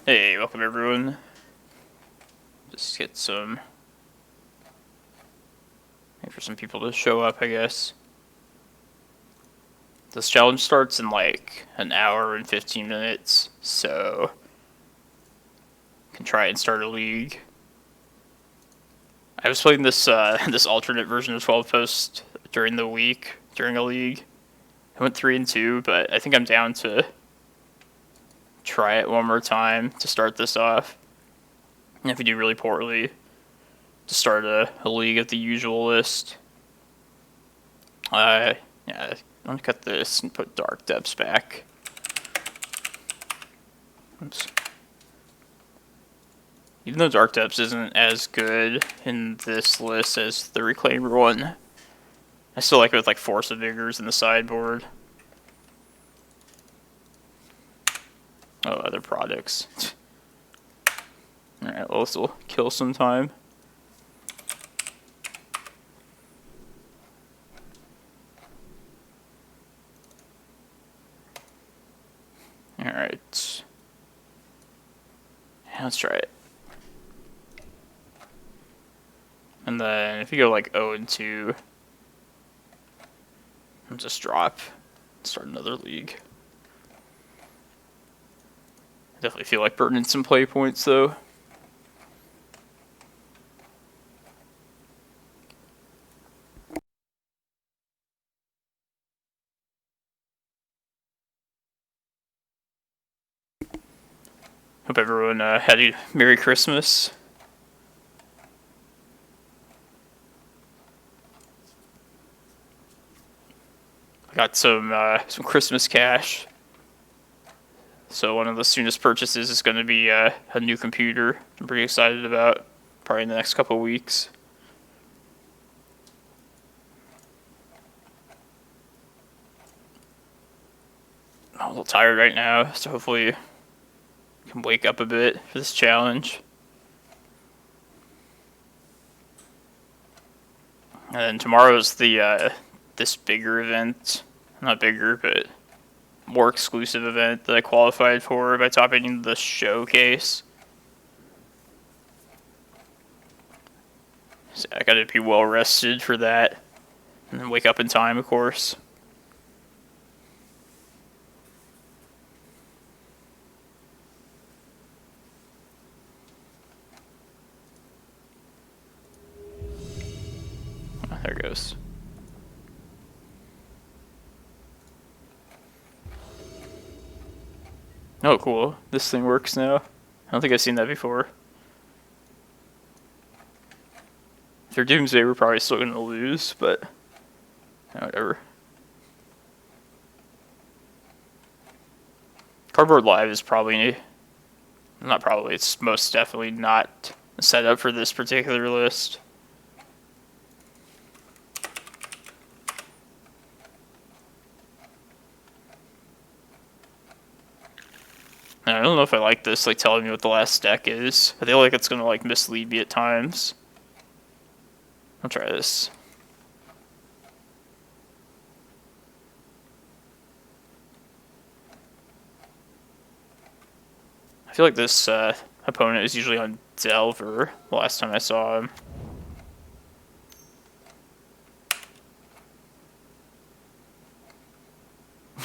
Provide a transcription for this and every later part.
Hey, welcome everyone. Just get some... wait for some people to show up, I guess. This challenge starts in like an hour and 15 minutes, so... I can try and start a league. I was playing this this alternate version of Cloudpost during the week, during a league. I went 3-2, but I think I'm down to try it one more time to start this off. And if we do really poorly, to start a league at the usual list. Yeah, I'm gonna cut this and put Dark Depths back. Oops. Even though Dark Depths isn't as good in this list as the Reclaimer one, I still like it with like Force of Vigors in the sideboard. Oh, other products. Alright, well, this will kill some time. Alright. Let's try it. And then if you go like 0-2, I'll just drop. Start another league. I definitely feel like burning some play points though. Hope everyone had a Merry Christmas. I got some Christmas cash. So one of the soonest purchases is going to be a new computer. I'm pretty excited about. Probably in the next couple of weeks. I'm a little tired right now, so hopefully I can wake up a bit for this challenge. And then tomorrow's the this bigger event. Not bigger, but more exclusive event that I qualified for by topping the showcase. So I gotta be well rested for that. And then wake up in time, of course. Oh, there it goes. Oh, cool. This thing works now. I don't think I've seen that before. If they're Doomsday, we're probably still going to lose, but whatever. Cardboard Live is probably... not probably, it's most definitely not set up for this particular list. I don't know if I like this, like, telling me what the last deck is. I feel like it's gonna, like, mislead me at times. I'll try this. I feel like this opponent is usually on Delver the last time I saw him.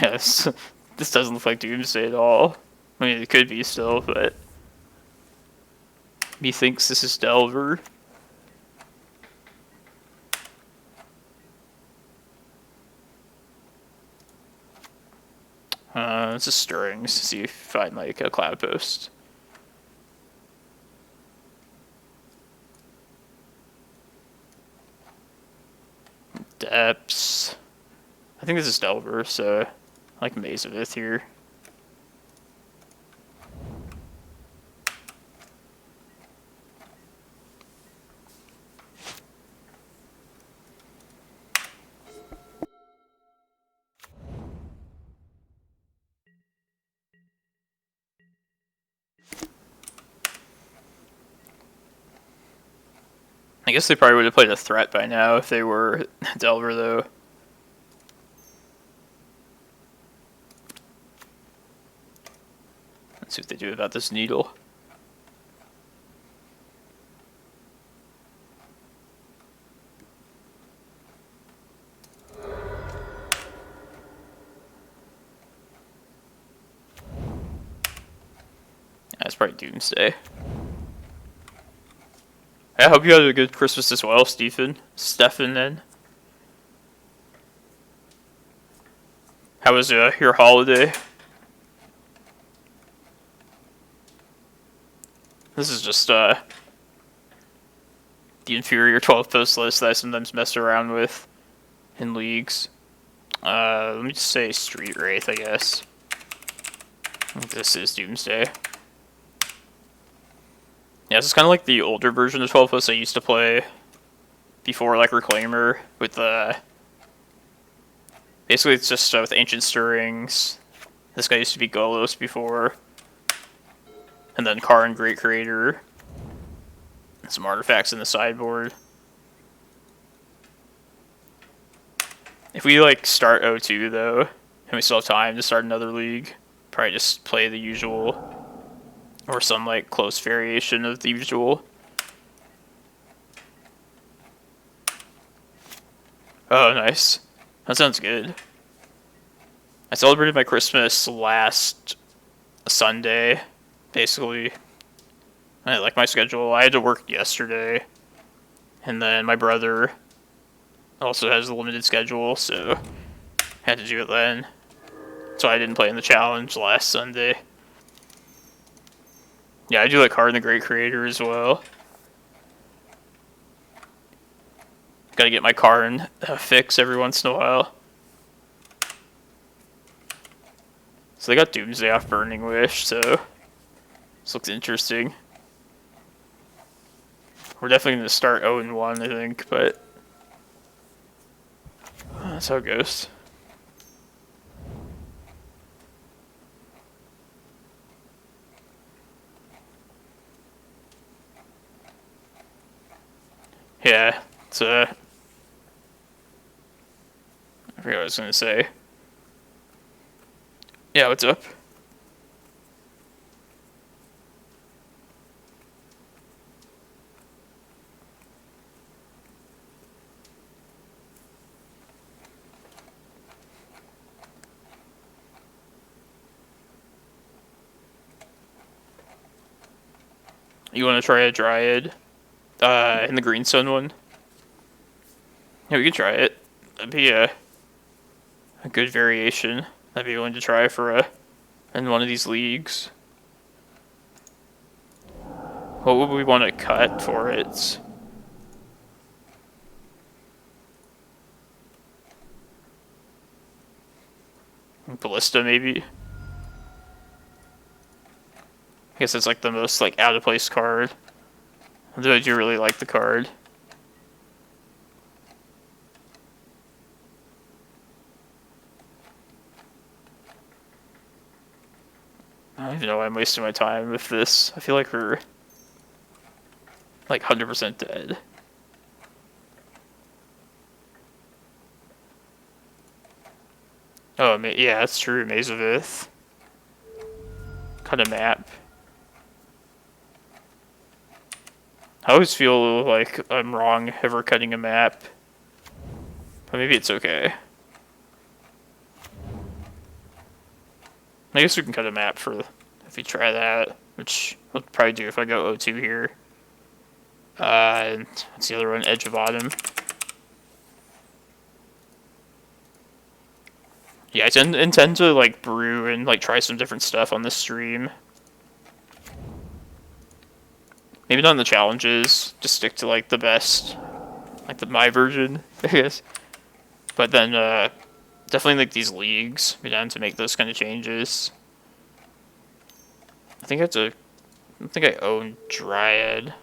Yes, this doesn't look like Doomsday at all. I mean, it could be still, but he thinks this is Delver. It's just stirrings to see if I find like a Cloudpost. Depths. I think this is Delver, so I like Maze of Ith here. I guess they probably would have played a threat by now if they were Delver, though. See what they do about this needle. That's probably Doomsday. I hope you had a good Christmas as well, Stephen. Then. How was your holiday? This is just the inferior 12 post list that I sometimes mess around with in leagues. Let me just say Street Wraith, I guess. This is Doomsday. Yeah, this is kind of like the older version of 12 post I used to play before, like Reclaimer, with basically it's just with Ancient Stirrings. This guy used to be Golos before. And then Karn, Great Creator. And some artifacts in the sideboard. If we like start 0-2 though, and we still have time to start another league, probably just play the usual. Or some like close variation of the usual. Oh, nice. That sounds good. I celebrated my Christmas last Sunday, basically. I like my schedule. I had to work yesterday. And then my brother also has a limited schedule, so I had to do it then. So I didn't play in the challenge last Sunday. Yeah, I do like Karn the Great Creator as well. Gotta get my Karn fix every once in a while. So they got Doomsday off Burning Wish, so this looks interesting. We're definitely going to start 0-1, I think, but that's how it goes. Yeah, it's I forgot what I was going to say. Yeah, what's up? You want to try a Dryad? In the Green Sun one? Yeah, we could try it. That'd be a good variation. I'd be willing to try for in one of these leagues. What would we want to cut for it? Ballista, maybe? I guess it's like the most like out of place card. Although I do really like the card. I don't even know why I'm wasting my time with this. I feel like we're like 100% dead. Oh, yeah, that's true. Maze of Ith. Cut a map. I always feel like I'm wrong ever cutting a map. But maybe it's okay. I guess we can cut a map for if we try that, which I'll probably do if I go 0-2 here. And what's the other one? Edge of Autumn. Yeah, I intend to like brew and like try some different stuff on this stream. Maybe not in the challenges, just stick to like the best, like my version, I guess. But then definitely like these leagues, be down to make those kind of changes. I think I own Dryad.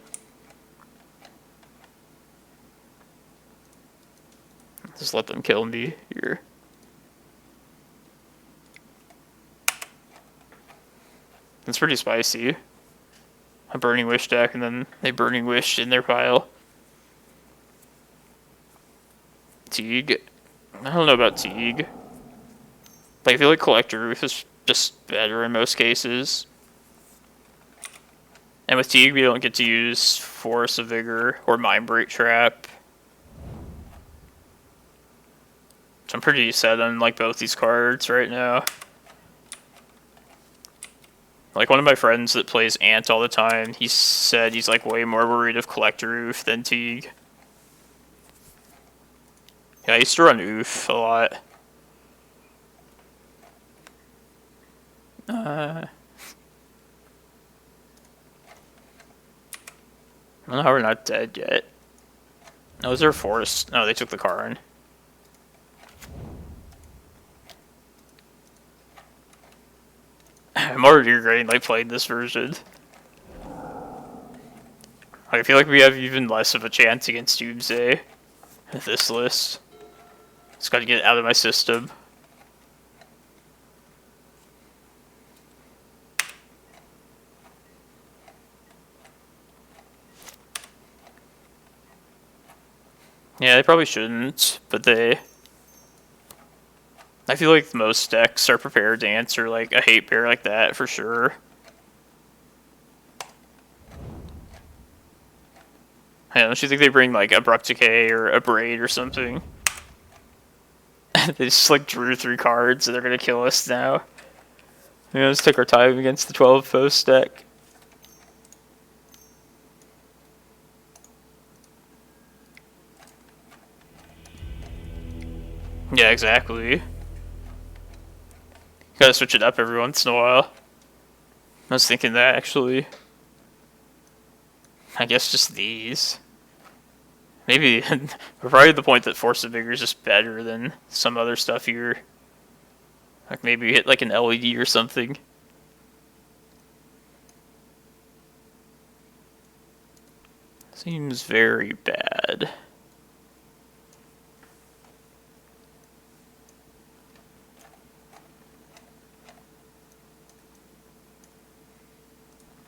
Just let them kill me here. It's pretty spicy. A Burning Wish deck, and then they Burning Wish in their pile. Teague. I don't know about Teague. Like, I feel like Collector Roof is just better in most cases. And with Teague, we don't get to use Force of Vigor or Mindbreak Trap. So I'm pretty set on like both these cards right now. Like one of my friends that plays Ant all the time, he said he's like way more worried of Collector Oof than Teague. Yeah, I used to run Oof a lot. I don't know how we're not dead yet. No, is there a forest? No, they took the Karn. I'm already regretting like playing this version. I feel like we have even less of a chance against Doomsday with this list. Just gotta get it out of my system. Yeah, they probably shouldn't, but they... I feel like most decks are prepared to answer like a hate pair like that for sure. I don't you think they bring like Abrupt Decay or a Braid or something? They just like drew 3 cards and they're gonna kill us now. Yeah, let's take our time against the 12 post deck. Yeah, exactly. Gotta switch it up every once in a while. I was thinking that actually. I guess just these. Maybe we're probably at the point that Force of Vigor is just better than some other stuff here. Like maybe hit like an LED or something. Seems very bad.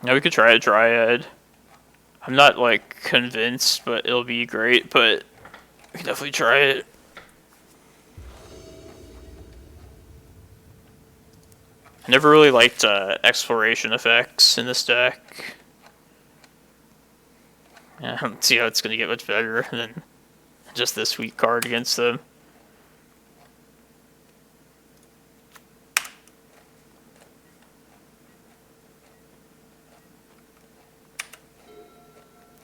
Now we could try a Dryad. I'm not like convinced, but it'll be great, but we can definitely try it. I never really liked exploration effects in this deck. Yeah, I don't see how it's going to get much better than just this weak card against them.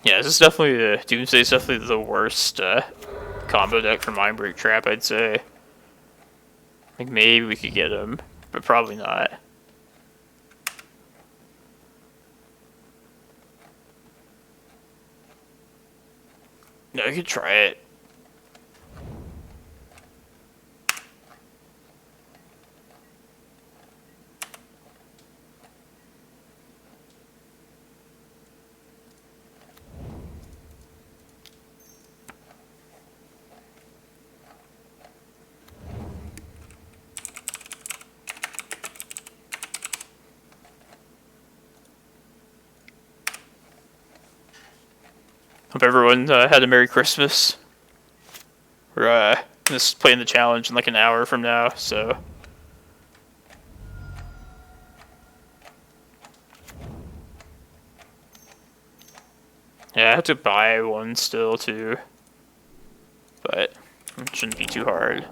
Yeah, this is definitely Doomsday is definitely the worst combo deck for Mindbreak Trap, I'd say. Like maybe we could get him, but probably not. No, I could try it. Hope everyone had a Merry Christmas. We're just playing the challenge in like an hour from now, so... Yeah, I have to buy one still, too. But it shouldn't be too hard.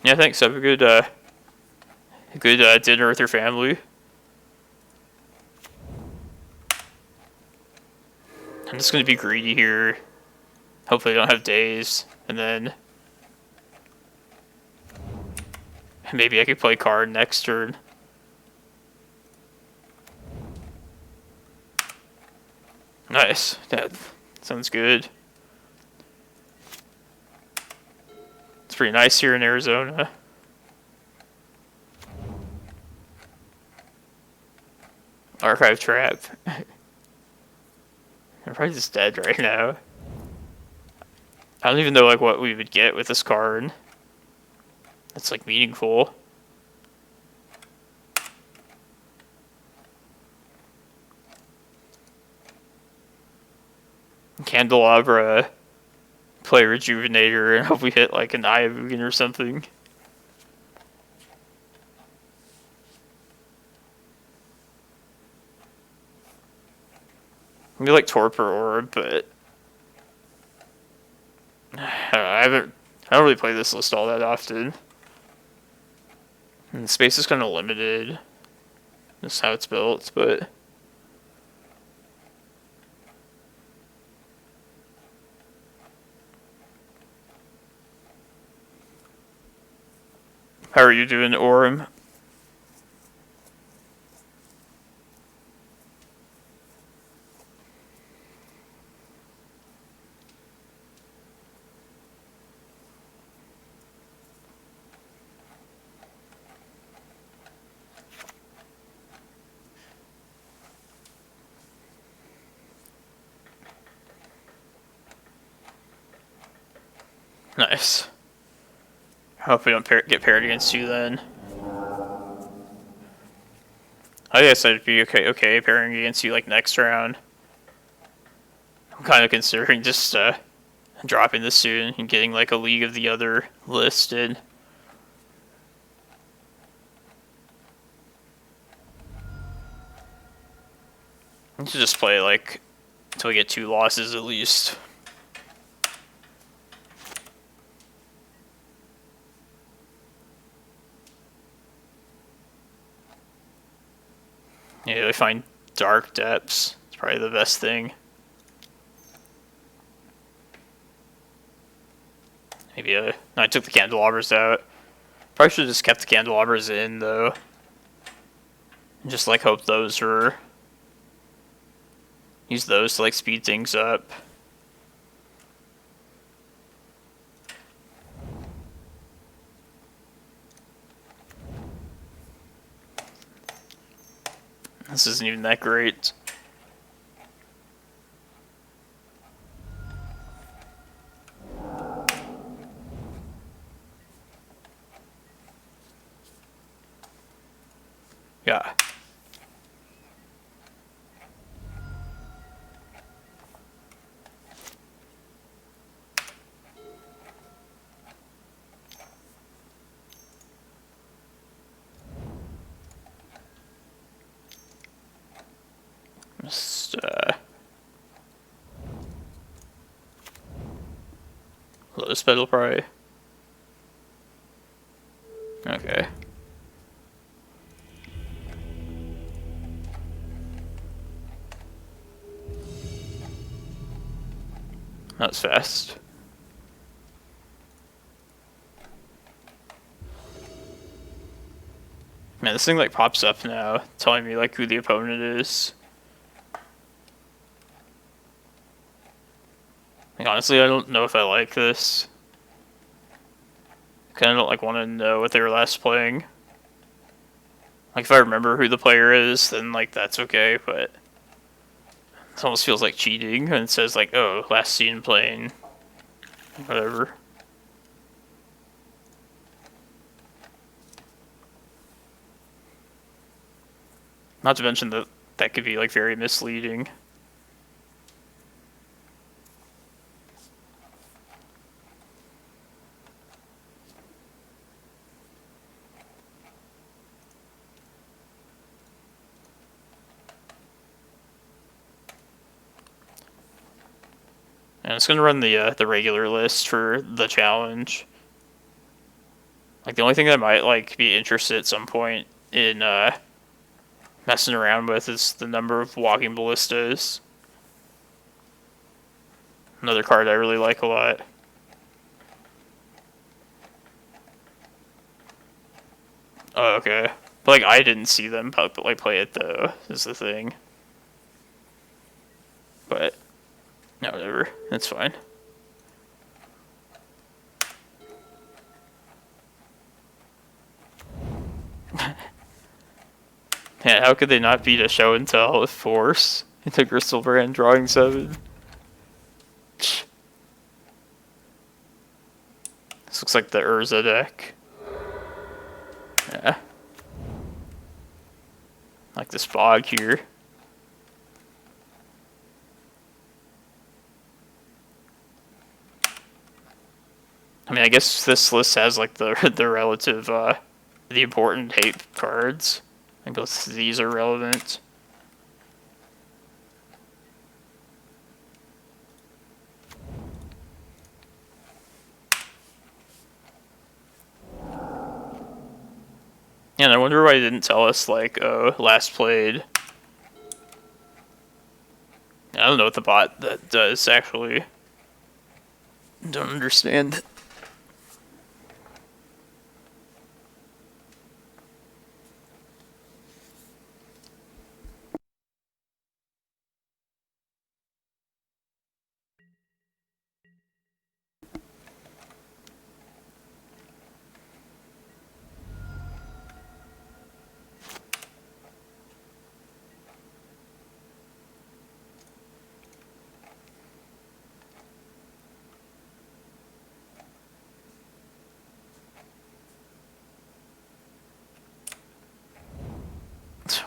Yeah, thanks. Have a good dinner with your family. I'm just gonna be greedy here. Hopefully I don't have days, and then maybe I could play card next turn. Nice. That sounds good. It's pretty nice here in Arizona. Archive Trap. I'm probably just dead right now. I don't even know like what we would get with this card. That's like meaningful. Candelabra play Rejuvenator and hope we hit like an Eye of Ugin or something. Maybe like Torpor Orb, but I don't really play this list all that often. And the space is kind of limited. That's how it's built, but how are you doing, Orem? Nice. I hope we don't get paired against you then. I guess I'd be okay pairing against you like next round. I'm kind of considering just dropping this soon and getting like a League of the Other listed. I should just play like until we get 2 losses at least. Yeah, they find Dark Depths. It's probably the best thing. Maybe no, I took the candelabras out. Probably should have just kept the candelabras in though. And just like hope those were. Use those to like speed things up. This isn't even that great. Yeah. Just Lotus Petal probably. Okay. That was fast. Man, this thing like pops up now, telling me like who the opponent is. Like, honestly, I don't know if I like this. I kind of don't like want to know what they were last playing. Like if I remember who the player is, then like that's okay, but it almost feels like cheating when it says like, oh, last seen playing whatever. Not to mention that that could be like very misleading. And it's gonna run the regular list for the challenge. Like the only thing that I might like be interested at some point in messing around with is the number of Walking Ballistas. Another card I really like a lot. Oh, okay. But like I didn't see them like play it though, is the thing. But no, whatever. That's fine. Yeah, how could they not beat a show and tell with Force into Gristlebrand drawing 7? This looks like the Urza deck. Yeah. Like this Bog here. I mean, I guess this list has like the relative, the important hate cards. I think both of these are relevant. And I wonder why they didn't tell us, like, last played. I don't know what the bot that does, actually. Don't understand.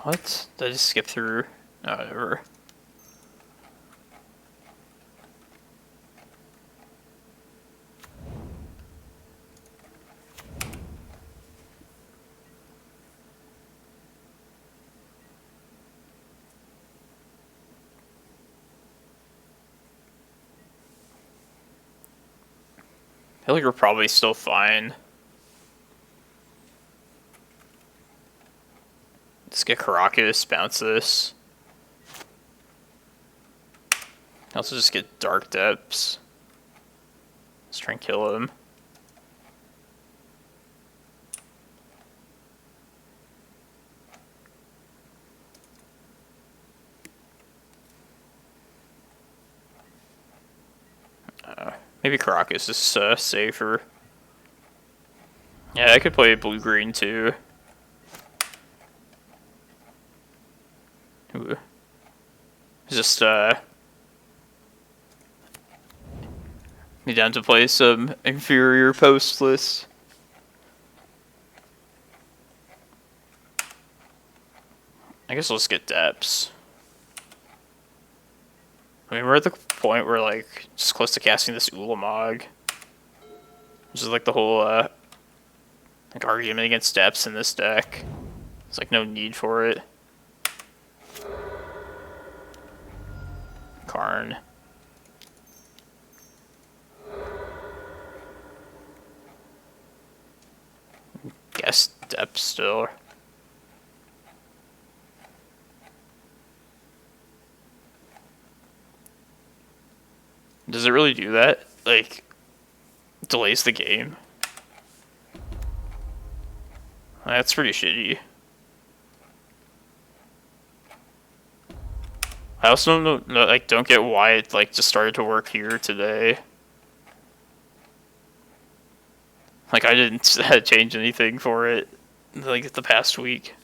What? Did I just skip through? No, whatever. I feel like we're probably still fine. Let's get Karakas, bounce this. Also just get Dark Depths. Let's try and kill him. Maybe Karakas is safer. Yeah, I could play blue-green too. Ooh. Just be down to play some inferior post lists. I guess let's get depths. I mean, we're at the point where, like, just close to casting this Ulamog. Which is, like, the whole, like, argument against depths in this deck. There's, like, no need for it. Karn. Guess depth still. Does it really do that? Like, delays the game? That's pretty shitty. I also don't get why it, like, just started to work here today. Like, I didn't change anything for it, like, the past week.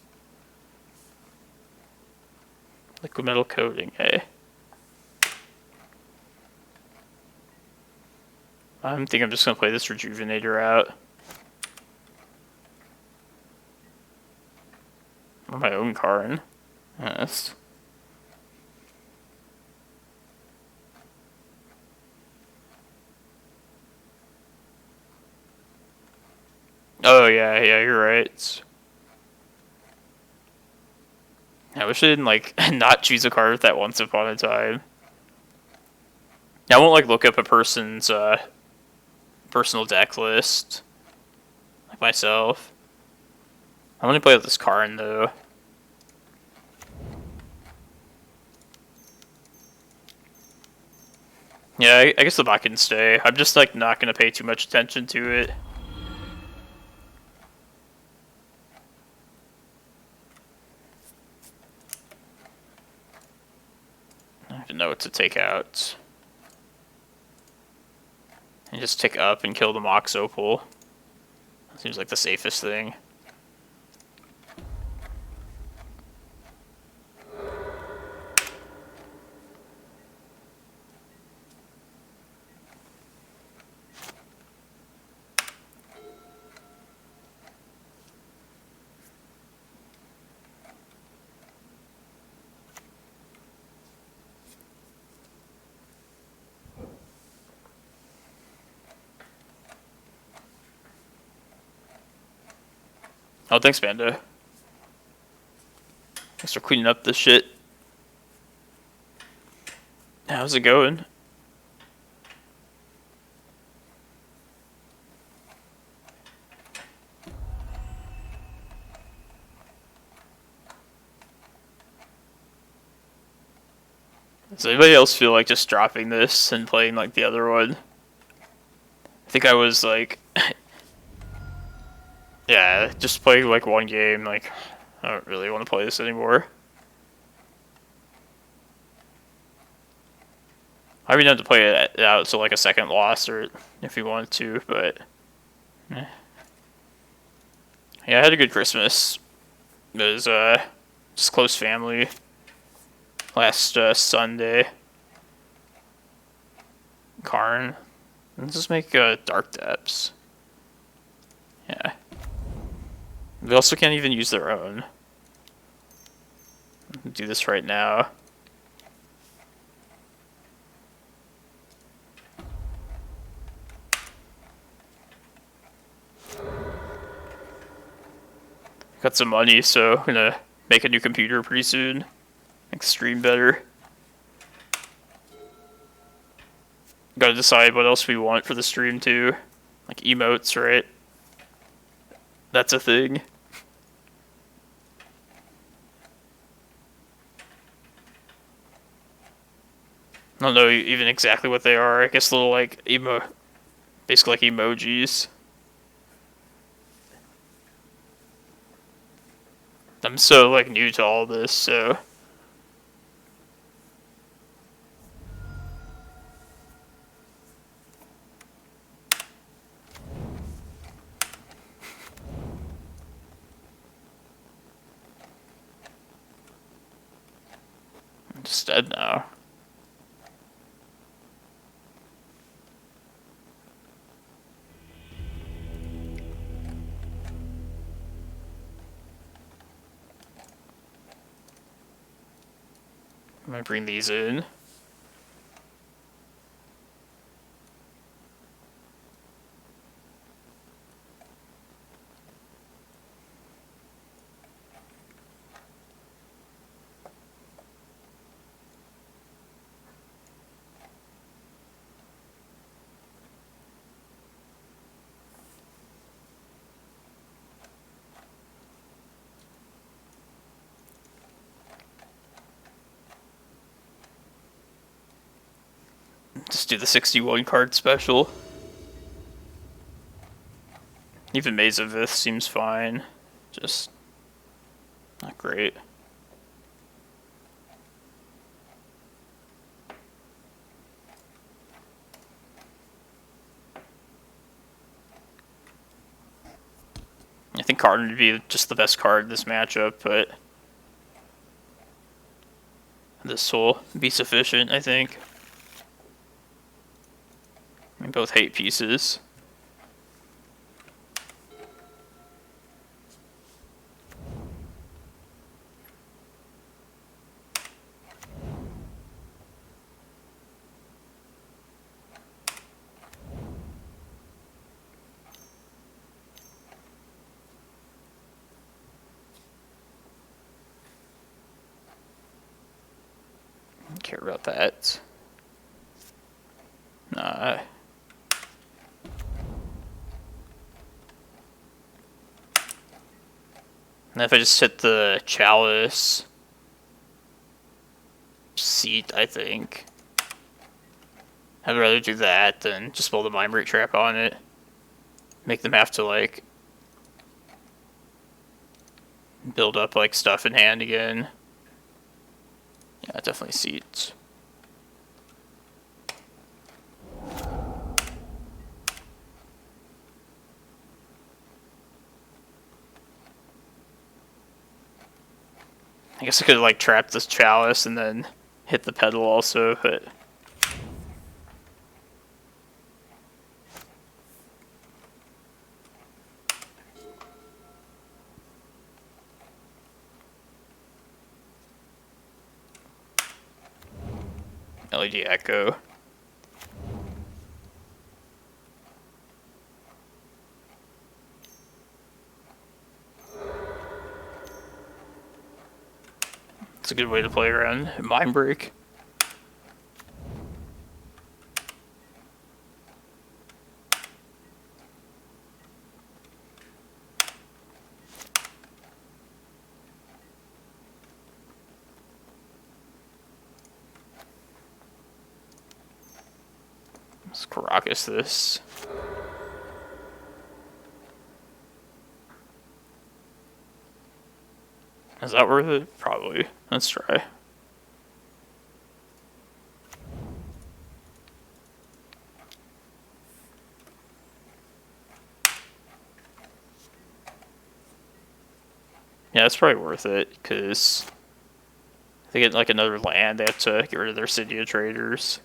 Liquid metal coating, hey. I think I'm just gonna play this Rejuvenator out. Or my own Karn. Yes. Oh yeah, you're right. I wish I didn't, like, not choose a card with that once upon a time. I won't, like, look up a person's personal deck list, like myself. I'm gonna play with this Karn though. Yeah, I guess the bot can stay. I'm just, like, not gonna pay too much attention to it. I have to know what to take out. And just tick up and kill the Mox Opal. Seems like the safest thing. Oh, thanks, Mando. Thanks for cleaning up this shit. How's it going? Does anybody else feel like just dropping this and playing like the other one? I think I was like, yeah, just playing like one game. Like, I don't really want to play this anymore. I mean, have to play it out so like a second loss, or if you wanted to, but yeah, I had a good Christmas. It was just close family. Last Sunday. Karn. Let's just make Dark Depths. Yeah. We also can't even use their own. Do this right now. Got some money, so I'm gonna make a new computer pretty soon. Make the stream better. Gotta decide what else we want for the stream too. Like emotes, right? That's a thing. I don't know even exactly what they are. I guess little like basically like emojis. I'm so like new to all this, so I'm just dead now. I'm gonna bring these in. Just do the 61 card special. Even Maze of Ith seems fine. Just not great. I think Karn would be just the best card in this matchup, but this will be sufficient, I think. We both hate pieces. Don't care about that. Nah. And if I just hit the Chalice seat, I think I'd rather do that than just build a Mindbreak Trap on it. Make them have to like build up like stuff in hand again. Yeah, definitely seats. I guess I could like trap this Chalice and then hit the pedal also, but LED Echo. a good way to play around Mindbreak. Let's Karakas this. Is that worth it? Probably. Let's try. Yeah, it's probably worth it, because if they get like another land, they have to get rid of their Cydia traders.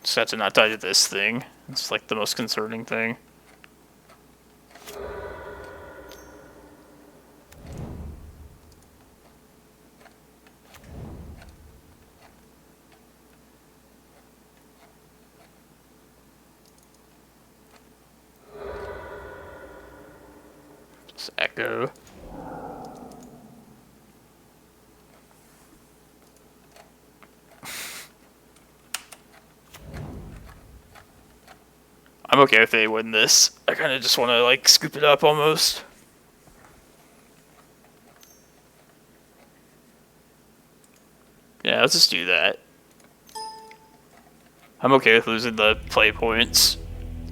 Just have to not die to this thing. It's like the most concerning thing. Just echo. I'm okay if they win this. I kind of just want to like scoop it up almost. Yeah, let's just do that. I'm okay with losing the play points.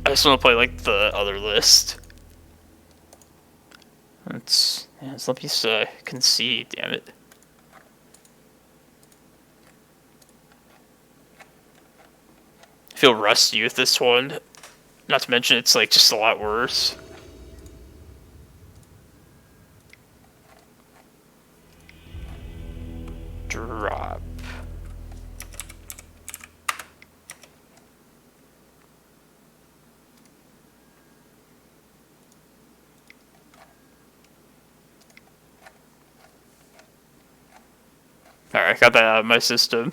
I just want to play like the other list. Let's let me concede, damn it. I feel rusty with this one. Not to mention it's like just a lot worse. Drop. Alright, got that out of my system.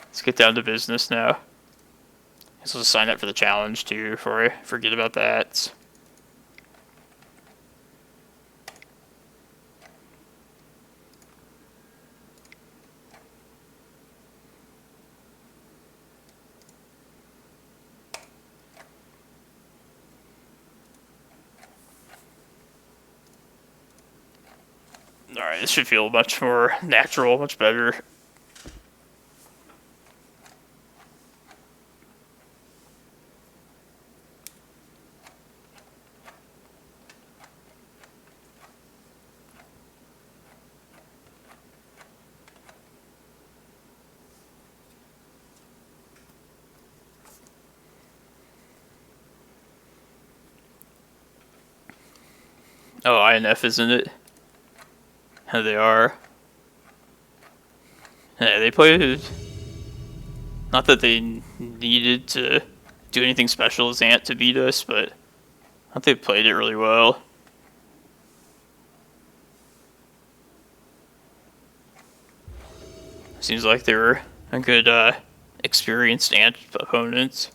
Let's get down to business now. Guess I'll just sign up for the challenge too before I forget about that. Alright, this should feel much more natural, much better. Oh, INF, isn't it? How they are. Yeah, they played. Not that they needed to do anything special as Ant to beat us, but I thought they played it really well. Seems like they were a good, experienced Ant opponent.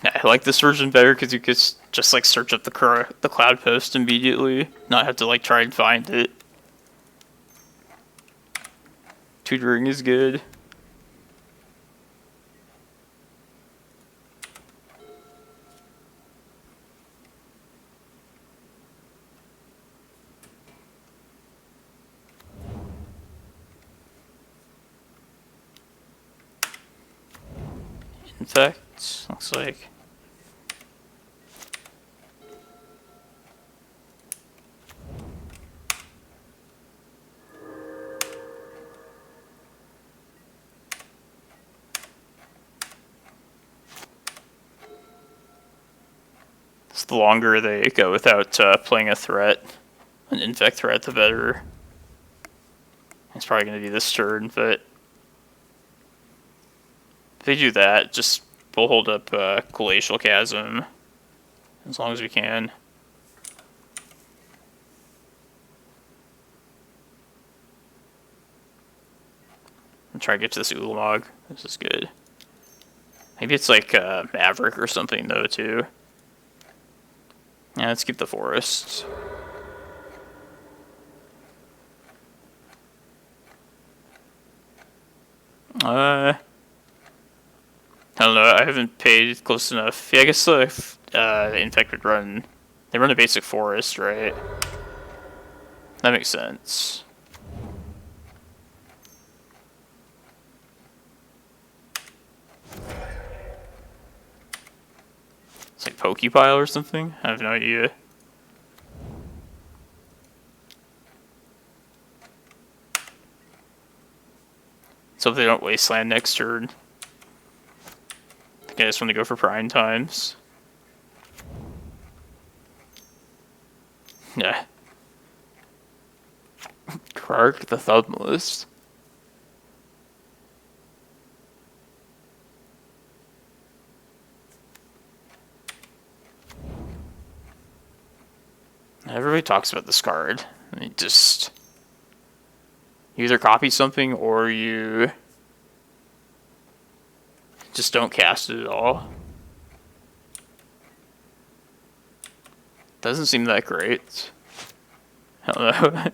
I like this version better because you could just like search up the Cloudpost immediately, not have to like try and find it. Tutoring is good. Infect, looks like. The longer they go without playing a threat, an infect threat, the better. It's probably going to be this turn, but if they do that, just we'll hold up Glacial Chasm as long as we can. And try to get to this Ulamog. This is good. Maybe it's like Maverick or something though too. Yeah, let's keep the forests. I don't know. I haven't paid close enough. Yeah, I guess the Infected run. They run a basic forest, right? That makes sense. It's like Pokepile or something? I have no idea. So if they don't Wasteland next turn, I think I just want to go for Prime Times. Yeah. Kark the Thumbless. Everybody talks about this card. I mean, just you either copy something or you just don't cast it at all. Doesn't seem that great. I don't know.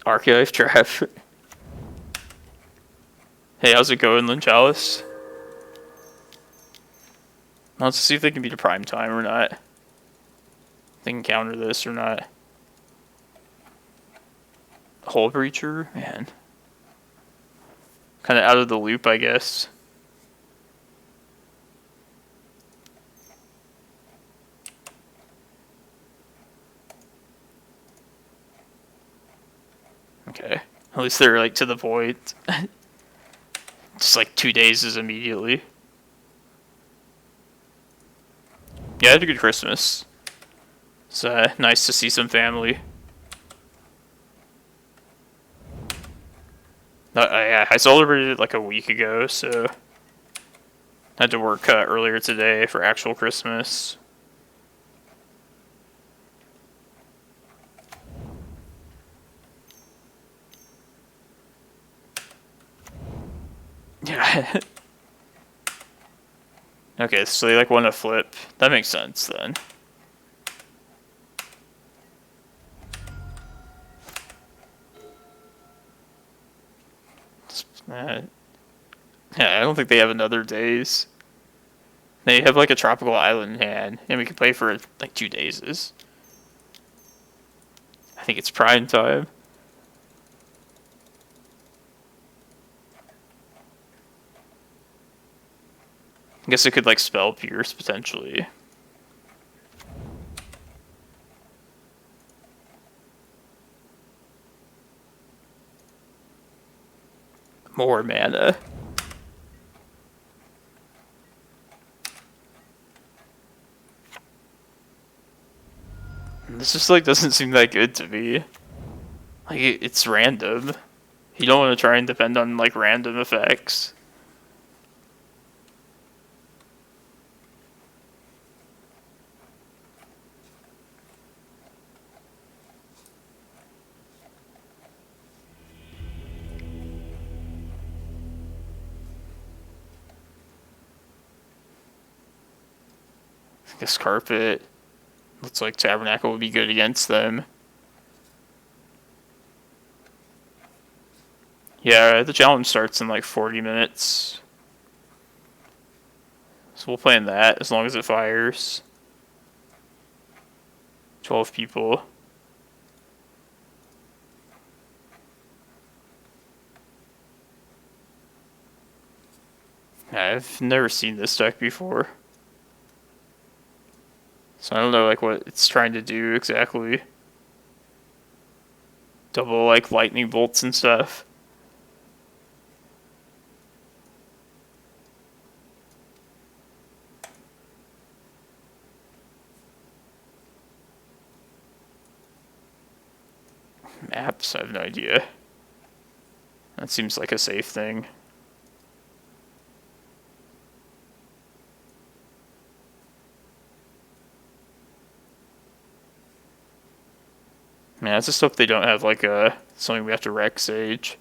Archetype Trap. Hey, how's it going, Lynn Chalice? Let's see if they can beat a Prime Time or not. If they can counter this or not. Hull Breacher? Man. Kind of out of the loop, I guess. Okay. At least they're like to the point. Just like 2 days is immediately. Yeah, I had a good Christmas. It's nice to see some family. I celebrated it like a week ago, so I had to work earlier today for actual Christmas. Yeah. Okay, so they like want to flip. That makes sense then. Yeah, I don't think they have another days. They have like a tropical island in hand, and we can play for like 2 days. I think it's Prime Time. I guess it could like spell Pierce potentially. More mana. This just like doesn't seem that good to me. Like it's random. You don't want to try and depend on like random effects. I guess Carpet looks like Tabernacle would be good against them. Yeah, the challenge starts in like 40 minutes. So we'll play in that as long as it fires. 12 people. Yeah, I've never seen this deck before. So I don't know like what it's trying to do exactly. Double like lightning bolts and stuff. Maps, I have no idea. That seems like a safe thing. Man, I just hope they don't have like something we have to wreck Sage.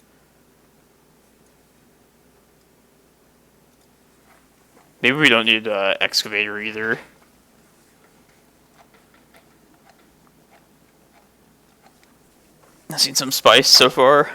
Maybe we don't need Excavator either. I've seen some spice so far.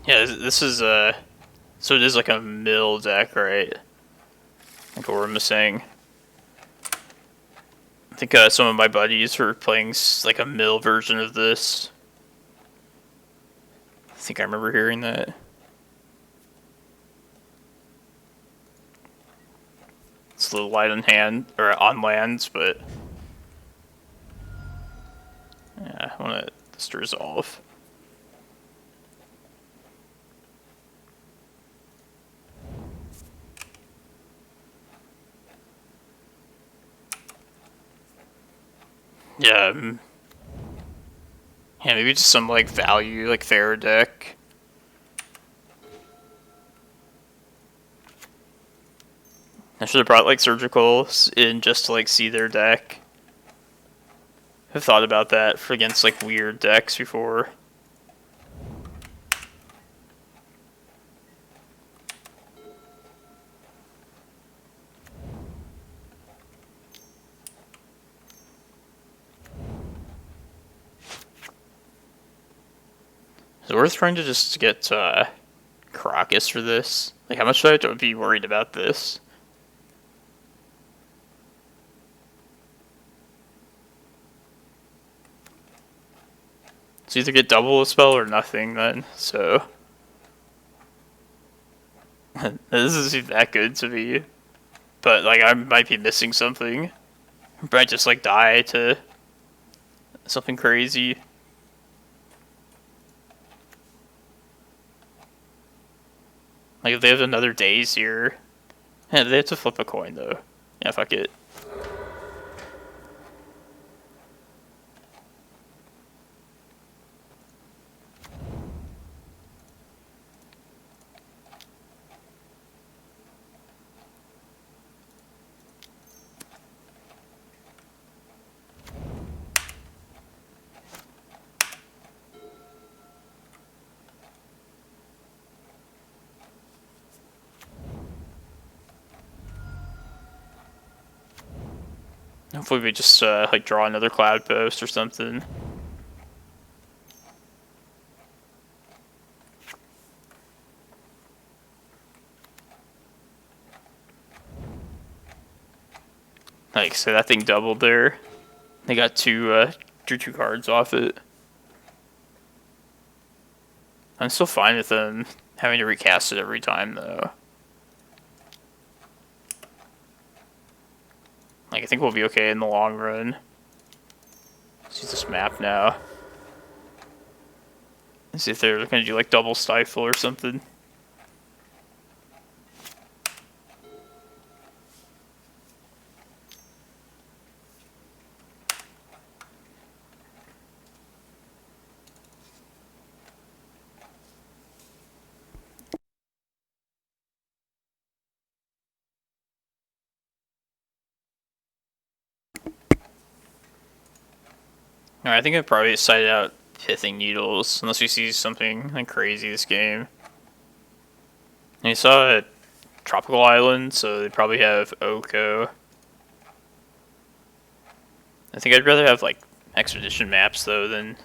Yeah, this is so it is like a mill deck, right? Like what we're missing. I think some of my buddies are playing like a mill version of this. I think I remember hearing that. It's a little light on hand or on lands, but yeah, I want this to resolve. Yeah, yeah, maybe just some like value, like fair deck. I should have brought like surgicals in just to like see their deck. I've thought about that for against like weird decks before. Is it worth trying to just get Karakas for this? Like, how much do I have to be worried about this? It's either get double a spell or nothing then, so... this isn't that good to me. But, like, I might be missing something. I might just, like, die to something crazy. Like, if they have another daze here... Yeah, they have to flip a coin, though. Yeah, fuck it. Hopefully we just, like, draw another Cloudpost or something. Like, so that thing doubled there. They got drew two cards off it. I'm still fine with them having to recast it every time, though. Like, I think we'll be okay in the long run. Let's use this map now. Let's see if they're gonna do, like, double stifle or something. Alright, I think I'd probably side out Pithing Needles, unless we see something like crazy this game. And you saw a tropical island, so they probably have Oko. I think I'd rather have like expedition maps though than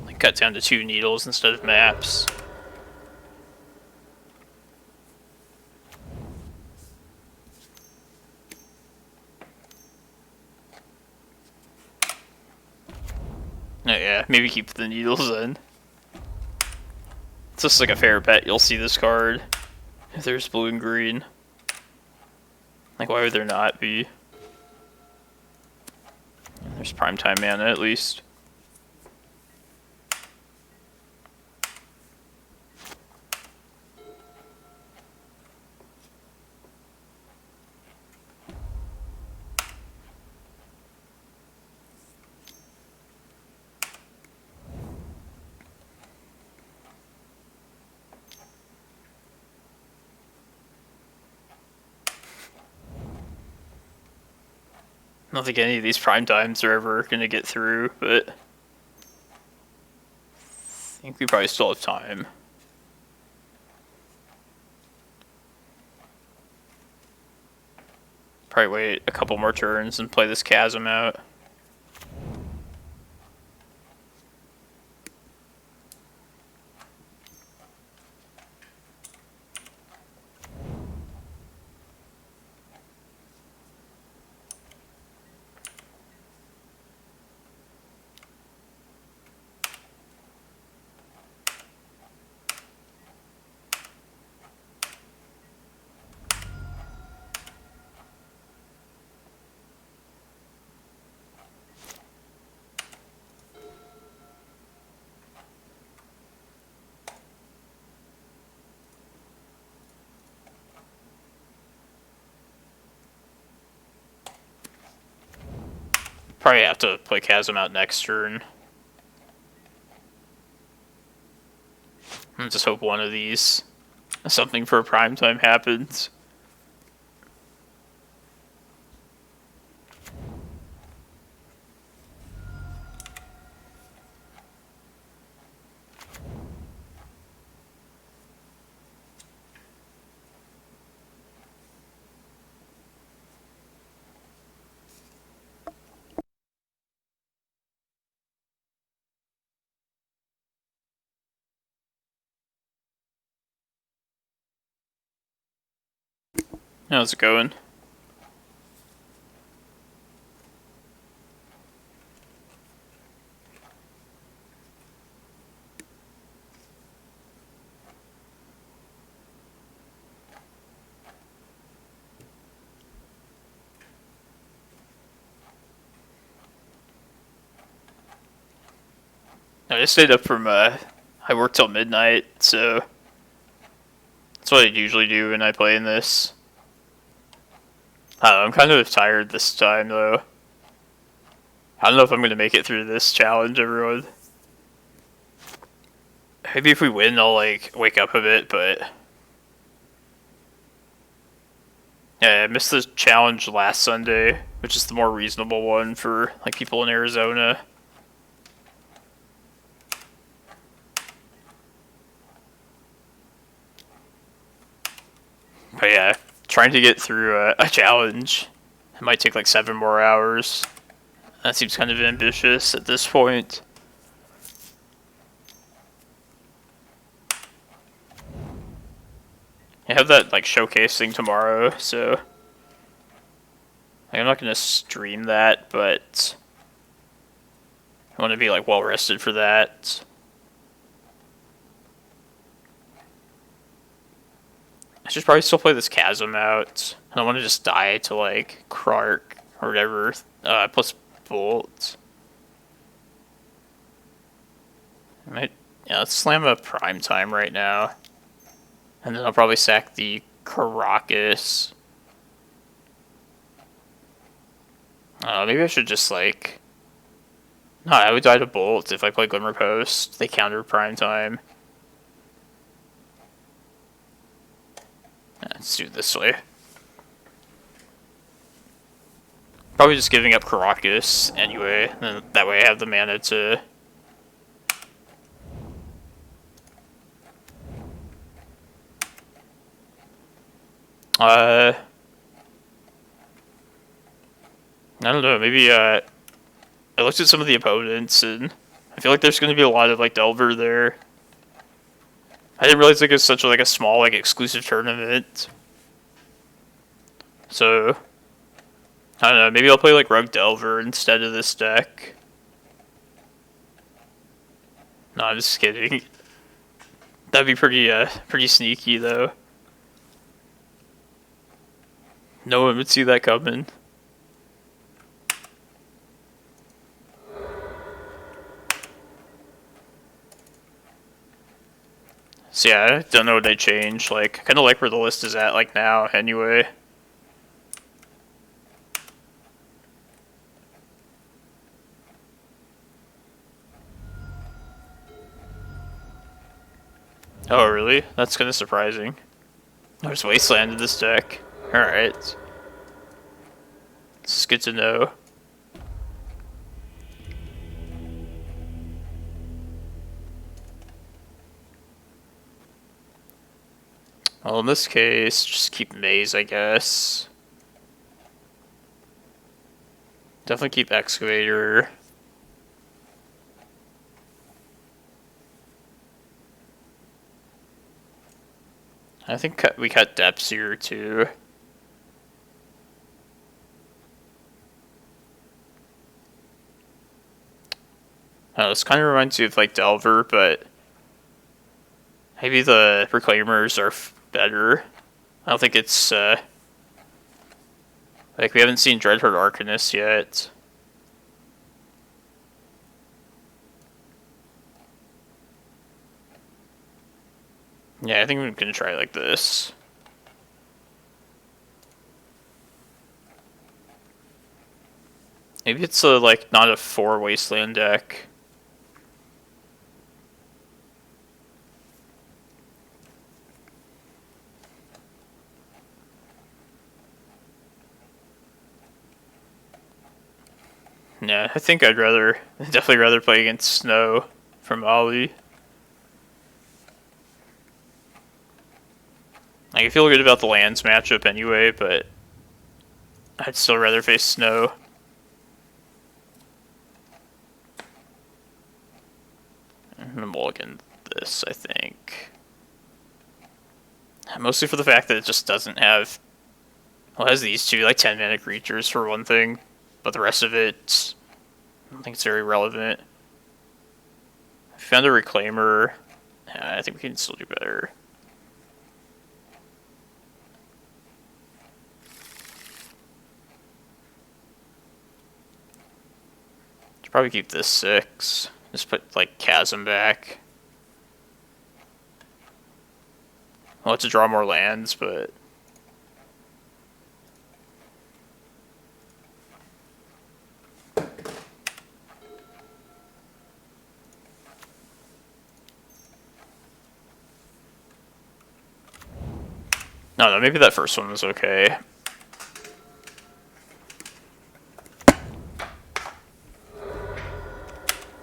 like cut down to 2 needles instead of maps. Oh yeah, maybe keep the needles in. It's just like a fair bet you'll see this card if there's blue and green. Like, why would there not be? There's primetime mana at least. I don't think any of these prime times are ever going to get through, but I think we probably still have time. Probably wait a couple more turns and play this chasm out. Probably have to play Chasm out next turn. And just hope one of these, something for a prime time happens. How's it going? I just stayed up from, I worked till midnight, so that's what I usually do when I play in this. I'm kind of tired this time, though. I don't know if I'm going to make it through this challenge, everyone. Maybe if we win, I'll, like, wake up a bit, but... Yeah, I missed the challenge last Sunday, which is the more reasonable one for, like, people in Arizona. But yeah, trying to get through a challenge, it might take like 7 more hours. That seems kind of ambitious at this point. I have that like showcase thing tomorrow, so I'm not gonna stream that, but I want to be like well rested for that. I should probably still play this chasm out. I don't want to just die to like Krark or whatever. Plus Bolt. Yeah, let's slam a prime time right now. And then I'll probably sack the Karakas. Maybe I should just like... No, I would die to Bolt if I play Glimmerpost. They counter prime time. Let's do it this way. Probably just giving up Karakas anyway. And that way I have the mana to... I don't know, maybe, I looked at some of the opponents, and I feel like there's going to be a lot of, like, Delver there. I didn't realize, like, it was such, like, a small, like, exclusive tournament. So, I don't know, maybe I'll play, like, Rogue Delver instead of this deck. No, I'm just kidding. That'd be pretty sneaky though. No one would see that coming. So yeah, I don't know what they changed. Like, kind of like where the list is at like now anyway. Oh, really? That's kind of surprising. There's Wasteland in this deck. Alright. This is good to know. Well, in this case, just keep Maze, I guess. Definitely keep Excavator. I think we cut depths here too. This kind of reminds me of like Delver, but maybe the Reclaimers are better. I don't think it's like we haven't seen Dreadhorde Arcanist yet. Yeah, I think I'm gonna try like this. Maybe it's like not a 4 Wasteland deck. Yeah, I think I'd definitely rather play against Snow from Ollie. Like, I feel good about the lands matchup anyway, but I'd still rather face Snow. I'm gonna mulligan this, I think. Mostly for the fact that it just doesn't have... Well, it has these two, like, 10-mana creatures for one thing, but the rest of it, I don't think it's very relevant. I found a Reclaimer. I think we can still do better. Should probably keep this 6. Just put, like, Chasm back. I'll have to draw more lands, but... No, maybe that first one was okay.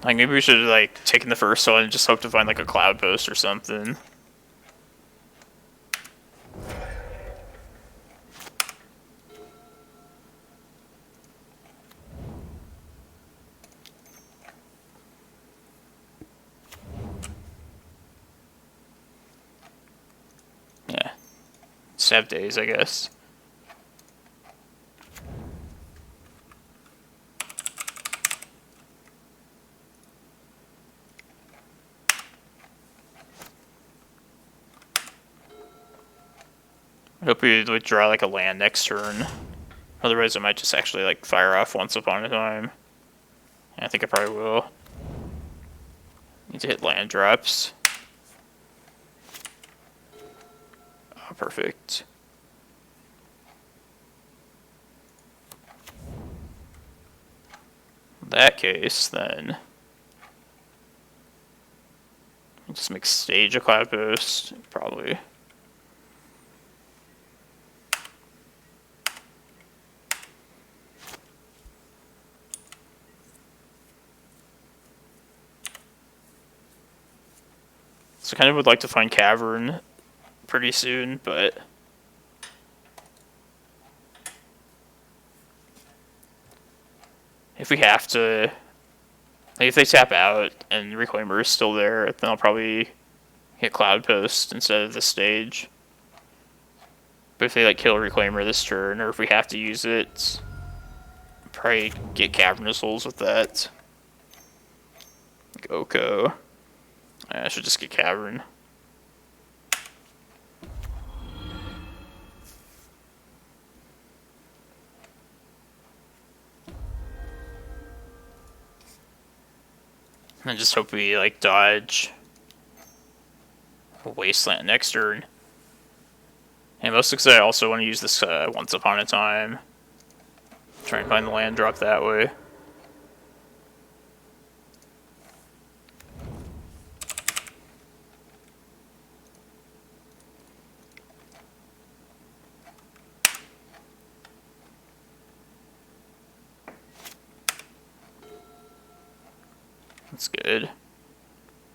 Like, maybe we should have, like, taken the first one and just hope to find, like, a Cloudpost or something. Yeah. Just have days, I guess. I hope we would draw like a land next turn. Otherwise I might just actually like fire off Once Upon a Time. I think I probably will. Need to hit land drops. Oh, perfect. In that case, then... I'll just make Stage a Cloudpost, probably. So I kind of would like to find Cavern pretty soon, but... If we have to... Like, if they tap out and Reclaimer is still there, then I'll probably hit Cloudpost instead of the Stage. But if they like kill Reclaimer this turn, or if we have to use it, probably get Cavern of Souls with that. Like Oko. I should just get Cavern. And just hope we, like, dodge Wasteland next turn. And mostly because I also want to use this Once Upon a Time. Try and find the land drop that way. That's good.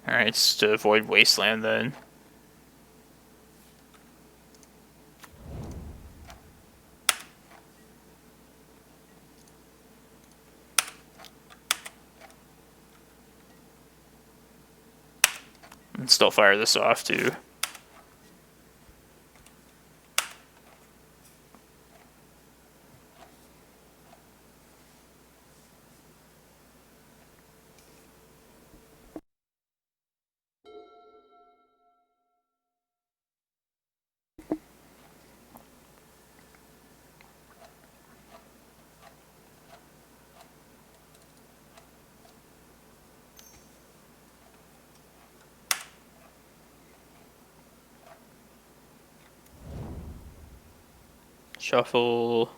Alright, just to avoid Wasteland then. And still fire this off too. Shuffle.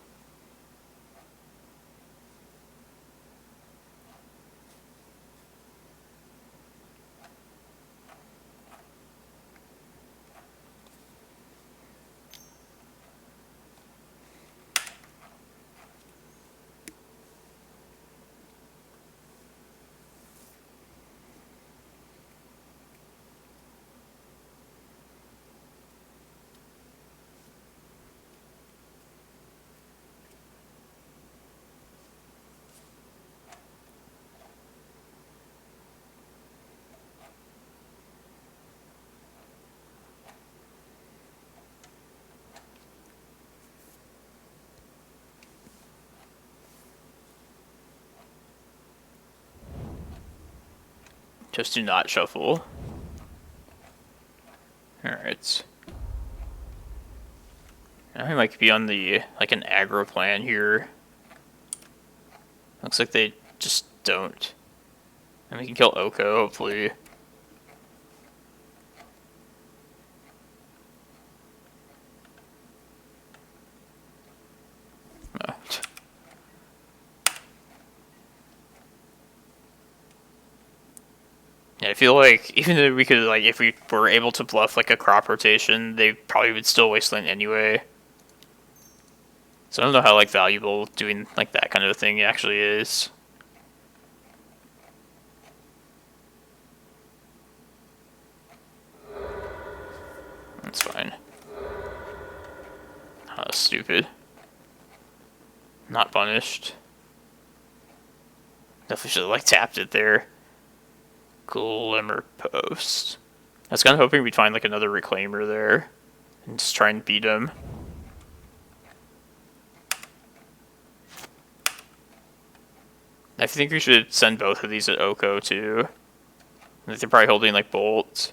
Just do not shuffle. Alright. Now we might be on the, like, an aggro plan here. Looks like they just don't. And we can kill Oko, hopefully. Oh. Yeah, I feel like even though we could, like, if we were able to bluff, like, a crop rotation, they probably would still wasteland anyway. So I don't know how, like, valuable doing, like, that kind of thing actually is. That's fine. Oh, stupid. Not punished. Definitely should have, like, tapped it there. Glimmerpost. I was kind of hoping we'd find, like, another Reclaimer there. And just try and beat him. I think we should send both of these at Oko, too. I think they're probably holding, like, bolts.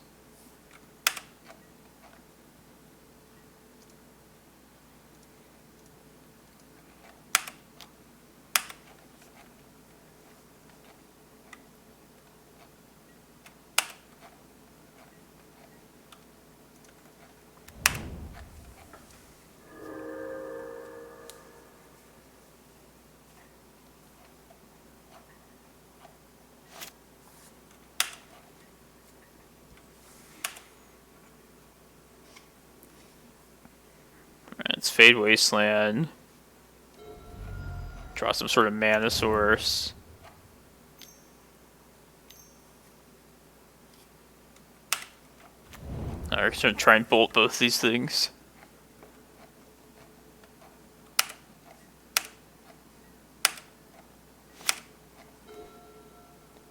It's Fade Wasteland. Draw some sort of mana source. Alright, we're gonna try and bolt both these things.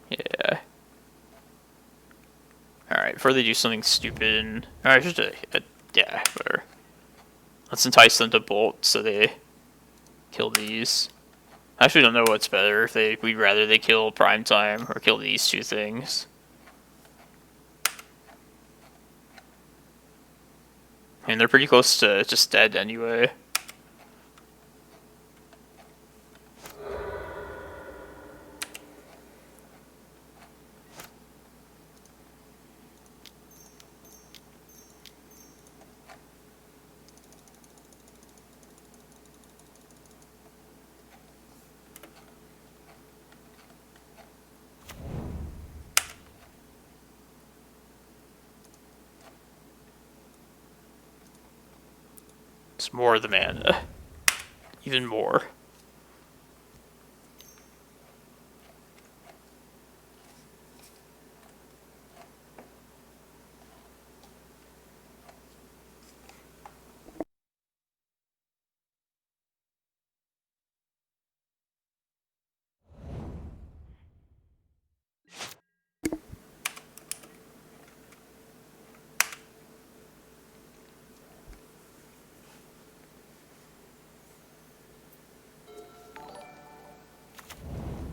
Yeah. Alright, before they do something stupid. Alright, just yeah, whatever. Let's entice them to bolt so they kill these. I actually don't know what's better, if we'd rather they kill Primetime or kill these two things. And they're pretty close to just dead anyway. It's more of the mana. Even more.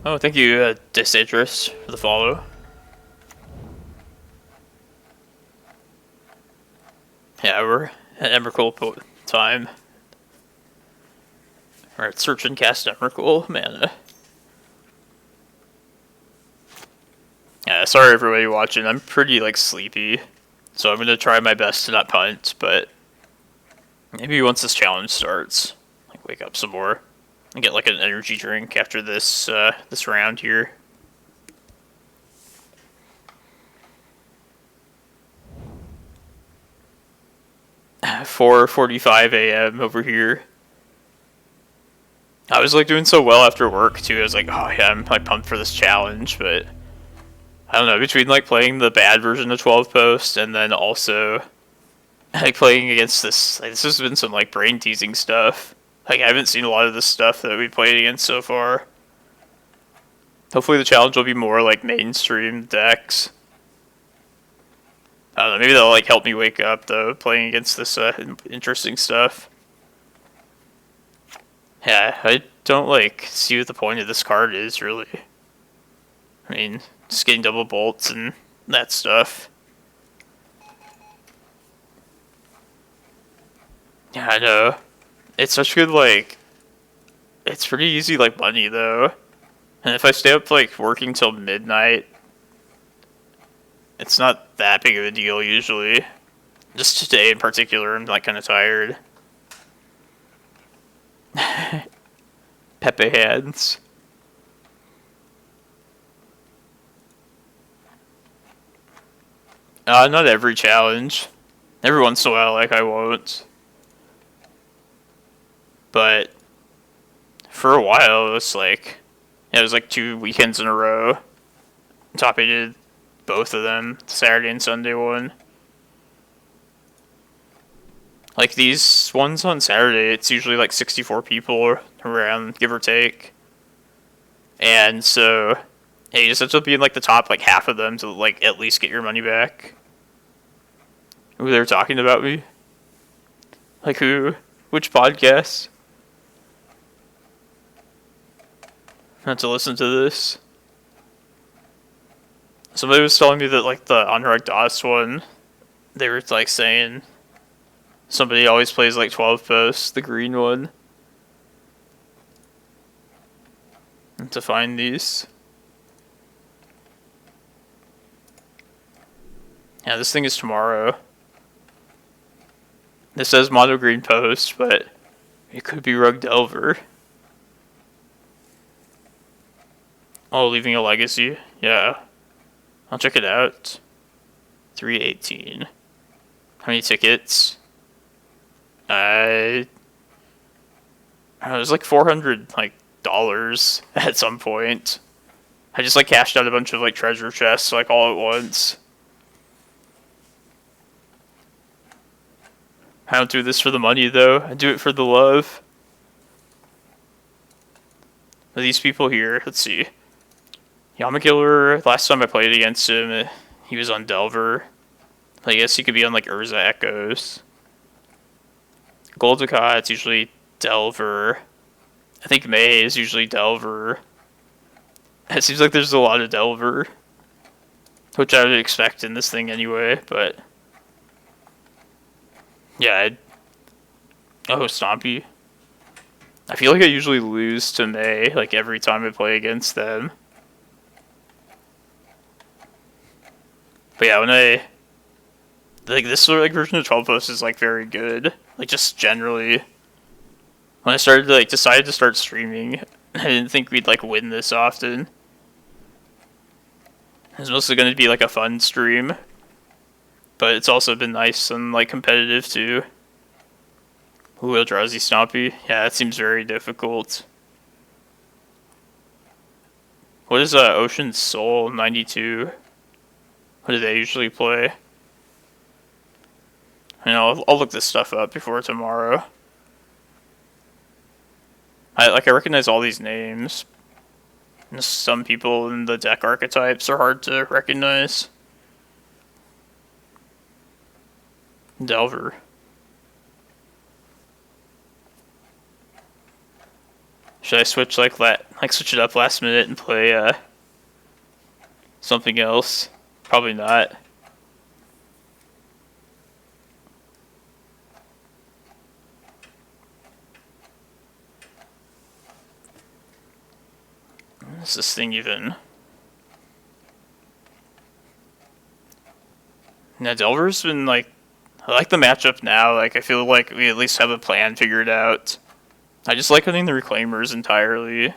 Oh, thank you, Disinterest, for the follow. Yeah, we're at Emrakul time. We're at Search and Cast Emrakul mana. Yeah, sorry everybody watching. I'm pretty, like, sleepy. So I'm gonna try my best to not punt, but maybe once this challenge starts, like, wake up some more. And get, like, an energy drink after this, this round here. At 4:45 a.m. over here. I was, like, doing so well after work, too. I was like, oh, yeah, I'm, like, pumped for this challenge, but I don't know, between, like, playing the bad version of 12 Post and then also, like, playing against this, like, this has been some, like, brain-teasing stuff. Like, I haven't seen a lot of this stuff that we played against so far. Hopefully the challenge will be more, like, mainstream decks. I don't know, maybe that'll, like, help me wake up, though, playing against this, interesting stuff. Yeah, I don't, like, see what the point of this card is, really. I mean, just getting double bolts and that stuff. Yeah, I know. It's such good, like... It's pretty easy, like, money, though. And if I stay up, like, working till midnight, it's not that big of a deal, usually. Just today in particular, I'm, like, kind of tired. Pepe hands. Not every challenge. Every once in a while, like, I won't. But for a while, it was like, yeah, it was like 2 weekends in a row. Top did both of them, Saturday and Sunday one. Like, these ones on Saturday, it's usually like 64 people around, give or take. And so, yeah, you just have to be in like the top like half of them to like at least get your money back. Ooh, they're talking about me? Like who? Which podcast? Not to listen to this. Somebody was telling me that like the Anurag Das one, they were like saying somebody always plays like 12 Post, the green one. And to find these. Yeah, this thing is tomorrow. This says mono green post, but it could be Rug Delver. Oh, leaving a legacy? Yeah. I'll check it out. 318. How many tickets? It was like $400 like dollars at some point. I just like cashed out a bunch of like treasure chests like all at once. I don't do this for the money though. I do it for the love. Are these people here? Let's see. Yamakiller, last time I played against him, he was on Delver. I guess he could be on like Urza Echoes. Goldika, it's usually Delver. I think May is usually Delver. It seems like there's a lot of Delver. Which I would expect in this thing anyway, but... Yeah, Oh, Stompy. I feel like I usually lose to May, like, every time I play against them. But yeah, when I... Like, this sort of, like, version of 12 Post is, like, very good. Like, just generally. When I started to, like, decided to start streaming, I didn't think we'd, like, win this often. It's mostly going to be, like, a fun stream. But it's also been nice and, like, competitive, too. Ooh, Eldrazi Stompy. Yeah, that seems very difficult. What is Ocean Soul 92? What do they usually play? I'll look this stuff up before tomorrow. I recognize all these names. And some people in the deck archetypes are hard to recognize. Delver. Should I switch switch it up last minute and play something else? Probably not. What's this thing even? Now Delver's been I like the matchup now. I feel like we at least have a plan figured out. I just like hunting the Reclaimers entirely.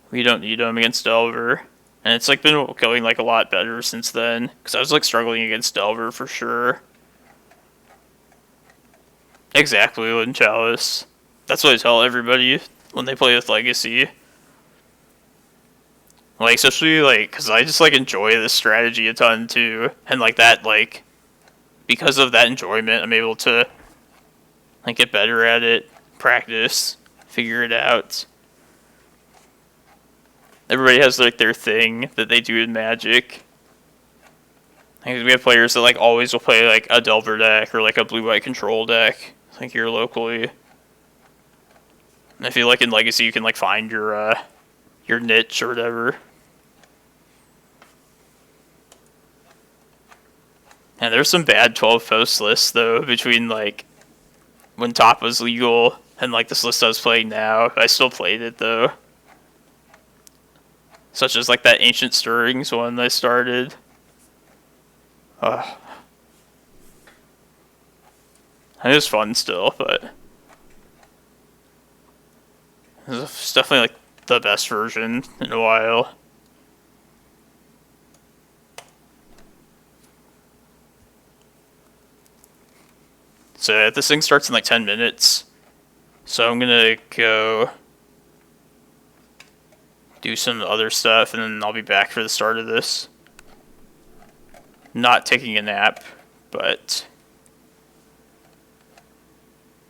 We don't need them against Delver. And it's been going a lot better since then. Because I was struggling against Delver for sure. Exactly, Lin Chalice. That's what I tell everybody when they play with Legacy. Especially, because I just, enjoy this strategy a ton, too. And, because of that enjoyment, I'm able to, get better at it, practice, figure it out. Everybody has, their thing that they do in Magic. We have players that, always will play, a Delver deck or, a blue-white control deck, here locally. And I feel in Legacy you can, find your niche or whatever. And there's some bad 12 post lists, though, between, when top was legal and, this list I was playing now. I still played it, though. Such as, that Ancient Stirrings one I started. It was fun still, but it's definitely, the best version in a while. So this thing starts in 10 minutes. So I'm gonna go do some other stuff and then I'll be back for the start of this. Not taking a nap, but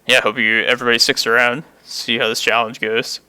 yeah, hope everybody sticks around. See how this challenge goes.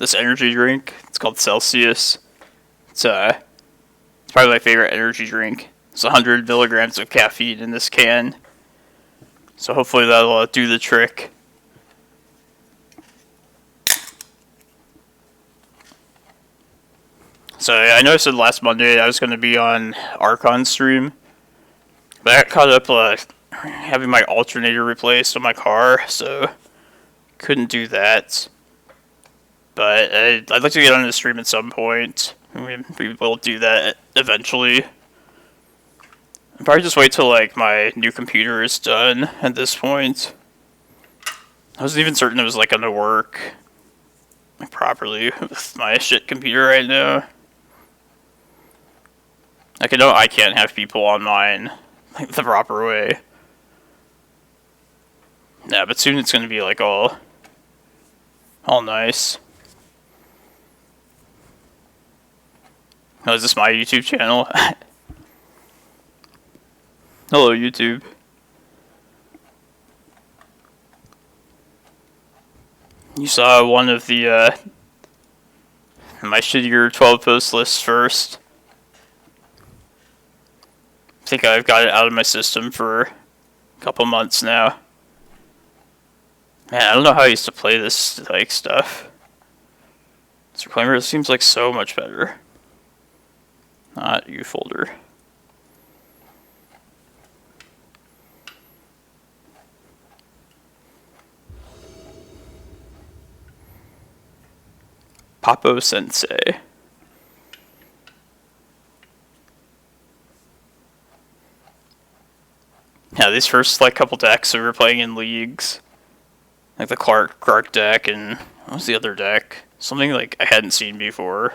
this energy drink. It's called Celsius. It's probably my favorite energy drink. It's 100 milligrams of caffeine in this can. So hopefully that'll do the trick. So I know I said last Monday I was going to be on Archon stream. But I got caught up having my alternator replaced on my car, so couldn't do that. But I'd like to get on the stream at some point. We will do that eventually. I'll probably just wait till like my new computer is done at this point. I wasn't even certain it was like gonna work like properly with my shit computer right now. Like I know I can't have people on mine like the proper way. Yeah, but soon it's gonna be like all nice. Oh, is this my YouTube channel? Hello, YouTube. You saw one of the, my shittier 12 post lists first. I think I've got it out of my system for a couple months now. Man, I don't know how I used to play this, like, stuff. This Reclaimer seems like so much better. Not you folder. Papo Sensei. Yeah, these first like couple decks we were playing in leagues. Like the Clark deck and what was the other deck? Something like I hadn't seen before.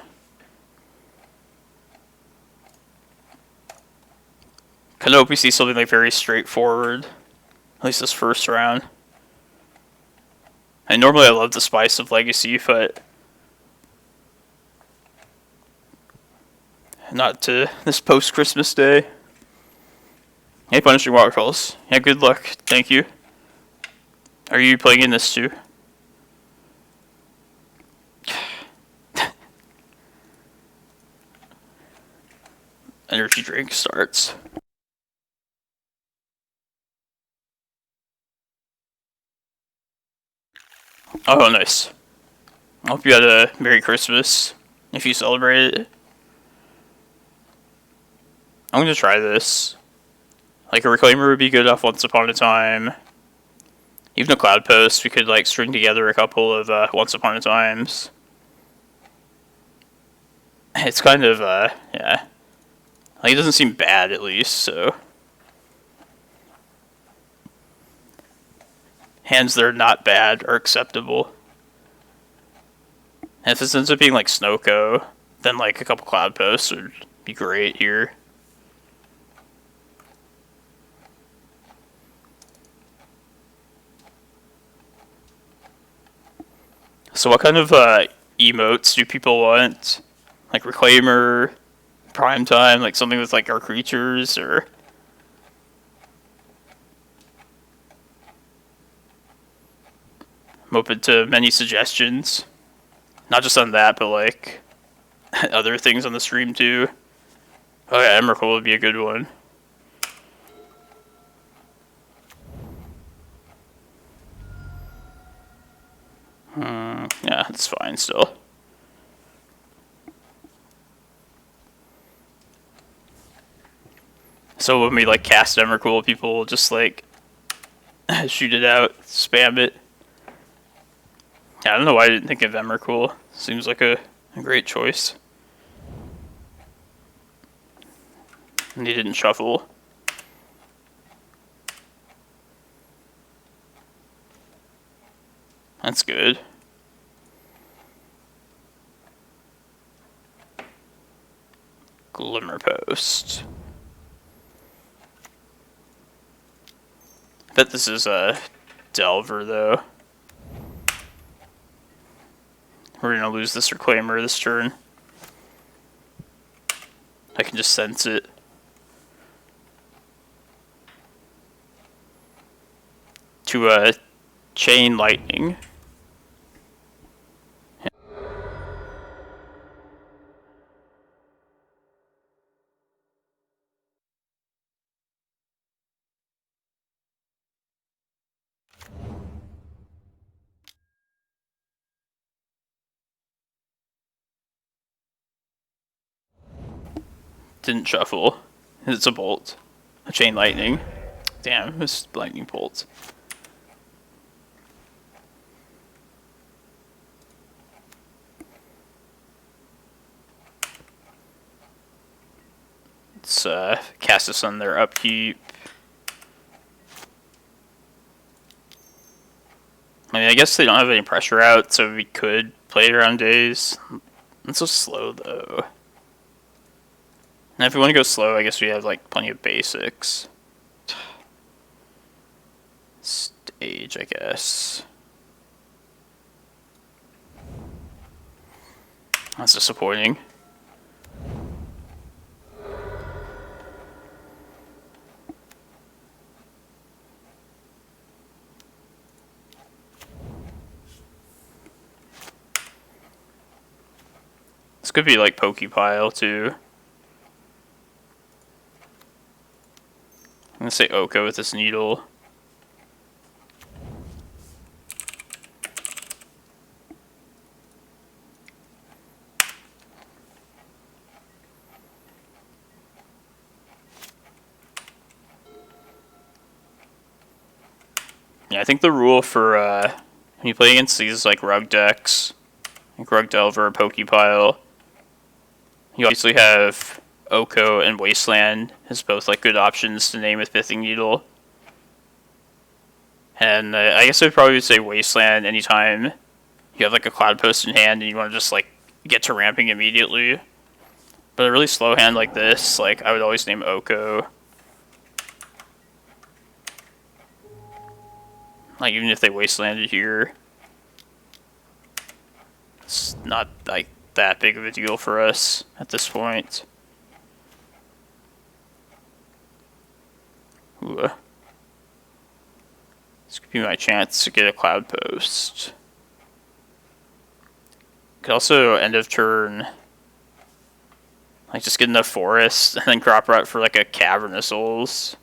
Kinda hope we see something like very straightforward. At least this first round. And normally I love the spice of Legacy, but not to this post-Christmas day. Hey, Punishing Waterfalls. Yeah, good luck. Thank you. Are you playing in this too? Energy drink starts. Oh, nice. I hope you had a Merry Christmas, if you celebrated it. I'm gonna try this. Like, a Reclaimer would be good off Once Upon a Time. Even a Cloudpost, we could, like, string together a couple of, Once Upon a Times. It's kind of, yeah. Like, it doesn't seem bad, at least, so. Hands that are not bad are acceptable. And if this ends up being, like, Snowco, then, like, a couple Cloudposts would be great here. So what kind of emotes do people want? Like Reclaimer, Prime Time, like something with like our creatures, or I'm open to many suggestions. Not just on that, but like other things on the stream too. Oh yeah, Emrakul would be a good one. Yeah, it's fine still. So when we like cast Emrakul, people will just like shoot it out, spam it. Yeah, I don't know why I didn't think of Emrakul. Seems like a great choice. And he didn't shuffle. That's good. Glimmerpost. I bet this is a Delver, though. We're gonna lose this Reclaimer this turn. I can just sense it. To Chain Lightning. didn't shuffle. It's a bolt. A chain lightning. Damn, it's lightning bolt. Let's cast this on their upkeep. I mean, I guess they don't have any pressure out, so we could play it around days. It's so slow, though. And if we want to go slow, I guess we have, like, plenty of basics. Stage, I guess. That's disappointing. This could be like Pokepile too. I'm gonna say Oko with this needle. Yeah, I think the rule for when you play against these like rug decks, like Rug Delver or Pokepile, you obviously have Oko and Wasteland as both like good options to name with Pithing Needle. And I guess I'd probably say Wasteland anytime you have like a Cloudpost in hand and you want to just like get to ramping immediately. But a really slow hand like this, like I would always name Oko. Like even if they Wastelanded here, it's not like that big of a deal for us at this point. Ooh. This could be my chance to get a Cloudpost. Could also end of turn, like just get enough forest and then crop out for like a Cavern of Souls.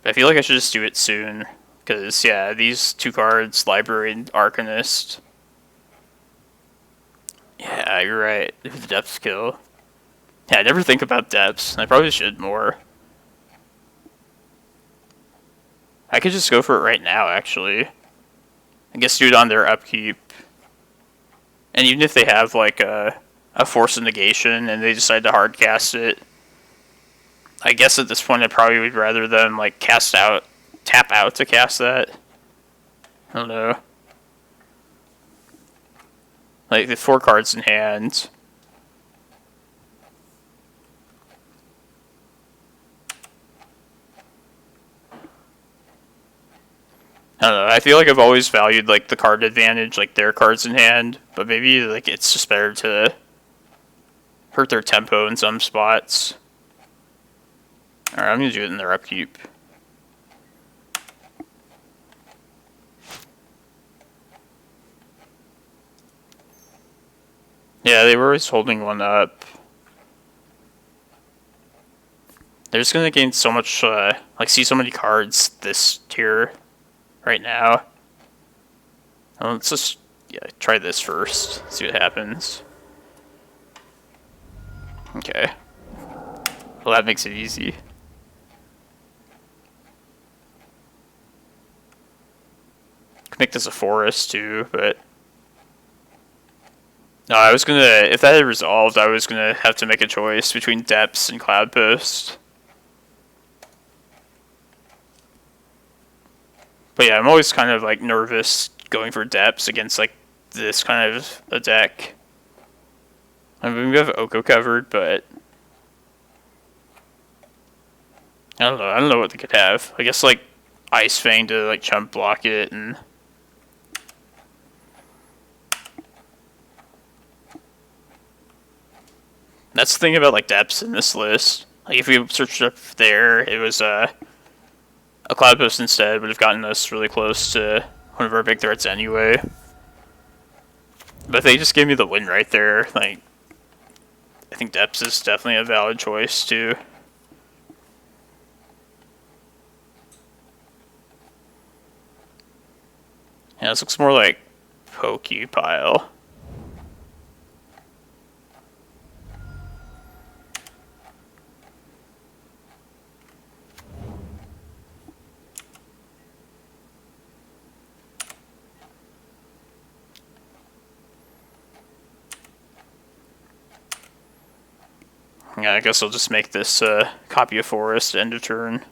But I feel like I should just do it soon, because yeah, these two cards, Library and Arcanist. Yeah, you're right. The depth kill. Yeah, I never think about depths. I probably should more. I could just go for it right now, actually. I guess do it on their upkeep. And even if they have like a Force of Negation and they decide to hard cast it, I guess at this point I probably would rather them like tap out to cast that. I don't know. Like the 4 cards in hand. I don't know, I feel like I've always valued like the card advantage, like their cards in hand, but maybe like it's just better to hurt their tempo in some spots. Alright, I'm gonna do it in their upkeep. Yeah, they were always holding one up. They're just gonna gain so much, like see so many cards this tier right now. Let's just try this first, see what happens. Okay. Well, that makes it easy. Could make this a forest too, but no, I was gonna, if that had resolved, I was gonna have to make a choice between Depths and Cloudpost. But yeah, I'm always kind of like nervous going for Depths against like this kind of a deck. I mean, we have Oko covered, but I don't know what they could have. I guess like Ice Fang to like chump block it, and that's the thing about like depths in this list. Like if we searched up there, it was a Cloudpost instead would have gotten us really close to one of our big threats anyway. But they just gave me the win right there. Like I think depths is definitely a valid choice too. Yeah, this looks more like Pokepile. Yeah, I guess I'll just make this copy of Forest end of turn.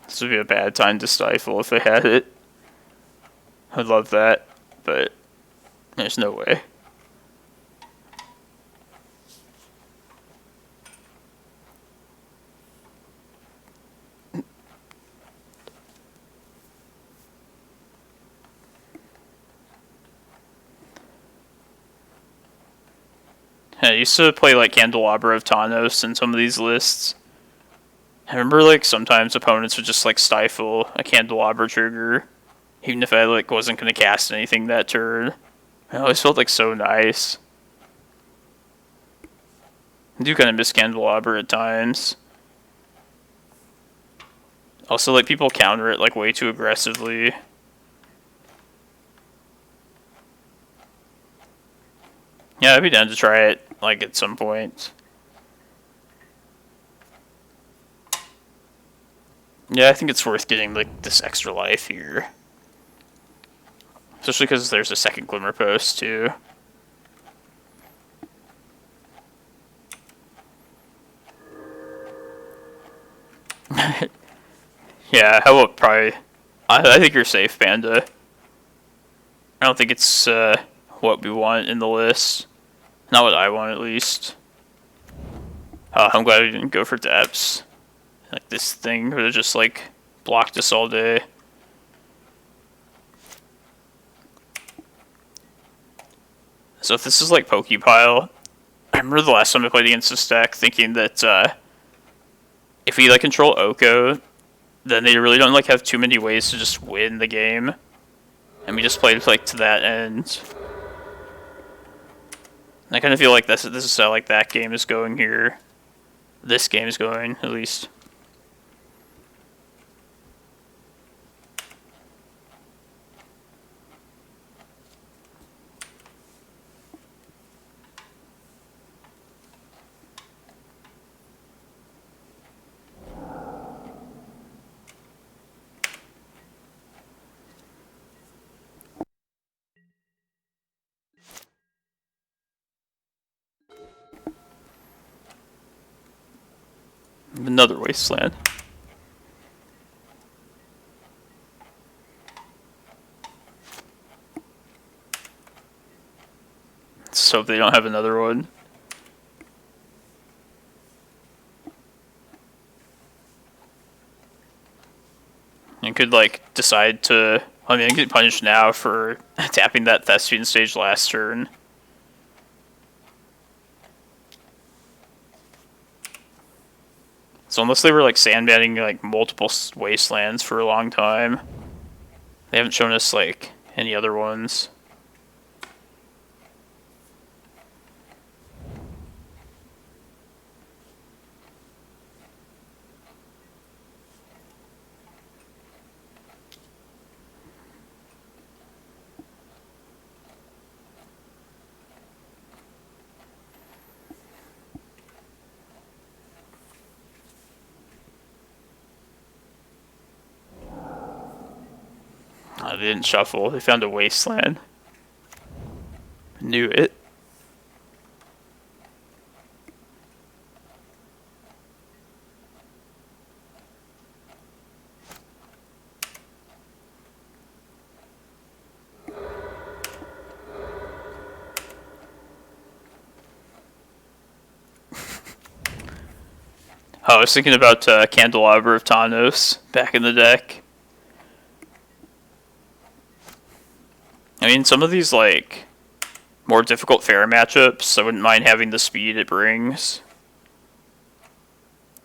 This would be a bad time to stifle if I had it. I'd love that, but there's no way. I used to play like Candelabra of Tawnos in some of these lists. I remember like sometimes opponents would just like stifle a Candelabra trigger, even if I like wasn't gonna cast anything that turn. I always felt like so nice. I do kind of miss Candelabra at times. Also, like people counter it like way too aggressively. Yeah, I'd be down to try it like at some point. Yeah, I think it's worth getting like this extra life here. Especially because there's a second Glimmerpost too. Yeah, how about probably... I think you're safe, Panda. I don't think it's what we want in the list. Not what I want, at least. I'm glad we didn't go for depths. Like, this thing would have just, like, blocked us all day. So if this is, like, Pokepile, I remember the last time I played against this deck thinking that, if we, like, control Oko, then they really don't, like, have too many ways to just win the game. And we just played, like, to that end. I kind of feel like this is how, like, that game is going here. This game is going, at least. Another wasteland. Let's hope they don't have another one. And could like decide to... I mean, I get punished now for tapping that Thespian stage last turn. So unless they were like sandbanning like multiple wastelands for a long time, they haven't shown us like any other ones. They didn't shuffle. They found a wasteland. Knew it. I was thinking about Candelabra of Tawnos back in the deck. I mean, some of these, like, more difficult fair matchups, I wouldn't mind having the speed it brings.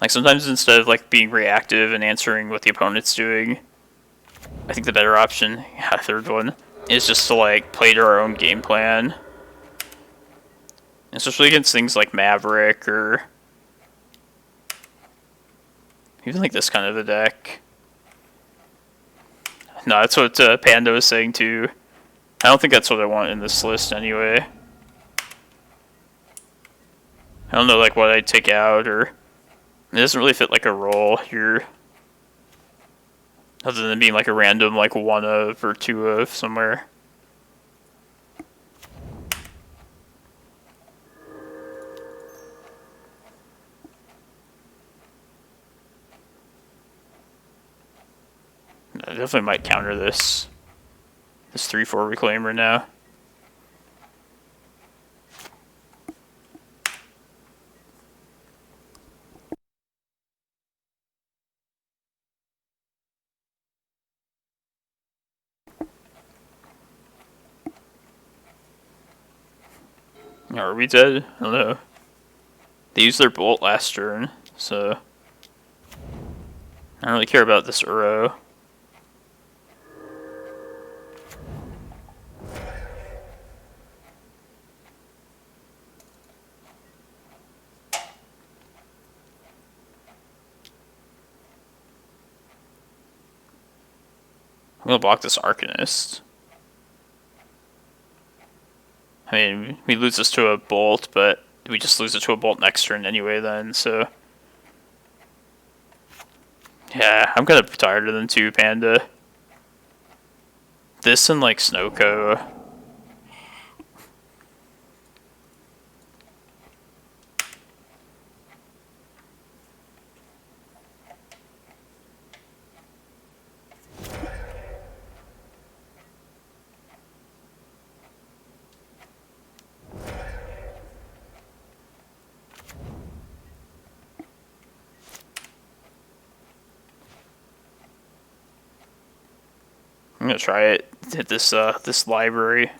Like, sometimes instead of, like, being reactive and answering what the opponent's doing, I think the better option, yeah, third one, is just to, like, play to our own game plan. Especially against things like Maverick, or even, like, this kind of a deck. No, that's what Panda was saying too. I don't think that's what I want in this list anyway. I don't know like what I'd take out, or it doesn't really fit like a role here. Other than being like a random like 1 of or 2 of somewhere. I definitely might counter this 3/4 Reclaimer now. Are we dead? I don't know. They used their bolt last turn, so I don't really care about this Uro. I'm gonna block this Arcanist. I mean, we lose this to a bolt, but we just lose it to a bolt next turn anyway then, so... Yeah, I'm kind of tired of them too, Panda. This and, like, Snowco. I'm gonna try it. Hit this this library.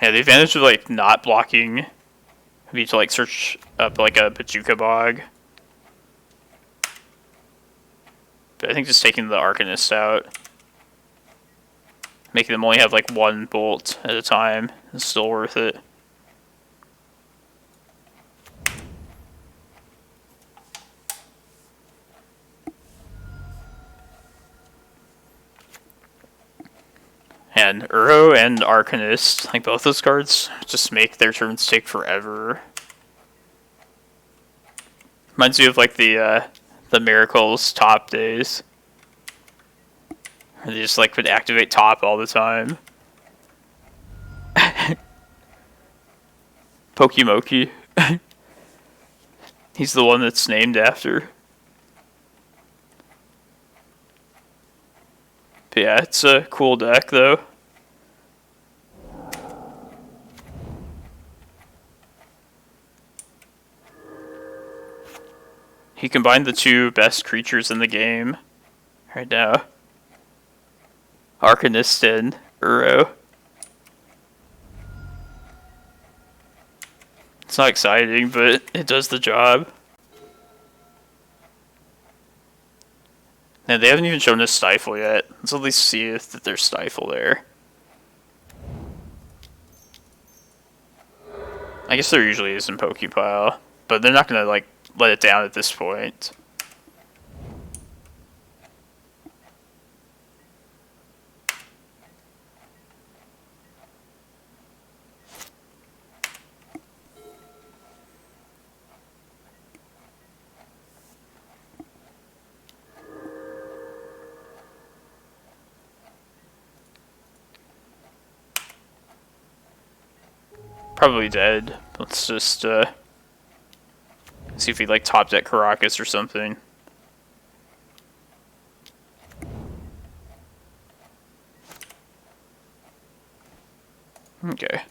Yeah, the advantage of like not blocking would be to like search up like a Bojuka Bog. But I think just taking the Arcanist out, making them only have like 1 bolt at a time, is still worth it. And Uro and Arcanist, like both those cards, just make their turns take forever. Reminds me of like the Miracles top days. Where they just like would activate top all the time. Pokemoki. He's the one that's named after. But yeah, it's a cool deck though. He combined the 2 best creatures in the game right now. Arcanist and Uro. It's not exciting, but it does the job. And they haven't even shown us Stifle yet. Let's at least see if that there's Stifle there. I guess there usually is in Pokepile, but they're not gonna like let it down at this point. Probably dead. Let's just see if he like top deck Karakas or something. Okay.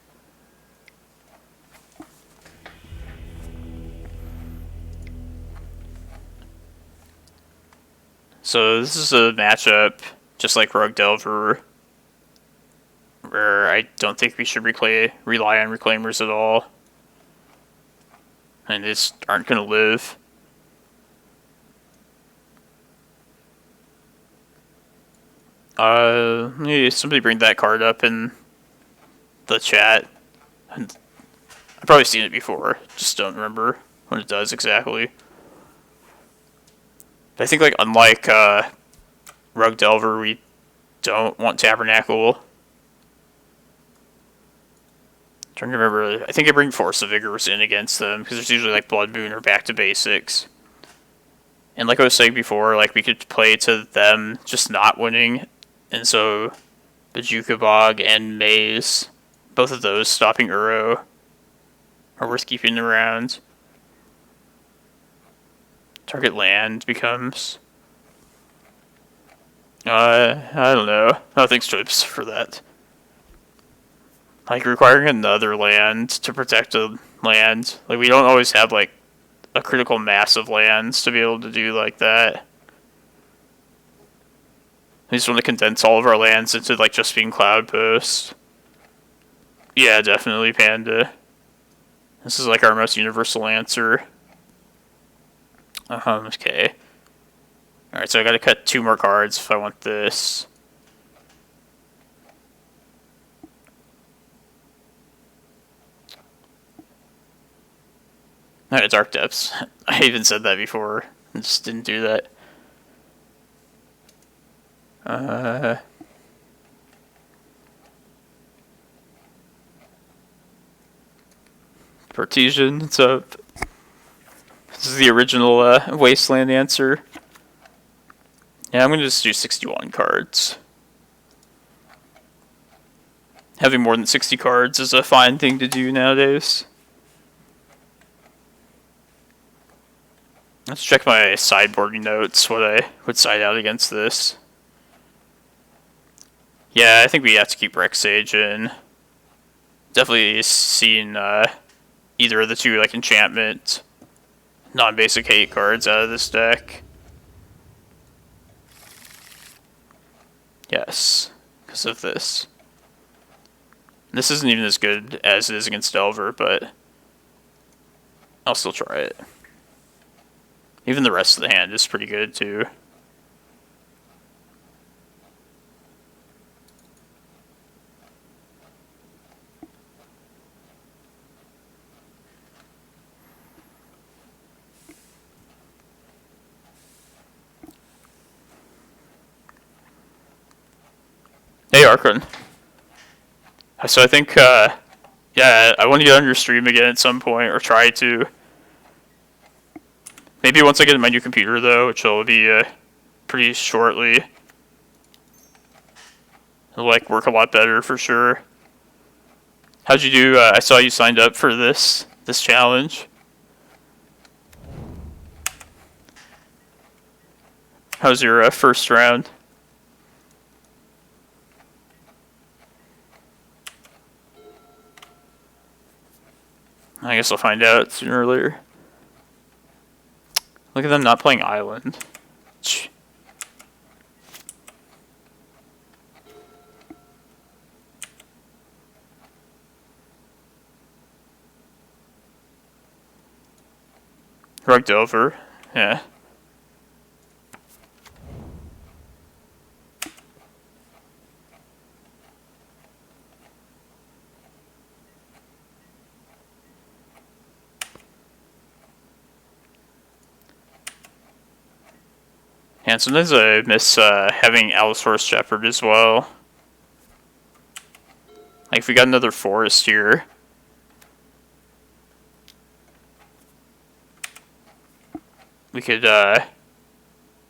So this is a matchup just like Rogue Delver, where I don't think we should rely on Reclaimers at all. And they just aren't going to live. Maybe somebody bring that card up in the chat. I've probably seen it before, just don't remember what it does exactly. But I think, like, unlike Rug Delver, we don't want Tabernacle. I'm trying to remember, I think I bring Force of Vigor in against them, because there's usually, like, Blood Moon or Back to Basics. And like I was saying before, like, we could play to them just not winning, and so Bojuka Bog and Maze, both of those stopping Uro, are worth keeping around. Target land becomes... I don't know. Nothing's choice for that. Like, requiring another land to protect a land. Like, we don't always have, like, a critical mass of lands to be able to do like that. We just want to condense all of our lands into, like, just being Cloudpost. Yeah, definitely Panda. This is, like, our most universal answer. Okay. Alright, so I gotta cut 2 more cards if I want this. Alright, Dark Depths. I even said that before. I just didn't do that. Partition, what's up? This is the original Wasteland answer. Yeah, I'm going to just do 61 cards. Having more than 60 cards is a fine thing to do nowadays. Let's check my sideboarding notes, what I would side out against this. Yeah, I think we have to keep Rec Sage in. Definitely seen either of the 2, like, enchantment, non-basic hate cards out of this deck. Yes, because of this. This isn't even as good as it is against Delver, but I'll still try it. Even the rest of the hand is pretty good, too. Hey, Arkon. So I think, yeah, I want to get on your stream again at some point, or try to. Maybe once I get my new computer, though, which will be pretty shortly. It'll, like, work a lot better for sure. How'd you do? I saw you signed up for this challenge. How's your first round? I guess I'll find out sooner or later. Look at them not playing Island. Rug Delver, yeah. And sometimes I miss having Allosaurus Shepherd as well. Like, if we got another forest here. We could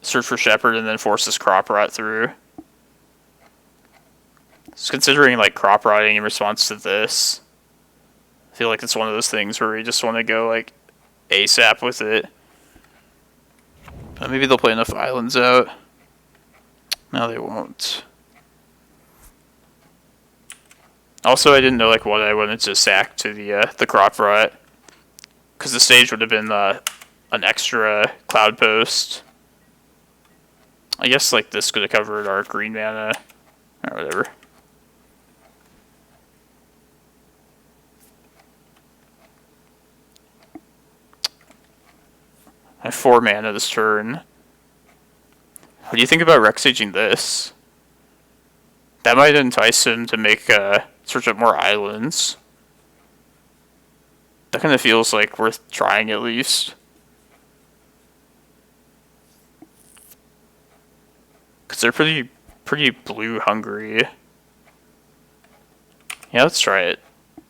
search for Shepherd and then force this crop rot through. Just considering, like, crop rotting in response to this, I feel like it's one of those things where we just want to go, like, ASAP with it. But maybe they'll play enough islands out. No, they won't. Also, I didn't know, like, what I wanted to sack to the crop rot, because the stage would have been an extra Cloudpost. I guess, like, this could have covered our green mana or whatever. I have 4 mana this turn. What do you think about Rexaging this? That might entice him to make search up more islands. That kind of feels like worth trying at least. because they're pretty blue hungry. Yeah, let's try it.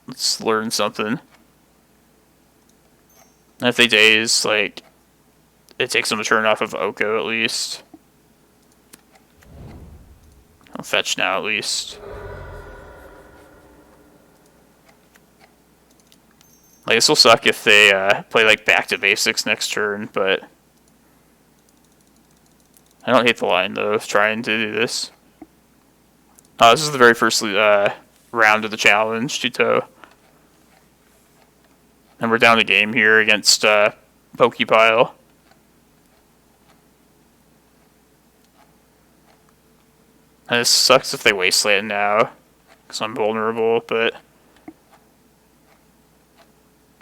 Let's learn something. And if they daze, like, it takes them a turn off of Oko at least. I'll fetch now at least. Like, this will suck if they play like back to basics next turn, but I don't hate the line though of trying to do this. This is the very first round of the challenge, Tuto. And we're down the game here against Pokepile. And this sucks if they wasteland now, because I'm vulnerable, but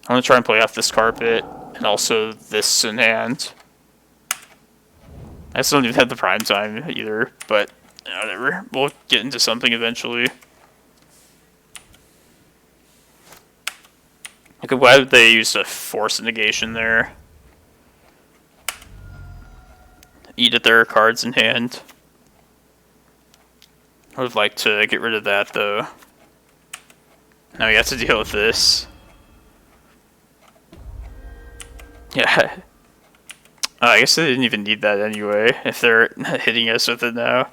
I'm going to try and play off this carpet, and also this in hand. I still don't even have the prime time either, but whatever. We'll get into something eventually. Okay, why would they use a force negation there? Eat at their cards in hand. I would like to get rid of that though. Now we have to deal with this. Yeah. I guess they didn't even need that anyway, if they're hitting us with it now.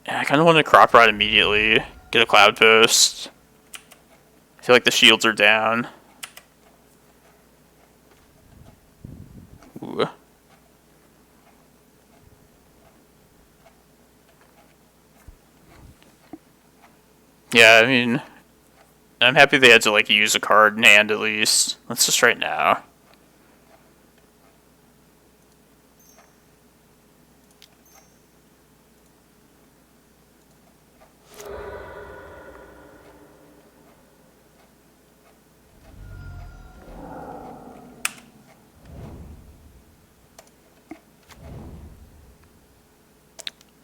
Yeah, I kind of want to crop rot immediately. Get a Cloudpost. I feel like the shields are down. Ooh. Yeah, I mean, I'm happy they had to like use a card in hand at least. Let's just try it now.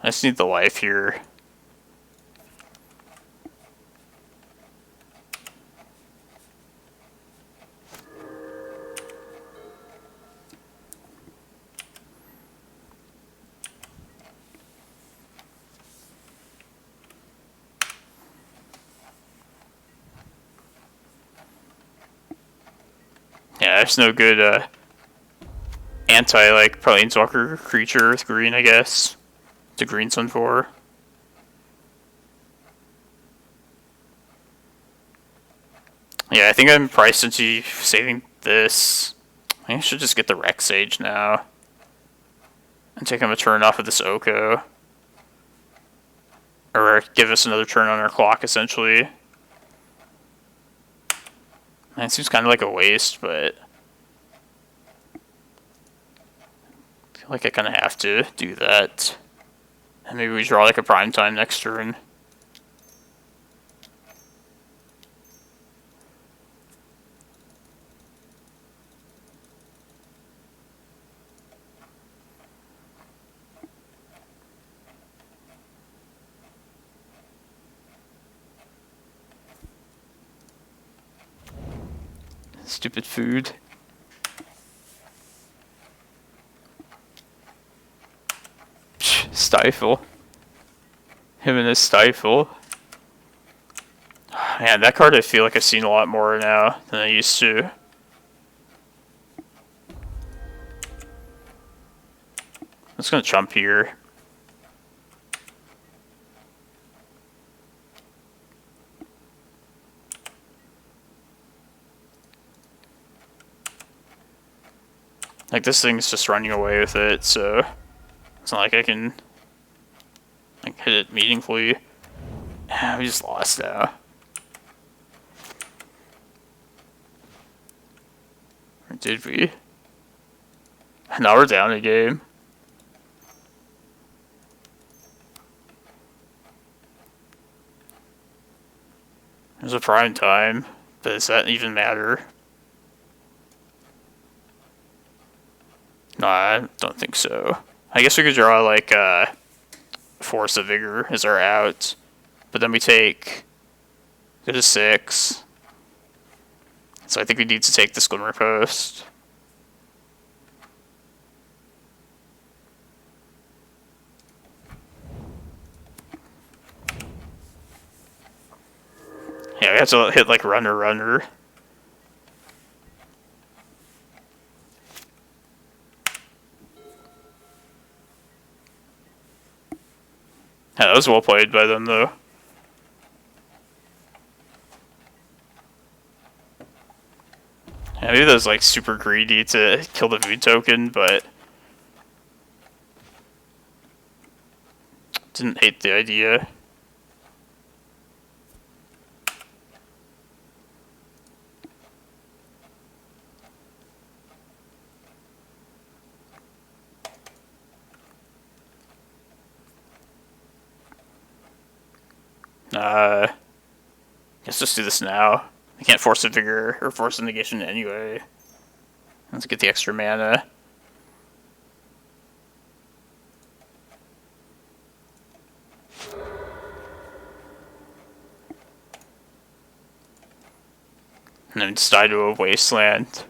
I just need the life here. Yeah, there's no good anti like planeswalker creature with green, I guess. To green Sun 4. Yeah, I think I'm priced into saving this. I think I should just get the Rec Sage now. And take him a turn off of this Oko. Or give us another turn on our clock, essentially. And it seems kind of like a waste, but I feel like I kind of have to do that. And maybe we draw like a prime time next turn. Stupid food. Stifle. Him and his Stifle. Man, that card I feel like I've seen a lot more now than I used to. I'm just gonna chump here. Like, this thing's just running away with it, so it's not like I can like hit it meaningfully. We just lost now. Or did we? Now we're down a game. There's a prime time, but does that even matter? No, I don't think so. I guess we could draw like Force of Vigor as our out, but then we take go to 6. So I think we need to take this Glimmerpost. have to hit like runner. Yeah, that was well played by them though. Yeah, maybe that was like super greedy to kill the food token, but didn't hate the idea. Guess just do this now. I can't Force of Vigor or Force of Negation anyway. Let's get the extra mana. And then just die to a wasteland.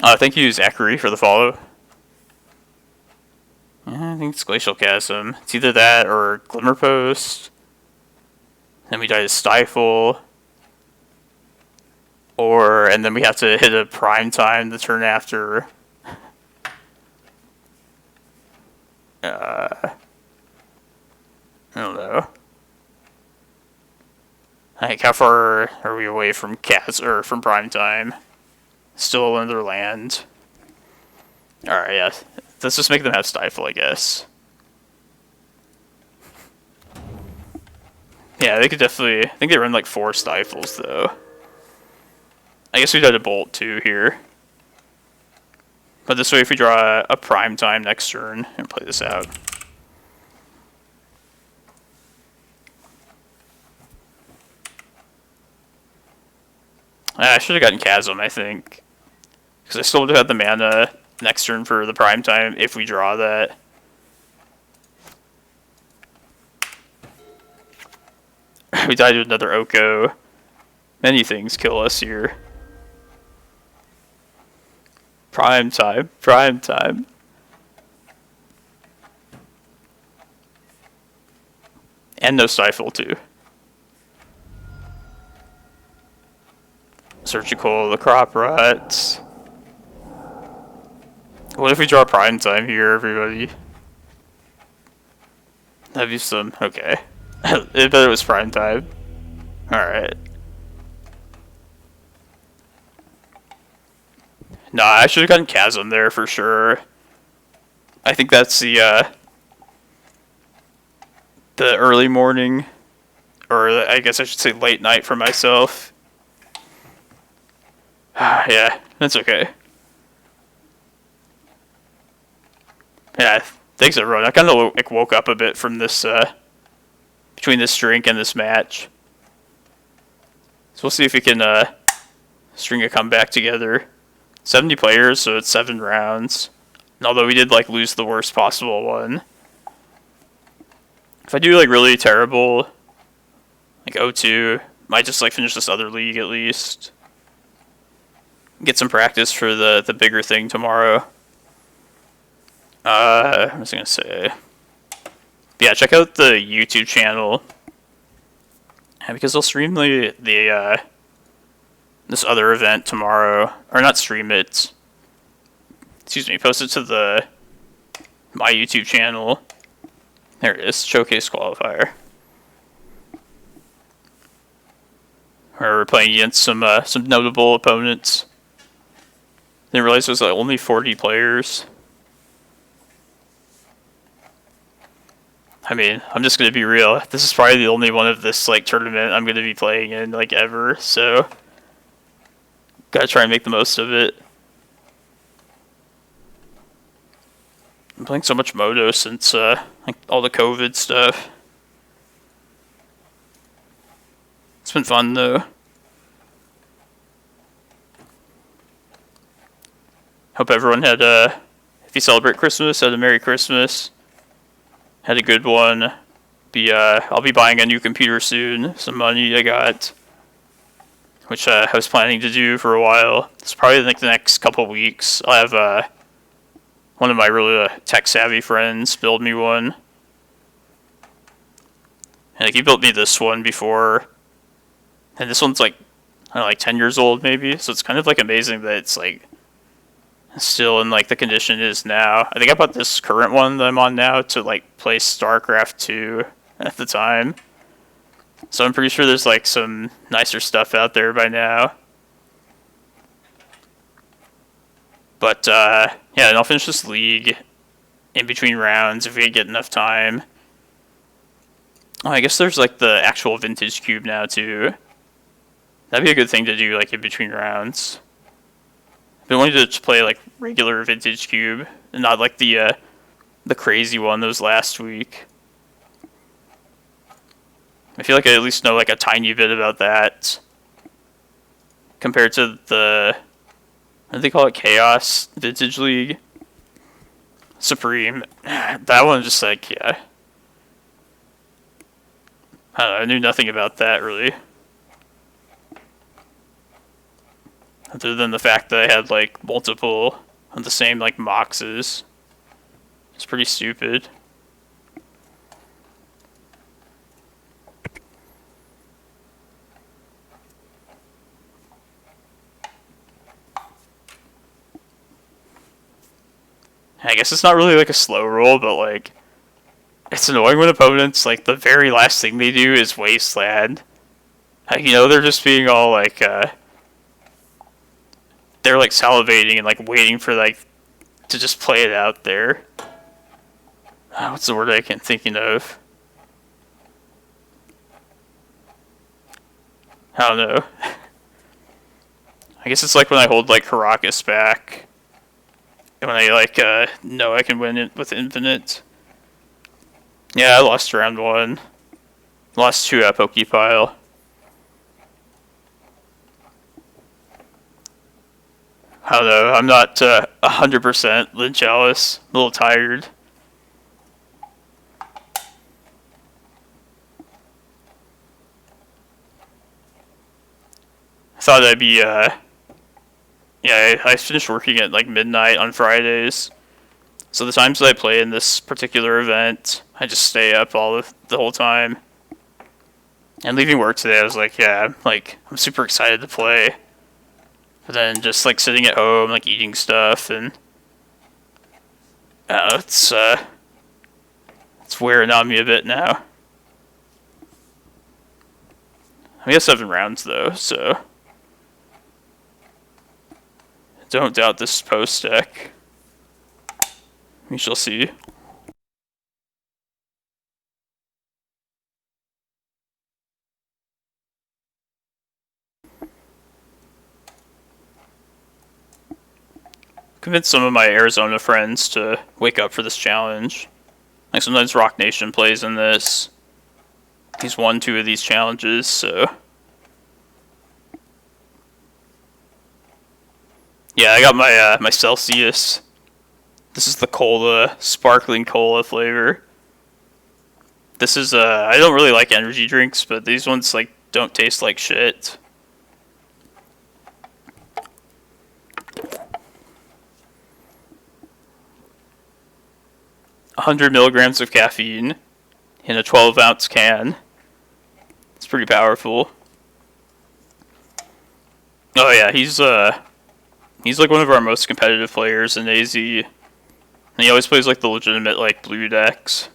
I think you use Akari for the follow. I think it's Glacial Chasm. It's either that or Glimmerpost. Then we die to Stifle. And then we have to hit a prime time the turn after. I don't know. Like, how far are we away from from prime time? Still another land. Alright, yeah. Let's just make them have Stifle, I guess. Yeah, they could definitely... I think they run like 4 Stifles, though. I guess we'd have to Bolt, too, here. But this way, if we draw a prime time next turn and play this out. I should have gotten Chasm, I think. Because I still would have had the mana next turn for the prime time if we draw that. We died to another Oko. Many things kill us here. Prime time. Prime time. And no Stifle, too. Surgical, the Crop Rot. What if we draw prime time here, everybody? That'd be some... Okay. I bet it was prime time. Alright. Nah, I should have gotten Chasm there for sure. I think that's the early morning. Or I guess I should say late night for myself. Yeah, that's okay. Yeah, thanks everyone. I kind of like woke up a bit from this, between this drink and this match. So we'll see if we can string a comeback together. 70 players, so it's 7 rounds. And although we did like lose the worst possible one, if I do like really terrible, like 0-2, might just like finish this other league at least. Get some practice for the bigger thing tomorrow. I was gonna say, yeah, check out the YouTube channel. Yeah, because they'll stream the this other event tomorrow, or not stream it. Excuse me, post it to my YouTube channel. There it is, Showcase Qualifier. Where we're playing against some notable opponents. Didn't realize it was like only 40 players. I mean, I'm just gonna be real. This is probably the only one of this like tournament I'm gonna be playing in like ever, so gotta try and make the most of it. I'm playing so much Moto since like all the COVID stuff. It's been fun though. Hope everyone had if you celebrate Christmas, had a Merry Christmas. Had a good one. I'll be buying a new computer soon. Some money I got, which I was planning to do for a while. It's probably like the next couple weeks. I'll have one of my really tech savvy friends build me one. And like, he built me this one before And this one's like, I don't know, like 10 years old maybe. So it's kind of like amazing that it's like still in like the condition it is now. I think I bought this current one that I'm on now to like play StarCraft 2 at the time. So I'm pretty sure there's like some nicer stuff out there by now. But yeah, and I'll finish this league in between rounds if we get enough time. Oh, I guess there's like the actual vintage cube now too. That'd be a good thing to do like in between rounds. I've been wanting to just play like regular vintage cube and not like the crazy one that was last week. I feel like I at least know like a tiny bit about that compared to the, what do they call it, Chaos Vintage League? Supreme. That one just like, yeah. I don't know, I knew nothing about that really. Other than the fact that I had like multiple of the same like moxes. It's pretty stupid. I guess it's not really like a slow roll, but like it's annoying when opponents like the very last thing they do is Wasteland. You know, they're just being all like they're like salivating and like waiting for like to just play it out there. What's the word I can't thinking of? I don't know. I guess it's like when I hold like Karakas back. And when I like know I can win it with infinite. Yeah, I lost round 1. Lost 2 at Pokepile. I don't know, I'm not 100% jealous. A little tired. I thought I'd be, yeah, I finished working at like midnight on Fridays. So the times that I play in this particular event, I just stay up the whole time. And leaving work today, I was like, yeah, like, I'm super excited to play. But then just like sitting at home, like eating stuff, and it's wearing on me a bit now. We have 7 rounds though, so don't doubt this post deck. We shall see. Convinced some of my Arizona friends to wake up for this challenge. Like sometimes Rock Nation plays in this. He's won 2 of these challenges, so yeah, I got my my Celsius. This is the cola, sparkling cola flavor. This is I don't really like energy drinks, but these ones like don't taste like shit. $100 mg of caffeine in a 12-ounce can. It's pretty powerful. Oh yeah, he's like one of our most competitive players in AZ. And he always plays like the legitimate like blue decks.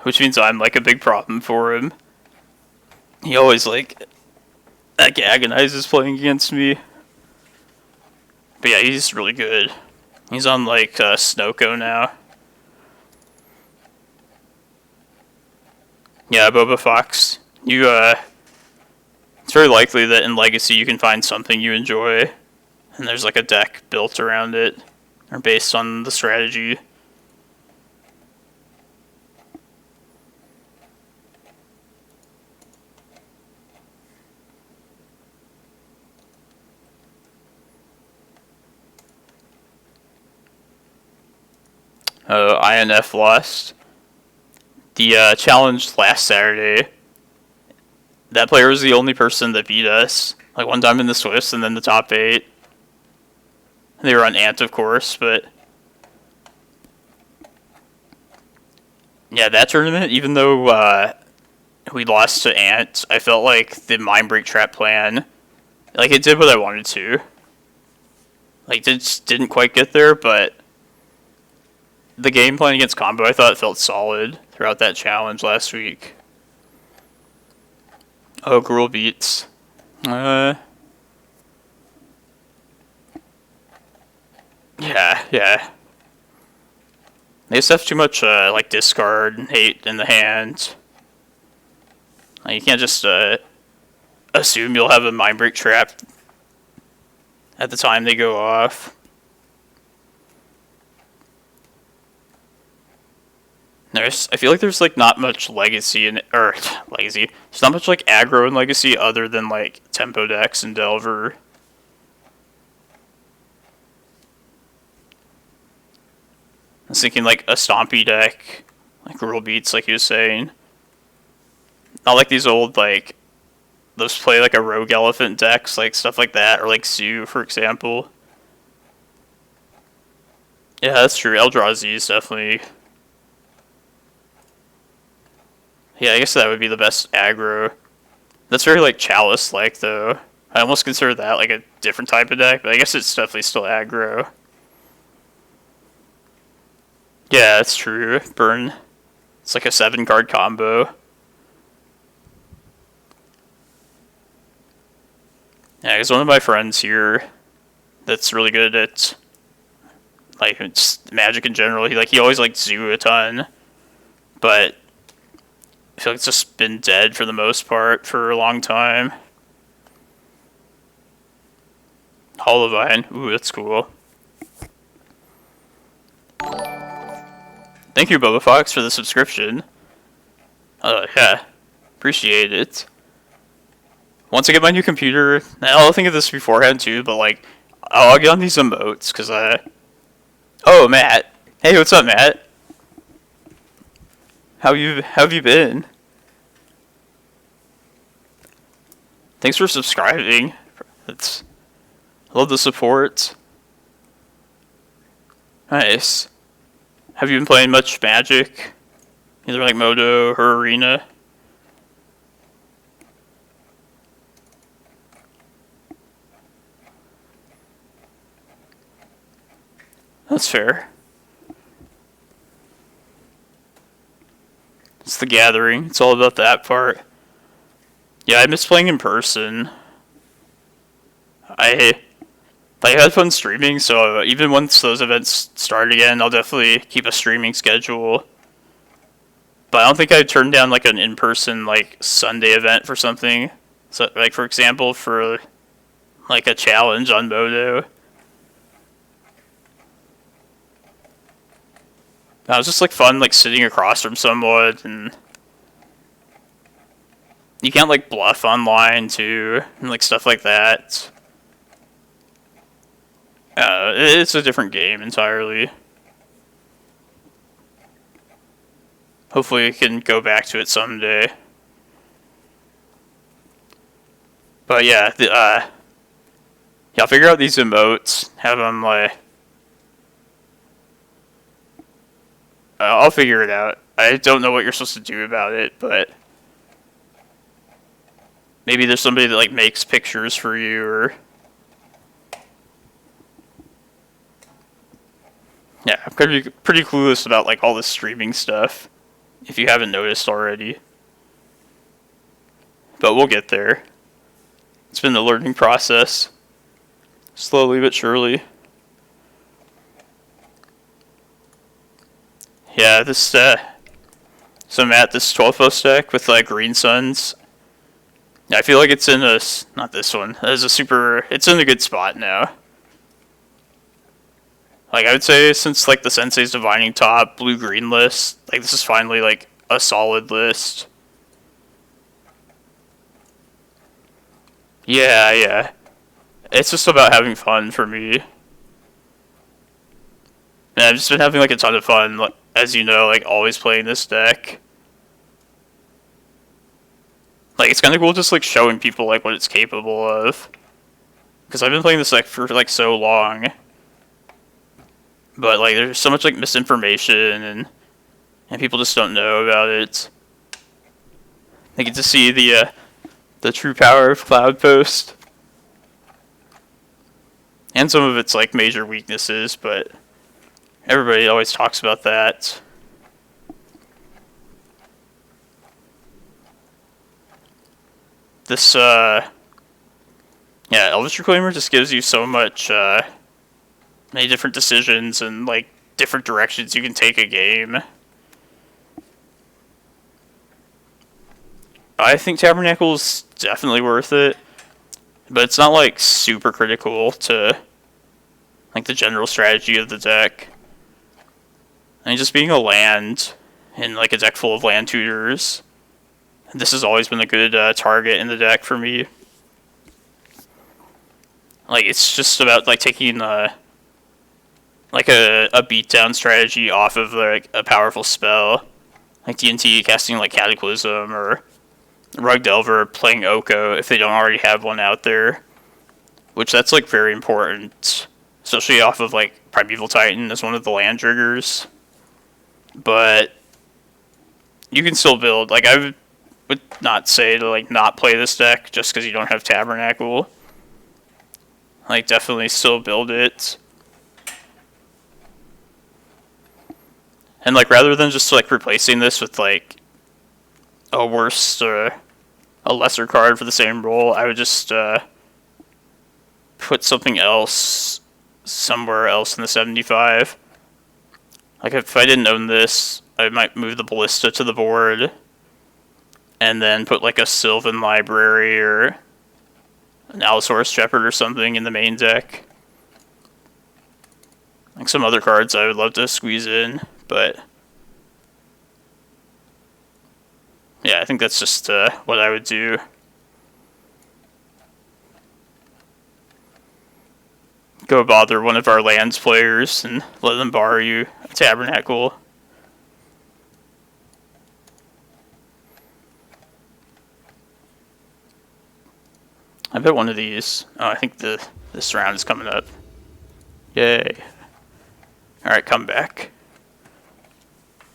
Which means I'm like a big problem for him. He always like agonizes playing against me. But yeah, he's really good. He's on like Snoko now. Yeah, Boba Fox. You it's very likely that in Legacy you can find something you enjoy, and there's like a deck built around it, or based on the strategy. INF lost. The challenge last Saturday, that player was the only person that beat us. Like one time in the Swiss and then the top 8. They were on Ant, of course, but yeah, that tournament, even though we lost to Ant, I felt like the Mindbreak Trap plan, like, it did what I wanted to. Like, it just didn't quite get there, but the game plan against combo, I thought it felt solid throughout that challenge last week. Oh, Gruul beats. Yeah. They just have too much, like, discard and hate in the hand. Like, you can't just, assume you'll have a Mindbreak Trap at the time they go off. I feel like there's, like, not much legacy in it, or, legacy. There's not much, like, aggro in legacy other than, like, tempo decks and Delver. I was thinking, like, a Stompy deck, like Gruul beats, like you were saying. Not like these old, like, those play, like, a Rogue Elephant decks, like, stuff like that, or, like, Zoo, for example. Yeah, that's true. Eldrazi is definitely... Yeah, I guess that would be the best aggro. That's very, like, Chalice-like, though. I almost consider that, like, a different type of deck, but I guess it's definitely still aggro. Yeah, that's true. Burn. It's like a 7-card combo. Yeah, because one of my friends here that's really good at, like, just Magic in general, he always liked Zoo a ton, but I feel like it's just been dead for the most part for a long time. Hollowvine. Ooh, that's cool. Thank you, Boba Fox, for the subscription. Yeah. Appreciate it. Once I get my new computer, I'll think of this beforehand too, but, like, I'll get on these emotes, because Oh, Matt. Hey, what's up, Matt? How have you been? Thanks for subscribing. I love the support. Nice. Have you been playing much Magic? Either, like, Moto or Arena? That's fair. It's the gathering. It's all about that part. Yeah, I miss playing in person. I had fun streaming, so even once those events start again, I'll definitely keep a streaming schedule. But I don't think I'd turn down, like, an in-person, like, Sunday event for something. So, like, for example, for, like, a challenge on Moto. It was just, like, fun, like, sitting across from someone, and you can't, like, bluff online, too, and, like, stuff like that. It's a different game entirely. Hopefully we can go back to it someday. But yeah, I'll figure out these emotes, have them, like... I'll figure it out. I don't know what you're supposed to do about it, but... Maybe there's somebody that, like, makes pictures for you, or... Yeah, I'm pretty clueless about, like, all this streaming stuff, if you haven't noticed already. But we'll get there. It's been a learning process. Slowly but surely. Yeah, this, so Matt, this 12-post deck with, like, Green Suns, I feel like it's in a, not this one, it's in a good spot now. Like, I would say since, like, the Sensei's Divining Top, Blue-Green list, like, this is finally, like, a solid list. Yeah. It's just about having fun for me. And I've just been having, like, a ton of fun, like, as you know, like, always playing this deck. Like, it's kind of cool just, like, showing people, like, what it's capable of. Because I've been playing this deck for, like, so long. But, like, there's so much, like, misinformation, and people just don't know about it. They get to see the true power of Cloudpost. And some of its like major weaknesses, but everybody always talks about that. This yeah, Elvish Reclaimer just gives you so much many different decisions and like different directions you can take a game. I think Tabernacle is definitely worth it, but it's not like super critical to like the general strategy of the deck. I mean, just being a land in like a deck full of land tutors, this has always been a good target in the deck for me. Like, it's just about like taking like a beatdown strategy off of like a powerful spell, like DNT casting like Cataclysm or Rug Delver playing Oko if they don't already have one out there, which that's like very important, especially off of like Primeval Titan as one of the land triggers. But you can still build, like I would not say to like not play this deck just because you don't have Tabernacle. Like definitely still build it. And like rather than just like replacing this with like a worse or a lesser card for the same role, I would just put something else somewhere else in the 75. Like if I didn't own this, I might move the Ballista to the board and then put like a Sylvan Library or an Allosaurus Shepherd or something in the main deck. Like some other cards I would love to squeeze in, but yeah, I think that's just what I would do. Go bother one of our lands players and let them borrow you a Tabernacle. I bet one of these. Oh, I think this round is coming up. Yay. Alright, come back.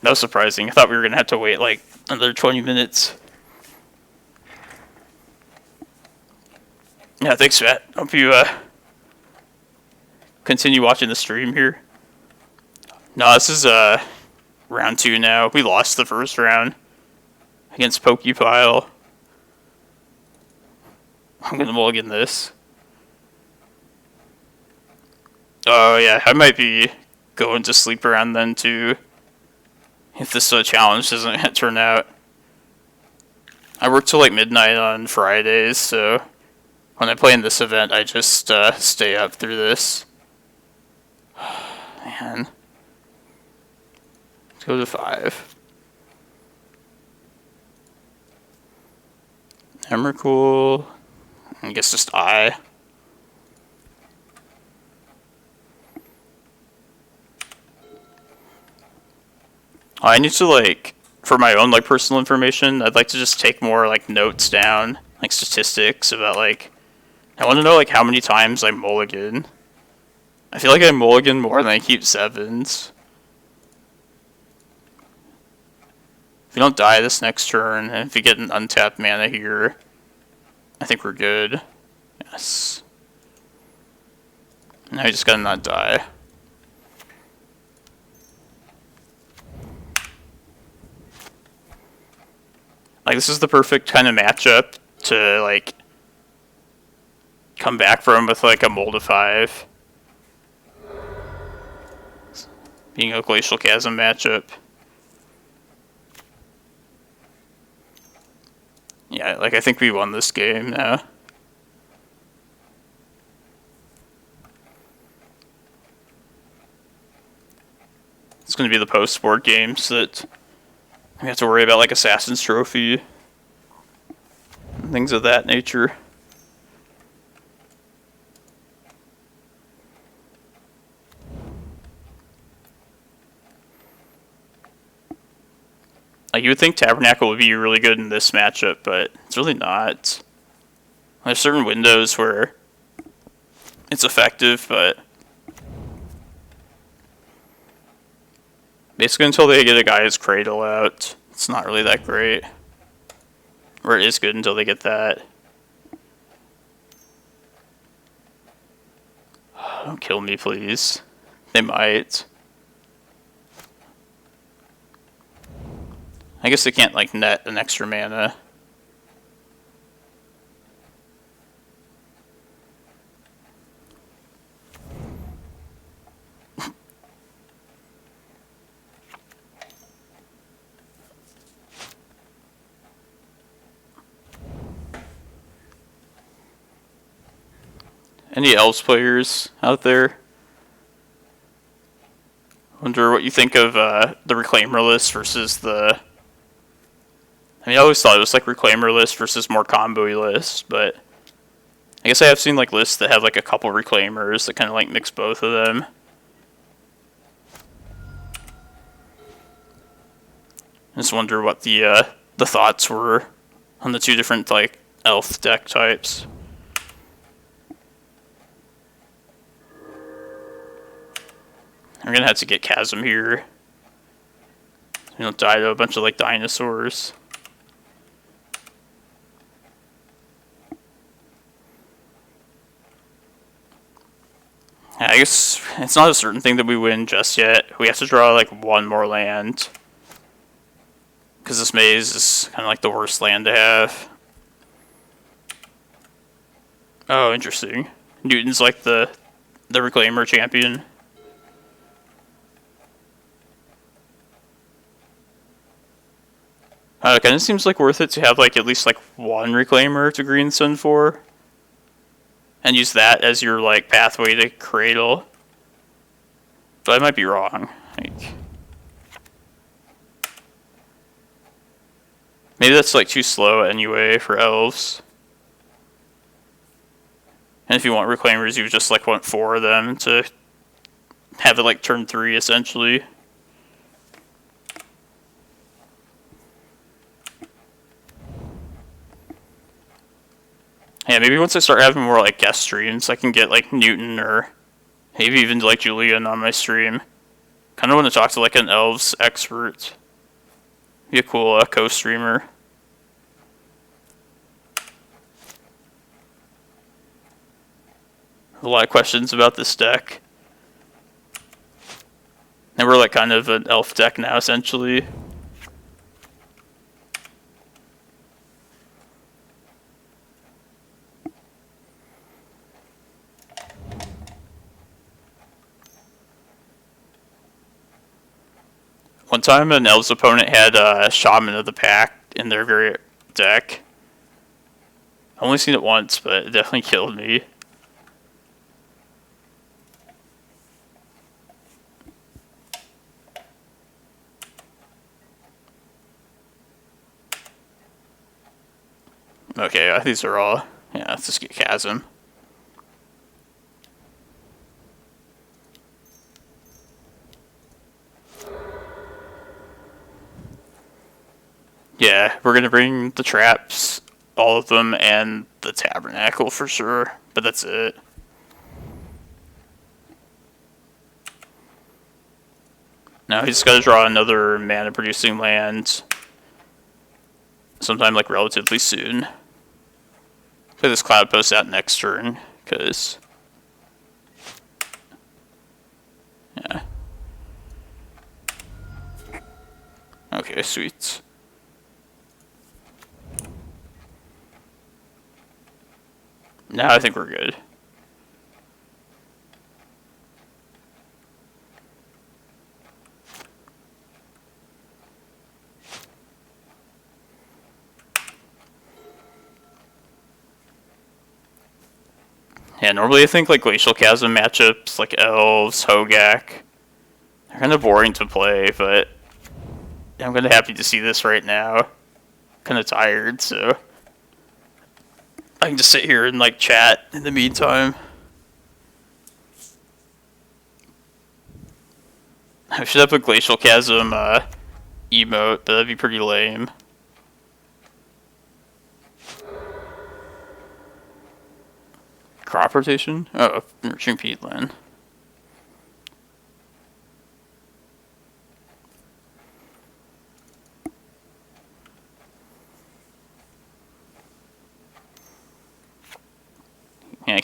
That was surprising. I thought we were going to have to wait like another 20 minutes. Yeah, thanks, Matt. Hope you continue watching the stream here. No, this is round 2 now. We lost the first round against Pokepile. I'm going to mulligan this. Oh, yeah, I might be going to sleep around then, too. If this challenge doesn't turn out. I work till like midnight on Fridays, so when I play in this event, I just stay up through this. Man. Let's go to 5. Emrakul. I guess just Eye. I need to like, for my own like personal information, I'd like to just take more like notes down, like statistics about like, I want to know like how many times I mulligan. I feel like I mulligan more than I keep 7s. If we don't die this next turn, and if we get an untapped mana here, I think we're good. Yes. Now we just gotta not die. Like, this is the perfect kind of matchup to, like, come back from with, like, a Mold of 5. Being a Glacial Chasm matchup. Yeah, like, I think we won this game now. It's going to be the post-sport games that we have to worry about, like, Assassin's Trophy. And things of that nature. Like, you would think Tabernacle would be really good in this matchup, but it's really not. There's certain windows where it's effective, but basically until they get a guy's Cradle out, it's not really that great. Or it is good until they get that. Don't kill me, please. They might. I guess they can't, like, net an extra mana. Any Elves players out there? Wonder what you think of the Reclaimer list versus the... I mean, I always thought it was like Reclaimer list versus more combo-y list, but I guess I have seen like lists that have like a couple Reclaimers that kind of like mix both of them. I just wonder what the thoughts were on the two different like elf deck types. I'm gonna have to get Chasm here. We don't die to a bunch of like dinosaurs. I guess it's not a certain thing that we win just yet. We have to draw like one more land. Because this maze is kind of like the worst land to have. Oh, interesting. Newton's like the Reclaimer champion. It kind of seems like worth it to have like at least like one Reclaimer to green sun for. And use that as your like pathway to Cradle. But I might be wrong. Like, maybe that's like too slow anyway for elves. And if you want Reclaimers, you just like want 4 of them to have it like turn 3 essentially. Yeah, maybe once I start having more like guest streams, I can get like Newton or maybe even like Julian on my stream. Kind of want to talk to like an elves expert. Be a cool co-streamer. A lot of questions about this deck. And we're like kind of an elf deck now essentially. One time an Elves opponent had a Shaman of the Pack in their very deck. I've only seen it once, but it definitely killed me. Okay, these are all... Yeah, let's just get Chasm. Yeah, we're gonna bring the traps, all of them, and the Tabernacle for sure, but that's it. Now he's gotta draw another mana producing land sometime like relatively soon. Play this Cloudpost out next turn, because... Yeah. Okay, sweet. Now I think we're good. Yeah, normally I think like Glacial Chasm matchups, like Elves, Hogak, they're kind of boring to play, but I'm kind of happy to see this right now. Kind of tired, so I can just sit here and like chat in the meantime. I should have a Glacial Chasm emote, but that'd be pretty lame. Crop rotation? Oh, enriching peatland.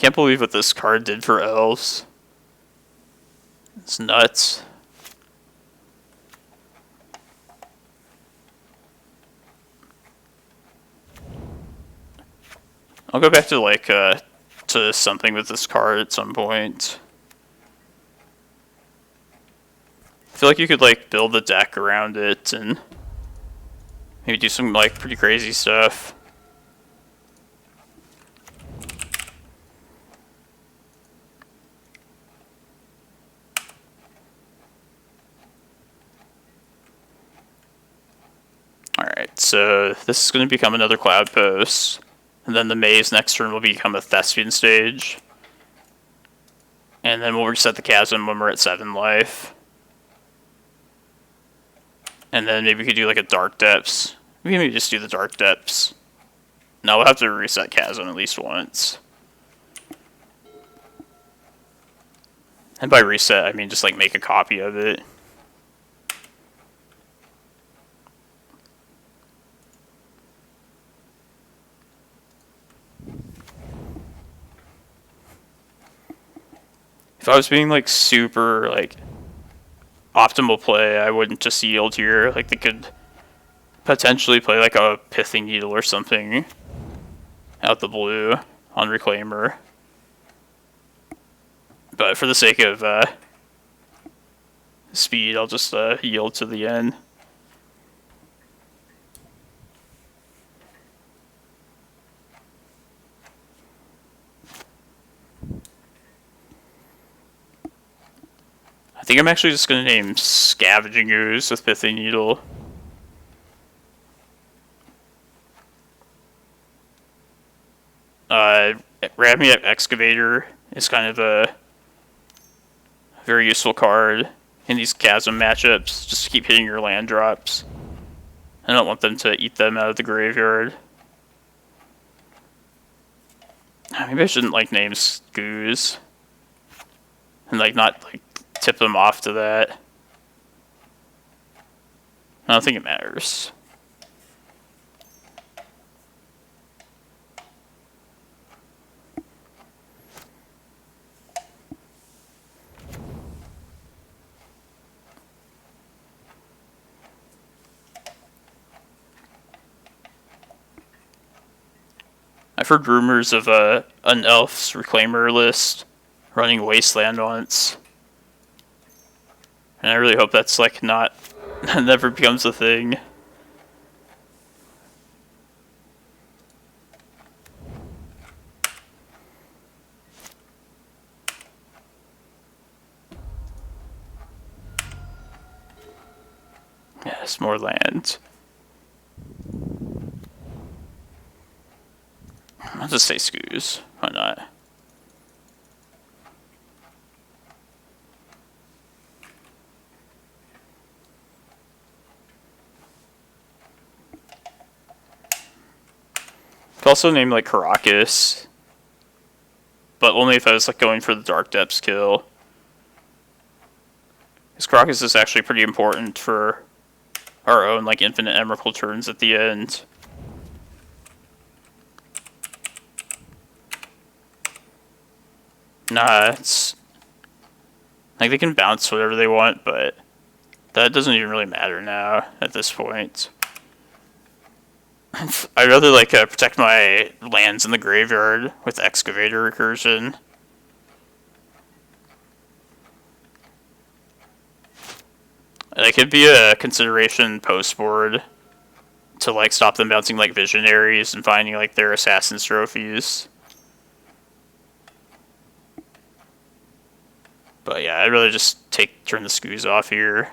can't believe what this card did for elves. It's nuts. I'll go back to like to something with this card at some point. I feel like you could like build a deck around it and maybe do some like pretty crazy stuff. Alright, so this is going to become another Cloudpost. And then the Maze next turn will become a Thespian stage. And then we'll reset the Chasm when we're at 7 life. And then maybe we could do like a Dark Depths. Maybe just do the Dark Depths. No, we'll have to reset Chasm at least once. And by reset, I mean just like make a copy of it. If I was being like super like optimal play, I wouldn't just yield here. Like they could potentially play like a Pithing Needle or something out the blue on Reclaimer. But for the sake of speed, I'll just yield to the end. I think I'm actually just going to name Scavenging Ooze with Pithing Needle. Ramunap Excavator is kind of a very useful card in these Chasm matchups, just to keep hitting your land drops. I don't want them to eat them out of the graveyard. Maybe I shouldn't like name Skoos. And like not like tip them off to that. I don't think it matters. I've heard rumors of an Elf's Reclaimer list running Wasteland once. And I really hope that's like not never becomes a thing. Yes, more land. I'll just say Skoos. Why not? Could also name like Karakas, but only if I was like going for the Dark Depths kill. Because Karakas is actually pretty important for our own like infinite Emrakul turns at the end. Nah, it's like they can bounce whatever they want, but that doesn't even really matter now at this point. I'd rather like protect my lands in the graveyard with Excavator recursion. It could be a consideration post board to like stop them bouncing like Visionaries and finding like their Assassin's trophies. But yeah, I'd rather just turn the Skoos off here.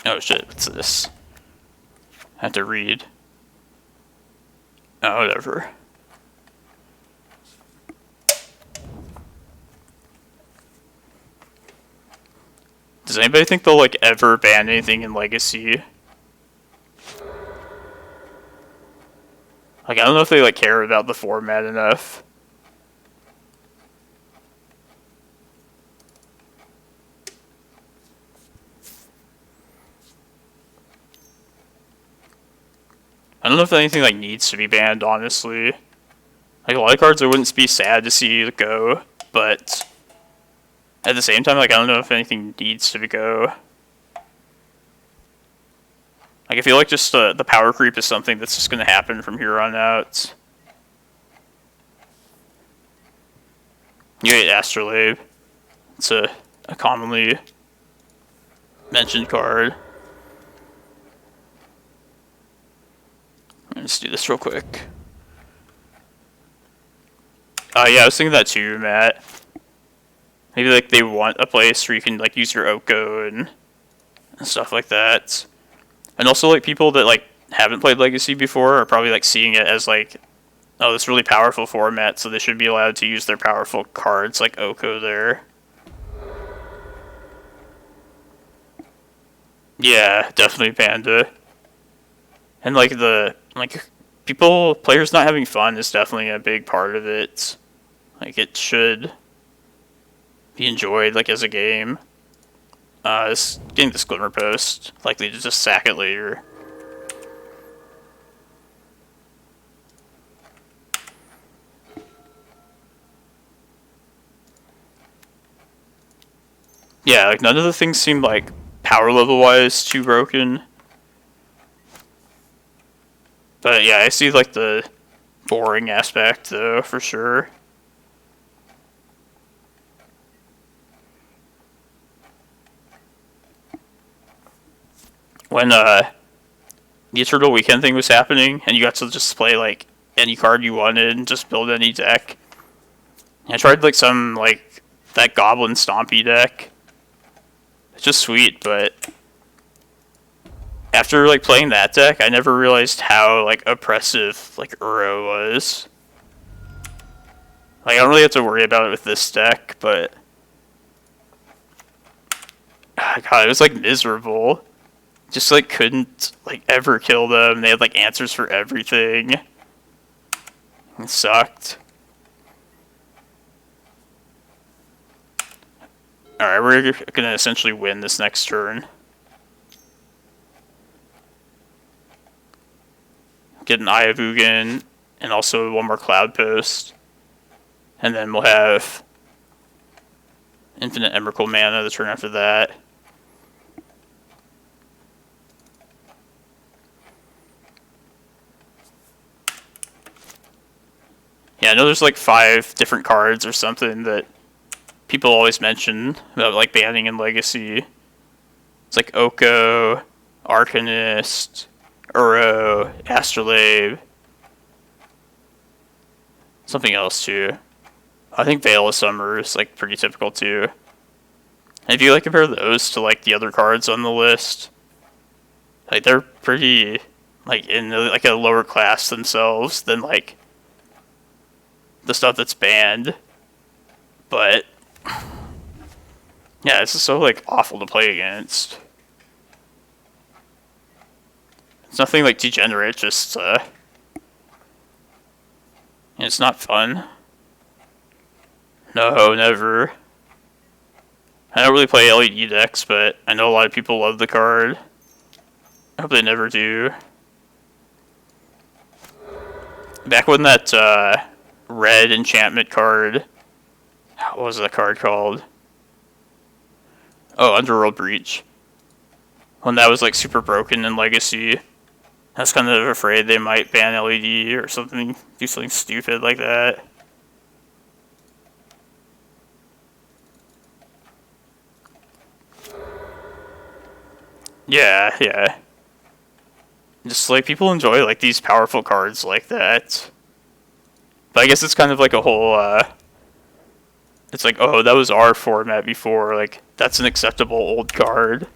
Oh shit, what's this? I have to read. Oh, whatever. Does anybody think they'll like ever ban anything in Legacy? Like Like, I don't know if they, like, care about the format enough. I don't know if anything, like, needs to be banned, honestly. Like, a lot of cards I wouldn't be sad to see go, but at the same time, like, I don't know if anything needs to go. Like, I feel like just the power creep is something that's just going to happen from here on out. You get Astrolabe. It's a commonly mentioned card. Let's do this real quick. Yeah, I was thinking that too, Matt. Maybe, like, they want a place where you can, like, use your Oko and stuff like that. And also, like, people that, like, haven't played Legacy before are probably, like, seeing it as, like, oh, this really powerful format, so they should be allowed to use their powerful cards, like Oko there. Yeah, definitely Panda. And, like, players not having fun is definitely a big part of it. Like, it should be enjoyed, like, as a game. Getting this Glimmerpost, likely to just sack it later. Yeah, like, none of the things seem, like, power level-wise too broken. But, yeah, I see, like, the boring aspect, though, for sure. When, the Eternal Weekend thing was happening, and you got to just play, like, any card you wanted and just build any deck. I tried, like, some, like, that Goblin Stompy deck. It's just sweet, but after, like, playing that deck, I never realized how, like, oppressive, like, Uro was. Like, I don't really have to worry about it with this deck, but God, it was, like, miserable. Just, like, couldn't, like, ever kill them. They had, like, answers for everything. It sucked. Alright, we're gonna essentially win this next turn. Get an Eye of Ugin, and also one more Cloudpost. And then we'll have infinite Emrakul mana the turn after that. Yeah, I know there's like 5 different cards or something that people always mention about like banning in Legacy. It's like Oko, Arcanist, Uro, Astrolabe, something else too. I think Veil of Summer is like pretty typical too. And if you like compare those to like the other cards on the list, like they're pretty like in like a lower class themselves than like the stuff that's banned. But yeah, it's just so like awful to play against. It's nothing like degenerate, just it's not fun. No, never. I don't really play LED decks, but I know a lot of people love the card. I hope they never do. Back when that red enchantment card, what was that card called? Oh, Underworld Breach. When that was like super broken in Legacy, I was kind of afraid they might ban LED or something, do something stupid like that. Yeah. Just like people enjoy like these powerful cards like that. But I guess it's kind of like a whole it's like, oh, that was our format before, like that's an acceptable old card.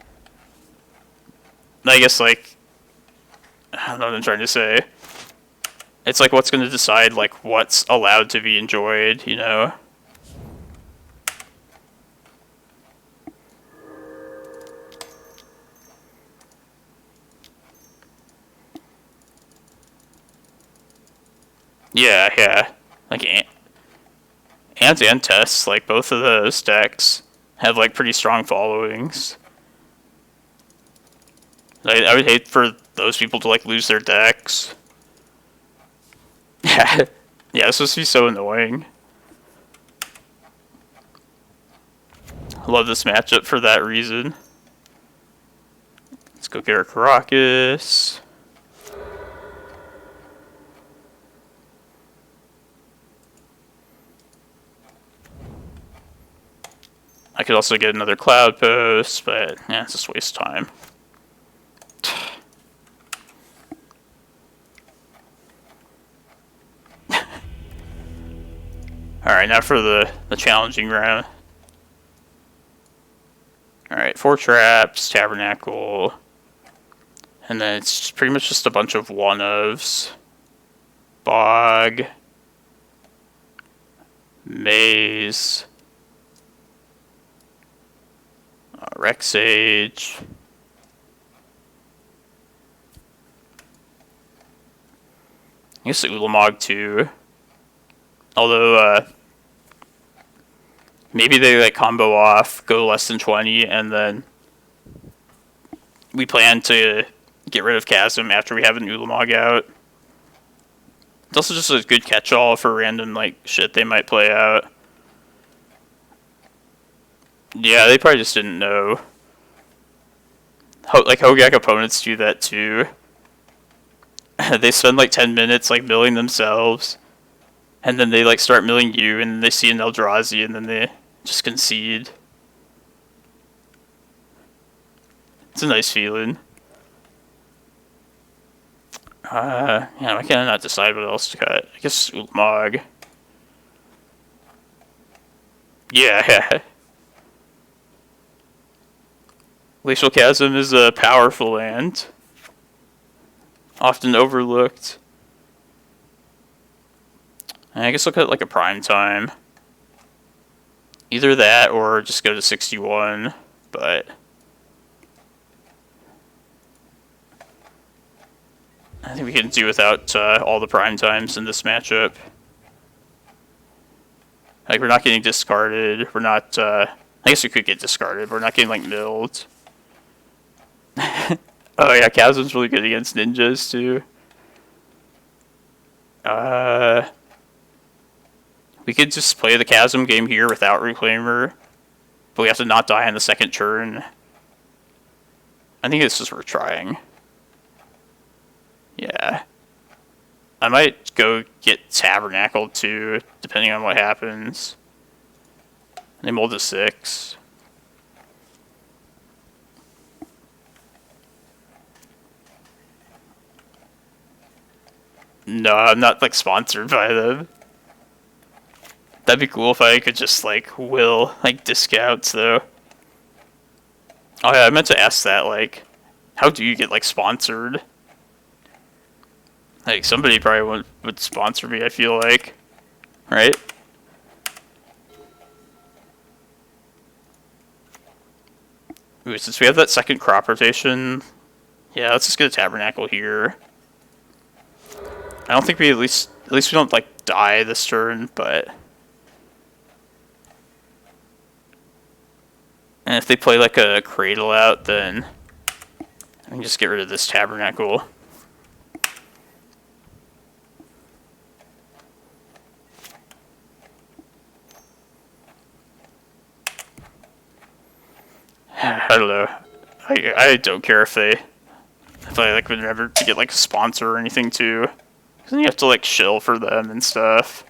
And I guess like I don't know what I'm trying to say. It's like what's going to decide like what's allowed to be enjoyed, you know? Yeah, yeah. Like, and Test, like, both of those decks have, like, pretty strong followings. I would hate for those people to, like, lose their decks. Yeah. Yeah, this must be so annoying. I love this matchup for that reason. Let's go get our Karakas. I could also get another Cloudpost, but yeah, it's just waste time. Alright, now for the challenging round. Alright, 4 traps, Tabernacle, and then it's pretty much just a bunch of one-ofs. Bog, Maze, Rec Sage, I guess Ulamog too. Although, maybe they like combo off, go less than 20, and then we plan to get rid of Chasm after we have an Ulamog out. It's also just a good catch-all for random like shit they might play out. Yeah, they probably just didn't know. Like Hogak opponents do that too. They spend like 10 minutes like milling themselves, and then they like start milling you, and then they see an Eldrazi, and then they just concede. It's a nice feeling. Yeah, I cannot decide what else to cut. I guess Ulamog. Yeah. Glacial Chasm is a powerful land. Often overlooked. And I guess I'll cut like a prime time. Either that or just go to 61, but I think we can do without all the prime times in this matchup. Like, we're not getting discarded. We're not, I guess we could get discarded. We're not getting, like, milled. Oh, yeah, Chasm's really good against ninjas, too. We could just play the Chasm game here without Reclaimer, but we have to not die on the second turn. I think this is worth trying. Yeah. I might go get Tabernacle too, depending on what happens. They mold to 6. No, I'm not like sponsored by them. That'd be cool if I could just like will like discounts though. Oh yeah, I meant to ask that, like, how do you get like sponsored? Like, somebody probably would sponsor me, I feel like. Right? Ooh, since we have that second crop rotation, yeah, let's just get a Tabernacle here. I don't think we at least we don't like die this turn, but and if they play like a Cradle out, then I can just get rid of this Tabernacle. I don't know. I don't care if I like would never to get like a sponsor or anything too. Cause then you have to like shill for them and stuff.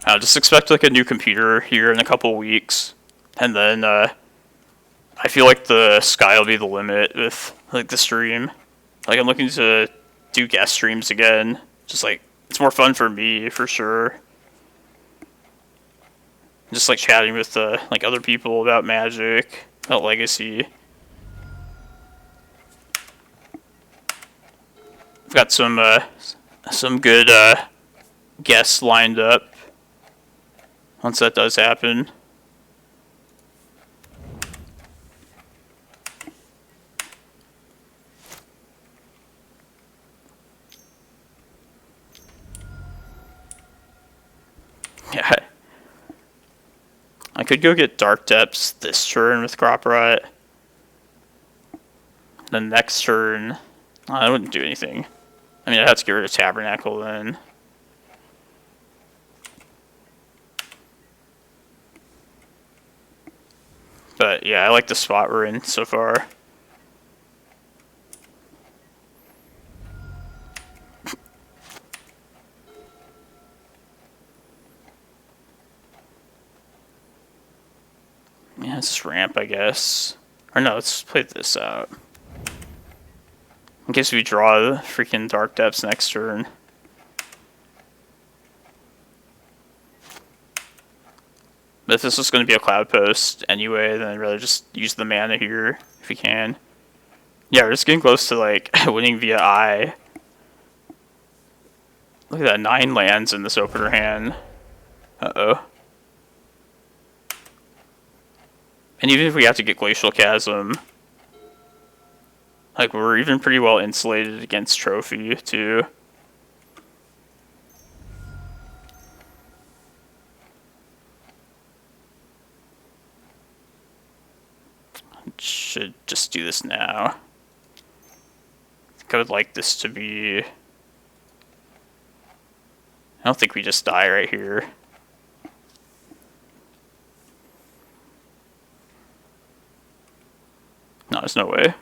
I'll just expect like a new computer here in a couple weeks, and then I feel like the sky will be the limit with like the stream. Like, I'm looking to do guest streams again. Just like, it's more fun for me for sure. Just like chatting with like other people about Magic, about Legacy. I've got some good guests lined up once that does happen. Yeah. I could go get Dark Depths this turn with Crop Rot. The next turn, I wouldn't do anything. I mean, I'd have to get rid of Tabernacle then. But yeah, I like the spot we're in so far. Yeah, let's just ramp, I guess. Or no, let's play this out. In case we draw the freaking Dark Depths next turn. But if this was going to be a Cloudpost anyway, then I'd rather just use the mana here if we can. Yeah, we're just getting close to like winning via Eye. Look at that, 9 lands in this opener hand. Uh-oh. And even if we have to get Glacial Chasm, like, we're even pretty well insulated against Trophy, too. Should just do this now. I think I would like this to be... I don't think we just die right here. No, there's no way.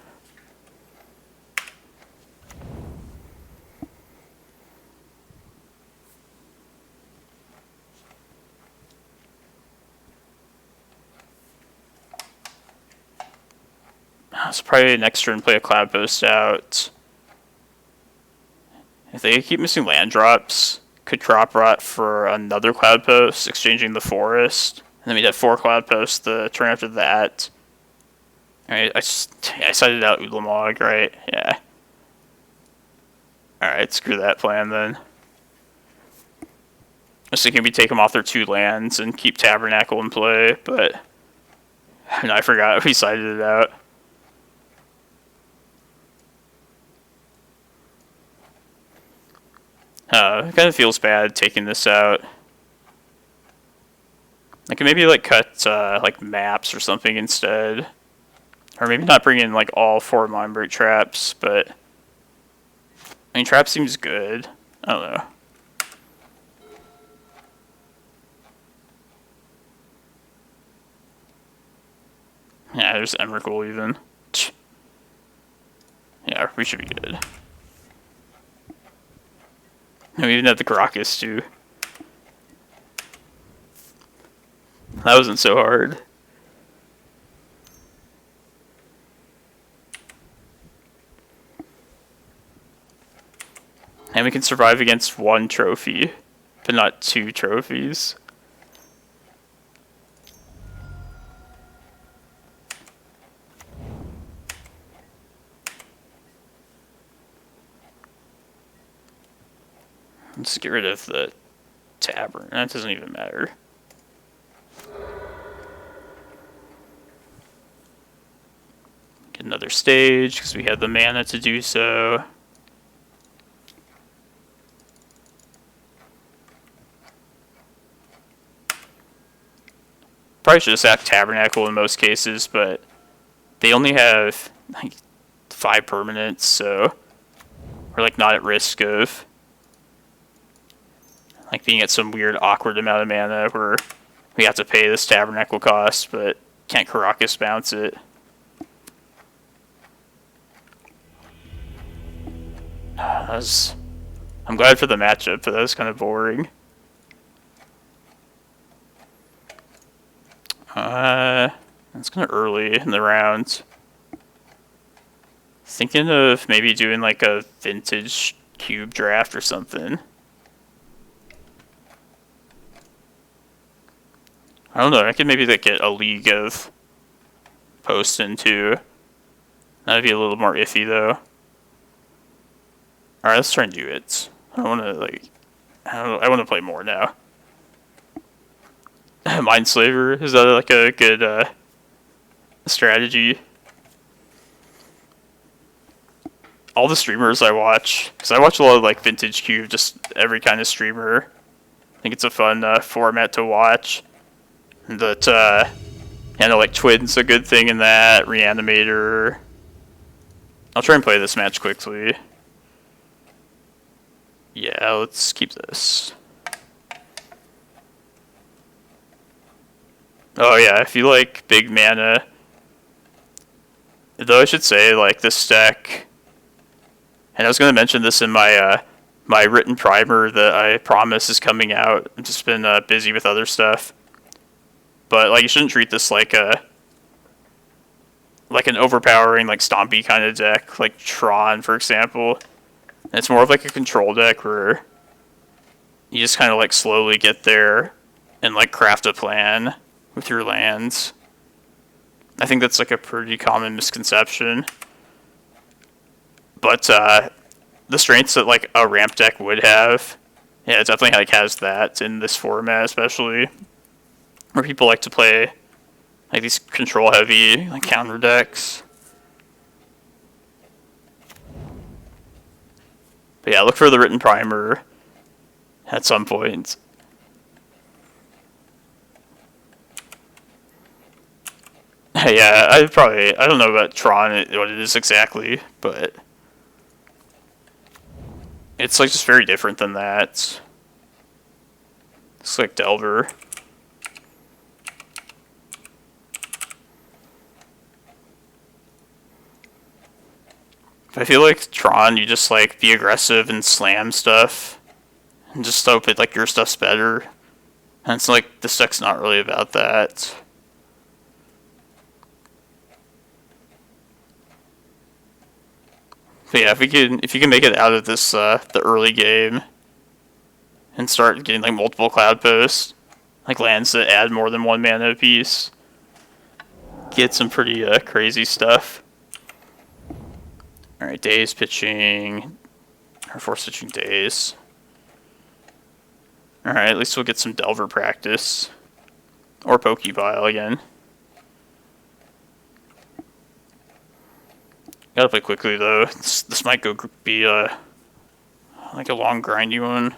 So probably next turn play a Cloudpost out. If they keep missing land drops, could Crop Rot for another Cloudpost, exchanging the Forest. And then we'd have 4 Cloudposts the turn after that. Alright, I cited out Ulamog, right? Yeah. Alright, screw that plan then. I was thinking we take them off their 2 lands and keep Tabernacle in play, but no, I forgot we cited it out. It kind of feels bad taking this out. I could maybe like cut like maps or something instead. Or maybe not bring in like all 4 Mindbreak Traps, but I mean, Trap seems good. I don't know. Yeah, there's Emrakul even. Yeah, we should be good. And we even have the Karakas too. That wasn't so hard. And we can survive against 1 trophy, but not 2 trophies. Let's get rid of the Tavern. That doesn't even matter. Get another stage, because we have the mana to do so. Probably should have sacked Tabernacle in most cases, but they only have like 5 permanents, so we're like not at risk of like being at some weird awkward amount of mana where we have to pay this Tabernacle cost, but can't Karakas bounce it. I'm glad for the matchup, but that was kind of boring. It's kind of early in the round. Thinking of maybe doing like a vintage cube draft or something. I don't know. I could maybe like get a league of posts into. That'd be a little more iffy though. All right, let's try and do it. I want to like. I want to play more now. Mindslaver, is that like a good strategy? All the streamers I watch, because I watch a lot of like Vintage Cube, just every kind of streamer. I think it's a fun format to watch. But I know like Twin's a good thing in that. Reanimator. I'll try and play this match quickly. Yeah, let's keep this. Oh yeah, if you like big mana. Though I should say, like, this deck... And I was going to mention this in my my written primer that I promise is coming out. I've just been busy with other stuff. But, like, you shouldn't treat this like a... like an overpowering, like, stompy kind of deck. Like Tron, for example. And it's more of like a control deck where... you just kind of, like, slowly get there and, like, craft a plan with your lands. I think that's like a pretty common misconception. But the strengths that like a ramp deck would have, yeah, it definitely like has that in this format, especially where people like to play like these control heavy like counter decks. But yeah, look for the written primer at some point. Yeah, I don't know about Tron, what it is exactly, but it's like just very different than that. It's like Delver. I feel like Tron, you just like be aggressive and slam stuff, and just hope it like your stuff's better. And it's like this deck's not really about that. But yeah, if you can make it out of this the early game and start getting like multiple Cloudposts, like lands that add more than 1 mana apiece, get some pretty crazy stuff. All right, Daze pitching, or Force pitching Daze. All right, at least we'll get some Delver practice, or Pokebile again. Gotta play quickly though. This might be like a long grindy one.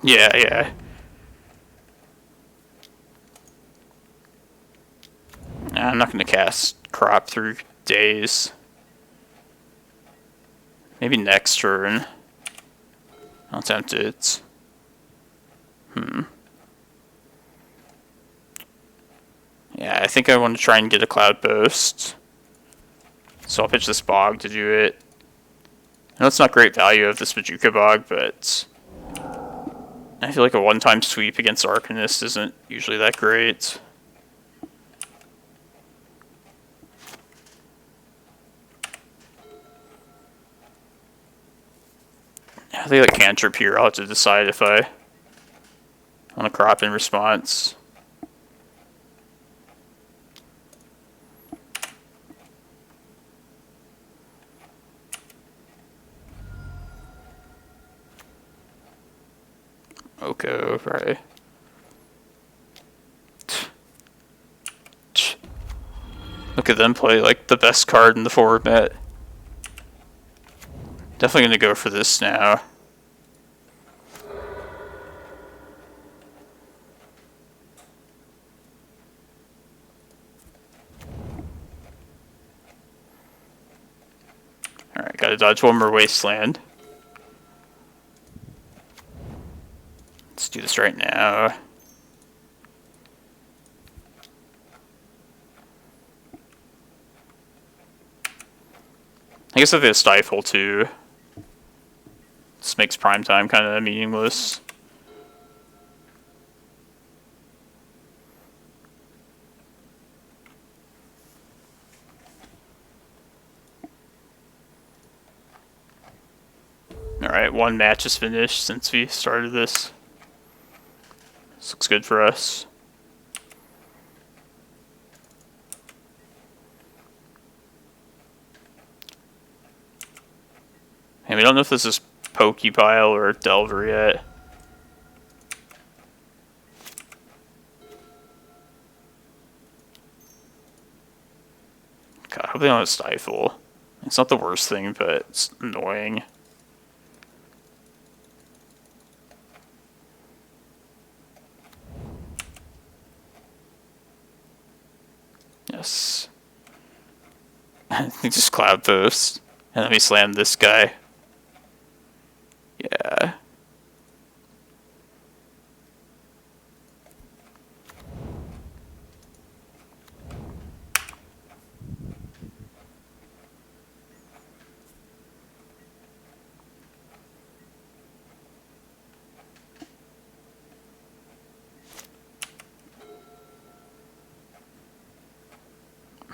Yeah. I'm not gonna cast Crop through Daze. Maybe next turn. I'll attempt it. Yeah, I think I want to try and get a Cloudpost. So I'll pitch this Bog to do it. I know it's not great value of this Bojuka Bog, but I feel like a one-time sweep against Arcanist isn't usually that great. I think like cantrip here, I'll have to decide if I want to crop in response. Oko, right. Look at them play like the best card in the format. Definitely gonna go for this now. Alright, gotta dodge one more Wasteland. Let's do this right now. I guess if they Stifle too. This makes prime time kind of meaningless. Alright, one match is finished since we started this. This looks good for us. And we don't know if this is Pokepile or Delver yet. God, I hope they don't have Stifle. It's not the worst thing, but it's annoying. Yes. I think just Cloudpost. And then we slam this guy. Yeah.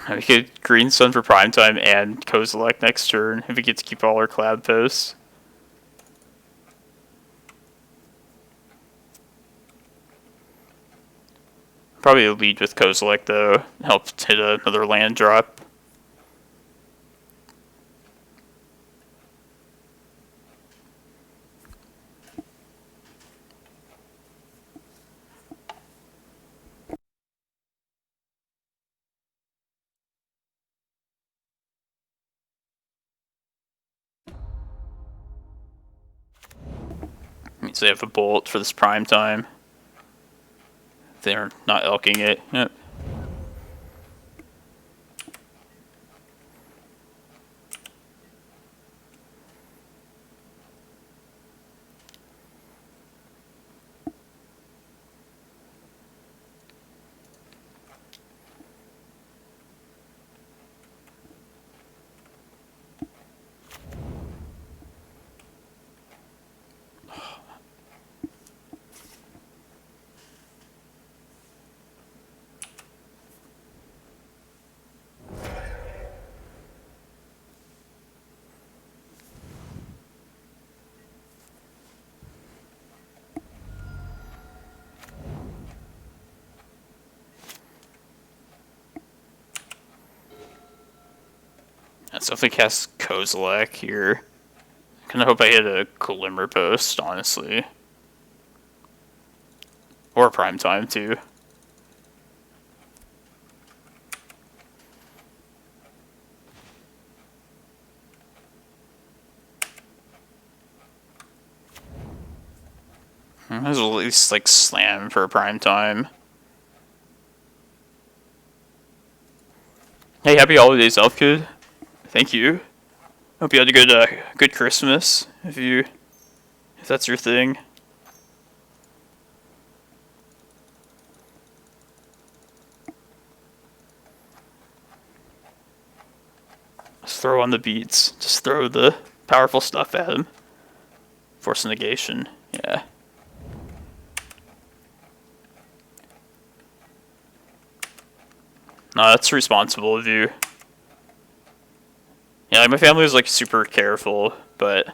We could Green Sun for Primetime and Kozilek next turn if we get to keep all our Cloudposts. Probably a lead with Kozilek though. Help hit another land drop. Means they have a bolt for this prime time. They're not elking it. Yep. Let's definitely cast Kozilek here. Kinda hope I hit a Glimmerpost, honestly. Or Primetime, too. Might as well at least, like, slam for a Primetime. Hey, happy holidays, Elf Kid. Thank you. Hope you had a good Christmas, if that's your thing. Just throw on the beats. Just throw the powerful stuff at him. Force negation. Yeah. No, that's responsible of you. Yeah, like my family was like super careful, but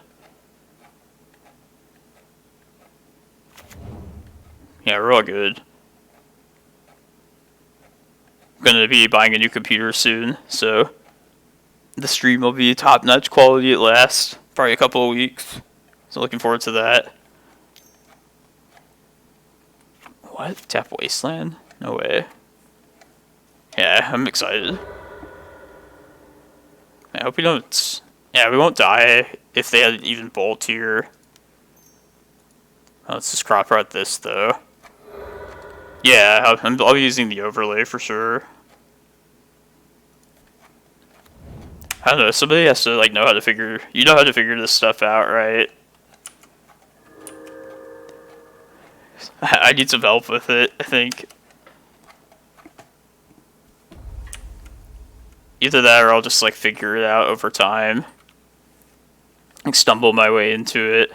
yeah, we're all good. I'm gonna be buying a new computer soon, so the stream will be top-notch quality at last. Probably a couple of weeks. So looking forward to that. What? Tap Wasteland? No way. Yeah, I'm excited. I hope we don't... Yeah, we won't die if they had an even bolt here. Oh, let's just crop out this, though. Yeah, I'll be using the overlay for sure. I don't know, somebody has to, like, know how to figure... You know how to figure this stuff out, right? I need some help with it, I think. Either that or I'll just, like, figure it out over time. Like, stumble my way into it.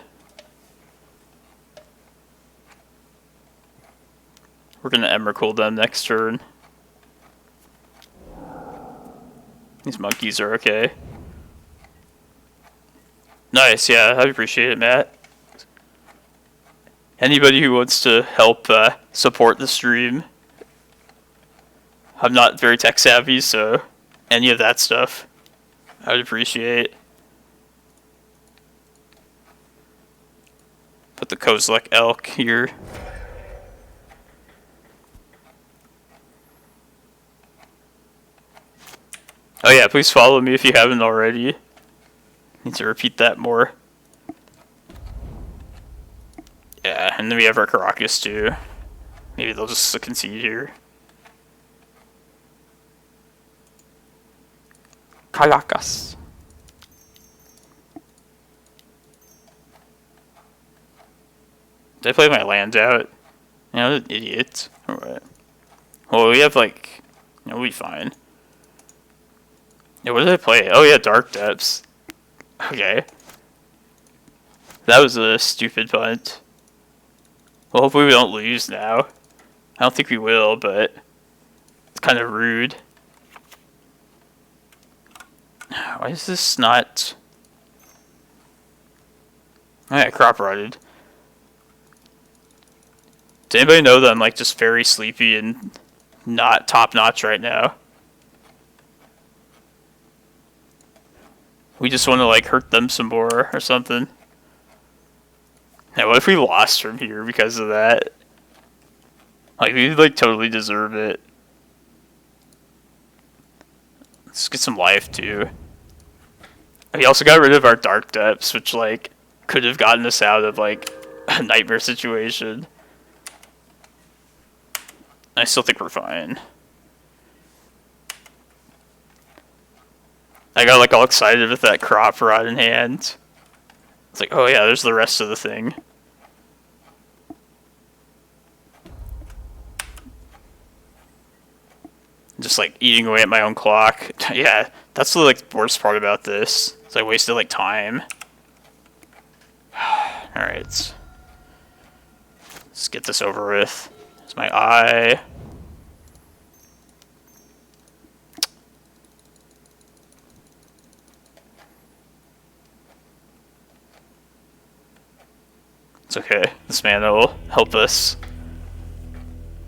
We're gonna Emrakul them next turn. These monkeys are okay. Nice, yeah, I appreciate it, Matt. Anybody who wants to help support the stream, I'm not very tech savvy, so any of that stuff, I would appreciate. Put the Kozilek elk here. Oh yeah, please follow me if you haven't already. Need to repeat that more. Yeah, and then we have our Karakas too. Maybe they'll just concede here. Karakas. Did I play my land out? You know, an idiot. Alright. Well, we have like... We'll be fine. Yeah, what did I play? Oh yeah, Dark Depths. Okay. That was a stupid punt. Well, hopefully we don't lose now. I don't think we will, but... It's kind of rude. Why is this not... Oh yeah, crop rotted. Does anybody know that I'm like just very sleepy and not top notch right now? We just want to like hurt them some more or something. Now what if we lost from here because of that? Like we like totally deserve it. Let's get some life too. We also got rid of our Dark Depths, which like could have gotten us out of like a nightmare situation. I still think we're fine. I got like all excited with that crop rod in hand. It's like, oh yeah, there's the rest of the thing. Just like eating away at my own clock. Yeah, that's the like worst part about this. It's I wasted like time. Alright. Let's get this over with. It's my eye. It's okay. This mana will help us.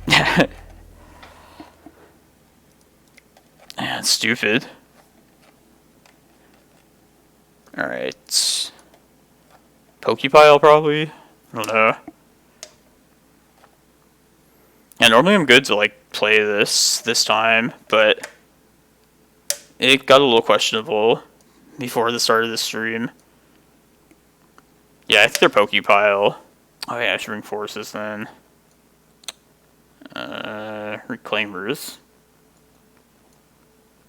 Yeah, it's stupid. Alright. Pokepile, probably? I don't know. Yeah, normally I'm good to, like, play this time, but it got a little questionable before the start of the stream. Yeah, I think they're Pokepile. Oh yeah, I should bring forces then. Reclaimers.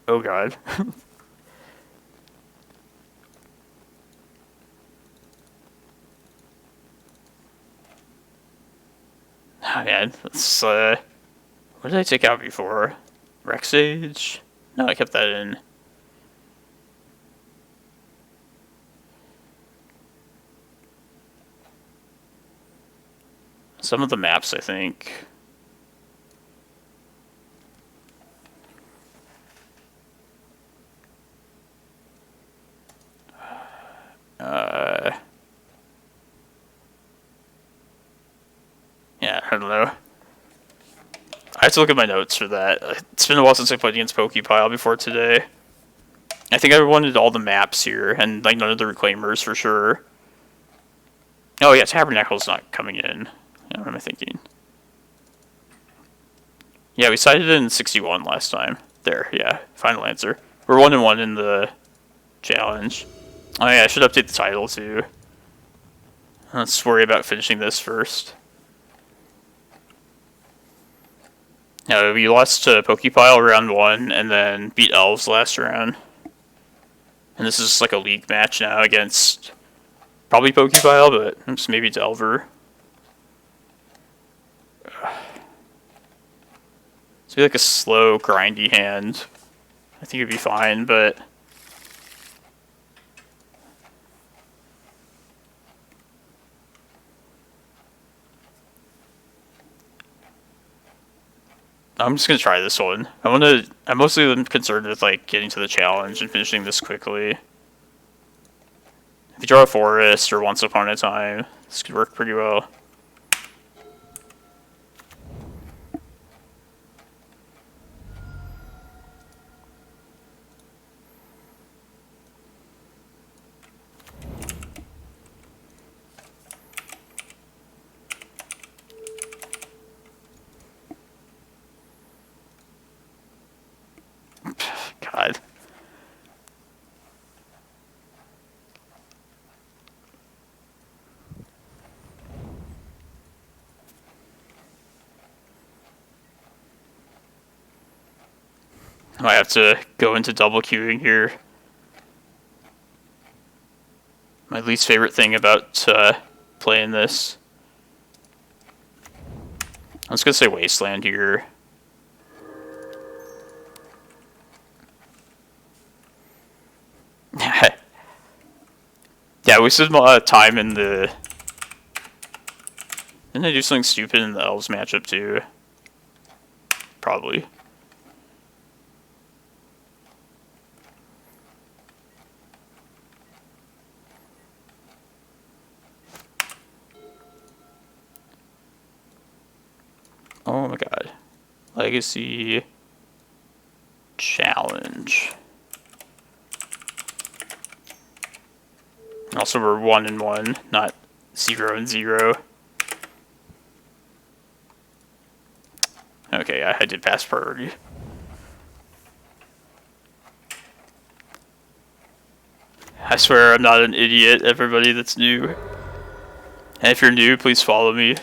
Oh god. Oh man, let's, what did I take out before? Rec Sage? No, I kept that in. Some of the maps, I think. Yeah, I don't know. I have to look at my notes for that. It's been a while since I played against Pokepile before today. I think I wanted all the maps here, and like none of the Reclaimers for sure. Oh yeah, Tabernacle's not coming in. Yeah, what am I thinking? Yeah, we sided in 61 last time. There, yeah, final answer. We're 1-1 in the challenge. Oh yeah, I should update the title too. Let's worry about finishing this first. Yeah, we lost to Pokepile round 1 and then beat Elves last round. And this is like a league match now against probably Pokepile, but it's maybe Delver. It's be like a slow, grindy hand. I think it'd be fine, but I'm just gonna try this one. I'm mostly concerned with like getting to the challenge and finishing this quickly. If you draw a forest or Once Upon a Time, this could work pretty well. God. I might have to go into double queuing here. My least favorite thing about playing this. I was gonna say Wasteland here. Yeah, we wasted a lot of time in the... Didn't I do something stupid in the Elves matchup too? Probably. Oh my god. Legacy Challenge. Also, we're 1-1, not 0-0. Okay, I did pass priority. I swear I'm not an idiot, everybody that's new. And if you're new, please follow me.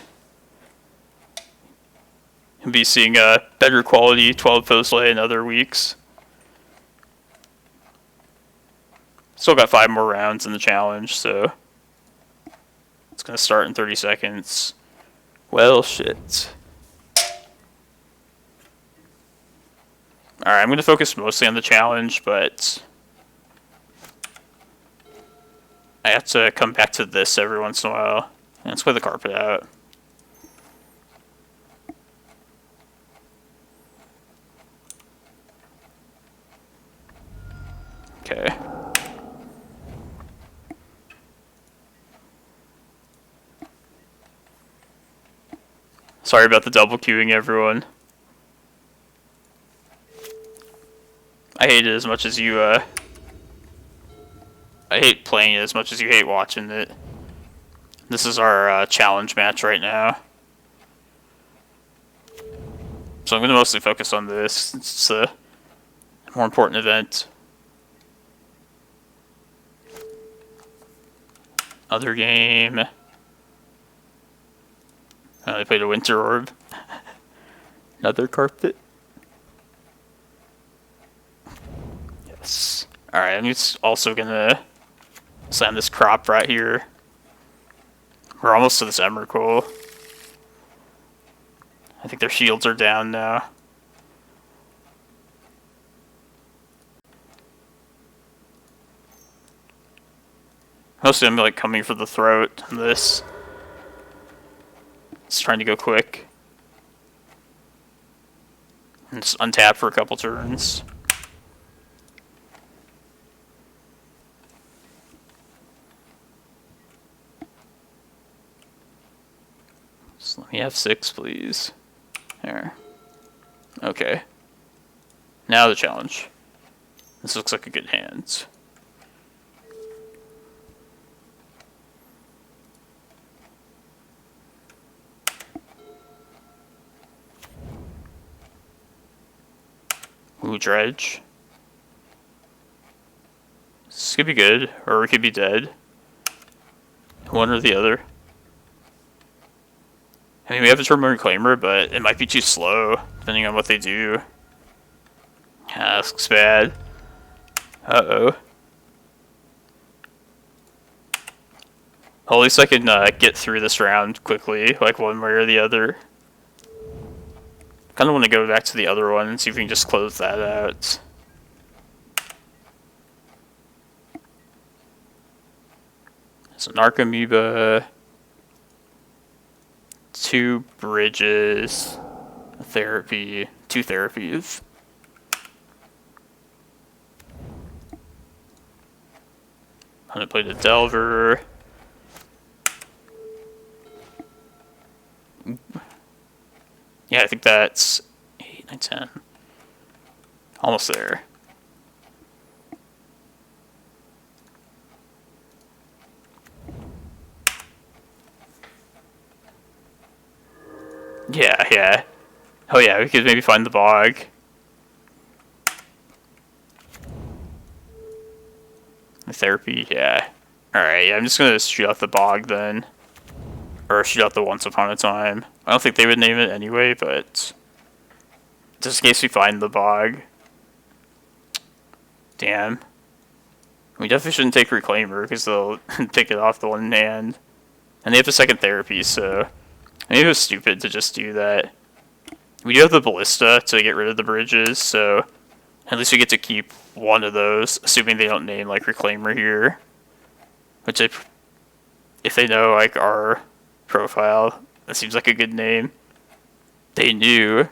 You'll be seeing a better quality 12 post lay in other weeks. Still got 5 more rounds in the challenge, so it's gonna start in 30 seconds. Well, shit. Alright, I'm gonna focus mostly on the challenge, but I have to come back to this every once in a while. And let's play the carpet out. Okay. Sorry about the double queuing, everyone. I hate it as much as you, I hate playing it as much as you hate watching it. This is our challenge match right now. So I'm going to mostly focus on this. It's a more important event. Other game. They played a Winter Orb. Another carpet. Yes. Alright, I'm just also gonna slam this crop right here. We're almost to this Emrakul. I think their shields are down now. Mostly I'm like coming for the throat on this. Just trying to go quick. And just untap for a couple turns. Just let me have 6, please. There. Okay. Now the challenge. This looks like a good hand. Ooh, Dredge. This could be good, or we could be dead. One or the other. I mean, we have a Primeval Reclaimer, but it might be too slow, depending on what they do. Ah, this looks bad. Uh-oh. Well, at least I can get through this round quickly, like one way or the other. Kind of want to go back to the other one and see if we can just close that out. So Narcomoeba, 2 bridges, a therapy, 2 therapies. gonna play the Delver. Yeah, I think that's 8, 9, 10. Almost there. Yeah, yeah. Oh yeah, we could maybe find the bog. The therapy, yeah. Alright, yeah, I'm just gonna shoot out the bog then. Or shoot out the Once Upon a Time. I don't think they would name it anyway, but just in case we find the bog. Damn. We definitely shouldn't take Reclaimer, because they'll take it off the one hand. And they have the second therapy, so maybe it was stupid to just do that. We do have the Ballista to get rid of the bridges, so at least we get to keep one of those, assuming they don't name, like, Reclaimer here. Which, if they know, like, our profile, that seems like a good name. They knew.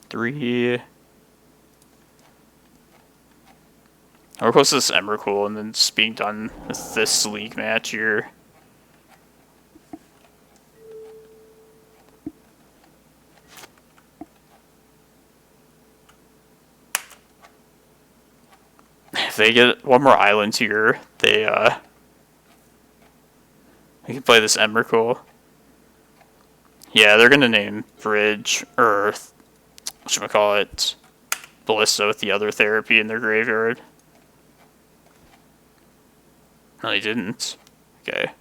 3. We're close to this Emrakul, and then just being done with this league match here. If they get one more island here, we can play this Emrakul. Yeah, they're gonna name Bridge, or whatchamacallit, Ballista with the other therapy in their graveyard. No, they didn't. Okay.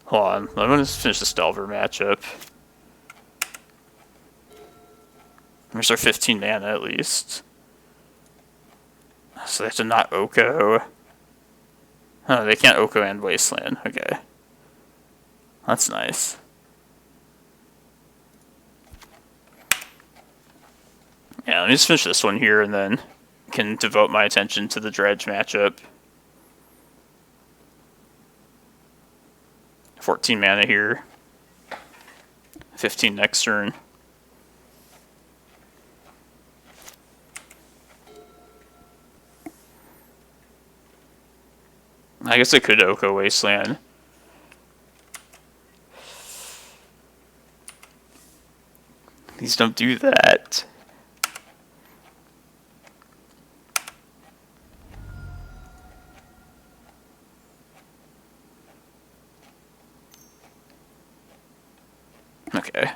Hold on, I'm gonna finish this Delver matchup. There's our 15 mana at least. So they have to not Oko. Oh, they can't Oko and Wasteland. Okay. That's nice. Yeah, let me just finish this one here and then can devote my attention to the Dredge matchup. 14 mana here. 15 next turn. I guess I could Oko Wasteland. Please don't do that. Okay.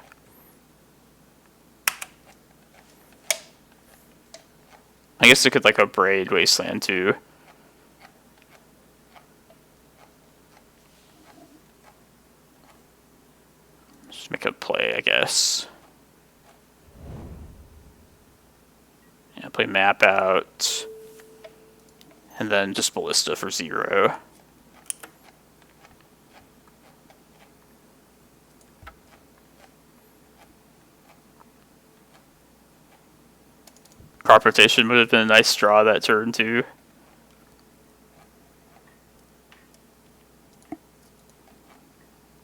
I guess I could like a Braid Wasteland too. Just make a play, I guess. Yeah, play Map Out. And then just Ballista for 0. Crop Rotation would have been a nice draw that turn too.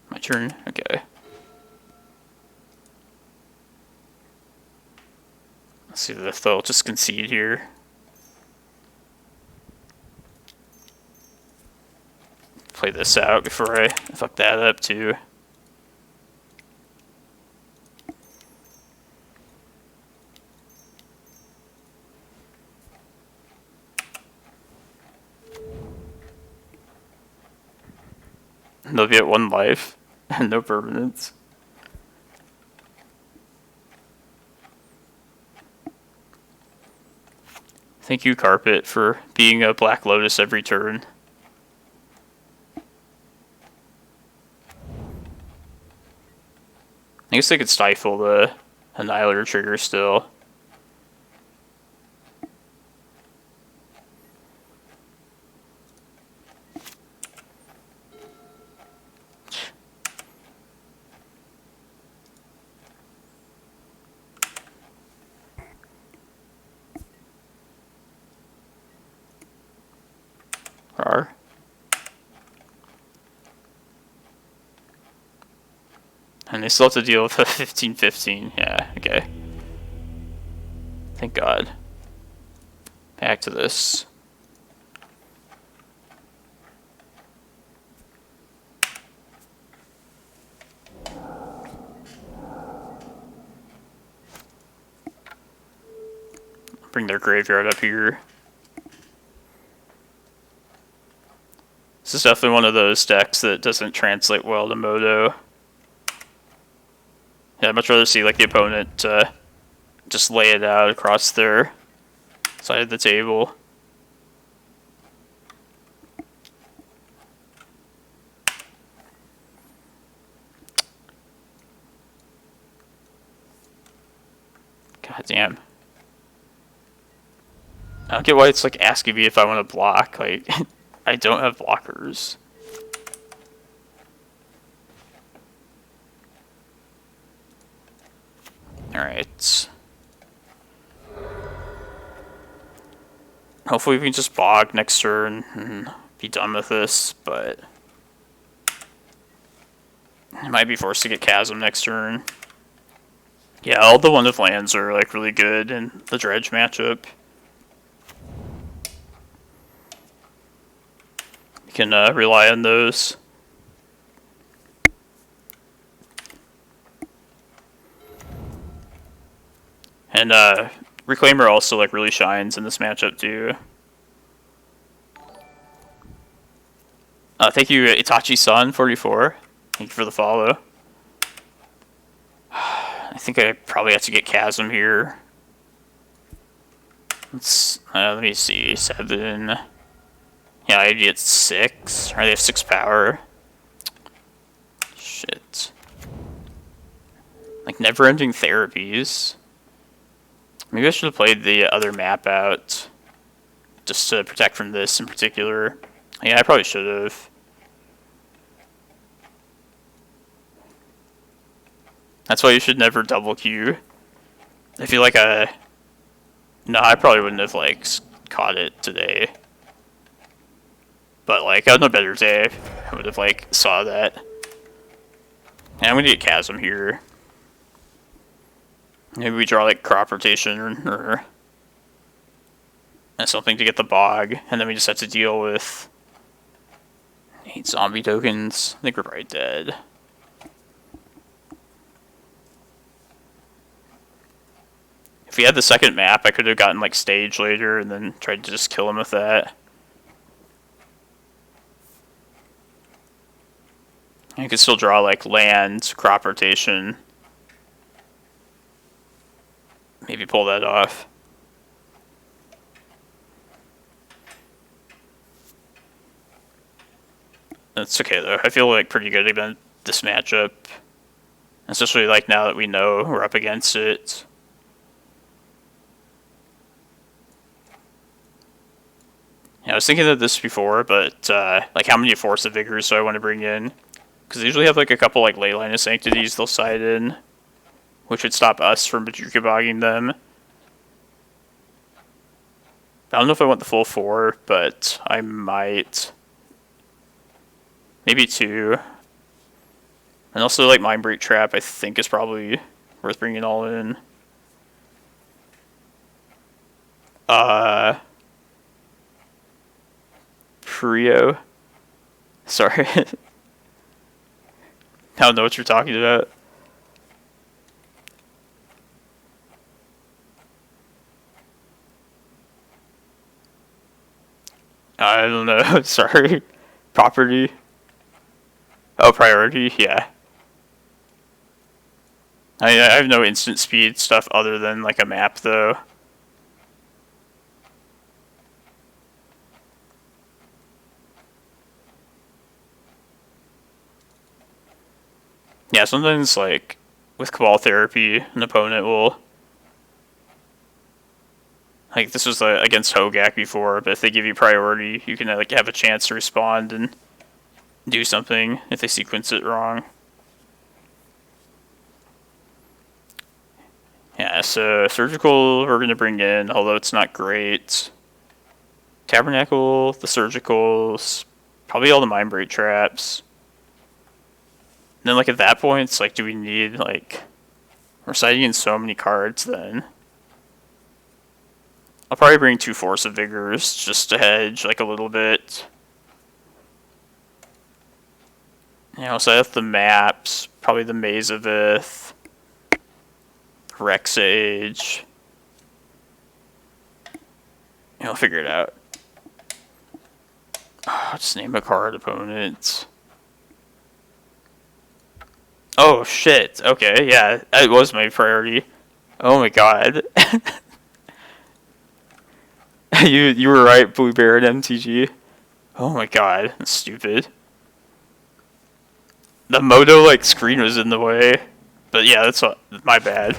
My turn? Okay. Let's see if they'll just concede here. Play this out before I fuck that up too. They'll be at 1 life and no permanence. Thank you, Carpet, for being a Black Lotus every turn. I guess I could stifle the Annihilator trigger still. Rar. And they still have to deal with a 15-15. Yeah, okay. Thank God. Back to this. Bring their graveyard up here. This is definitely one of those decks that doesn't translate well to Moto. Yeah, I'd much rather see like the opponent just lay it out across their side of the table. God damn. I don't get why it's like asking me if I want to block. Like, I don't have blockers. Alright. Hopefully we can just bog next turn and be done with this, but I might be forced to get Chasm next turn. Yeah, all the one of lands are like really good in the Dredge matchup. You can rely on those. And Reclaimer also like really shines in this matchup too. Thank you, Itachi-san 44. Thank you for the follow. I think I probably have to get Chasm here. Let me see, 7. Yeah, I get 6. Or they have 6 power. Shit. Like never-ending therapies. Maybe I should have played the other map out, just to protect from this in particular. Yeah, I probably should have. That's why you should never double queue. I feel like no, I probably wouldn't have like caught it today. But like on a better day, I would have like saw that. And I'm gonna get Chasm here. Maybe we draw like crop rotation or something to get the bog, and then we just have to deal with 8 zombie tokens. I think we're probably dead. If we had the second map, I could have gotten like stage later and then tried to just kill him with that. You could still draw like land, crop rotation. Maybe pull that off. That's okay though. I feel like pretty good about this matchup. Especially like now that we know we're up against it. Yeah, I was thinking of this before, but like how many Force of Vigors do I want to bring in? Because they usually have like a couple like Leyline of Sanctities they'll side in, which would stop us from Bojuka Bogging them. I don't know if I want the full 4, but I might. Maybe 2. And also like Mindbreak Trap I think is probably worth bringing all in. Prio. Sorry. I don't know what you're talking about. I don't know. Sorry. Property. Oh, priority? Yeah. I have no instant speed stuff other than like a map though. Yeah, sometimes like with Cabal Therapy, an opponent will, like this was against Hogak before, but if they give you priority, you can like have a chance to respond and do something if they sequence it wrong. Yeah, so Surgical we're going to bring in, although it's not great. Tabernacle, the Surgicals, probably all the Mindbreak Traps. And then like at that point, it's like, do we need like, we're siding in so many cards then. I'll probably bring 2 Force of Vigors just to hedge, like, a little bit. You know, so I have the maps, probably the Maze of Ith, Rec Sage. You know, I'll figure it out. Oh, just name a card opponent. Oh, shit. Okay, yeah, that was my priority. Oh my god. You were right, Blue Bear and MTG. Oh my god, that's stupid. The Moto, like, screen was in the way. But yeah, that's my bad.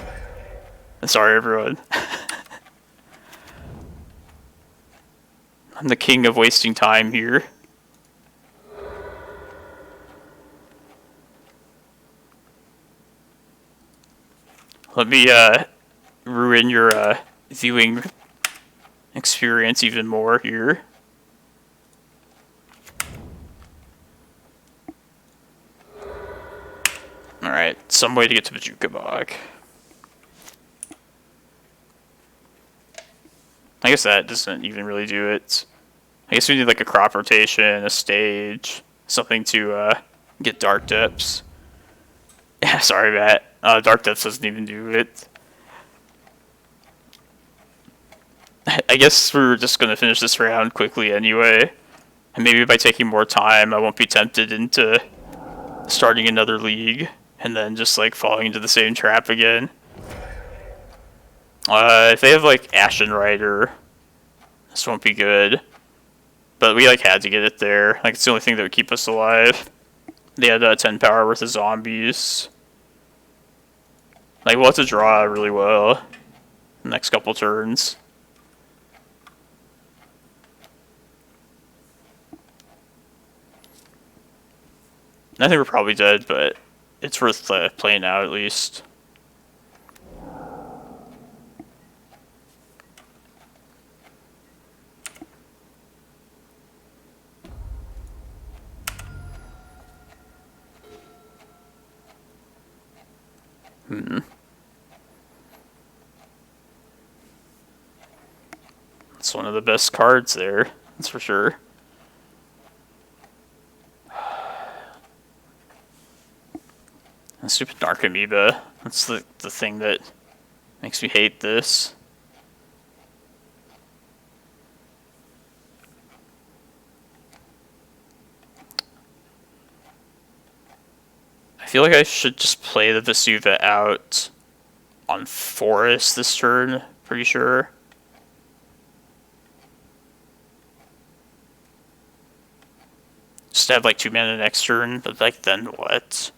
I'm sorry, everyone. I'm the king of wasting time here. Let me, ruin your, viewing experience even more here. Alright, some way to get to Bojuka Bog. I guess that doesn't even really do it. I guess we need like a crop rotation, a stage, something to get Dark Depths. Yeah, sorry, Matt. Dark Depths doesn't even do it. I guess we're just going to finish this round quickly anyway. And maybe by taking more time, I won't be tempted into starting another league and then just like falling into the same trap again. If they have like Ashen Rider, this won't be good. But we like had to get it there. Like it's the only thing that would keep us alive. They had 10 power worth of zombies. Like we'll have to draw really well the next couple turns. I think we're probably dead, but it's worth playing out at least. It's one of the best cards there, that's for sure. A stupid Dark Amoeba. That's the thing that makes me hate this. I feel like I should just play the Vesuva out on Forest this turn, pretty sure. Just to have like 2 mana next turn, but like then what?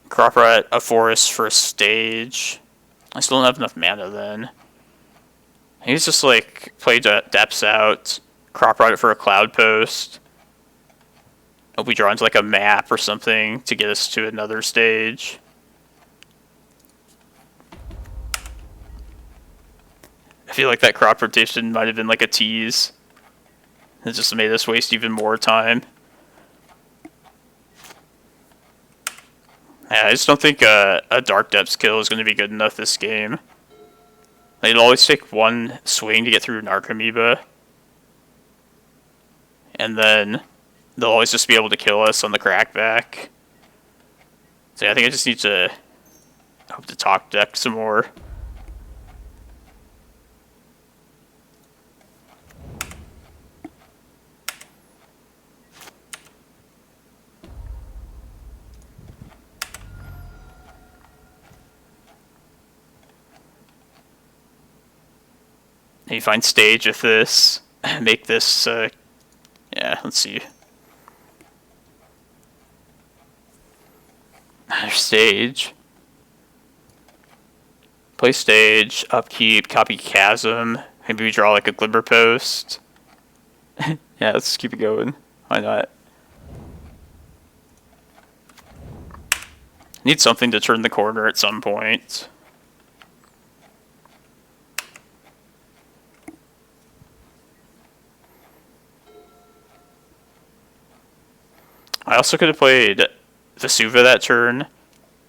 Crop Rot a Forest for a stage. I still don't have enough mana then. He's just like play Depths out, Crop Rot it for a Cloudpost. Hope we draw into like a map or something to get us to another stage. I feel like that crop rotation might have been like a tease. It just made us waste even more time. Yeah, I just don't think a Dark Depths kill is going to be good enough this game. They'd always take one swing to get through Narcomoeba. And then they'll always just be able to kill us on the crackback. So yeah, I think I just need to hope to talk deck some more. And you find stage with this, make this, yeah, let's see. Another stage. Play stage, upkeep, copy Chasm. Maybe we draw like a Glimmerpost. Yeah, let's keep it going. Why not? Need something to turn the corner at some point. I also could have played Vesuva that turn,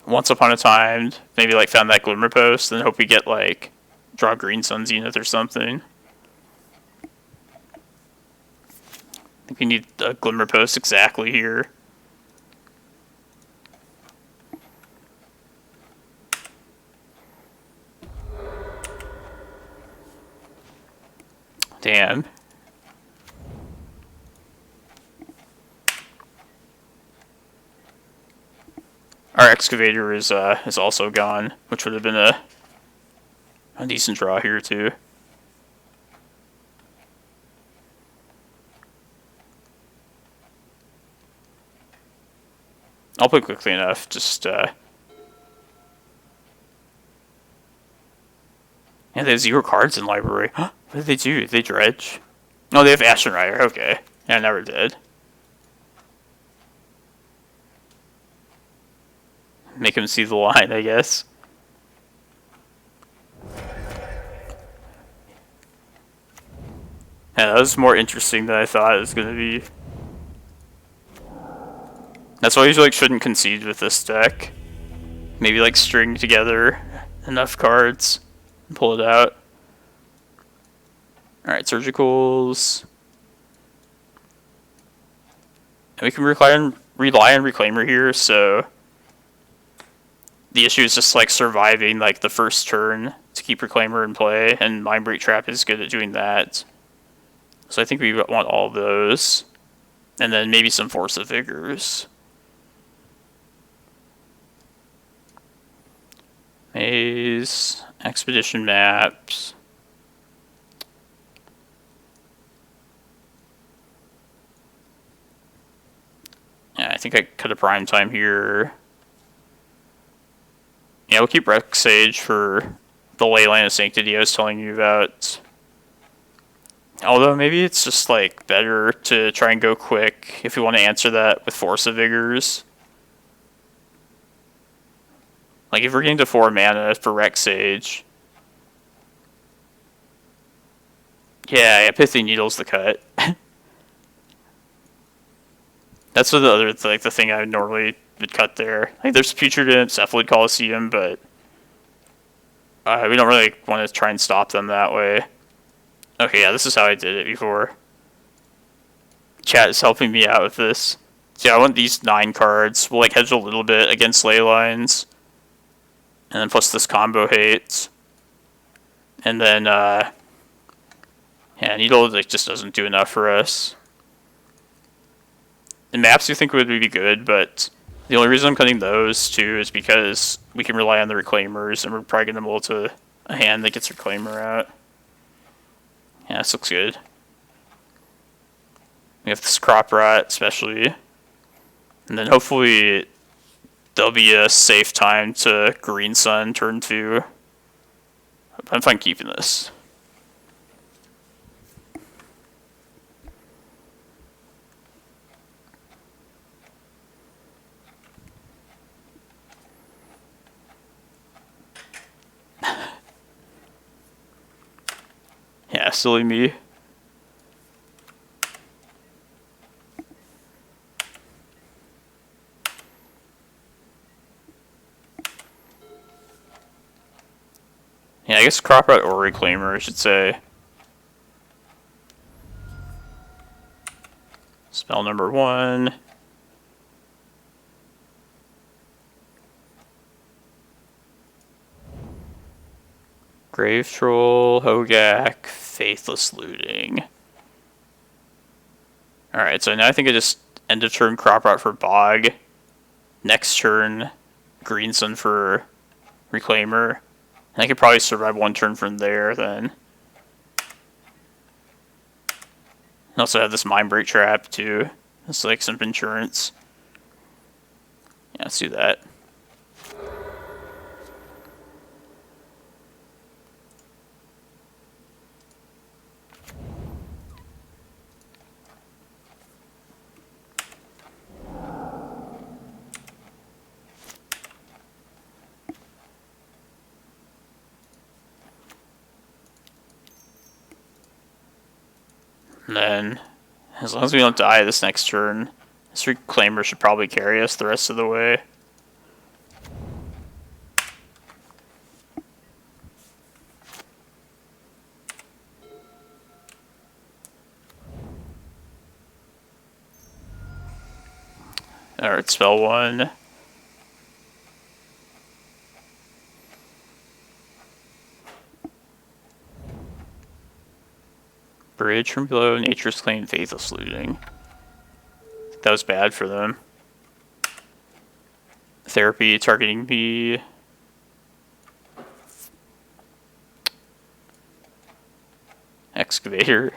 once upon a time, maybe like found that Glimmerpost, and hope we get like, draw Green Sun Zenith or something. think we need a Glimmerpost exactly here. Damn. Our Excavator is also gone, which would have been a decent draw here too. I'll play quickly enough, just yeah, they have 0 cards in library. What do they do? They dredge? Oh, they have Ashen Rider, okay. Yeah, I never did. Make him see the line, I guess. Yeah, that was more interesting than I thought it was going to be. That's why you shouldn't concede with this deck. Maybe string together enough cards and pull it out. Alright, Surgicals. And we can rely on Reclaimer here, so the issue is just surviving the first turn to keep Reclaimer in play, and Mindbreak Trap is good at doing that. So I think we want all of those. And then maybe some Force of Vigors. Maze, Expedition Maps. Yeah, I think I cut a Prime Time here. Yeah, we'll keep Rec Sage for the Leyline of Sanctity I was telling you about. Although maybe it's just better to try and go quick if we want to answer that with Force of Vigors. If we're getting to 4 mana for Rec Sage. Yeah, Pithing Needle's the cut. That's what the other the thing I normally would cut there. There's Putrid in Cephalid Coliseum, but we don't really want to try and stop them that way. Okay, yeah, this is how I did it before. Chat is helping me out with this. So yeah, I want these 9 cards. We'll hedge a little bit against ley lines. And then plus this combo hate. And then yeah, Needle just doesn't do enough for us. The maps you think would be good, but the only reason I'm cutting those too is because we can rely on the Reclaimers, and we're probably going to mull to a hand that gets Reclaimer out. Yeah, this looks good. We have this Crop Rot, especially. And then hopefully there'll be a safe time to Green Sun turn 2. I'm fine keeping this. Yeah, silly me. Yeah, I guess Crop Rot or Reclaimer, I should say. Spell number 1. Grave Troll, Hogak, Faithless Looting. Alright, so now I think I just end of turn Crop Rot for Bog. Next turn, Green Sun for Reclaimer. And I could probably survive 1 turn from there then. I also have this Mindbreak Trap too. It's some insurance. Yeah, let's do that. And then, as long as we don't die this next turn, this Reclaimer should probably carry us the rest of the way. Alright, spell 1. Bridge from below, Nature's Claim, Faithless Looting. That was bad for them. Therapy targeting me. Excavator.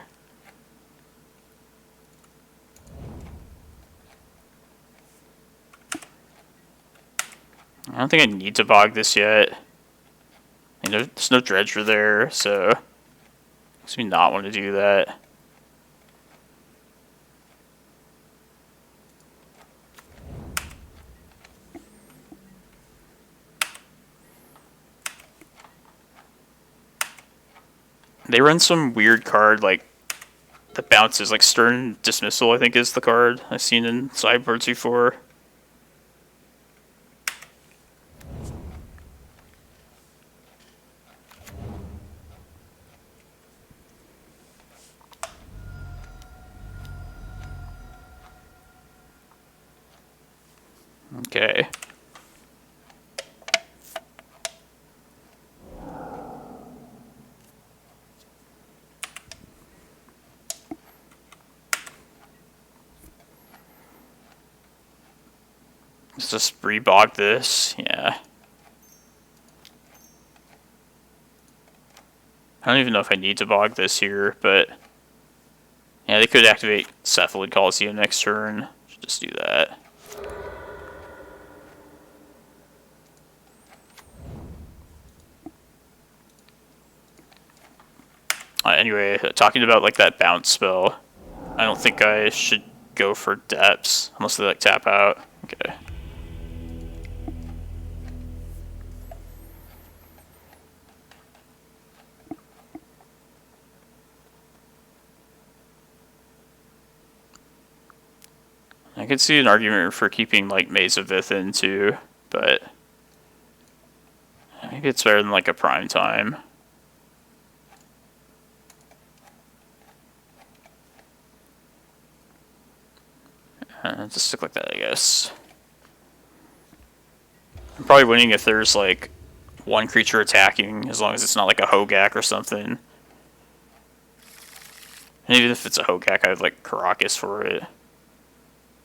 I don't think I need to bog this yet. I mean, there's no dredger there, so makes me not want to do that. They run some weird card like that bounces, like Stern Dismissal, I think is the card I've seen in Sideboard before. Okay. Let's just rebog this, yeah. I don't even know if I need to bog this here, but yeah, they could activate Cephalid Coliseum next turn. Should just do that. Anyway, talking about like that bounce spell, I don't think I should go for depths unless they like tap out. Okay. I could see an argument for keeping like Maze of Ith in too, but I think it's better than like a prime time. Just stick like that, I guess. I'm probably winning if there's like one creature attacking, as long as it's not like a Hogak or something. And even if it's a Hogak, I would like Karakas for it.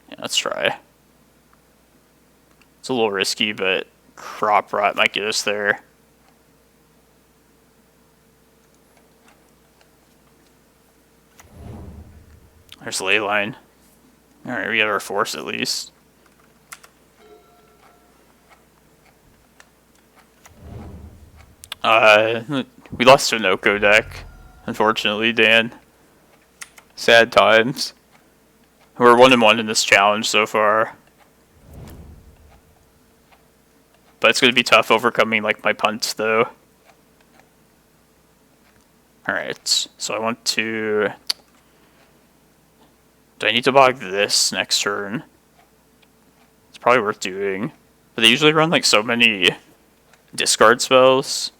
Yeah, let's try. It's a little risky, but Crop Rot might get us there. There's Leyline. Alright, we have our force at least. We lost to an Oko deck, unfortunately, Dan. Sad times. We're 1-1 in this challenge so far. But it's going to be tough overcoming like my punts, though. Alright, so I want to... Do I need to bog this next turn? It's probably worth doing. But they usually run like so many discard spells.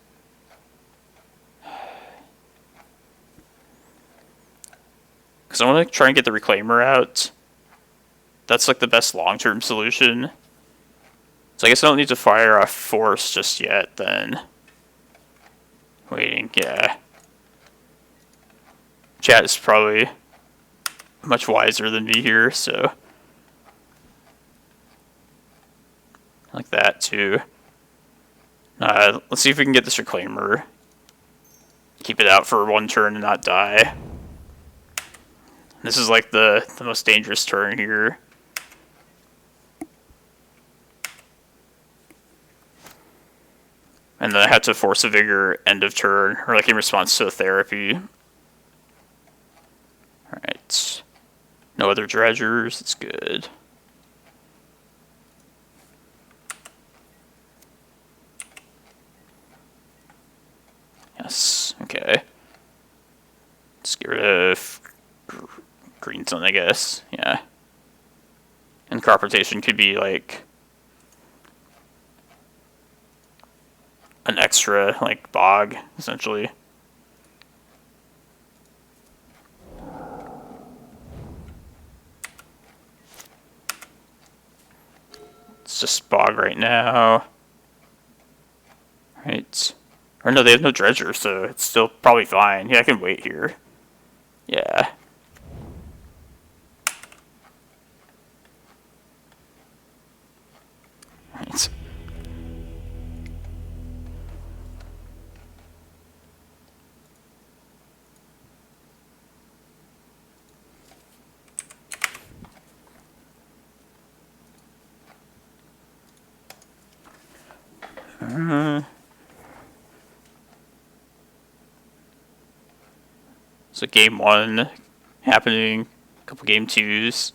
Because I want to try and get the Reclaimer out. That's like the best long-term solution. So I guess I don't need to fire off Force just yet then. Waiting, yeah. Chat is probably much wiser than me here, so like that too. Let's see if we can get this Reclaimer. Keep it out for one turn and not die. This is like the most dangerous turn here. And then I have to Force of Vigor end of turn, or like in response to a therapy. Alright. No other dredgers, it's good. Yes, okay. Let's get rid of Green Sun, I guess, yeah. And crop rotation could be like an extra, like, bog, essentially. It's just Bog right now. Right. Or no, they have no Dredger, so it's still probably fine. Yeah, I can wait here. Yeah. Right. So game 1 happening, a couple game 2s.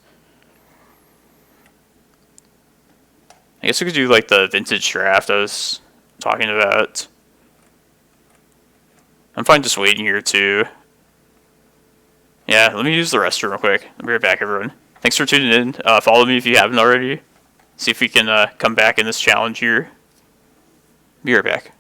I guess we could do like the vintage draft I was talking about. I'm fine just waiting here too. Yeah, let me use the restroom real quick. I'll be right back, everyone. Thanks for tuning in. Follow me if you haven't already. See if we can come back in this challenge here. Be right back.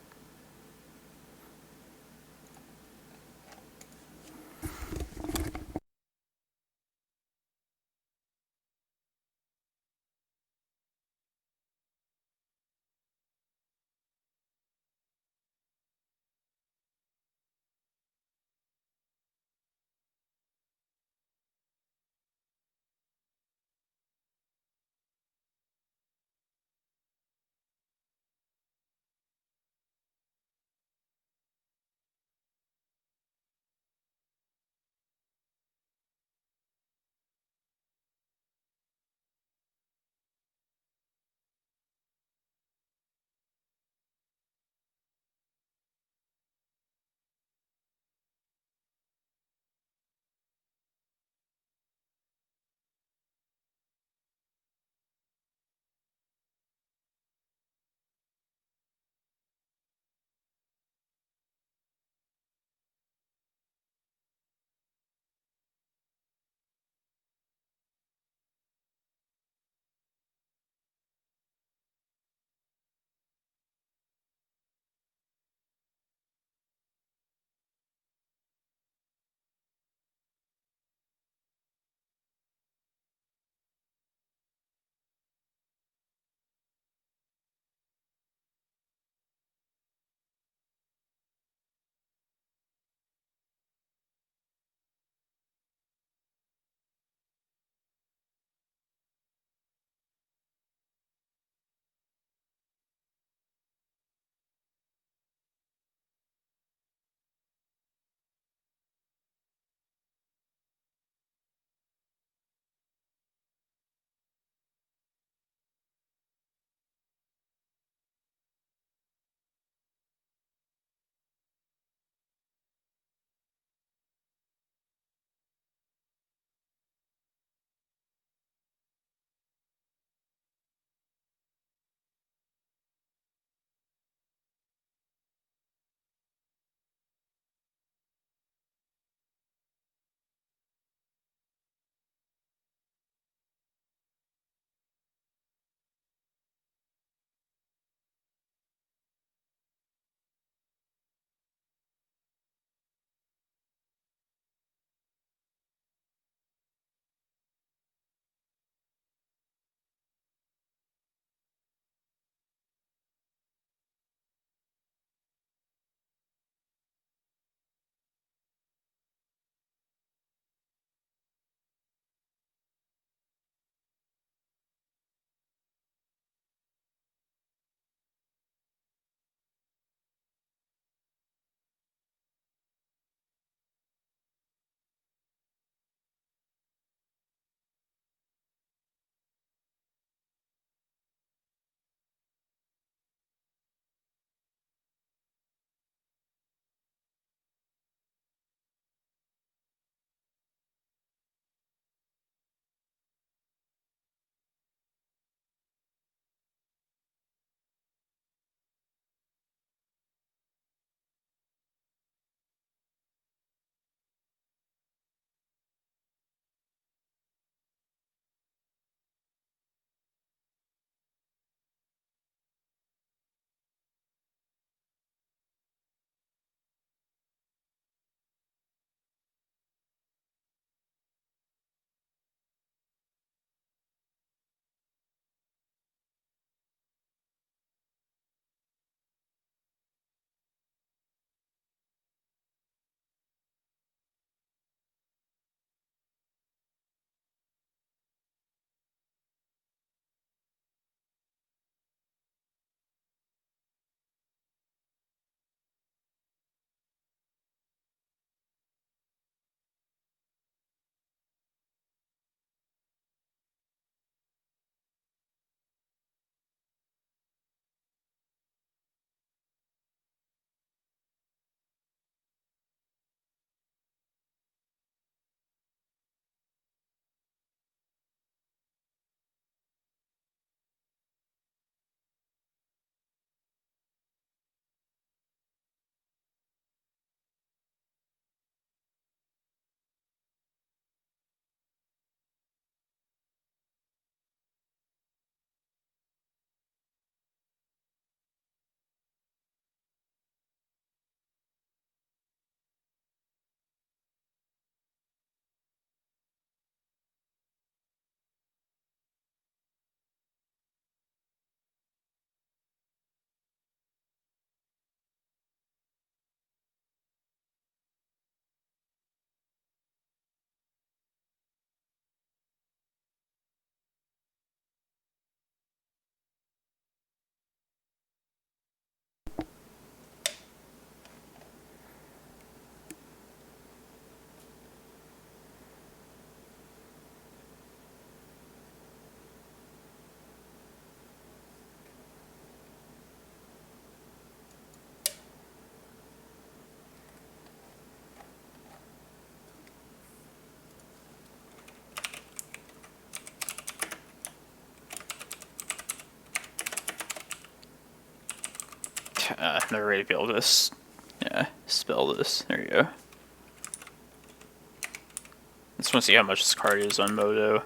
never ready to be able to spell this. There you go. I just want to see how much this card is on Moto.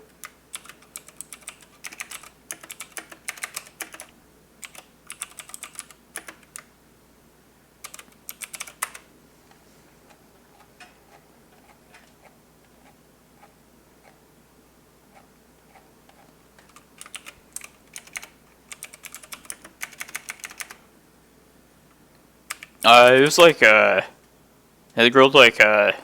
It was like, they grilled like, my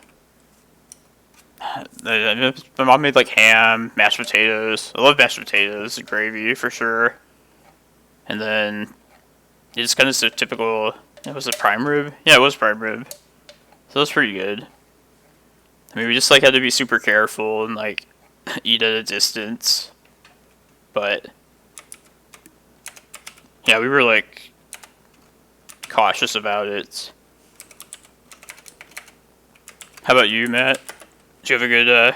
mom made like ham, mashed potatoes. I love mashed potatoes, gravy for sure. And then it's kind of so typical. Was it prime rib? Yeah, it was prime rib. So it was pretty good. I mean, we just like had to be super careful and like eat at a distance. But yeah, we were like cautious about it. How about you, Matt? Did you have a good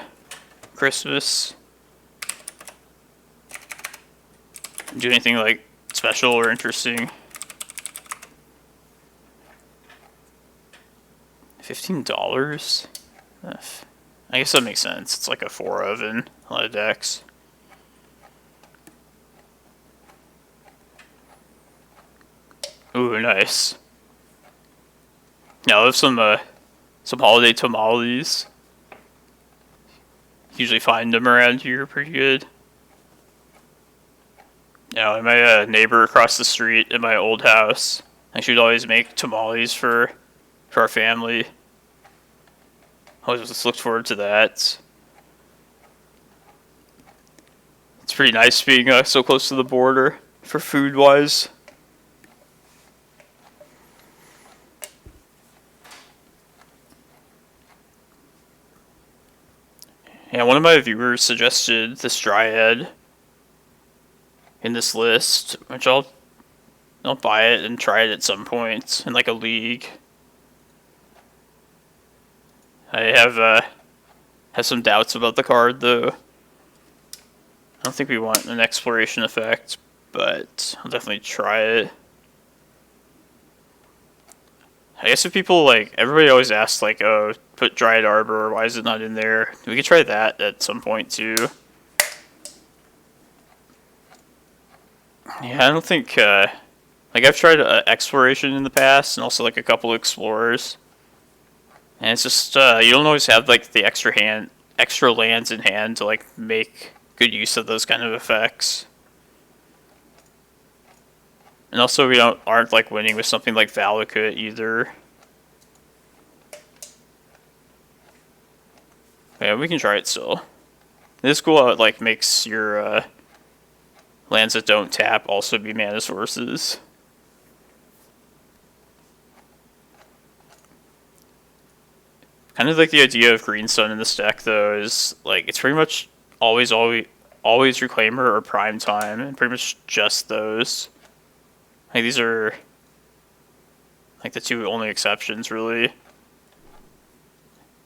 Christmas? Do anything like special or interesting? $15? I guess that makes sense. It's like a 4 oven, a lot of decks. Ooh, nice. Yeah, I love some holiday tamales. Usually find them around here pretty good. Yeah, my neighbor across the street in my old house, I should always make tamales for our family. Always just looked forward to that. It's pretty nice being so close to the border for food-wise. Yeah, one of my viewers suggested this Dryad in this list, which I'll buy it and try it at some point in like a league. I have some doubts about the card though. I don't think we want an exploration effect, but I'll definitely try it. I guess if people like, everybody always asks like, oh, put Dryad Arbor, why is it not in there? We could try that at some point too. Yeah, I don't think, like I've tried exploration in the past and also like a couple explorers. And it's just, you don't always have like the extra lands in hand to like make good use of those kind of effects. And also we aren't like winning with something like Valakut either. Yeah, we can try it still. It is cool how it like makes your lands that don't tap also be mana sources. Kind of like the idea of Green Sun in this deck though is like it's pretty much always Reclaimer or Prime Time, and pretty much just those. Like these are like the two only exceptions really,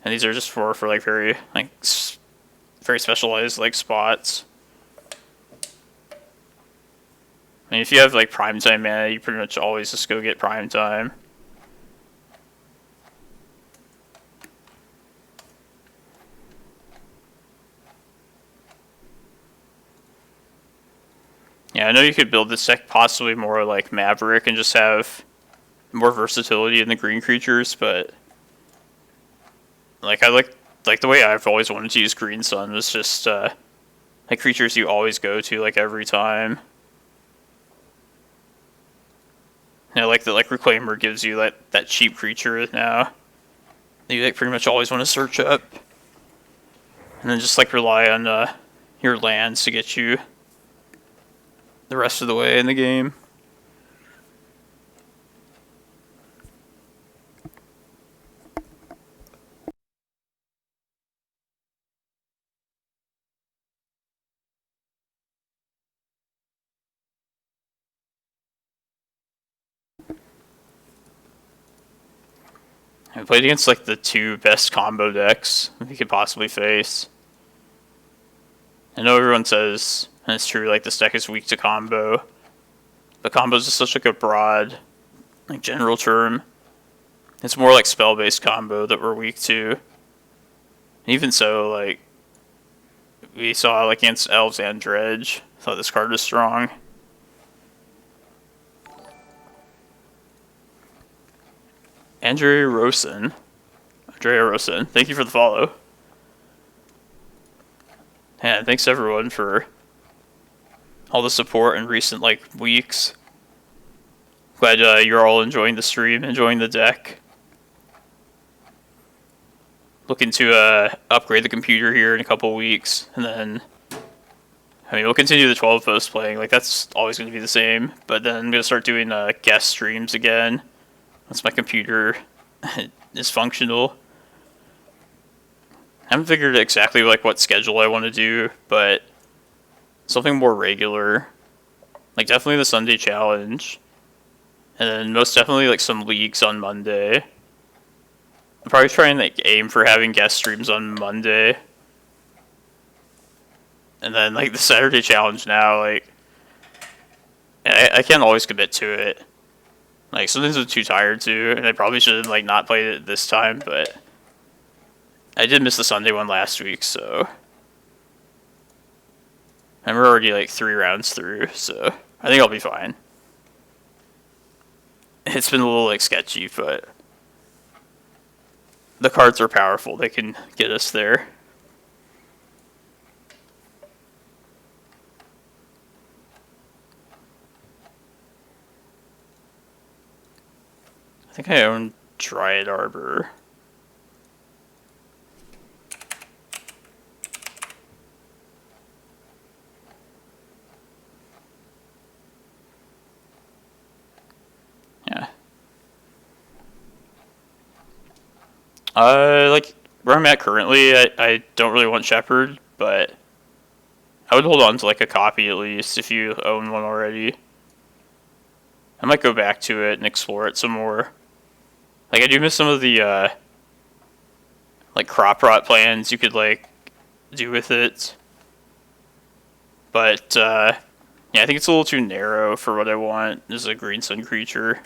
and these are just for like very specialized like spots. I mean, if you have like Prime Time mana, you pretty much always just go get Prime Time. Yeah, I know you could build this deck possibly more like Maverick and just have more versatility in the green creatures, but like I like the way I've always wanted to use Green Sun was just like creatures you always go to like every time. You know, like the Reclaimer gives you that cheap creature now that you like pretty much always want to search up, and then just like rely on your lands to get you the rest of the way in the game. I played against like the two best combo decks we could possibly face. I know everyone says, and it's true, like this deck is weak to combo, but combo is just such like a broad like general term. It's more like spell-based combo that we're weak to. Even so, like, we saw like against Elves and Dredge. Thought this card was strong. Andrea Rosen, thank you for the follow. And thanks everyone for all the support in recent like weeks. Glad you're all enjoying the stream, enjoying the deck. Looking to upgrade the computer here in a couple weeks, and then I mean we'll continue the 12 post playing. Like that's always going to be the same. But then I'm going to start doing guest streams again once my computer is functional. I haven't figured exactly like what schedule I want to do, but something more regular. Like definitely the Sunday challenge. And then most definitely like some leagues on Monday. I'm probably trying to like, aim for having guest streams on Monday. And then like the Saturday challenge now, like I can't always commit to it. Like sometimes I'm too tired to, and I probably should have like not played it this time, but I did miss the Sunday one last week, so I'm already like 3 rounds through, so I think I'll be fine. It's been a little like sketchy, but the cards are powerful. They can get us there. I think I own Dryad Arbor. Yeah. Like where I'm at currently, I don't really want Shepherd, but I would hold on to like a copy at least if you own one already. I might go back to it and explore it some more. Like I do miss some of the like crop rot plans you could like do with it. But yeah, I think it's a little too narrow for what I want as a green sun creature.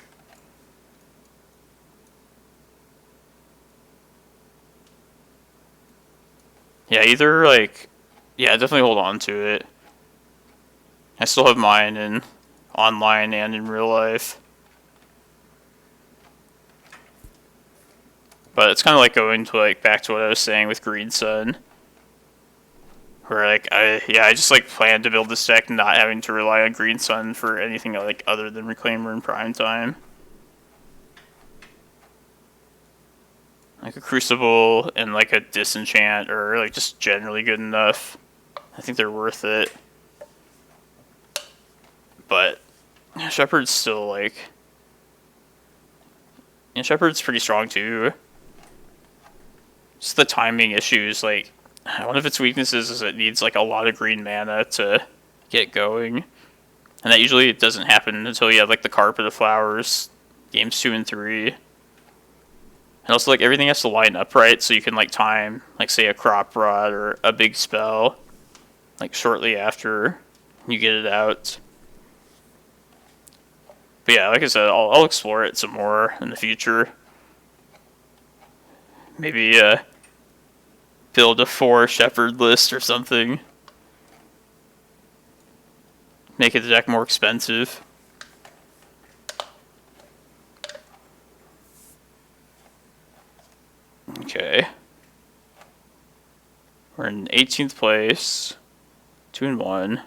Yeah, either like yeah, definitely hold on to it. I still have mine in online and in real life. But it's kind of like going to like back to what I was saying with Green Sun, where like I just like plan to build this deck not having to rely on Green Sun for anything like other than Reclaimer in prime time. Like a Crucible and like a Disenchant are like just generally good enough. I think they're worth it. But Shepherd's still like, and Shepherd's pretty strong too. Just the timing issues, like one of its weaknesses is it needs like a lot of green mana to get going, and that usually doesn't happen until you have like the Carpet of Flowers, games 2 and 3. And also like everything has to line up right, so you can like time like say a Crop Rot or a big spell like shortly after you get it out. But yeah, like I said, I'll explore it some more in the future. Maybe build a 4 Shepherd list or something. Make the deck more expensive. Okay. We're in 18th place. 2-1.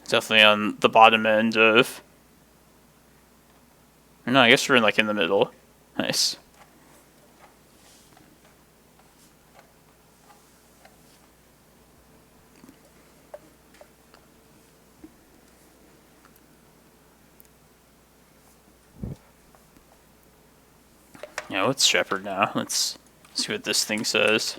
Definitely on the bottom end of... No, I guess we're in like in the middle. Nice. Yeah, let's Shepherd now. Let's see what this thing says.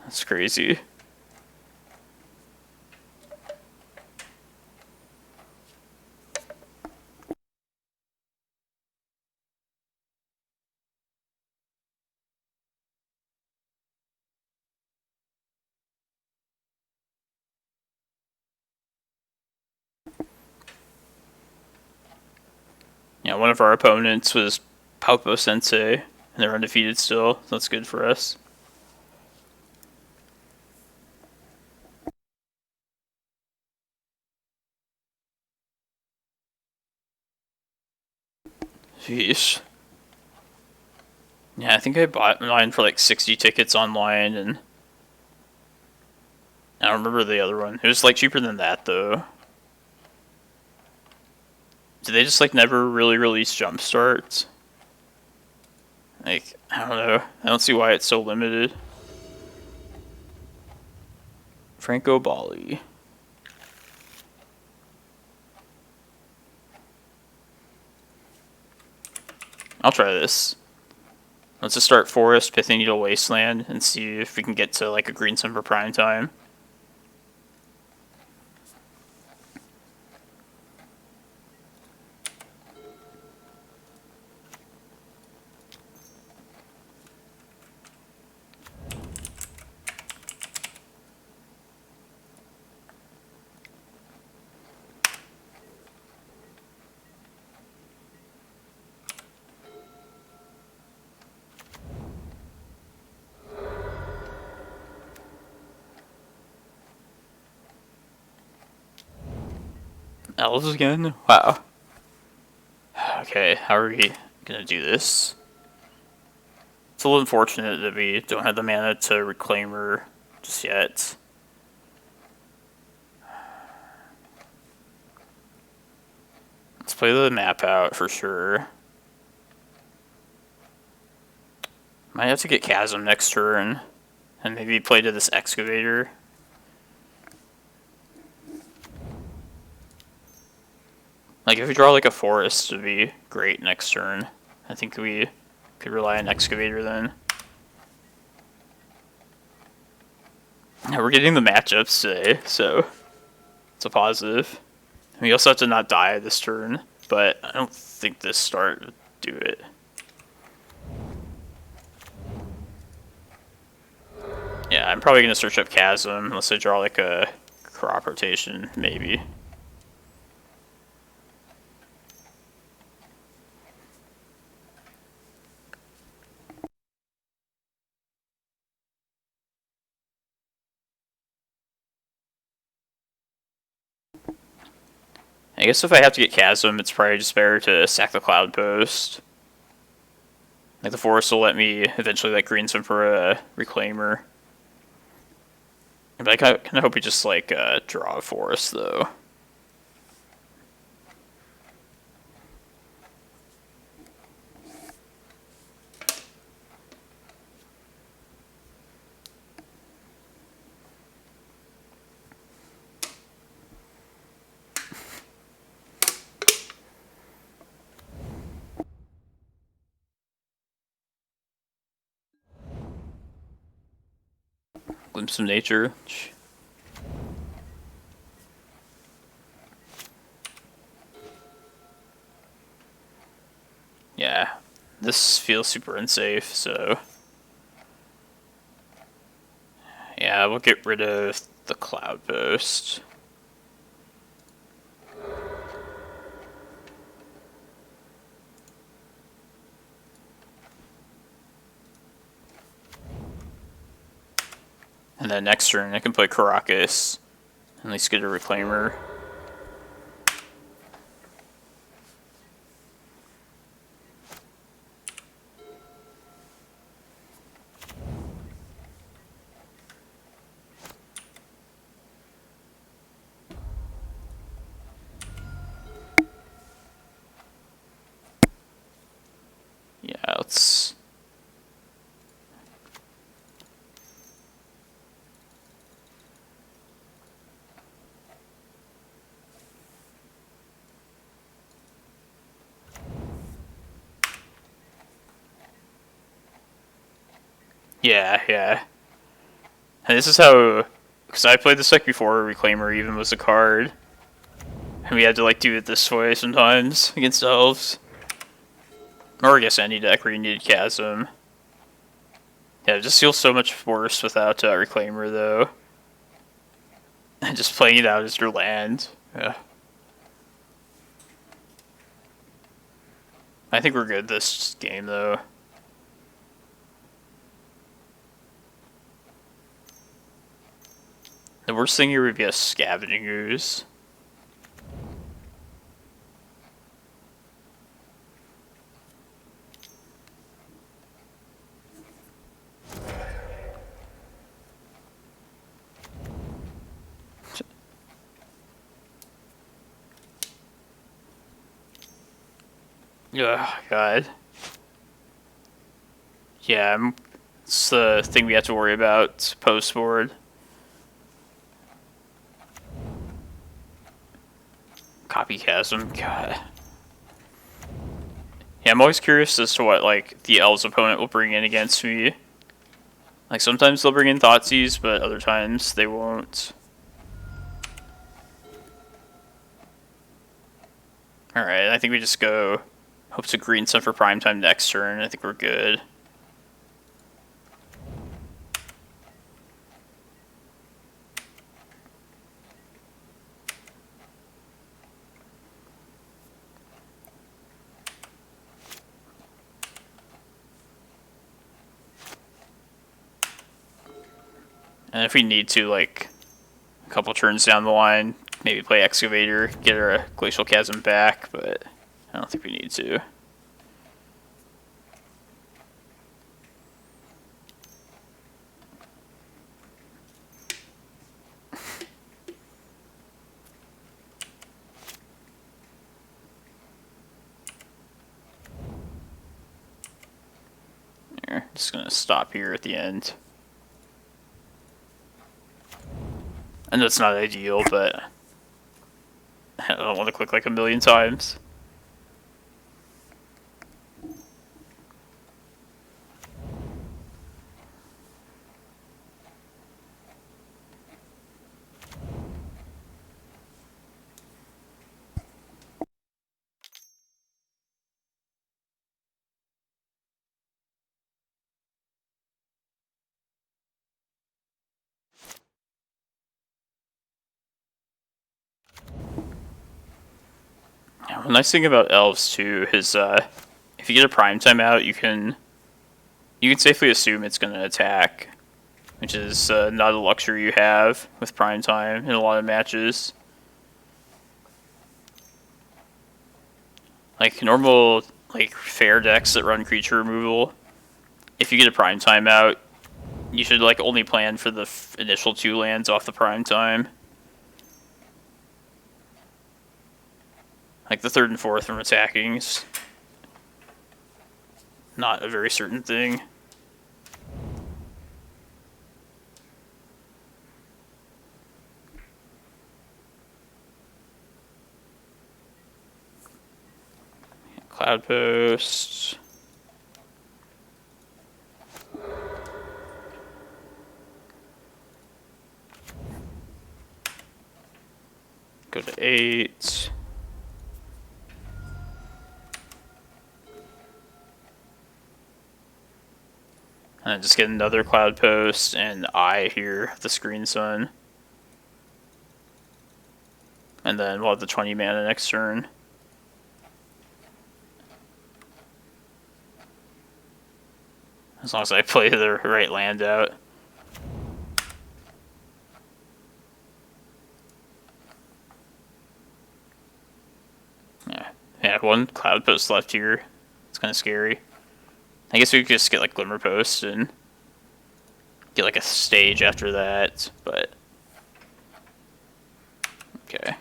That's crazy. Yeah, one of our opponents was Palpo Sensei, and they're undefeated still, so that's good for us. Sheesh. Yeah, I think I bought mine for like 60 tickets online, and I don't remember the other one. It was like cheaper than that, though. Did they just like never really release Jumpstart? Like, I don't know. I don't see why it's so limited. Franco Bali. I'll try this. Let's just start Forest, Pithing Needle, Wasteland, and see if we can get to like a Green Sun for prime time. Elves again? Wow. Okay, how are we gonna do this? It's a little unfortunate that we don't have the mana to Reclaimer just yet. Let's play the map out for sure. Might have to get Chasm next turn, and maybe play to this Excavator. Like, if we draw like a Forest, it would be great next turn. I think we could rely on Excavator then. Yeah, we're getting the matchups today, so it's a positive. We also have to not die this turn, but I don't think this start would do it. Yeah, I'm probably going to search up Chasm, unless I draw like a crop rotation, maybe. I guess if I have to get Chasm, it's probably just better to sack the Cloudpost. Like, the Forest will let me eventually like green some for a Reclaimer. But I kind of hope we just like draw a Forest though. Glimpse of Nature. Yeah, this feels super unsafe, so yeah, we'll get rid of the Cloudpost. And then next turn I can play Karakas, at least get a Reclaimer. Yeah, let's... Yeah. And this is how... Because I played this deck before Reclaimer even was a card. And we had to like do it this way sometimes against Elves. Or I guess any deck where you needed Chasm. Yeah, it just feels so much worse without Reclaimer though. And just playing it out as your land. Yeah. I think we're good this game, though. The worst thing here would be a Scavenging Ooze. Oh, God. Yeah, it's the thing we have to worry about post-board. Copy Chasm, God. Yeah, I'm always curious as to what, like, the Elves opponent will bring in against me. Like, sometimes they'll bring in Thoughtseize, but other times they won't. Alright, I think we just go... Hope to green some for primetime next turn. I think we're good. And if we need to, like, a couple turns down the line, maybe play Excavator, get our Glacial Chasm back, but I don't think we need to. Here, just gonna stop here at the end. I know it's not ideal, but I don't want to click like a million times. The nice thing about Elves too is if you get a primetime out, you can safely assume it's going to attack, which is not a luxury you have with primetime in a lot of matches. Like normal, like fair decks that run creature removal, if you get a primetime out, you should like only plan for the initial 2 lands off the primetime. Like the 3rd and 4th from attacking is not a very certain thing. Cloudpost. Go to 8. And just get another Cloudpost and Eye here, the Screen Sun. And then we'll have the 20 mana next turn. As long as I play the right land out. Yeah, 1 Cloudpost left here. It's kind of scary. I guess we could just get like Glimmerpost and get like a stage after that, but okay.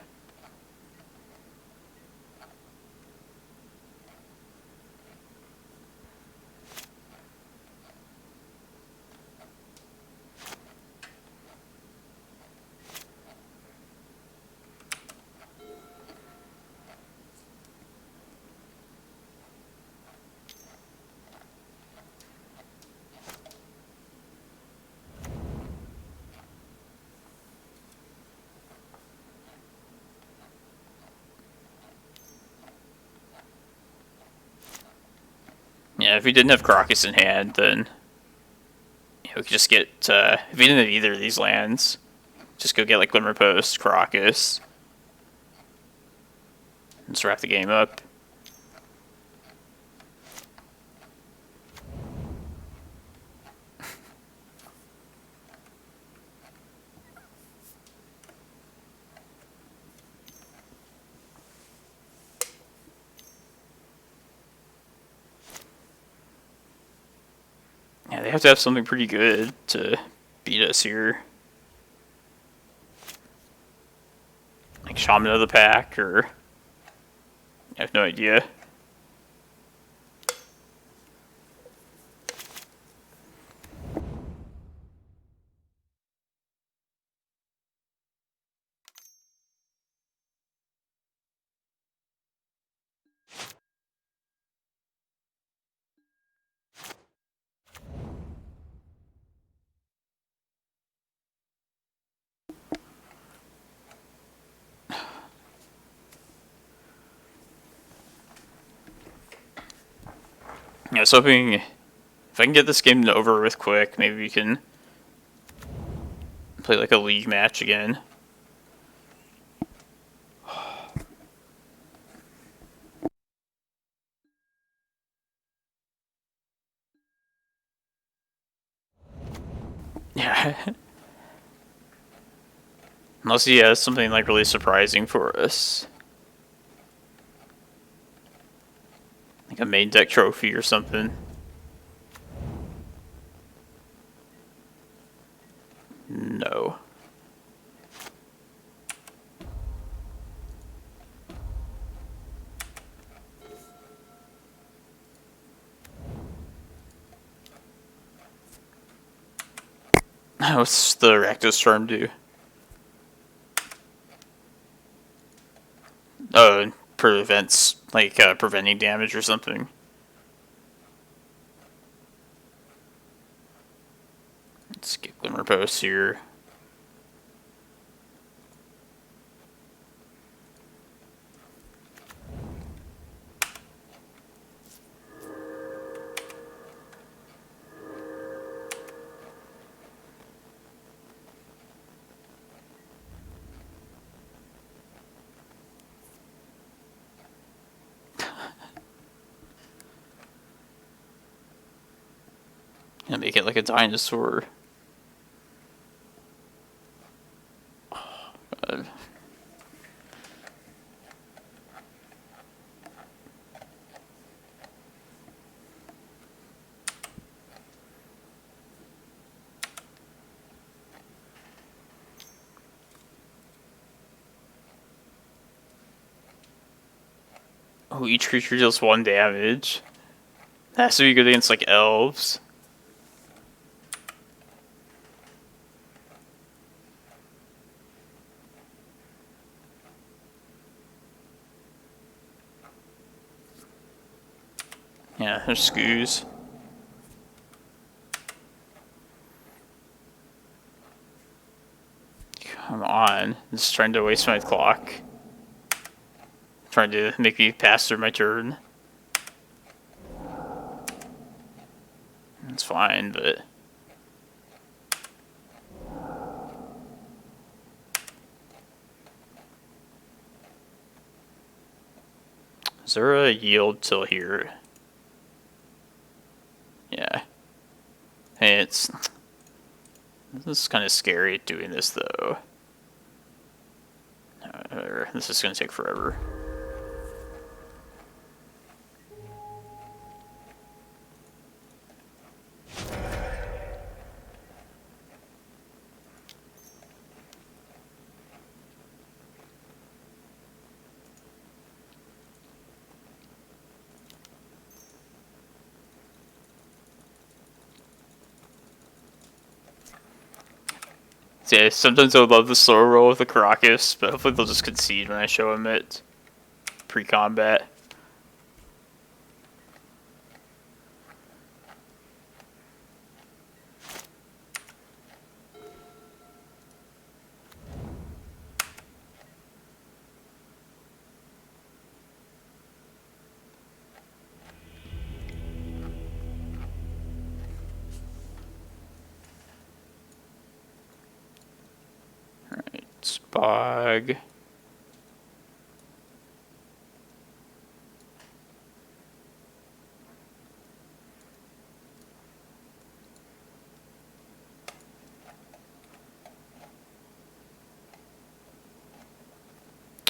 Yeah, if we didn't have Karakas in hand, then we could just get, if we didn't have either of these lands, just go get like Glimmerpost, Karakas, and just wrap the game up. have to have something pretty good to beat us here. Like Shaman of the Pack, or... I have no idea. I was hoping if I can get this game over with quick, maybe we can play like a league match again. Yeah. Unless he has something like really surprising for us. Like a main deck trophy or something. No. What's the Rakdos Charm do? Oh, prevents, like, preventing damage or something. Let's get Glimmerpost here. And make it like a dinosaur. Oh, God. Oh, each creature deals 1 damage. That has to be good against like elves. Yeah, there's Scoos. Come on. I'm just trying to waste my clock. Trying to make me pass through my turn. It's fine, but... Is there a yield till here? Yeah. Hey, it's... This is kind of scary doing this, though. This is going to take forever. Yeah, sometimes I would love the slow roll with the Karakas, but hopefully they'll just concede when I show them it pre-combat. Bog.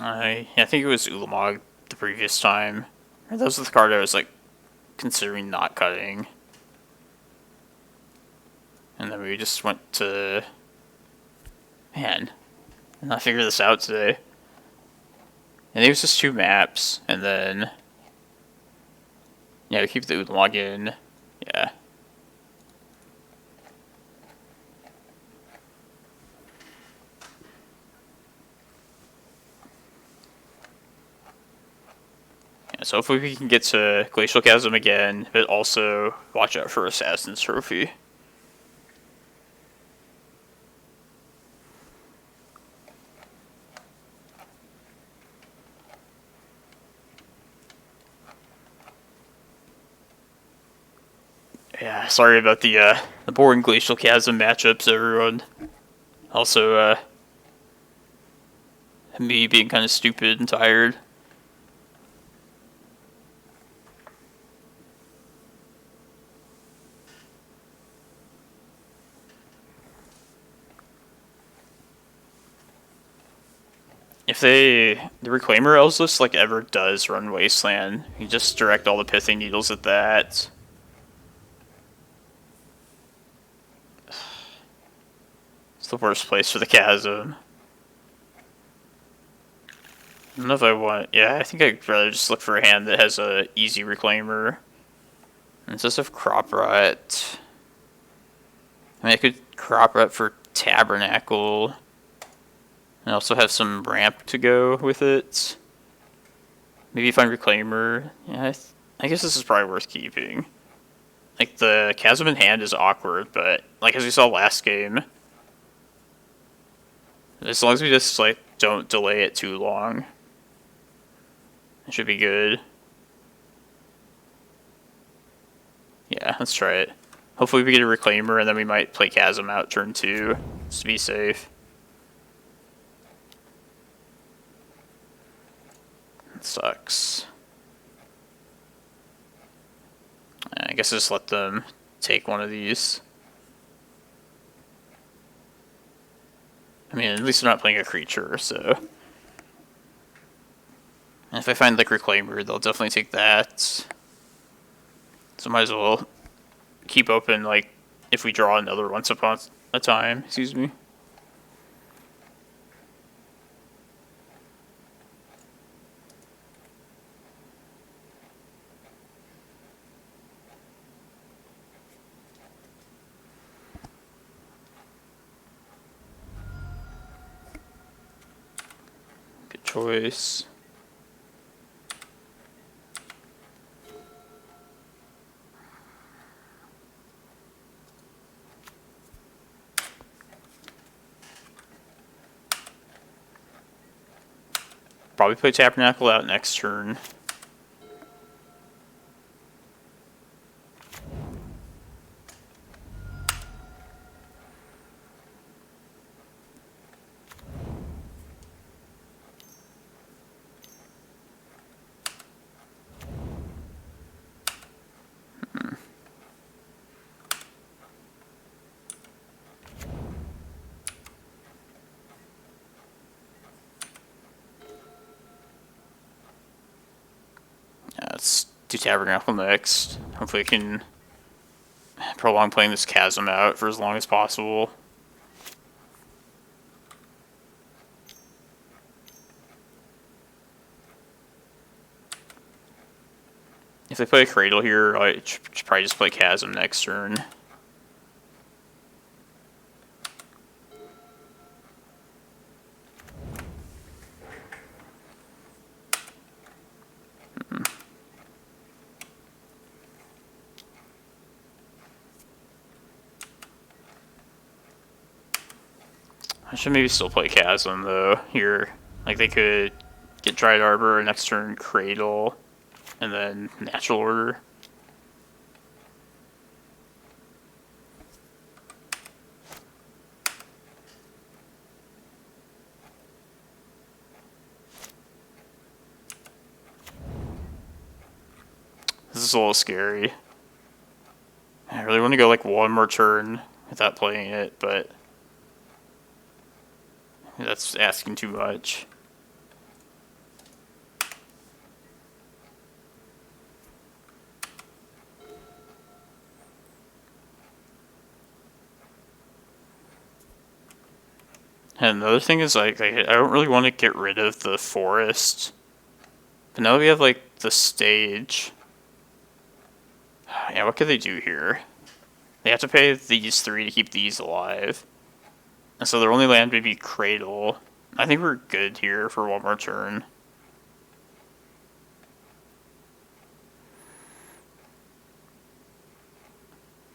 I think it was Ulamog the previous time. That was the card I was like considering not cutting. And then we just went to... Man, I'm not figuring this out today. And it was just 2 maps, and then... Yeah, we keep the Ulamog in. Yeah. So hopefully we can get to Glacial Chasm again, but also watch out for Assassin's Trophy. Yeah, sorry about the boring Glacial Chasm matchups, everyone. Also, me being kind of stupid and tired. If the Reclaimer Elvish like ever does run Wasteland, you just direct all the Pithing Needles at that. It's the worst place for the Chasm. I don't know if I want... Yeah, I think I'd rather just look for a hand that has a easy Reclaimer. And instead of Crop Rot... I mean, I could Crop Rot for Tabernacle. And also have some ramp to go with it. Maybe find Reclaimer. Yeah, I guess this is probably worth keeping. Like, the Chasm in hand is awkward, but, like, as we saw last game, as long as we just, like, don't delay it too long, it should be good. Yeah, let's try it. Hopefully we get a Reclaimer, and then we might play Chasm out turn 2, just to be safe. That sucks. I guess just let them take one of these. I mean, at least they're not playing a creature, so... And if I find, like, Reclaimer, they'll definitely take that. So might as well keep open, like, if we draw another once upon a time, excuse me. Good choice. Probably play Tabernacle out next turn. Let's do Tabernacle next. Hopefully I can prolong playing this Chasm out for as long as possible. If they play a Cradle here, I should probably just play Chasm next turn. I should maybe still play Chasm, though, here. Like, they could get Dried Arbor, next turn Cradle, and then Natural Order. This is a little scary. I really want to go, like, one more turn without playing it, but... that's asking too much. And another thing is, like I don't really want to get rid of the forest. But now we have, like, the stage. Yeah, what could they do here? They have to pay these 3 to keep these alive. And so their only land would be Cradle. I think we're good here for one more turn.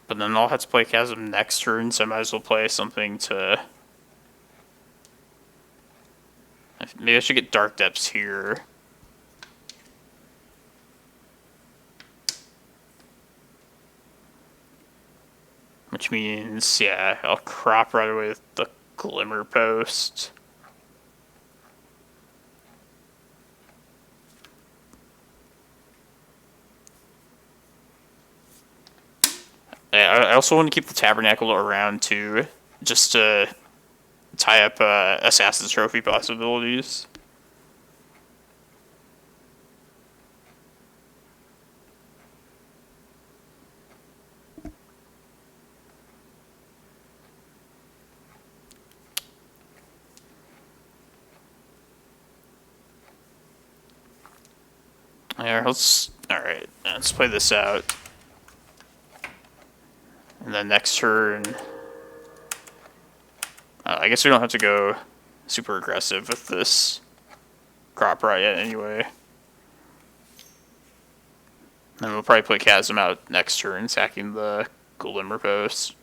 But then I'll have to play Chasm next turn, so I might as well play something to... Maybe I should get Dark Depths here. Which means, yeah, I'll crop right away with the Glimmerpost. I also want to keep the Tabernacle around, too, just to tie up Assassin's Trophy possibilities. Alright, let's play this out. And then next turn... I guess we don't have to go super aggressive with this crop riot anyway. And we'll probably play Chasm out next turn, sacking the Glimmerpost.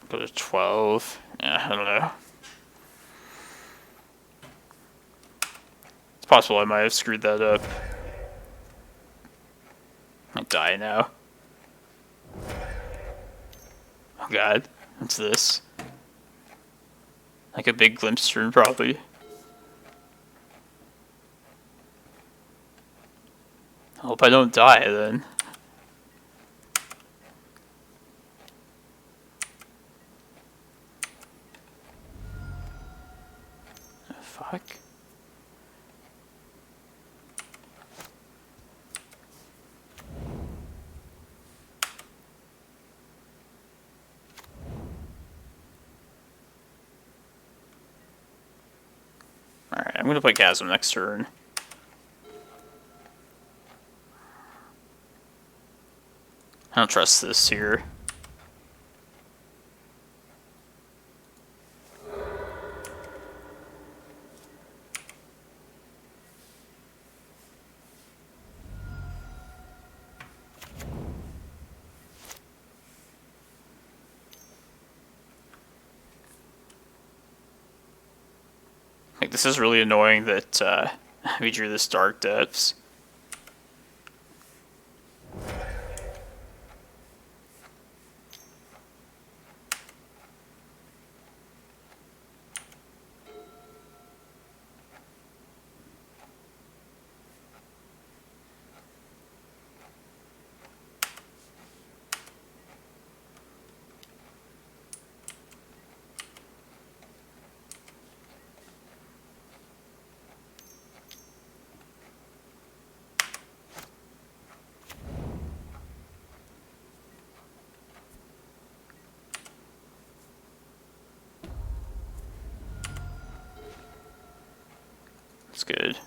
Go to 12. Yeah, I don't know. It's possible I might have screwed that up. I die now. Oh god, what's this? Like a big glimpse turn, probably. I hope I don't die then. Fuck. Alright, I'm gonna play Chasm next turn. I don't trust this here. Like, this is really annoying that we drew this Dark Depths. That's good.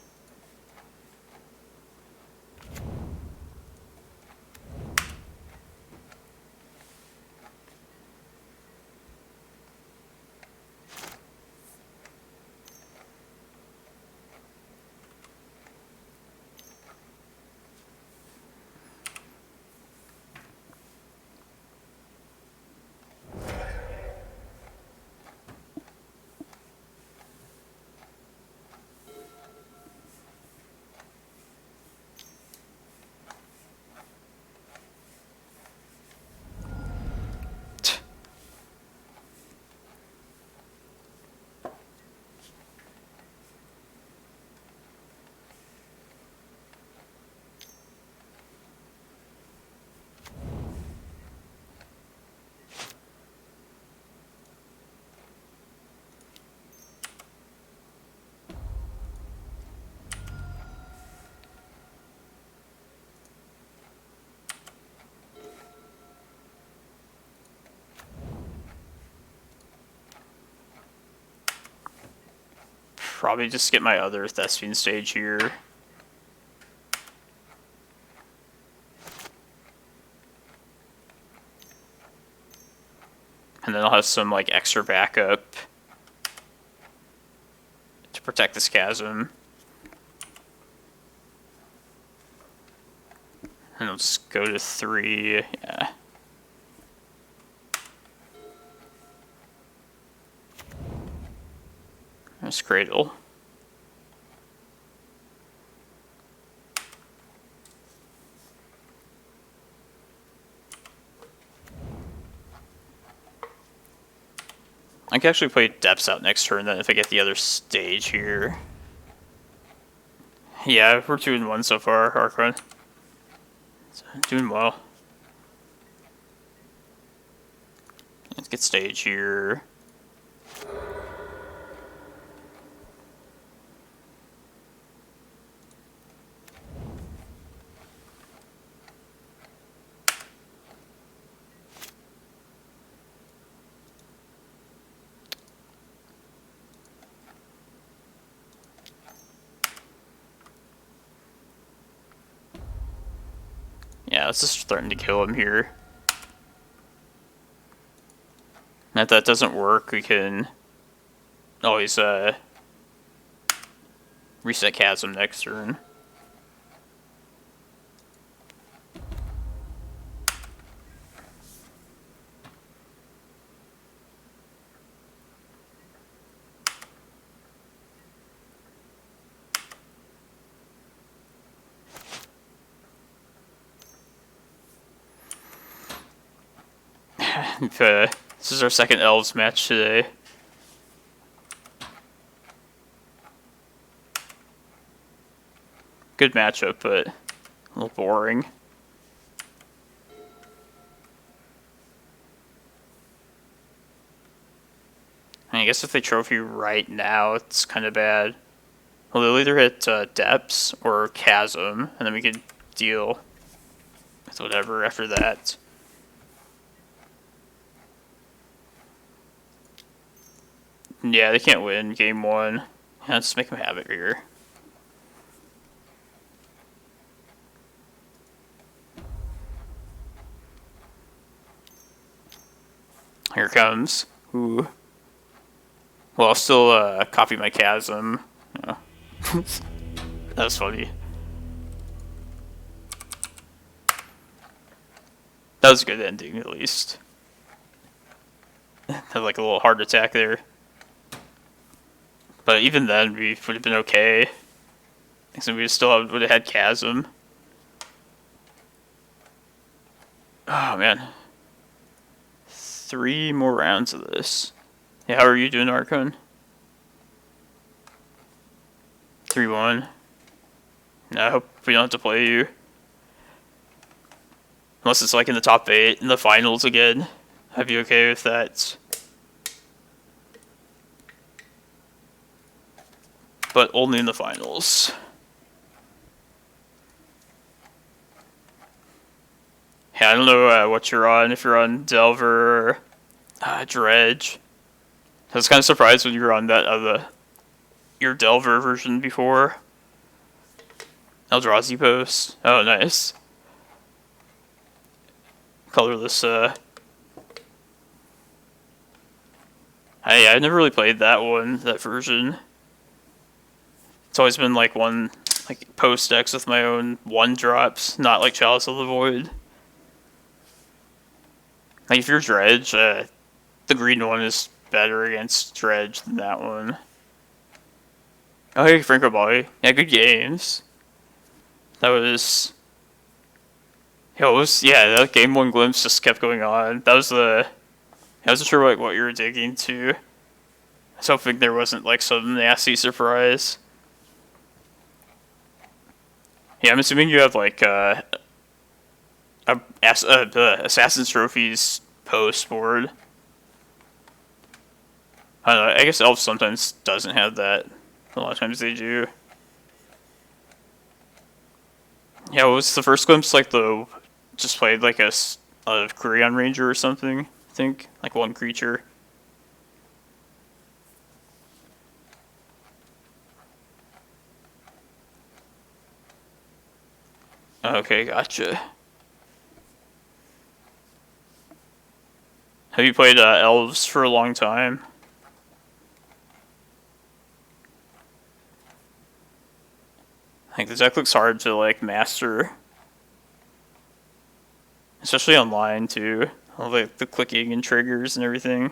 probably just get my other Thespian stage here. And then I'll have some like extra backup to protect this chasm. And I'll just go to 3, yeah. There's Cradle. I can actually play Depths out next turn then if I get the other stage here. Yeah, we're 2-1 so far, Archon. Doing well. Let's get stage here. Yeah, let's just threaten to kill him here. And if that doesn't work, we can always reset Chasm next turn. This is our second Elves match today. Good matchup, but a little boring. I guess if they trophy right now, it's kind of bad. Well, they'll either hit Depths or Chasm, and then we could deal with whatever after that. Yeah, they can't win game 1. Yeah, let's make them have it here. Here it comes. Ooh. Well, I'll still copy my Chasm. Yeah. That was funny. That was a good ending, at least. Had like a little heart attack there. But even then, we would have been okay. So we still would have had Chasm. Oh, man. 3 more rounds of this. Yeah, how are you doing, Archon? 3-1. No, I hope we don't have to play you. Unless it's like in the top 8 in the finals again. I'd be okay with that. But only in the finals. Yeah, I don't know what you're on, if you're on Delver or Dredge. I was kind of surprised when you were on that your Delver version before. Eldrazi post. Oh, nice. Colorless, I never really played that version. It's always been like one, like post decks with my own 1-drops, not like Chalice of the Void. Like if you're Dredge, the green one is better against Dredge than that one. Oh, hey, Franco Boy. Yeah, good games. That was... that game 1 glimpse just kept going on. That was I wasn't sure like what you were digging to. I was hoping there wasn't like some nasty surprise. Yeah, I'm assuming you have like Assassin's Trophies post board. I don't know, I guess Elf sometimes doesn't have that. A lot of times they do. Yeah, what was the first glimpse like just played like a Kurion Ranger or something, I think. Like 1 creature. Okay, gotcha. Have you played Elves for a long time? I think the deck looks hard to like master. Especially online too. All like the clicking and triggers and everything.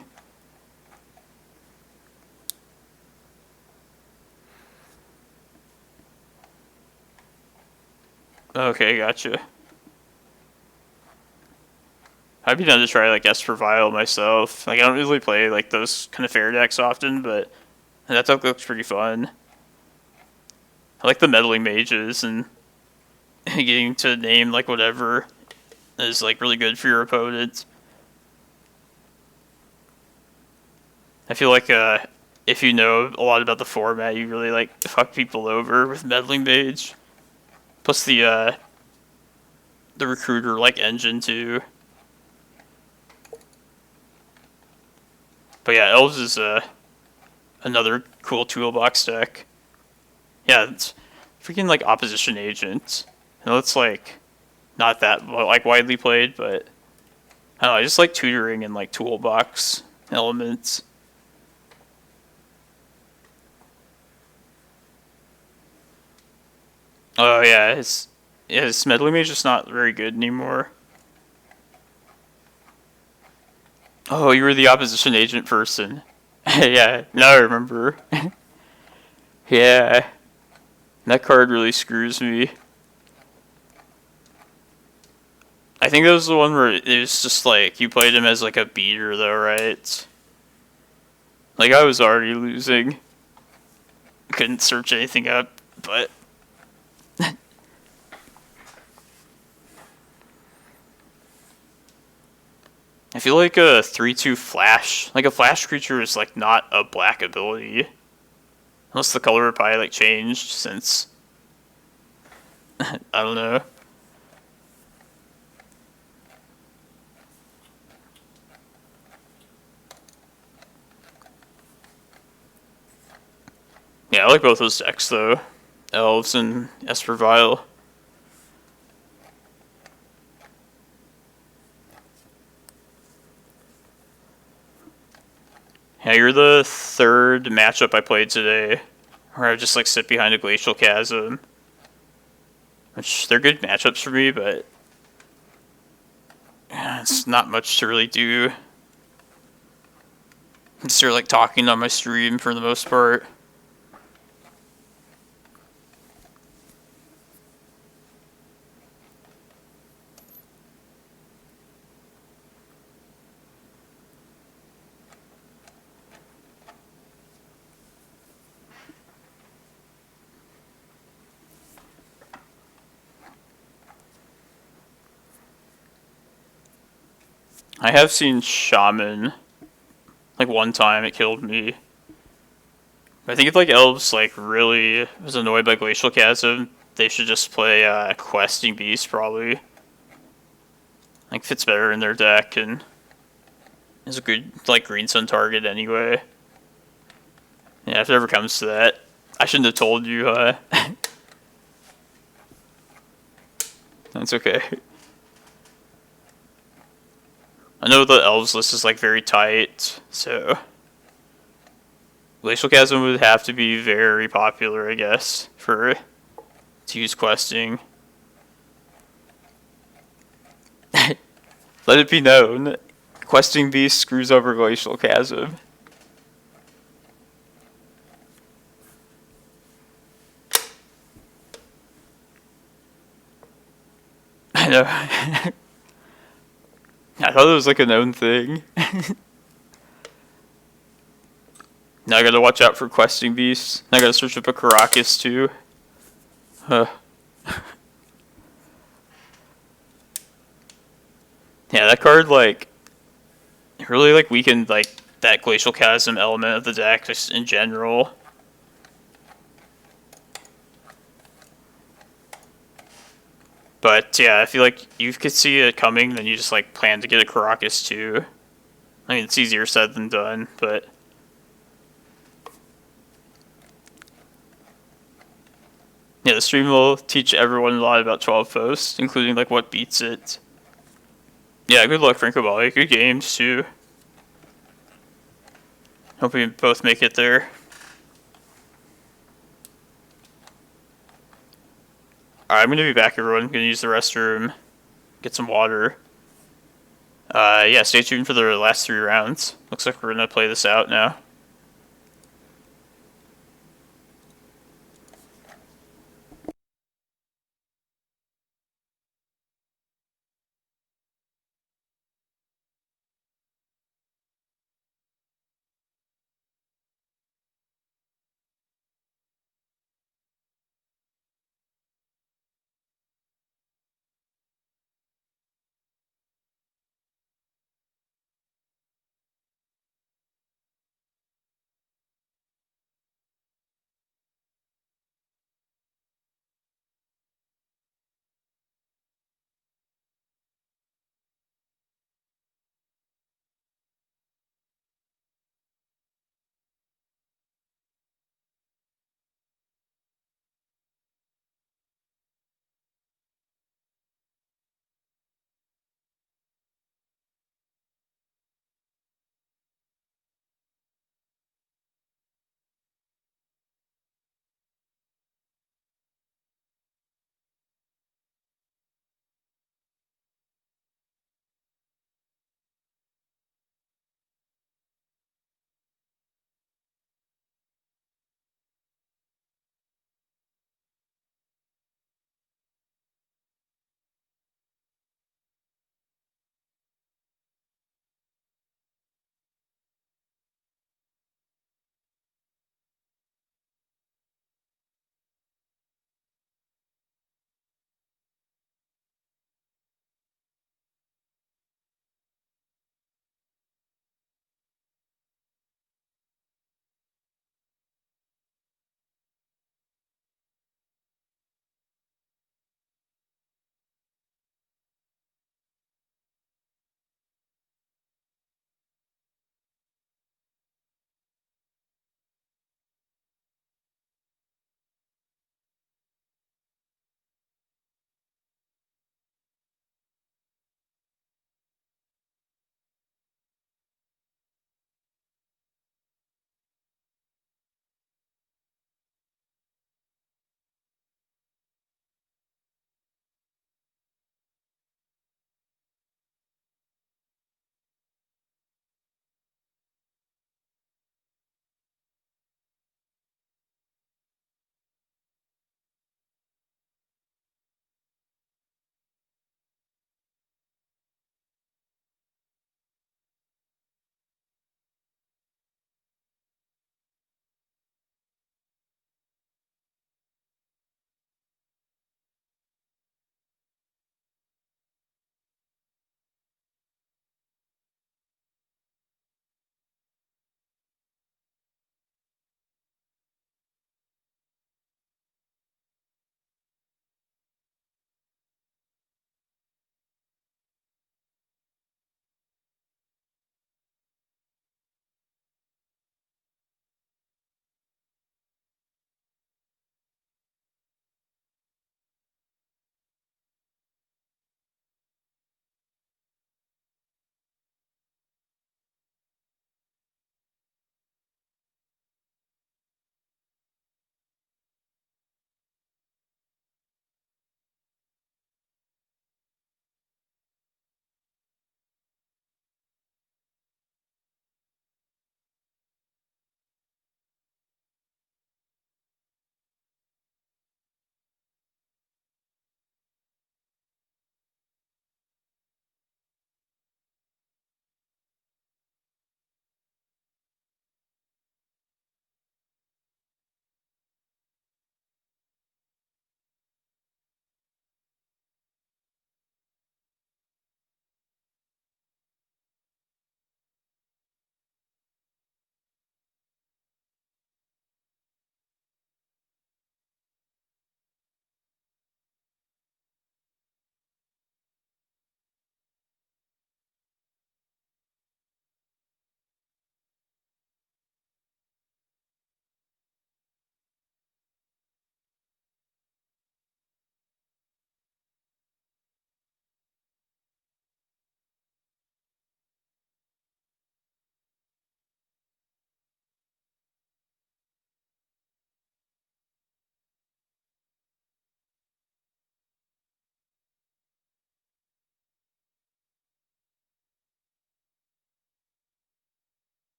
Okay, gotcha. I'd be down to try like Esper Vial myself. Like I don't really play like those kind of fair decks often, but that deck looks pretty fun. I like the meddling mages and getting to name like whatever is like really good for your opponent. I feel like if you know a lot about the format, you really like fuck people over with meddling mage. Plus the recruiter like engine too. But yeah, Elves is another cool toolbox deck. Yeah, it's freaking like opposition agent. I know it's like not that like widely played, but I don't know, I just like tutoring and like toolbox elements. Oh yeah, his meddling mage is not very good anymore. Oh, you were the opposition agent person. Yeah, now I remember. Yeah, that card really screws me. I think that was the one where it was just like, you played him as like a beater though, right? Like I was already losing. Couldn't search anything up, but... I feel like a 3/2 flash, like a flash creature is like not a black ability. Unless the color probably like changed since... I don't know. Yeah, I like both those decks though. Elves and Esper Vial. Yeah, you're the third matchup I played today, where I just like sit behind a Glacial Chasm. Which, they're good matchups for me, but yeah, it's not much to really do. Just sort of like talking on my stream for the most part. I have seen Shaman. Like one time it killed me. I think if like Elves like really was annoyed by Glacial Chasm, they should just play Questing Beast probably. Like fits better in their deck and is a good like Green Sun target anyway. Yeah, if it ever comes to that. I shouldn't have told you, That's okay. I know the Elves list is like very tight, so Glacial Chasm would have to be very popular, I guess, to use questing. Let it be known, Questing Beast screws over Glacial Chasm. I know. I thought it was like a known thing. Now I gotta watch out for Questing Beasts. I gotta search up a Karakas too. Yeah, that card like really like weakened like that Glacial Chasm element of the deck just in general. But yeah, I feel like you could see it coming, then you just like plan to get a Karakas too. I mean, it's easier said than done, but Yeah, the stream will teach everyone a lot about 12 posts, including like what beats it. Yeah, good luck, Franco Bali. Good games too. Hope we both make it there. Alright, I'm gonna be back, everyone. I'm gonna use the restroom, get some water. Yeah, stay tuned for the last 3 rounds. Looks like we're gonna play this out now.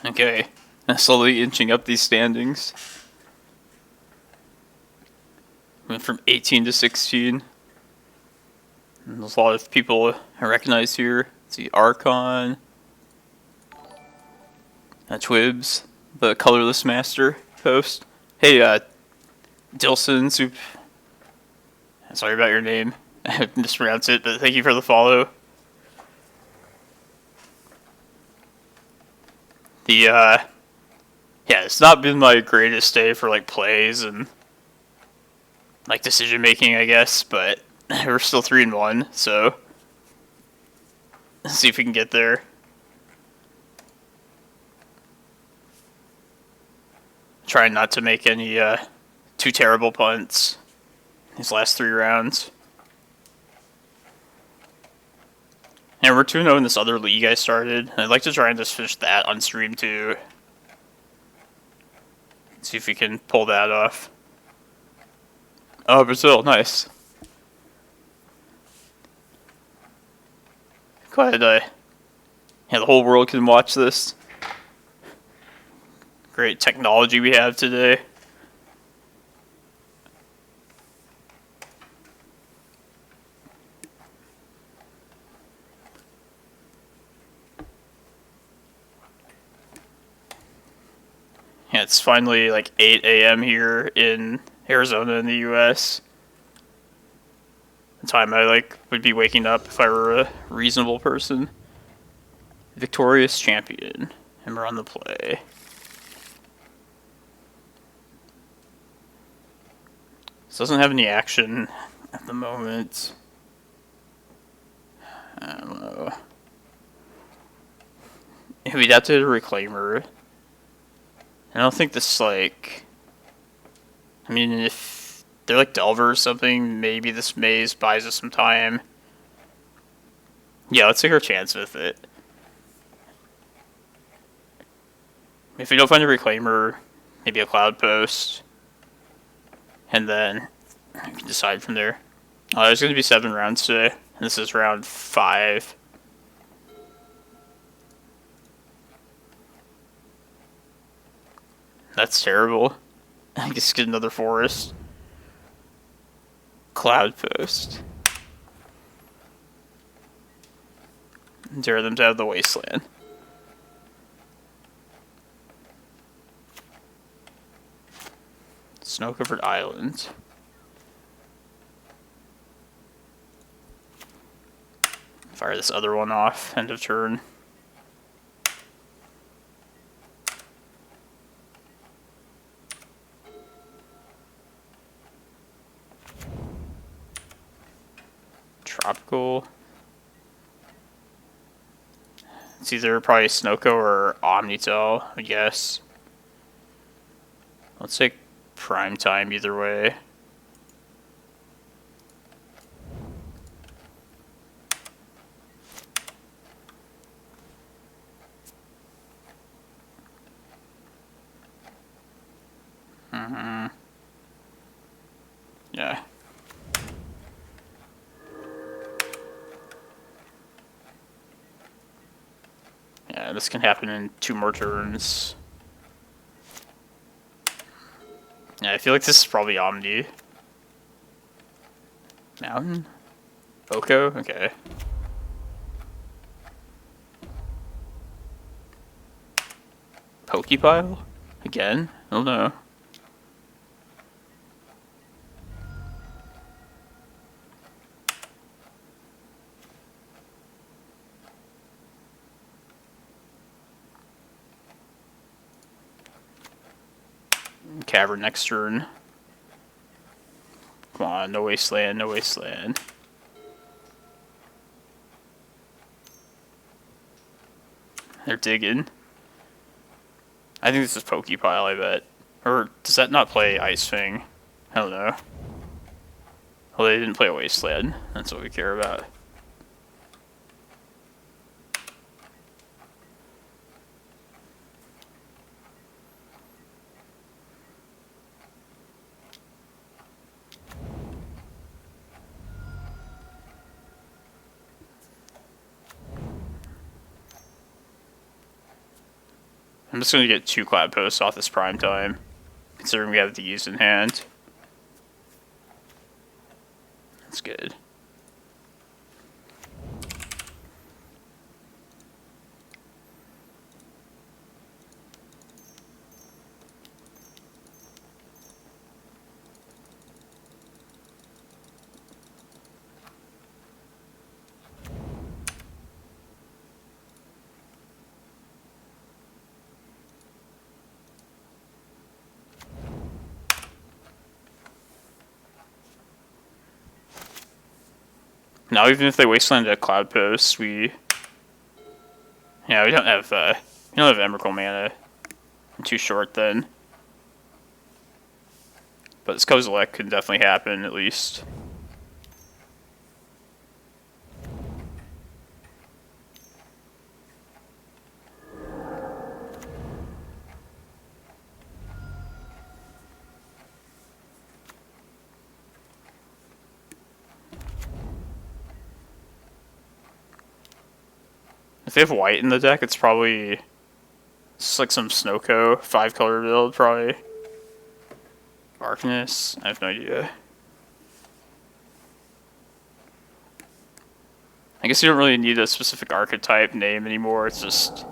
Okay, slowly inching up these standings. Went from 18 to 16. And there's a lot of people I recognize here. Let's see, Archon, Twibs, the Colorless Master post. Hey, Dilson, sorry about your name. I mispronounced it, but thank you for the follow. Yeah, it's not been my greatest day for, like, plays and, like, decision making, I guess, but we're still 3-1, so let's see if we can get there. Trying not to make any too terrible punts these last 3 rounds. And we're 2-0 in this other league I started. I'd like to try and just finish that on stream too. See if we can pull that off. Oh, Brazil, nice. Glad the whole world can watch this. Great technology we have today. Yeah, it's finally like 8 a.m. here in Arizona in the US. The time I would be waking up if I were a reasonable person. Victorious champion. And we're on the play. This doesn't have any action at the moment. I don't know. We'd have to hit a Reclaimer. I don't think this, I mean, if they're like Delver or something, maybe this Maze buys us some time. Yeah, let's take our chance with it. If we don't find a Reclaimer, maybe a Cloudpost. And then we can decide from there. There's going to be 7 rounds today. This is round 5. That's terrible. I guess get another forest. Cloudpost. Dare them to have the wasteland. Snow-covered island. Fire this other one off. End of turn. Tropical. It's either probably Snoko or Omnitel, I guess. Let's take prime time either way. Yeah. Yeah, this can happen in 2 more turns. Yeah, I feel like this is probably Omni. Mountain? Oko? Okay. Pokepile? Again? I don't know. Cavern next turn. Come on, no wasteland, no wasteland. They're digging. I think this is Pokepile, I bet. Or does that not play Ice Fang? I don't know. Well, they didn't play a wasteland. That's what we care about. I'm just gonna get 2 Cloudposts off this prime time, considering we have these in hand. That's good. Now, even if they wasteland a Cloudpost, we don't have Emrakul mana. I'm too short then. But this Kozilek could definitely happen at least. If they have white in the deck, it's probably just like some Snowco 5-color build, probably. Darkness? I have no idea. I guess you don't really need a specific archetype name anymore. It's just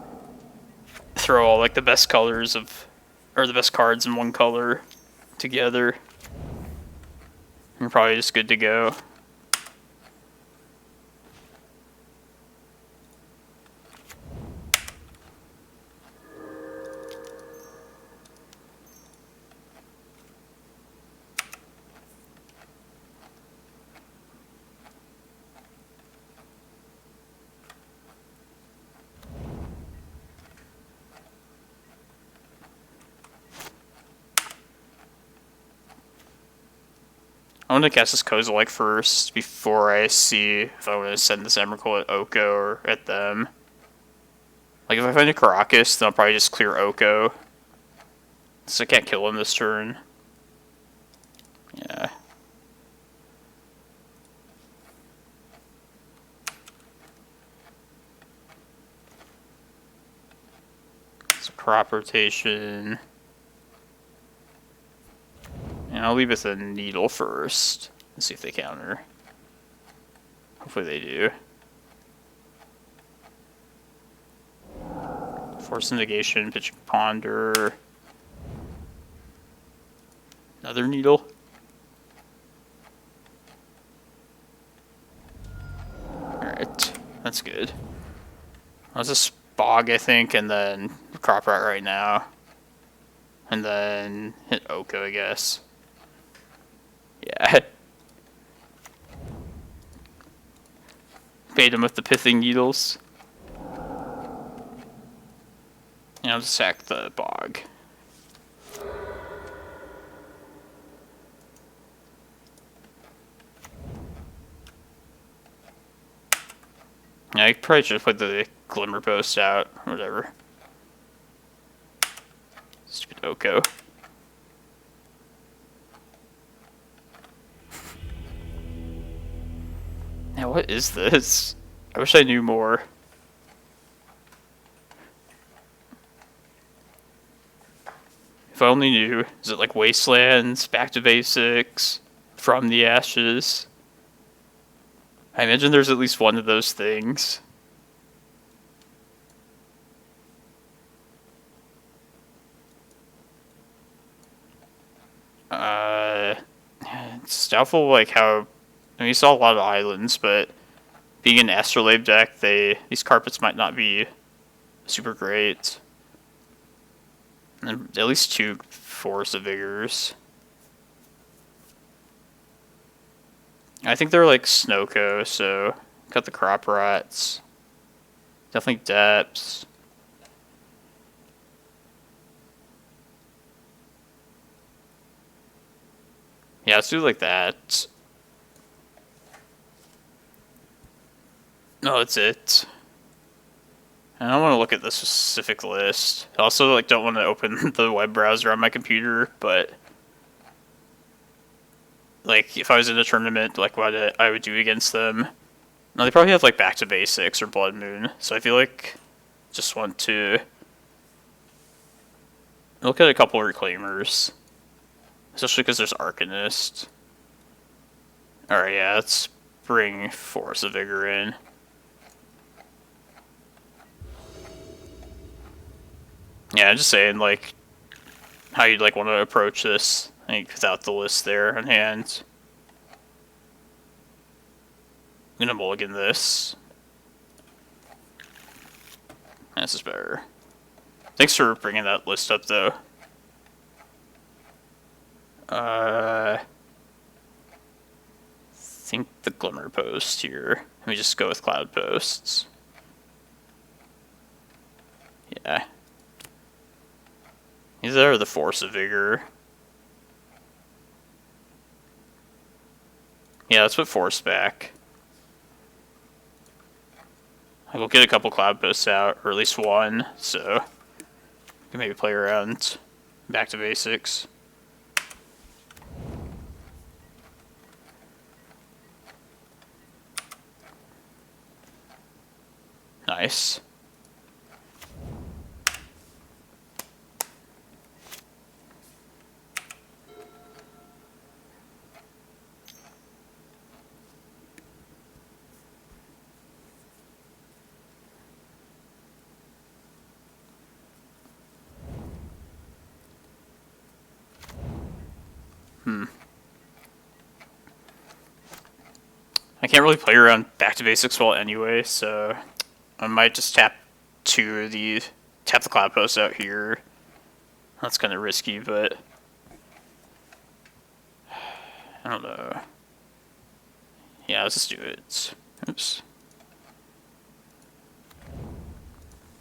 throw all like the best colors of, or the best cards in one color together. You're probably just good to go. I want to cast this Kozilek first before I see if I want to send this Emrakul at Oko or at them. Like, if I find a Karakas, then I'll probably just clear Oko. So I can't kill him this turn. Yeah. So crop rotation. And I'll leave with a Needle first and see if they counter. Hopefully they do. Force of Negation, Pitching Ponder. Another Needle. Alright, that's good. That's a Bog, I think, and then Crop Rat right now. And then hit Oko, I guess. Yeah. Bait him with the Pithing Needles. And I'll just sack the Bog. Yeah, I probably should put the Glimmerpost out, or whatever. Stupid Oko. Now, what is this? I wish I knew more. If I only knew. Is it like Wastelands, Back to Basics, From the Ashes? I imagine there's at least one of those things. It's doubtful like how. I mean, you saw a lot of islands, but being an Astrolabe deck, these carpets might not be super great. And at least 2 Force of Vigors. I think they're like Snowco, so got the Crop Rats. Definitely Depths. Yeah, let's do like that. No, that's it. I don't want to look at the specific list. I also like don't want to open the web browser on my computer, but like if I was in a tournament, like what I would do against them. No, they probably have like Back to Basics or Blood Moon, so I feel like just want to Look at a couple of Reclaimers. Especially because there's Arcanist. Alright, yeah, let's bring Force of Vigor in. Yeah, I'm just saying, like, how you'd, like, want to approach this, I think, without the list there on hand. I'm gonna mulligan this. This is better. Thanks for bringing that list up, though. I think the Glimmerpost here. Let me just go with Cloudposts. Yeah. Either or the Force of Vigor. Yeah, let's put Force back. I will get a couple Cloudposts out, or at least one, so we can maybe play around back to basics. Nice. I can't really play around back to basics well anyway, so I might just tap the Cloudpost out here. That's kind of risky, but I don't know. Yeah, let's just do it. Oops.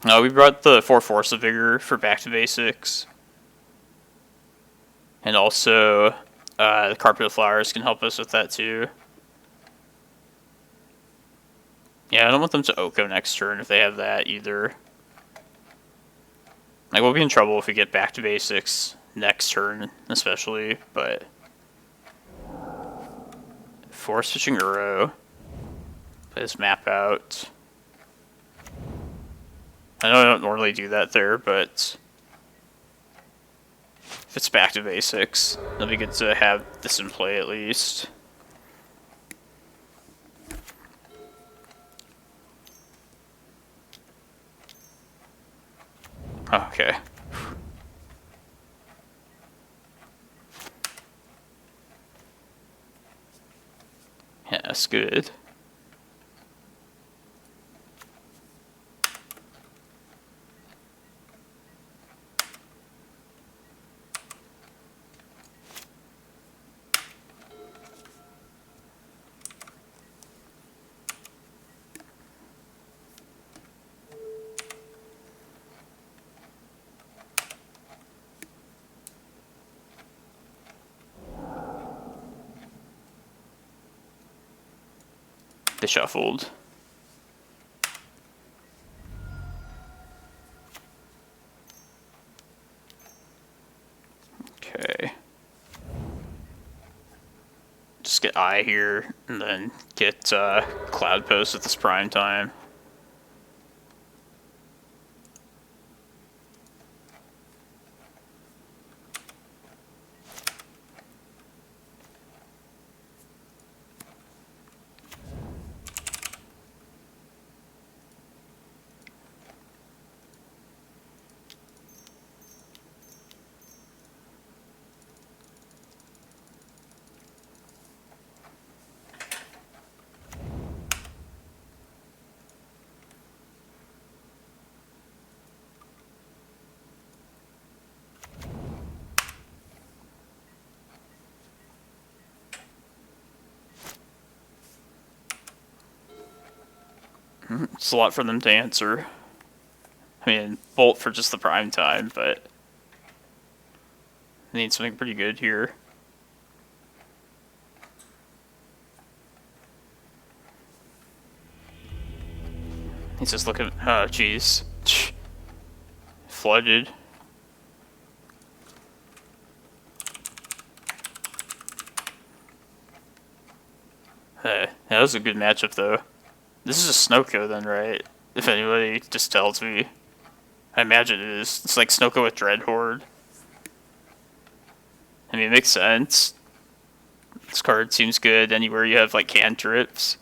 No, we brought the 4 Force of Vigor for back to basics. And also, the Carpet of Flowers can help us with that too. Yeah, I don't want them to Oko next turn if they have that either. Like, we'll be in trouble if we get back to basics next turn, especially, but... Force Fishing Uro. Play this map out. I know I don't normally do that there, but... if it's back to basics, it'll be good to have this in play at least. Okay. Yeah, that's good. They shuffled. Okay. Just get Eye here, and then get Cloudpost at this prime time. It's a lot for them to answer. I mean, Bolt for just the prime time, but they need something pretty good here. He's just looking. Oh, jeez. Flooded. Hey, that was a good matchup, though. This is a Snoko then, right? If anybody just tells me. I imagine it is. It's like Snoko with Dreadhorde. I mean, it makes sense. This card seems good anywhere you have, like, cantrips.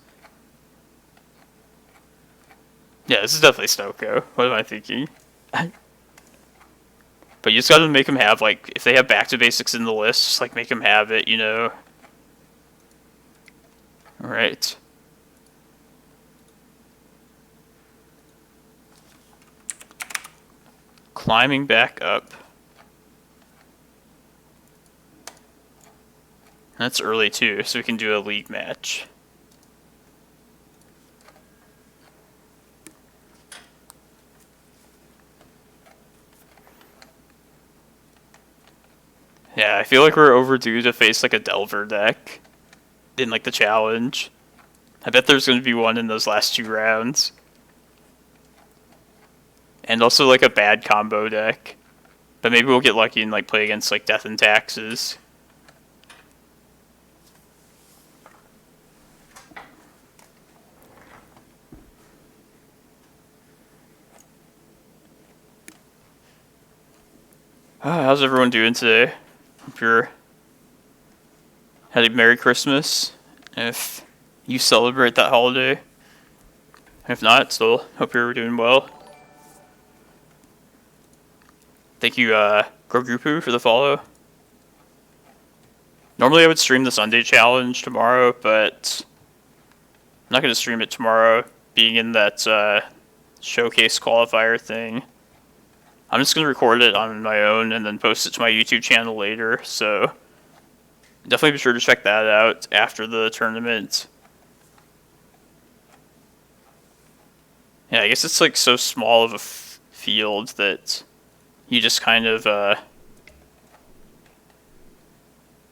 Yeah, this is definitely Snoko. What am I thinking? But you just gotta make them have, like, if they have back to basics in the list, just, like, make them have it, you know? Alright. Climbing back up. That's early too, so we can do a league match. Yeah, I feel like we're overdue to face like a Delver deck in like the challenge. I bet there's going to be one in those last 2 rounds. And also like a bad combo deck. But maybe we'll get lucky and like play against like Death and Taxes. How's everyone doing today? Hope you're had a Merry Christmas if you celebrate that holiday. If not, still hope you're doing well. Thank you, Grogupu, for the follow. Normally I would stream the Sunday challenge tomorrow, but I'm not going to stream it tomorrow, being in that showcase qualifier thing. I'm just going to record it on my own and then post it to my YouTube channel later, so definitely be sure to check that out after the tournament. Yeah, I guess it's like so small of a field that you just kind of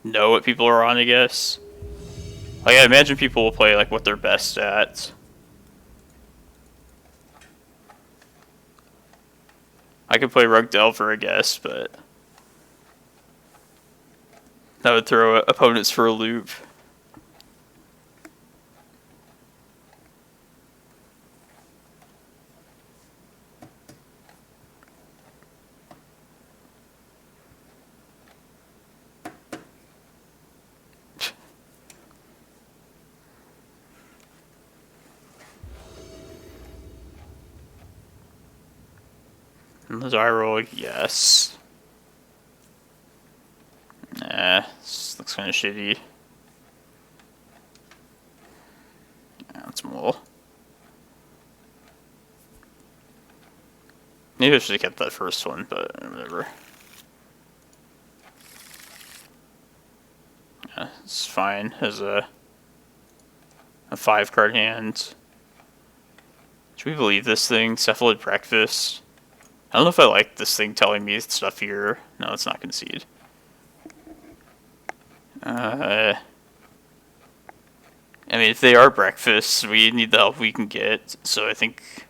know what people are on, I guess. Like, I imagine people will play like what they're best at. I could play Rug Delver, I guess, but that would throw opponents for a loop. Zyro, yes. Nah, this looks kind of shitty. Yeah, that's Mole. Maybe I should have kept that first one, but whatever. Yeah, it's fine as a 5-card hand. Should we believe this thing? Cephalid Breakfast. I don't know if I like this thing telling me stuff here. No, it's not concede. I mean, if they are breakfasts, we need the help we can get. So I think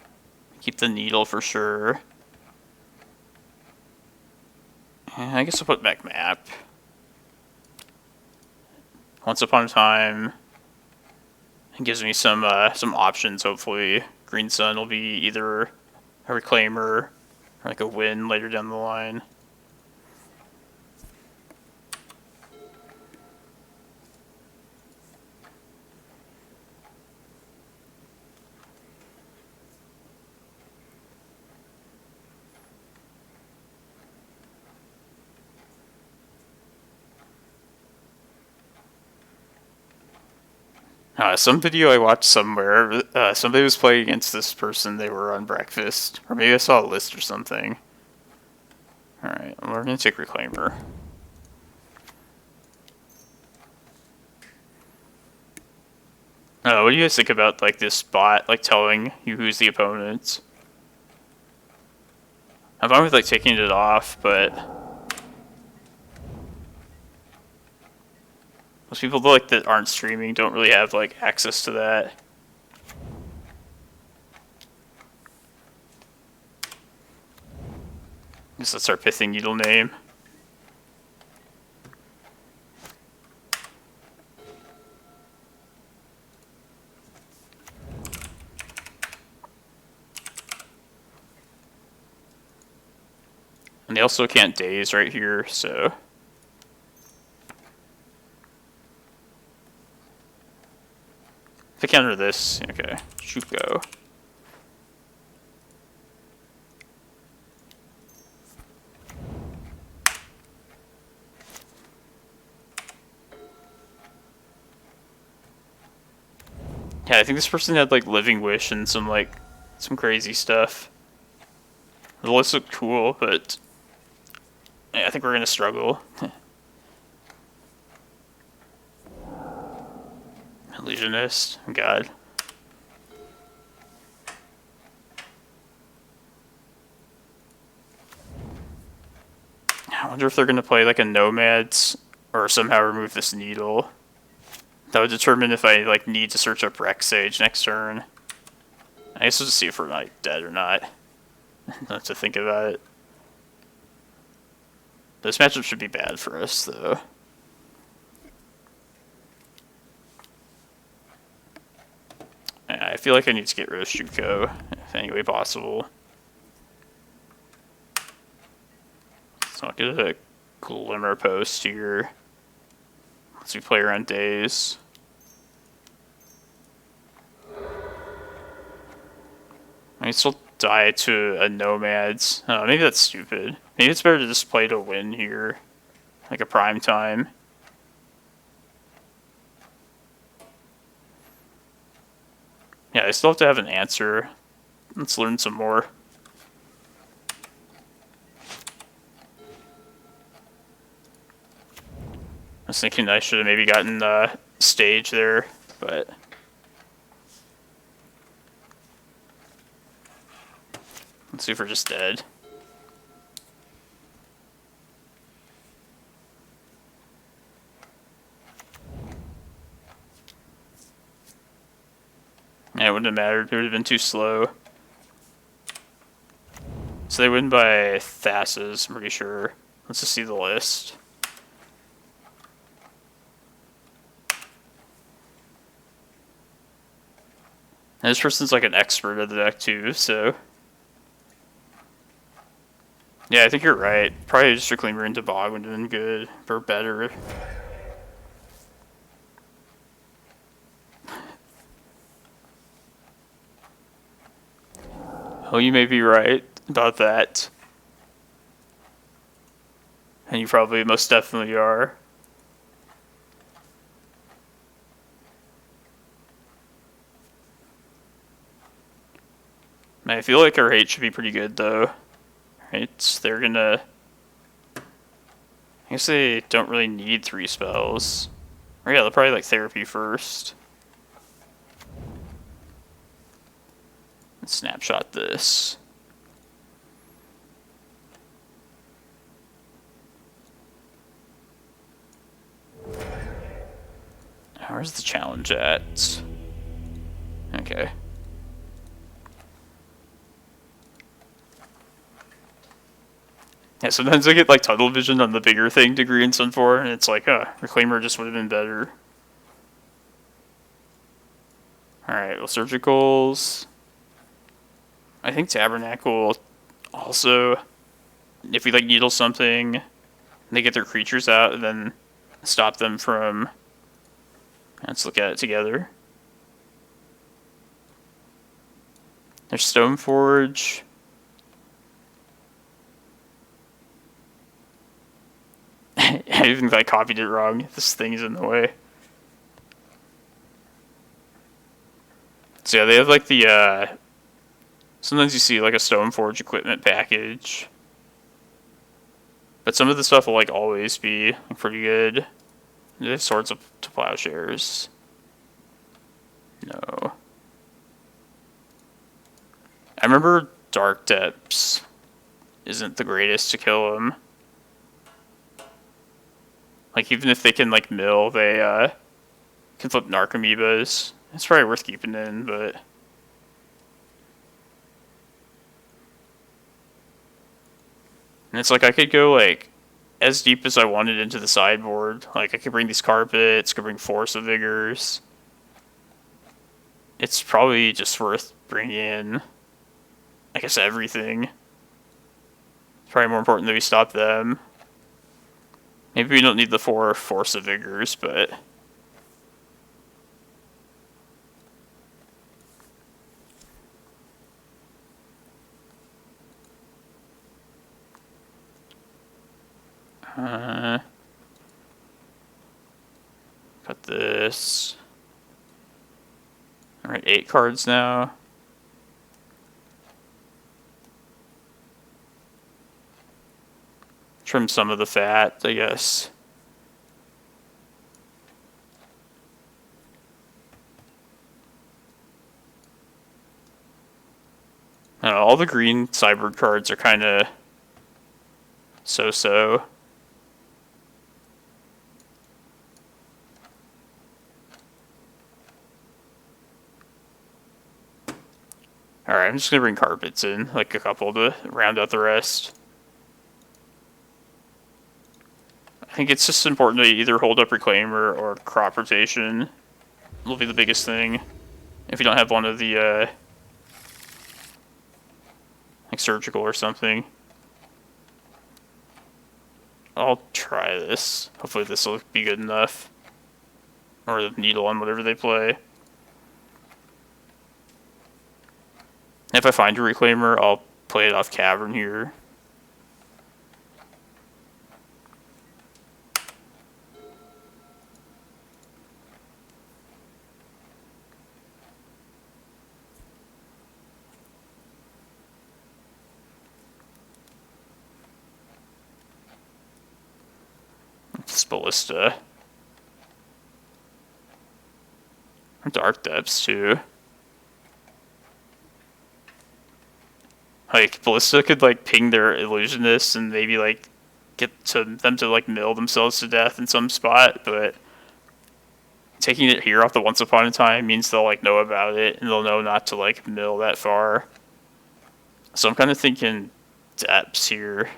keep the needle for sure. I guess I'll put back map. Once Upon a Time. It gives me some options, hopefully. Green Sun will be either a Reclaimer or like a win later down the line. Some video I watched somewhere, somebody was playing against this person, they were on breakfast. Or maybe I saw a list or something. Alright, we're going to take Reclaimer. What do you guys think about like this bot, like telling you who's the opponent? I'm fine with like taking it off, but most people like that aren't streaming don't really have like access to that. I guess that's our Pithing Needle name. And they also can't daze right here, so If I counter this, okay, Shuko. Yeah, I think this person had like Living Wish and some crazy stuff. The list looked cool, but yeah, I think we're gonna struggle. Illusionist, God. I wonder if they're gonna play like a Nomads or somehow remove this Needle. That would determine if I like need to search up Rec Sage next turn. I guess we'll just see if we're like dead or not. Not to think about it. This matchup should be bad for us though. I feel like I need to get rid of Shuko, if any way possible. So I'll get a Glimmerpost here. Let's play around days. I can still die to a Nomads. Oh, maybe that's stupid. Maybe it's better to just play to win here. Like a prime time. Yeah, I still have to have an answer. Let's learn some more. I was thinking I should have maybe gotten Stage there, but... Let's see if we're just dead. Yeah, it wouldn't have mattered. It would have been too slow. So they win by Thasses, I'm pretty sure. Let's just see the list. And this person's like an expert at the deck too, so... Yeah, I think you're right. Probably just Reclaimer into Bog would have been good, or better. Oh, you may be right about that. And you probably most definitely are. Man, I feel like our hate should be pretty good though. Right? They're gonna... I guess they don't really need 3 spells. Or yeah, they'll probably like Therapy first. Let's snapshot this. Where's the challenge at? Okay. Yeah, sometimes I get like tunnel vision on the bigger thing to Green Sun 4, and it's like, Reclaimer just would have been better. Alright, well, Surgicals. I think Tabernacle also, if we like needle something, they get their creatures out and then stop them from... Let's look at it together. There's Stoneforge. I even I copied it wrong. This thing is in the way. So yeah, they have like the sometimes you see like a Stoneforge equipment package. But some of the stuff will like always be pretty good. They have Swords to Plowshares. No. I remember Dark Depths isn't the greatest to kill them. Like, even if they can, like, mill, they, can flip Narcomoebas. It's probably worth keeping in, but... And it's like, I could go, like, as deep as I wanted into the sideboard. Like, I could bring these Carpets, could bring Force of Vigors. It's probably just worth bringing in, I guess, everything. It's probably more important that we stop them. Maybe we don't need the 4 Force of Vigors, but... Got this. Alright, 8 cards now. Trim some of the fat, I guess. I don't know, all the green Sideboard cards are kind of so-so. Alright, I'm just going to bring carpets in, like a couple to round out the rest. I think it's just important to either hold up Reclaimer or crop rotation. Will be the biggest thing. If you don't have one of the, like surgical or something. I'll try this. Hopefully this will be good enough. Or the needle on whatever they play. If I find a Reclaimer, I'll play it off Cavern here. It's Ballista. Dark Depths too. Like, Ballista could, like, ping their illusionists and maybe, like, get them to, like, mill themselves to death in some spot, but taking it here off the Once Upon a Time means they'll, like, know about it, and they'll know not to, like, mill that far. So I'm kind of thinking depths here.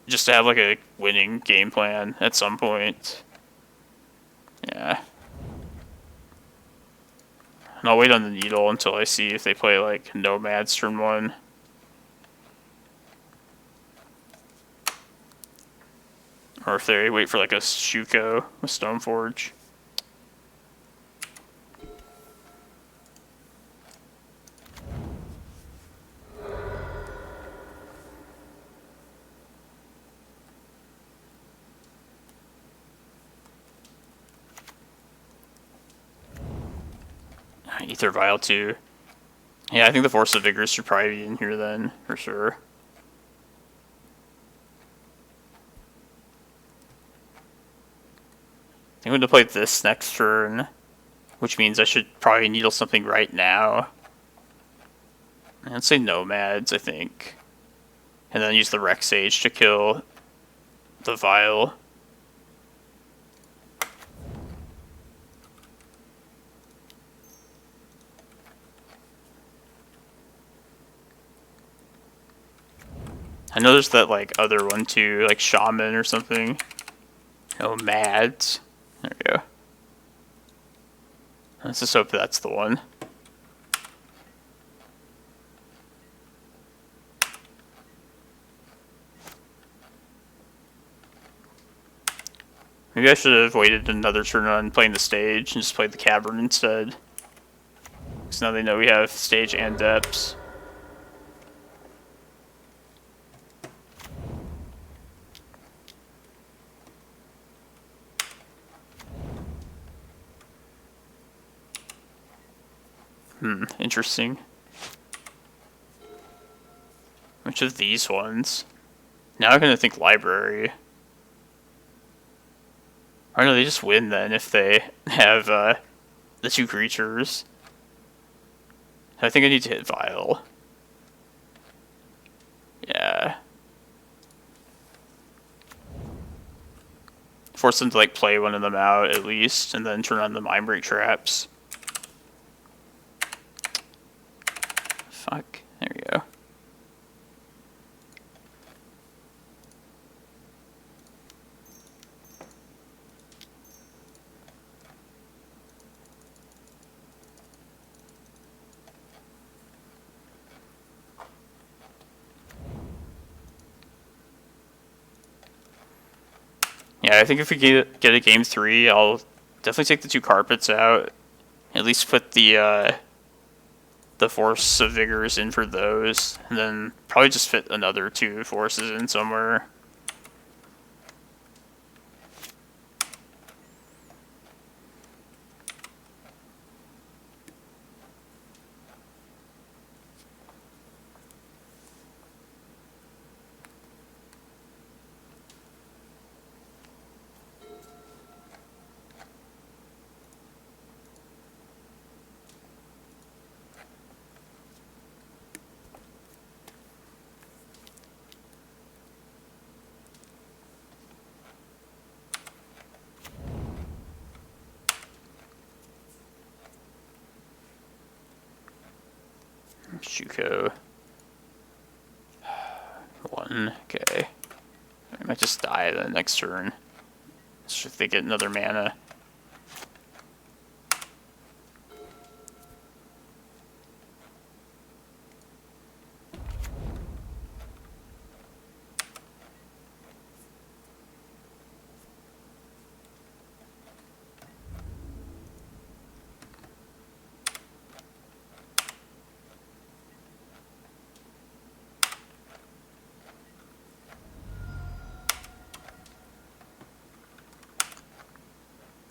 Just to have, like, a winning game plan at some point. Yeah. And I'll wait on the needle until I see if they play, like, Nomads turn 1. Or if they wait for, like, a Shuko with Stoneforge. Ether Vial too. Yeah, I think the Force of Vigor should probably be in here then, for sure. I think I'm going to play this next turn, which means I should probably needle something right now. I'd say Nomads, I think. And then use the Rec Sage to kill the Vial. I know there's that, like, other one too, like Shaman or something. Oh, Mads. There we go. Let's just hope that's the one. Maybe I should have waited another turn on playing the stage and just played the Cavern instead. Because now they know we have stage and depths. Interesting. Which of these ones? Now I'm gonna think library. Or no, they just win then if they have the 2 creatures. I think I need to hit Vial. Yeah. Force them to, like, play one of them out at least, and then turn on the Mindbreak Traps. Fuck. There we go. Yeah, I think if we get a game 3, I'll definitely take the 2 carpets out. At least put the the Force of Vigors in for those, and then probably just fit another 2 forces in somewhere. Shuko. 1, okay. I might just die the next turn. See if they get another mana.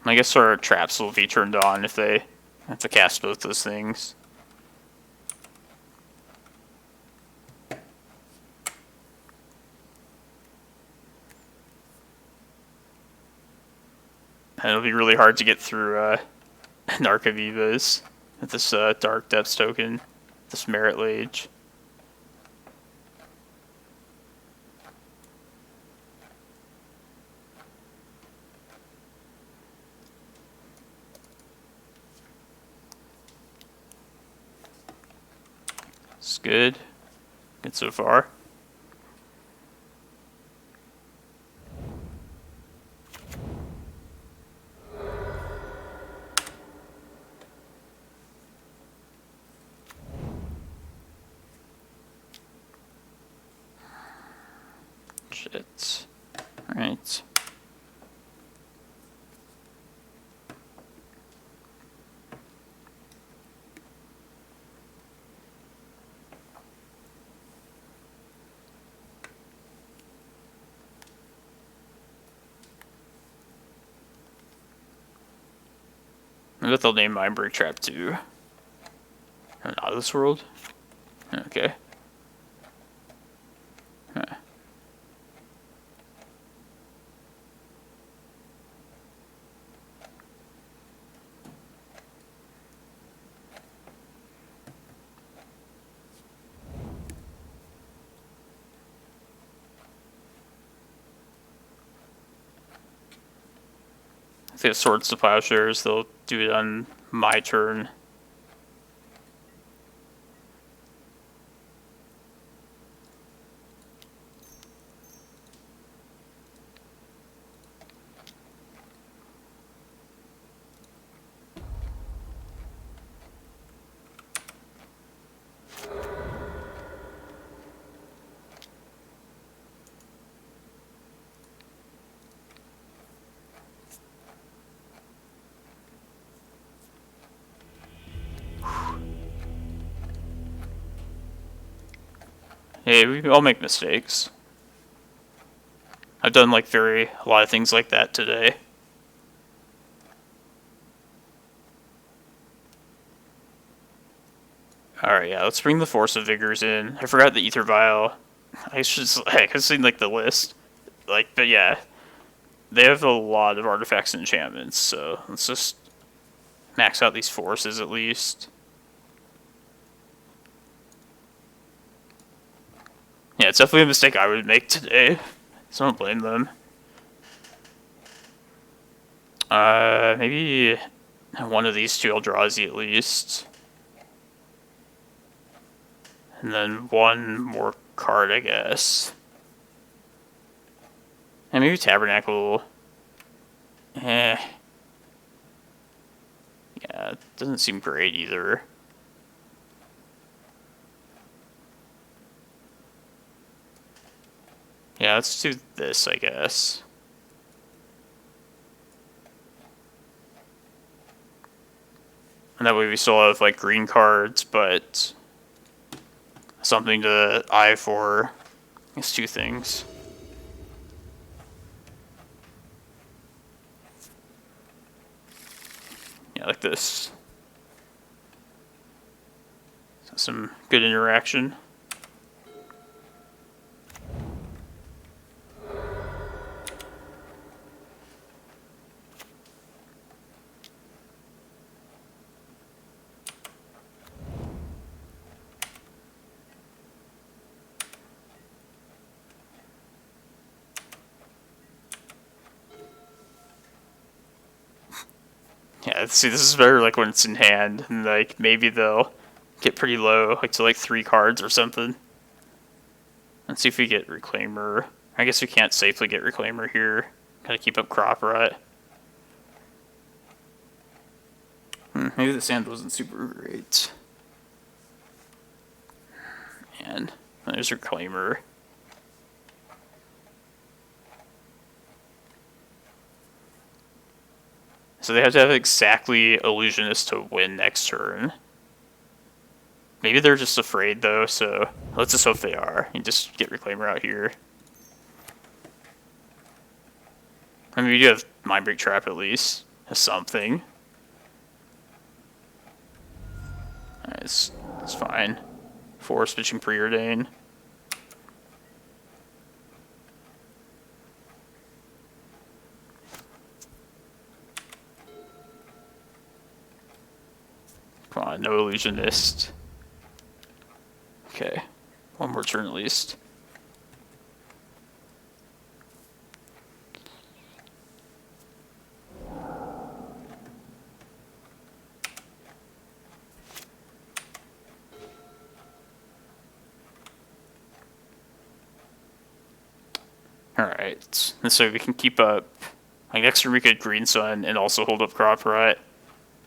I guess our traps will be turned on if they have to cast both those things. And it'll be really hard to get through Narcovivas with this Dark Depths token, this Merit Lage. It's good. Good so far. Shit. Alright. I bet they'll name Mindbreak Trap too. Out of this world? Okay. Huh. If they have Swords to Plowshares, they'll do it on my turn. Hey, we all make mistakes. I've done like a lot of things like that today. Alright, yeah, let's bring the Force of Vigors in. I forgot the Ether Vial. I should have seen like the list. But yeah. They have a lot of artifacts and enchantments, so let's just max out these forces at least. Yeah, it's definitely a mistake I would make today, so I don't blame them. Maybe one of these two I'll draw Z at least. And then one more card, I guess. And maybe Tabernacle. Yeah, it doesn't seem great either. Yeah, let's do this, I guess. And that way we still have, like, green cards, but something to eye for. It's 2 things. Yeah, like this. So some good interaction. Yeah, see, this is better, like, when it's in hand, and, like, maybe they'll get pretty low, like, to, like, 3 cards or something. Let's see if we get Reclaimer. I guess we can't safely get Reclaimer here. Gotta keep up Crop Rot. Maybe the sand wasn't super great. And there's Reclaimer. So they have to have exactly Illusionist to win next turn. Maybe they're just afraid, though, so let's just hope they are. And just get Reclaimer out here. I mean, we do have Mindbreak Trap, at least. As something. It's fine. Force pitching Preordain. Come on, no Illusionist. Okay, 1 more turn at least. Alright, and so we can keep up. Like, next turn we could Green Sun and also hold up Crop Rot.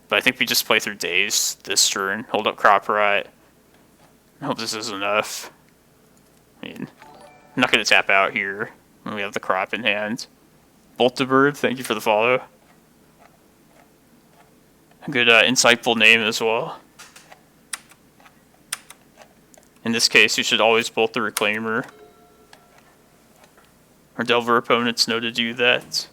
But I think we just play through Daze this turn, hold up Crop Rot. I hope this is enough. I mean, I'm not going to tap out here when we have the Crop in hand. Bolt the Bird, thank you for the follow. A good insightful name as well. In this case, you should always bolt the Reclaimer. Our Delver opponents know to do that.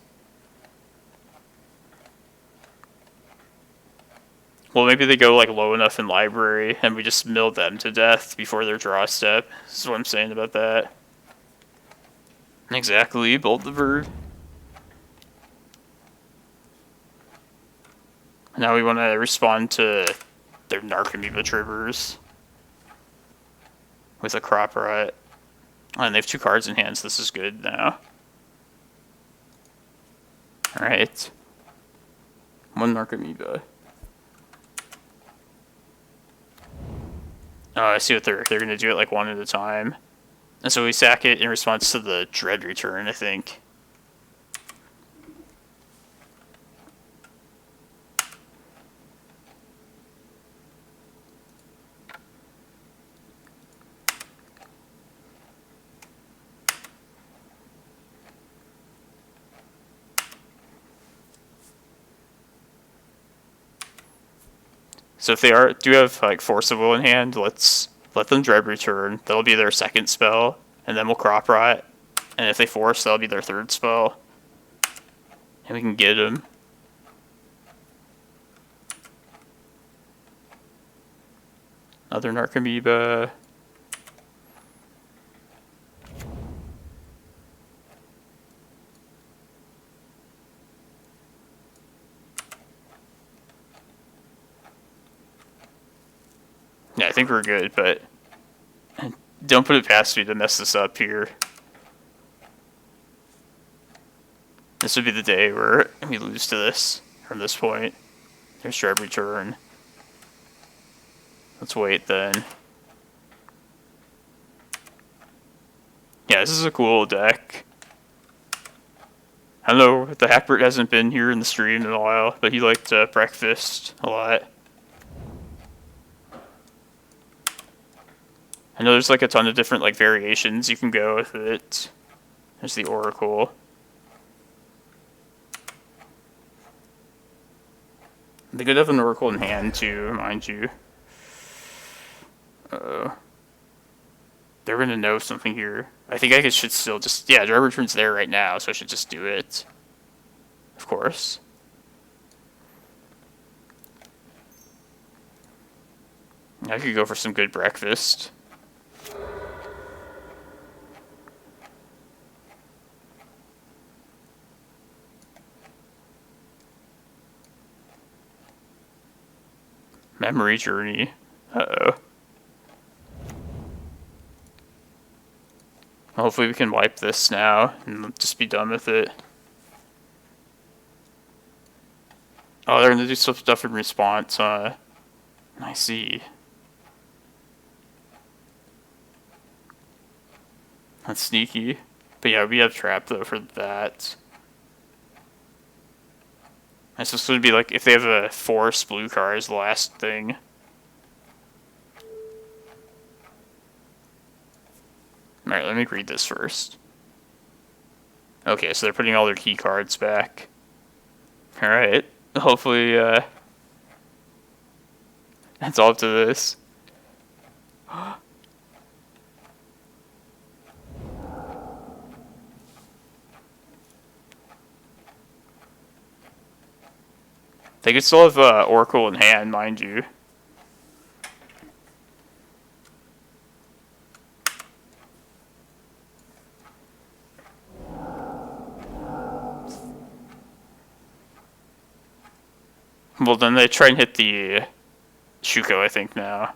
Well, maybe they go like low enough in library and we just mill them to death before their draw step. This is what I'm saying about that. Exactly, Bolt the Bird. Now we want to respond to their Narcomoeba triggers with a Crop Rot. Oh, and they have 2 cards in hand, so this is good now. Alright. 1 Narcomoeba. Oh, I see what they're going to do it like 1 at a time. And so we sack it in response to the Dread return, I think. So if they do have like Force of Will in hand, let's let them Dread return. That'll be their 2nd spell, and then we'll Crop Rot. And if they force, that'll be their 3rd spell. And we can get them. Another Narcomoeba. Yeah, I think we're good, but don't put it past me to mess this up here. This would be the day where we lose to this from this point. There's Dread return. Let's wait then. Yeah, this is a cool deck. I don't know, the Hackbert hasn't been here in the stream in a while, but he liked Breakfast a lot. I know there's like a ton of different like variations you can go with it. There's the Oracle. They could have an Oracle in hand too, mind you. They're gonna know something here. I think I should still just... Yeah, Driver Return's there right now, so I should just do it. Of course. I could go for some good breakfast. Memory Journey. Uh-oh. Hopefully we can wipe this now and just be done with it. Oh, they're gonna do some stuff in response, I see. That's sneaky. But yeah, we have Trap though for that. It's supposed to be like if they have a Force blue card as the last thing. Alright, let me read this first. Okay, so they're putting all their key cards back. Alright. Hopefully, that's all up to this. They could still have Oracle in hand, mind you. Well, then they try and hit the Shuko, I think, now.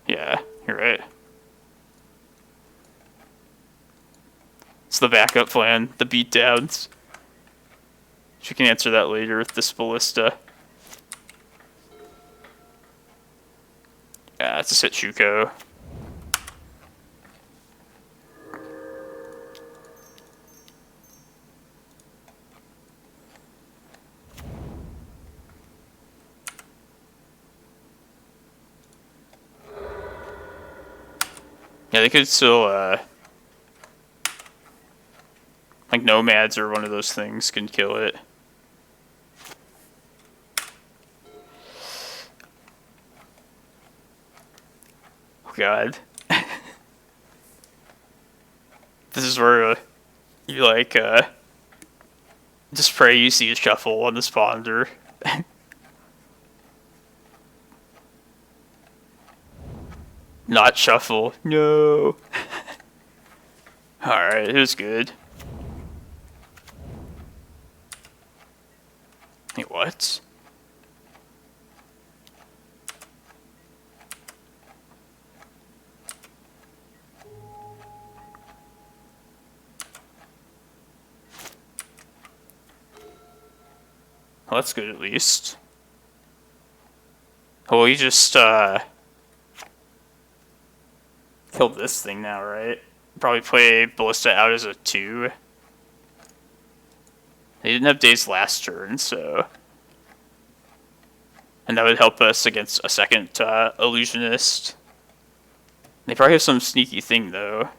Yeah, you're right. It's the backup plan, the beatdowns. She can answer that later with this Ballista. Yeah, it's just hit Shuko. Yeah, they could still, like Nomads or one of those things can kill it. Oh god. This is where, you like, just pray you see a shuffle on this ponder. Not shuffle. No. Alright, it was good. Wait, what? Well, that's good at least. Well, we just, killed this thing now, right? Probably play Ballista out as a 2. They didn't have Days last turn, so... And that would help us against a second Illusionist. They probably have some sneaky thing, though.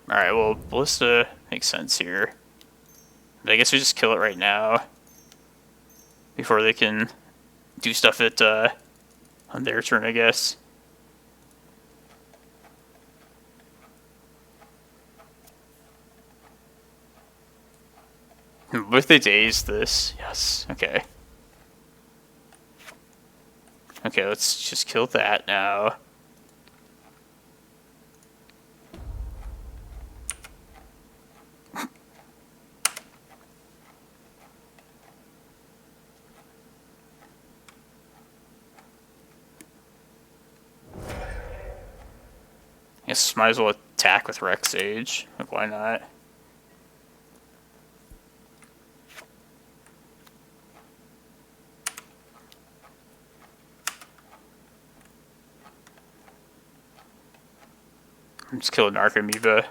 Alright, well, Ballista makes sense here. But I guess we just kill it right now. Before they can do stuff at, on their turn, I guess. What if they daze this? Yes, okay. Okay, let's just kill that now. Guess might as well attack with Rec Sage. Like, why not? I'm just killing Archamoeba.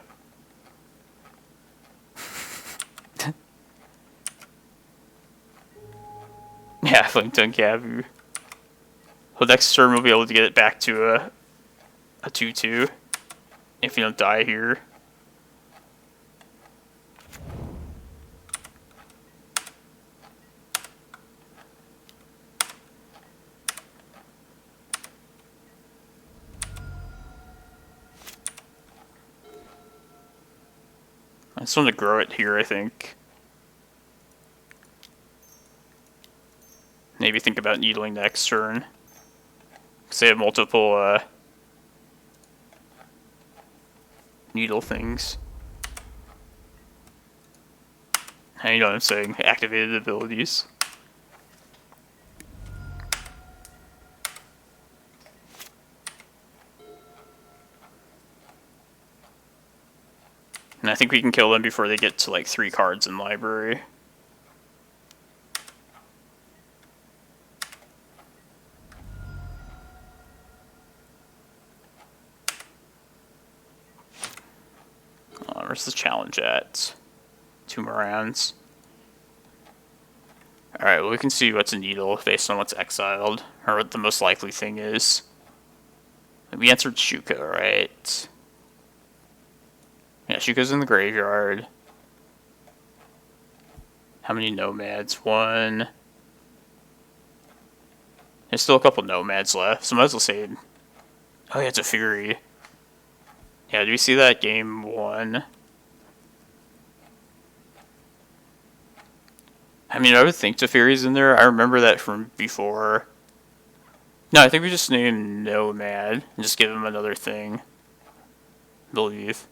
Yeah, Flametongue Cavu. Well, next turn we'll be able to get it back to a 2-2. If you don't die here. just want to grow it here, I think. Maybe think about needling next turn. Because they have multiple needle things. And you know what I'm saying? Activated abilities. And I think we can kill them before they get to like 3 cards in library. Where's the challenge at? 2 more rounds. Alright, well we can see what's a needle based on what's exiled, or what the most likely thing is. We answered Shuka, right? Yeah, Shuka's in the graveyard. How many nomads? 1. There's still a couple nomads left, so might as well say... Oh yeah, it's a Fury. Yeah, do we see that game 1? I mean, I would think Teferi's in there. I remember that from before. No, I think we just named Nomad and just give him another thing. I believe.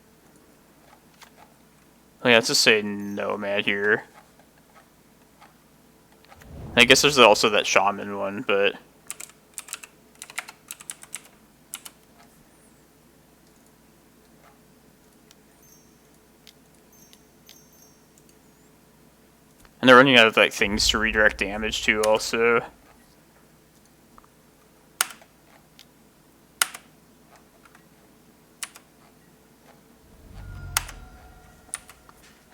Oh, yeah, let's just say Nomad here. I guess there's also that Shaman one, but... And they're running out of like things to redirect damage to also.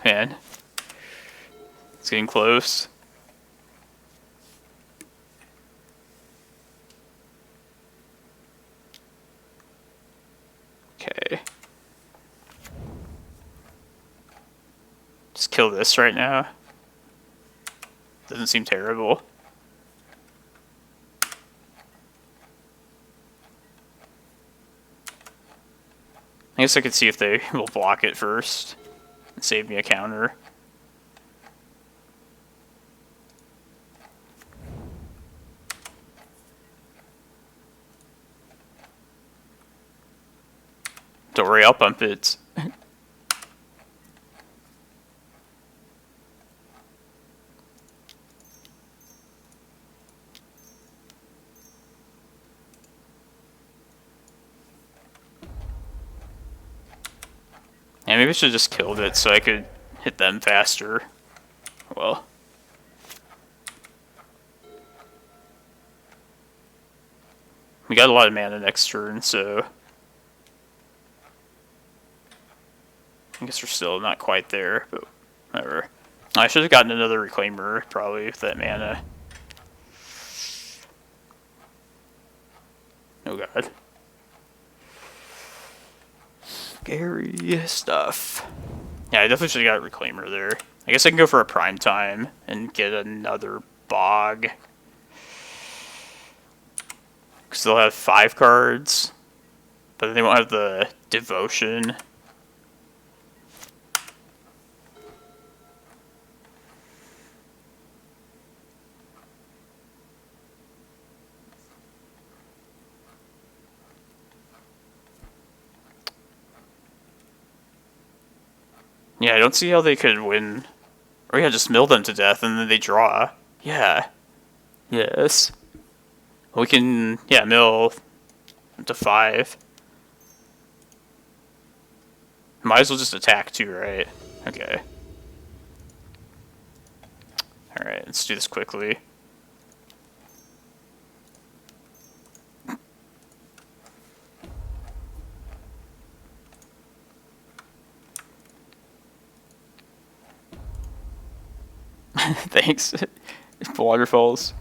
Man. It's getting close. Okay. Just kill this right now. Doesn't seem terrible. I guess I could see if they will block it first and save me a counter. Don't worry, I'll pump it. Yeah, maybe I should have just killed it so I could hit them faster. Well. We got a lot of mana next turn, so... I guess we're still not quite there, but whatever. I should have gotten another Reclaimer, probably, with that mana. Oh god. Scary stuff. Yeah, I definitely should have got a Reclaimer there. I guess I can go for a Prime Time and get another Bog. Because they'll have 5 cards, but they won't have the Devotion. Yeah, I don't see how they could win. Or yeah, just mill them to death and then they draw. Yeah. Yes. We can, yeah, mill to 5. Might as well just attack too, right? Okay. Alright, let's do this quickly. Thanks. Waterfalls.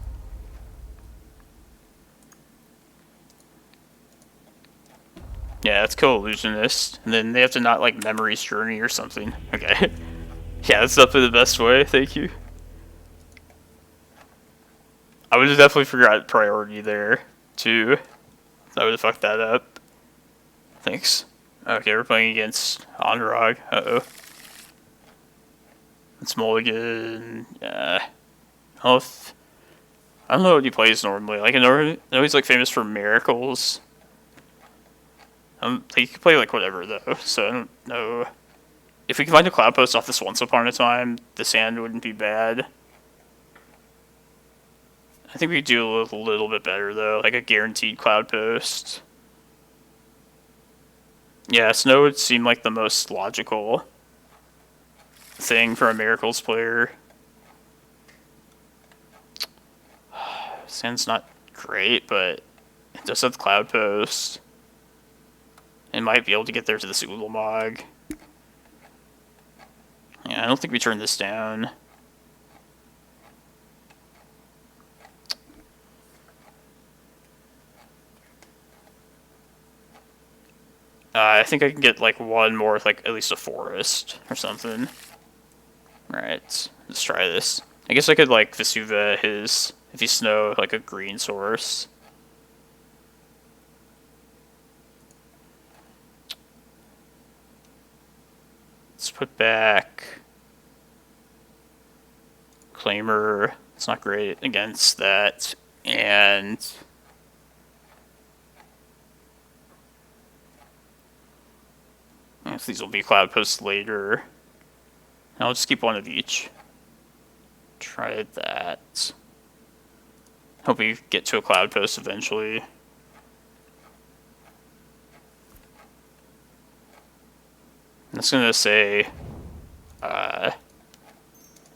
Yeah, let's kill Illusionist. And then they have to not like Memory's Journey or something. Okay. Yeah, that's definitely the best way, thank you. I would have definitely forgot priority there, too. I would have fucked that up. Thanks. Okay, we're playing against Anurag. Uh-oh. It's Mulligan. Yeah. I don't know what he plays normally. Like, I know he's like famous for miracles. He can play like whatever though, so I don't know. If we can find a Cloudpost off this Once Upon a Time, the sand wouldn't be bad. I think we could do a little bit better though, like a guaranteed Cloudpost. Yeah, snow would seem like the most logical thing for a Miracles player. Sand's not great, but it does have Cloudpost. It might be able to get there to the Ulamog. Yeah, I don't think we turn this down. I think I can get like one more with like at least a forest or something. Alright, let's try this. I guess I could like Vesuva his, if he's snow, like a green source. Let's put back Reclaimer. It's not great against that. And if these will be Cloudposts later. I'll just keep one of each. Try that. Hope we get to a Cloudpost eventually. I'm just gonna say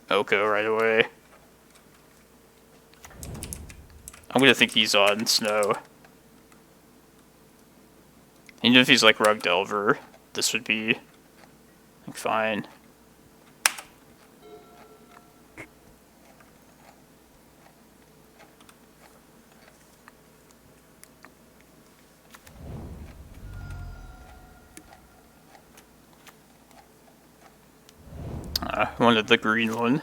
Oko right away. I'm gonna think he's on snow. Even if he's like Rug Delver, this would be like, fine. I wanted the green one.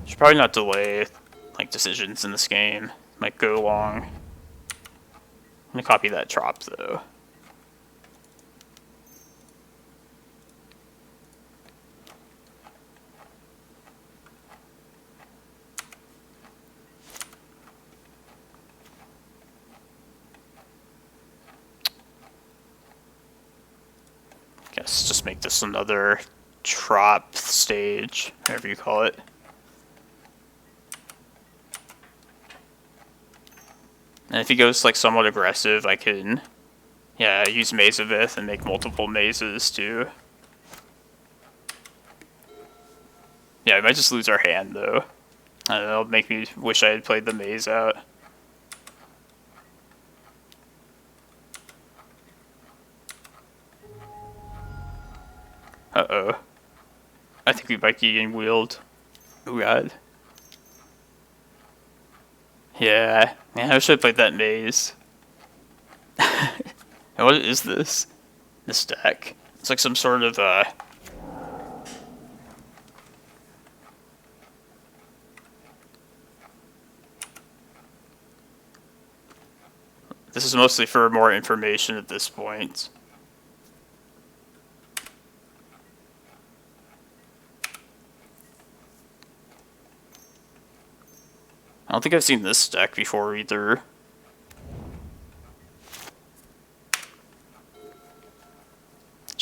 Should probably not delay like decisions in this game. Might go long. I'm gonna copy that trop though. Guess just make this another trop stage, whatever you call it. And if he goes like somewhat aggressive, I can, yeah, use Maze of Ith and make multiple mazes too. Yeah, we might just lose our hand though. I don't know, it'll make me wish I had played the maze out. Uh-oh. I think we might be getting wheeled. Oh god. Yeah, I should have played that maze. What is this? This deck? It's like some sort of, This is mostly for more information at this point. I don't think I've seen this deck before either.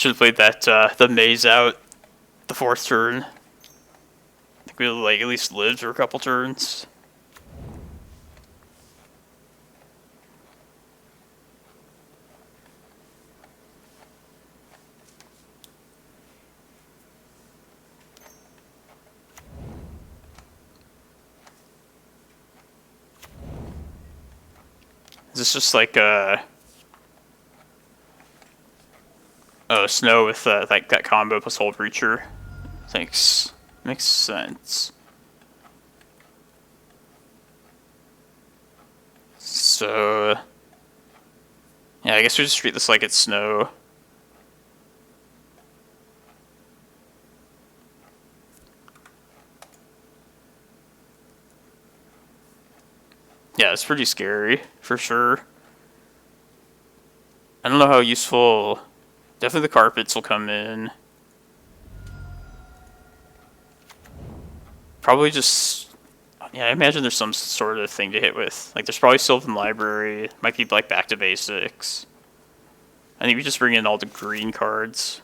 Should have played that the maze out the 4th turn. I think we like at least lived for a couple turns. Is this just like snow with like that combo plus Hull Breacher? Thanks. Makes sense. So yeah, I guess we just treat this like it's snow. Yeah, it's pretty scary, for sure. I don't know how useful... Definitely the carpets will come in. Probably just... Yeah, I imagine there's some sort of thing to hit with. Like, there's probably Sylvan Library. Might be, like, back to basics. I think we just bring in all the green cards.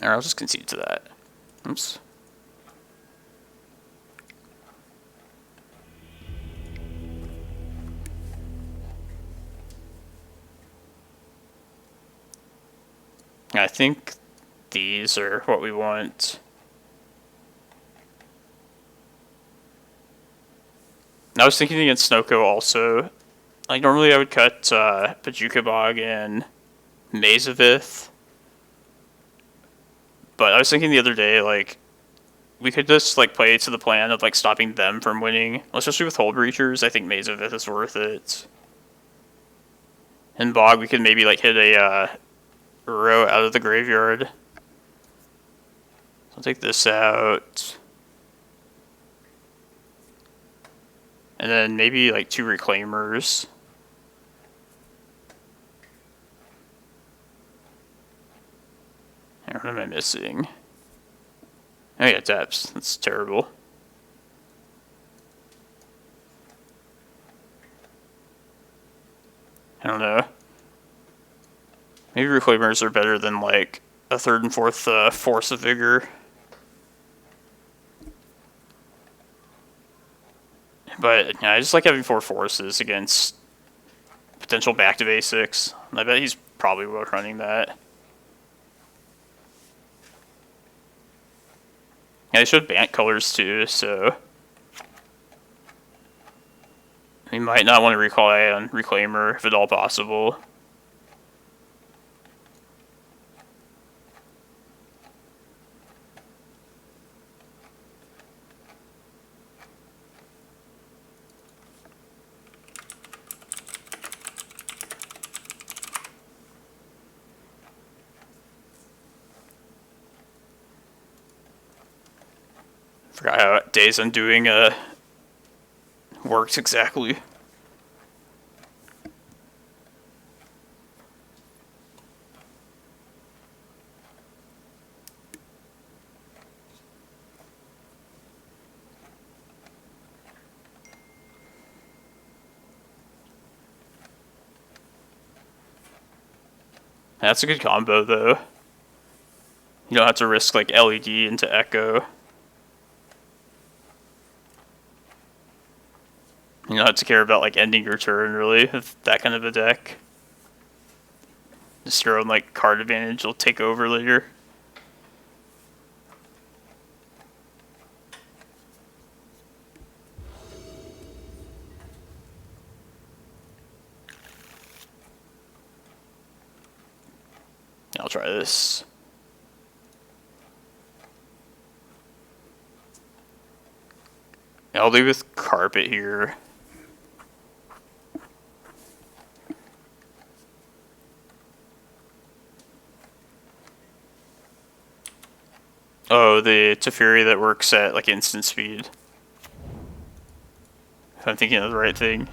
Alright, I'll just concede to that. Oops. I think these are what we want. I was thinking against Snoko also. Like, normally I would cut Bojuka Bog and Maze of Ith. But I was thinking the other day, like, we could just, like, play to the plan of, like, stopping them from winning. Especially with Hull Breachers, I think Maze of Ith is worth it. And Bog, we could maybe, like, hit a row out of the graveyard. So I'll take this out. And then maybe, like, 2 Reclaimers. What am I missing? Oh yeah, depths. That's terrible. I don't know. Maybe Reclaimers are better than like a 3rd and 4th Force of Vigor. But yeah, I just like having 4 forces against potential back to basics. I bet he's probably running that. Yeah, they showed Bant colors too, so we might not want to recall Aeon Reclaimer if at all possible. Forgot how Days Undoing works exactly. That's a good combo though. You don't have to risk like LED into Echo. You don't have to care about like ending your turn really with that kind of a deck. Just your own like card advantage will take over later. I'll try this. I'll leave with carpet here. Oh, the Teferi that works at like instant speed. If I'm thinking of the right thing.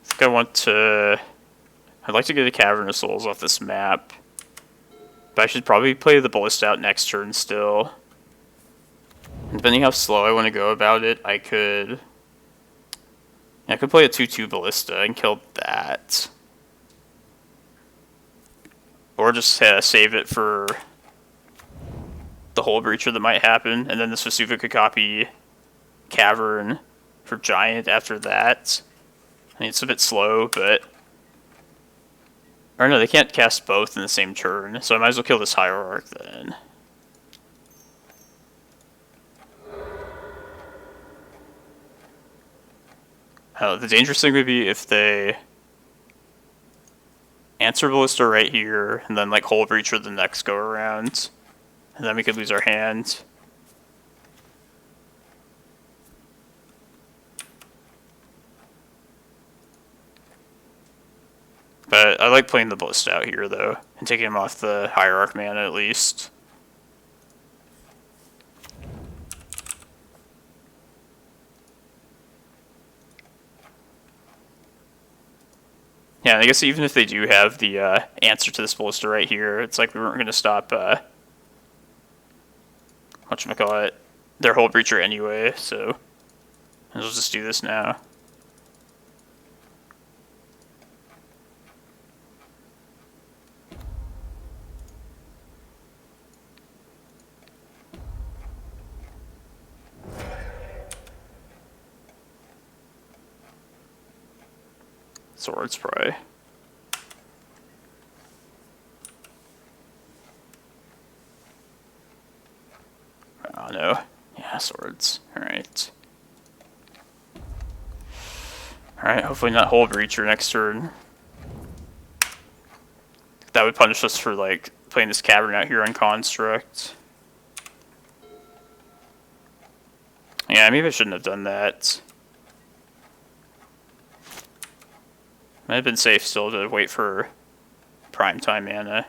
think I want to... I'd like to get a Cavern of Souls off this map. But I should probably play the Ballista out next turn still. Depending how slow I want to go about it, I could play a 2-2 Ballista and kill that. Or just save it for the Hole Breacher that might happen, and then this Vesuva could copy Cavern for Giant after that. I mean, it's a bit slow, but... Or no, they can't cast both in the same turn, so I might as well kill this Hierarch then. Oh, the dangerous thing would be if they answer Ballista right here, and then like Hole Breacher the next go around, and then we could lose our hand. But I like playing the Ballista out here though, and taking him off the Hierarch mana at least. Yeah, I guess even if they do have the answer to this Ballista right here, it's like we weren't going to stop, whatchamacallit, their Hole Breacher anyway, so we'll just do this now. Swords, probably. Oh no. Yeah, swords. Alright. Alright, hopefully not Hole Breacher next turn. That would punish us for, like, playing this Cavern out here on Construct. Yeah, maybe I shouldn't have done that. Might have been safe still to wait for primetime mana.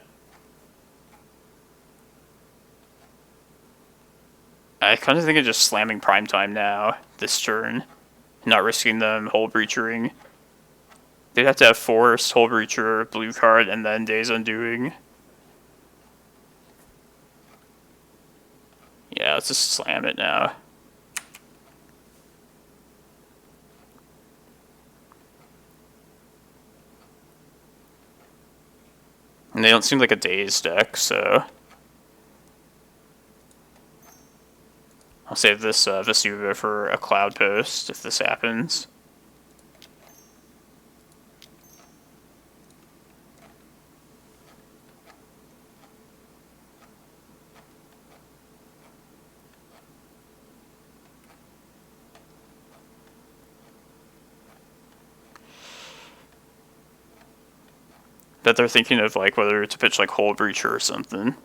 I kind of think of just slamming primetime now, this turn. Not risking them Hole Breachering. They'd have to have Force, Hole Breacher, blue card, and then Days Undoing. Yeah, let's just slam it now. And they don't seem like a Daze deck, so... I'll save this Vesuva for a Cloudpost if this happens. Bet they're thinking of like whether to pitch like Hole Breacher or something.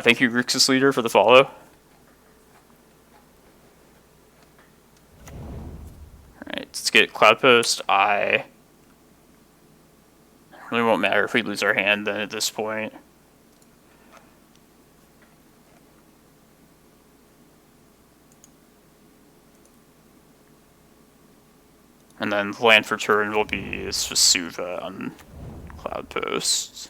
Thank you, Grixis Leader, for the follow. Alright, let's get Cloudpost, Eye. It really won't matter if we lose our hand then at this point. And then land for turn will be Vesuva on Cloudpost.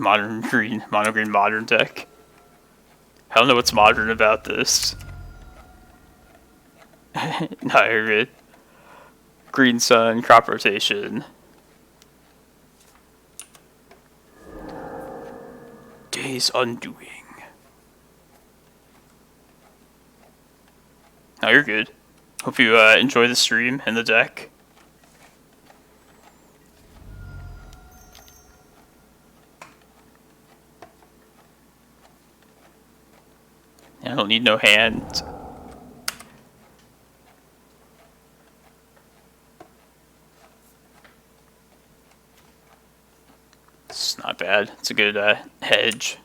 Modern green, mono green modern deck. I don't know what's modern about this. Nyrid. Green Sun, crop rotation. Days Undoing. No, you're good. Hope you enjoy the stream and the deck. I don't need no hand. It's not not bad. It's a good hedge.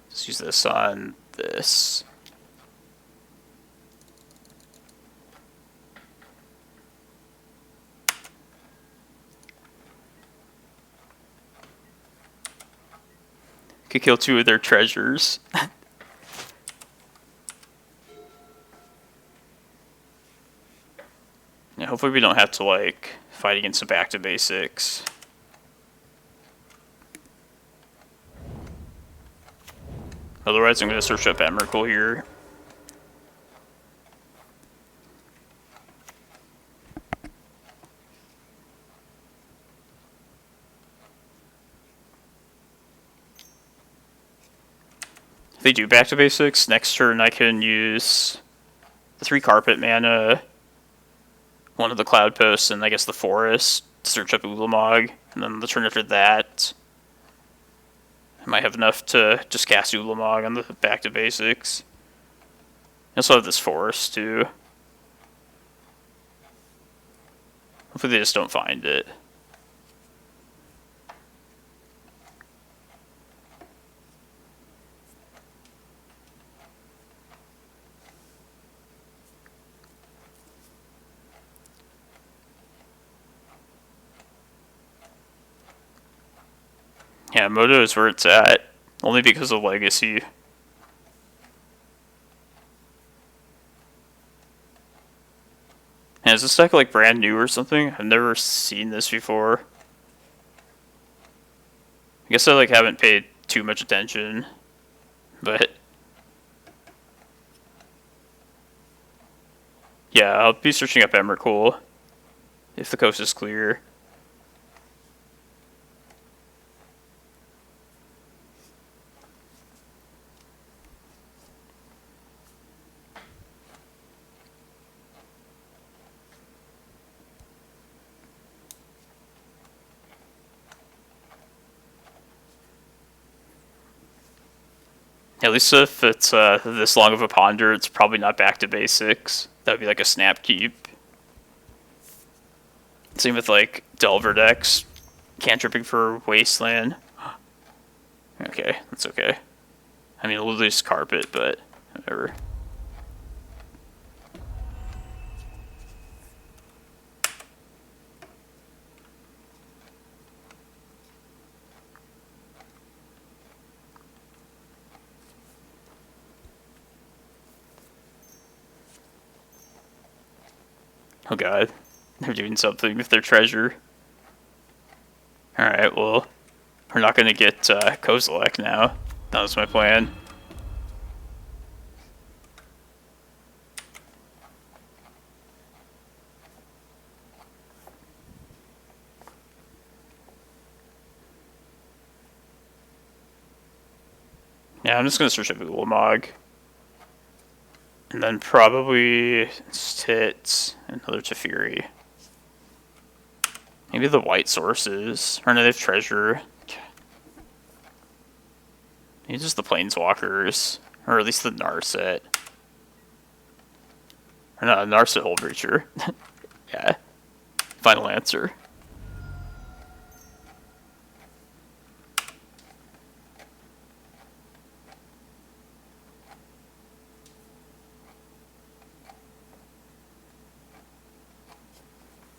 Let's use this on this. Could kill 2 of their treasures. Yeah, hopefully we don't have to, like, fight against the back to basics. Otherwise, I'm going to search up Emrakul here. If they do back to basics, next turn I can use the 3 carpet mana, 1 of the Cloudposts, and I guess the forest to search up Ulamog. And then the turn after that, I might have enough to just cast Ulamog on the back to basics. I also have this forest too. Hopefully they just don't find it. Yeah, Moto is where it's at, only because of Legacy. And is this deck like brand new or something? I've never seen this before. I guess I like haven't paid too much attention, but yeah, I'll be searching up Emrakul if the coast is clear. At least if it's this long of a ponder, it's probably not back to basics. That would be like a snap keep. Same with like Delver decks. Cantripping for Wasteland. Okay, that's okay. I mean, we'll lose carpet, but whatever. Oh god, they're doing something with their treasure. Alright, well, we're not gonna get Kozilek now. That was my plan. Yeah, I'm just gonna search up Ulamog. And then probably hit another Teferi. Maybe the white sources. Or no, they have treasure. Maybe just the planeswalkers. Or at least the Narset. Or not, Narset Hole Breacher. Yeah. Final answer.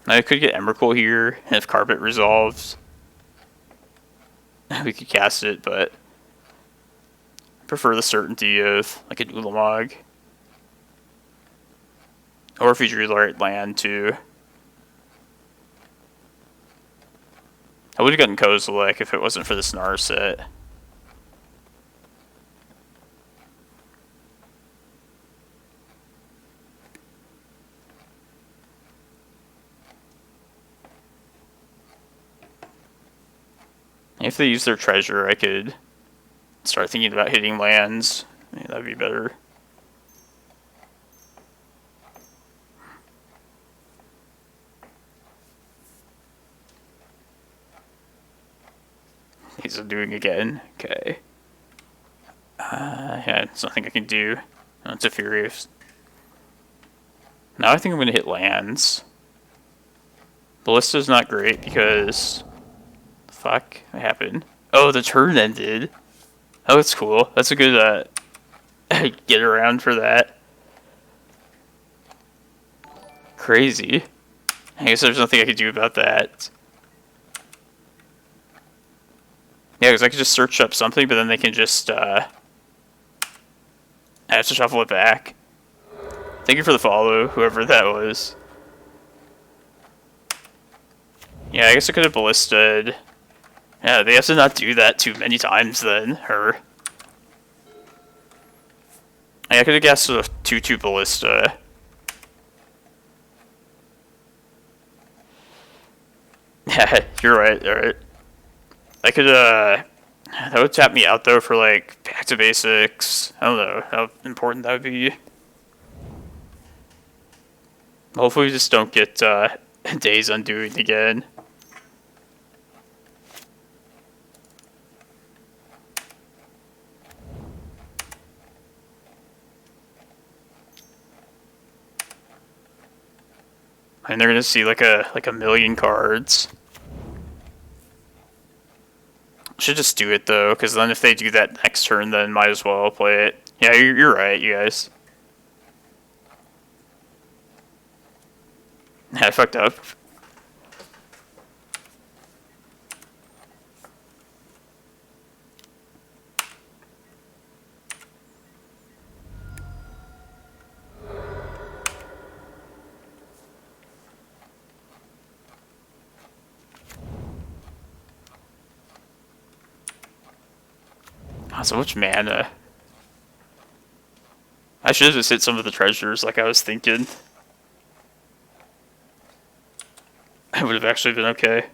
I could get Emrakul here, and if Carpet resolves, we could cast it, but I prefer the certainty of like an Ulamog. Or if you drew the right land too. I would have gotten Kozilek if it wasn't for this Narset. If they use their treasure, I could start thinking about hitting lands. Maybe that'd be better. He's doing again. Okay. Yeah, there's nothing I can do. It's a furious. Now I think I'm going to hit lands. Ballista's not great because... Fuck, what happened? Oh, the turn ended. Oh, that's cool. That's a good get around for that. Crazy. I guess there's nothing I could do about that. Yeah, because I could just search up something, but then they can just, I have to shuffle it back. Thank you for the follow, whoever that was. Yeah, I guess I could have ballistaed. Yeah, they have to not do that too many times then, her. I could have guessed a 2-2 ballista. Yeah, you're right, alright. I could, that would tap me out though for like back to basics. I don't know how important that would be. Hopefully we just don't get, Days Undoing again. And they're gonna see like a million cards. Should just do it though, because then if they do that next turn, then might as well play it. Yeah, you're right, you guys. Yeah, I fucked up. Oh, so much mana. I should have just hit some of the treasures like I was thinking. It would have actually been okay.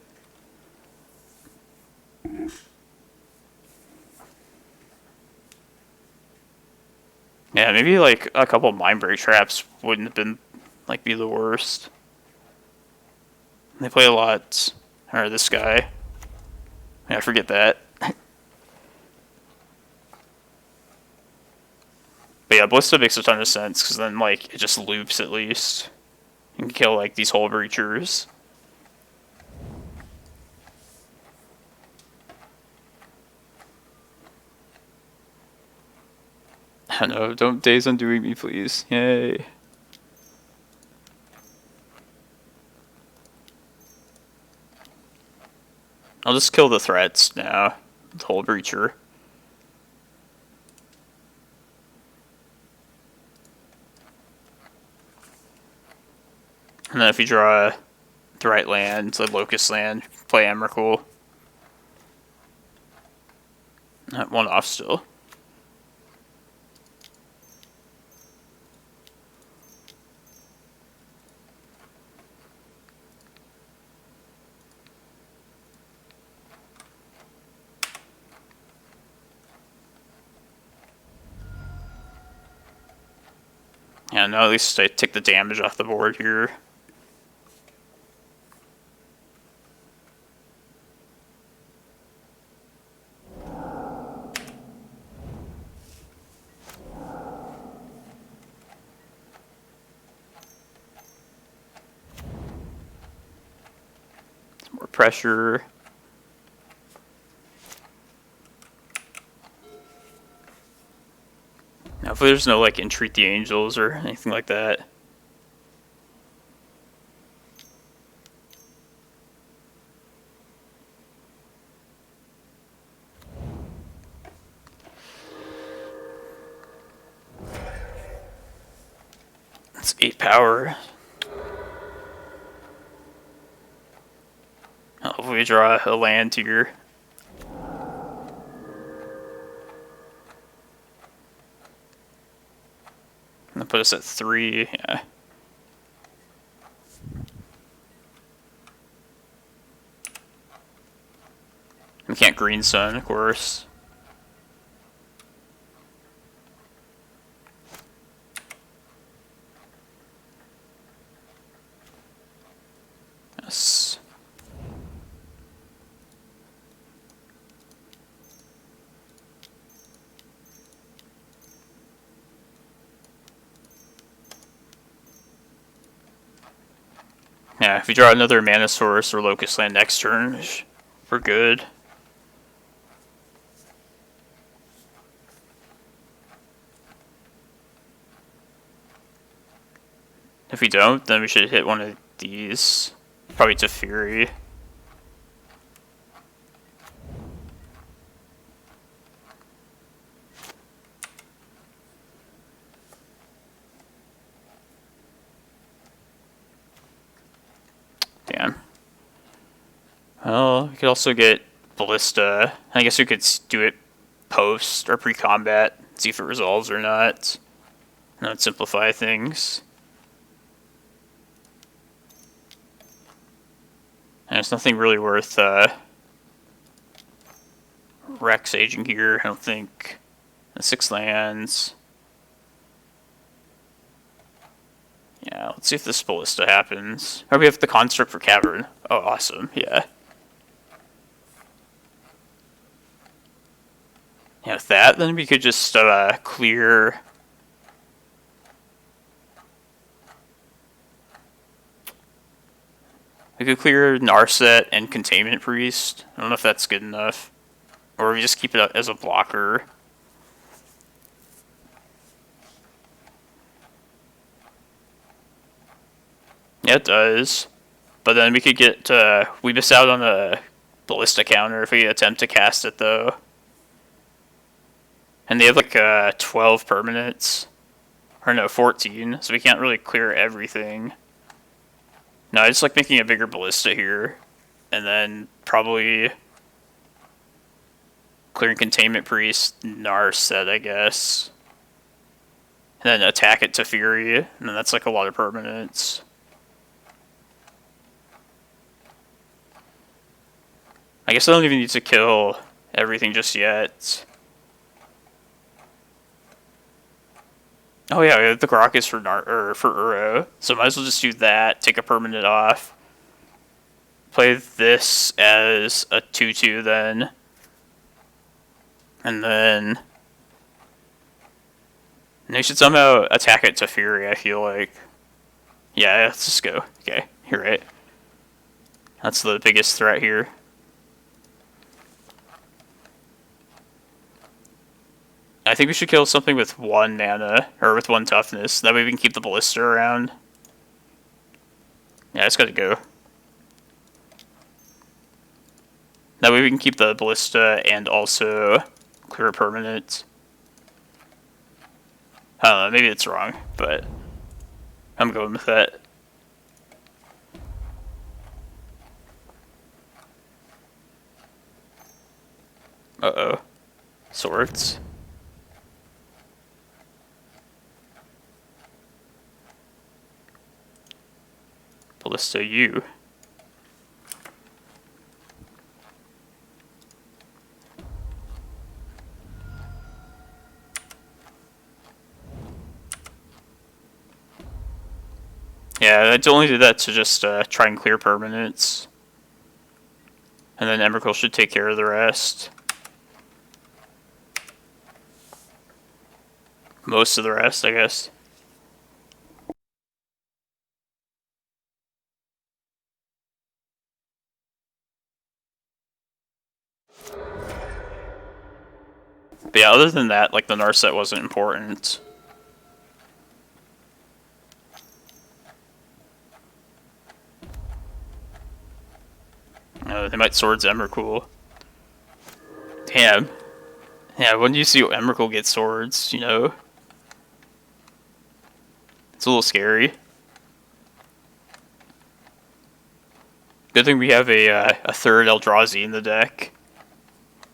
Yeah, maybe like a couple of Mindbreak Traps wouldn't have been like be the worst. They play a lot. Or this guy. Yeah, forget that. But yeah, Ballista makes a ton of sense, because then, like, it just loops at least. You can kill, like, these whole breachers. I know, don't Days Undoing me, please. Yay. I'll just kill the threats now. The whole breacher. And then if you draw the right land, the Locust land, play Emrakul. That one off still. Yeah, no, at least I take the damage off the board here. Some more pressure. Now, if there's no, like, Entreat the Angels or anything like that. That's 8 power. Hopefully we draw a land here. And put us at 3, yeah. We can't green sun, of course. Yes. Yeah, if we draw another Mana Source or Locust Land next turn, we're good. If we don't, then we should hit one of these. Probably to Fury. Damn. Well, we could also get Ballista. I guess we could do it post or pre-combat, see if it resolves or not. That would simplify things. And there's nothing really worth Rec Saging here, I don't think. The 6 lands. Yeah, let's see if this Ballista happens. Or we have the Construct for Cavern. Oh, awesome, yeah. Yeah, with that, then we could just clear... We could clear Narset and Containment Priest. I don't know if that's good enough. Or we just keep it as a blocker. Yeah, it does. But then we could get... we miss out on a Ballista counter if we attempt to cast it, though. And they have like 12 permanents. Or no, 14. So we can't really clear everything. No, I just like making a bigger Ballista here. And then probably clearing Containment Priest, Narset, I guess. And then attack it to Fury. And then that's like a lot of permanents. I guess I don't even need to kill everything just yet. Oh yeah, we have the Karakas for Uro, so might as well just do that, take a permanent off. Play this as a 2-2 then. And then... they should somehow attack it to Fury, I feel like. Yeah, let's just go. Okay, you're right. That's the biggest threat here. I think we should kill something with 1 mana, or with 1 toughness. That way we can keep the Ballista around. Yeah, it's gotta go. That way we can keep the Ballista and also clear a permanent. I don't know, maybe it's wrong, but I'm going with that. Uh-oh. Swords. Ballista U. Yeah, I only did that to just try and clear permanents. And then Emrakul should take care of the rest. Most of the rest, I guess. But yeah, other than that, like, the Narset wasn't important. They might Swords Emrakul. Damn. Yeah, when you see Emrakul get swords, you know? It's a little scary. Good thing we have a third Eldrazi in the deck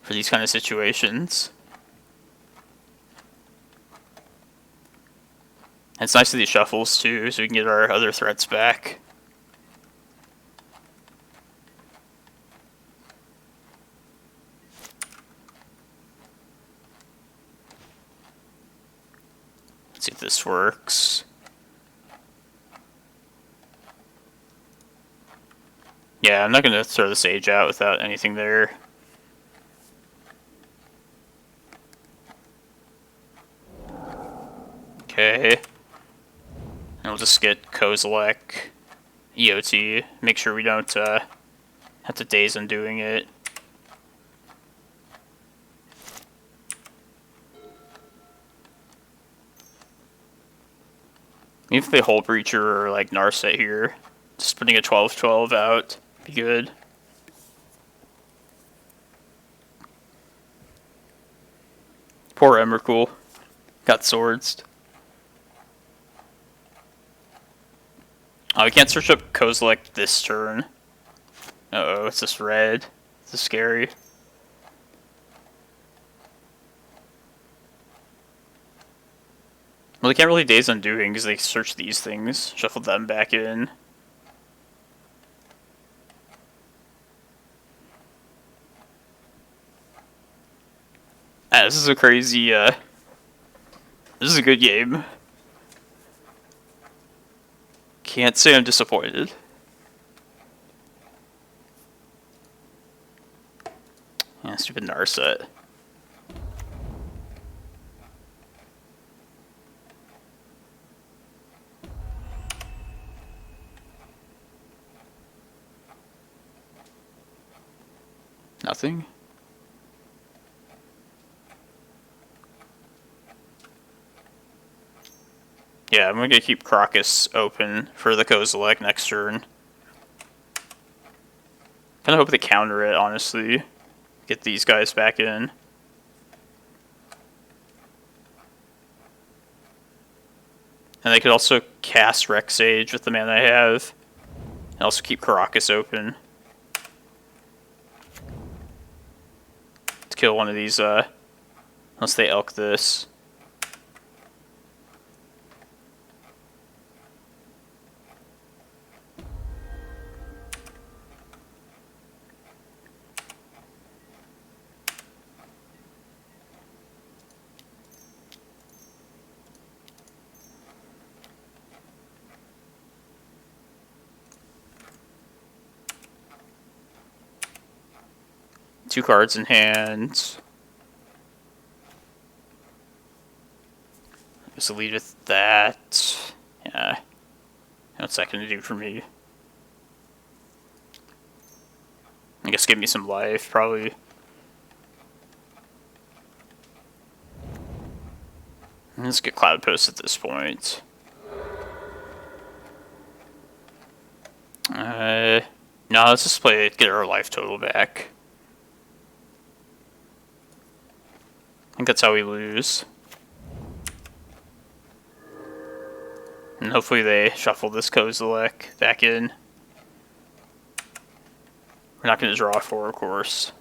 for these kind of situations. And it's nice to these shuffles too, so we can get our other threats back. Let's see if this works. Yeah, I'm not going to throw the Sage out without anything there. Okay. And we'll just get Kozilek. EOT. Make sure we don't have to Daze Undoing it. Even if they Hull Breacher or like Narset here, just putting a 12/12 out be good. Poor Emrakul. Got swords. Oh, we can't search up Kozilek this turn. Uh-oh, it's this red. This is scary. Well, they can't really Daze Undoing because they search these things. Shuffle them back in. This is a crazy, this is a good game. Can't say I'm disappointed. Yeah, stupid Narset. Nothing? Yeah, I'm gonna keep Karakas open for the Kozilek next turn. Kinda hope they counter it, honestly. Get these guys back in. And they could also cast Rec Sage with the mana I have. And also keep Karakas open. To kill one of these, unless they elk this. Two cards in hand. I guess I'll lead with that. Yeah. What's that gonna do for me? I guess give me some life, probably. Let's get Cloudpost at this point. No, let's just play it, get our life total back. I think that's how we lose. And hopefully they shuffle this Kozilek back in. We're not going to draw 4, of course.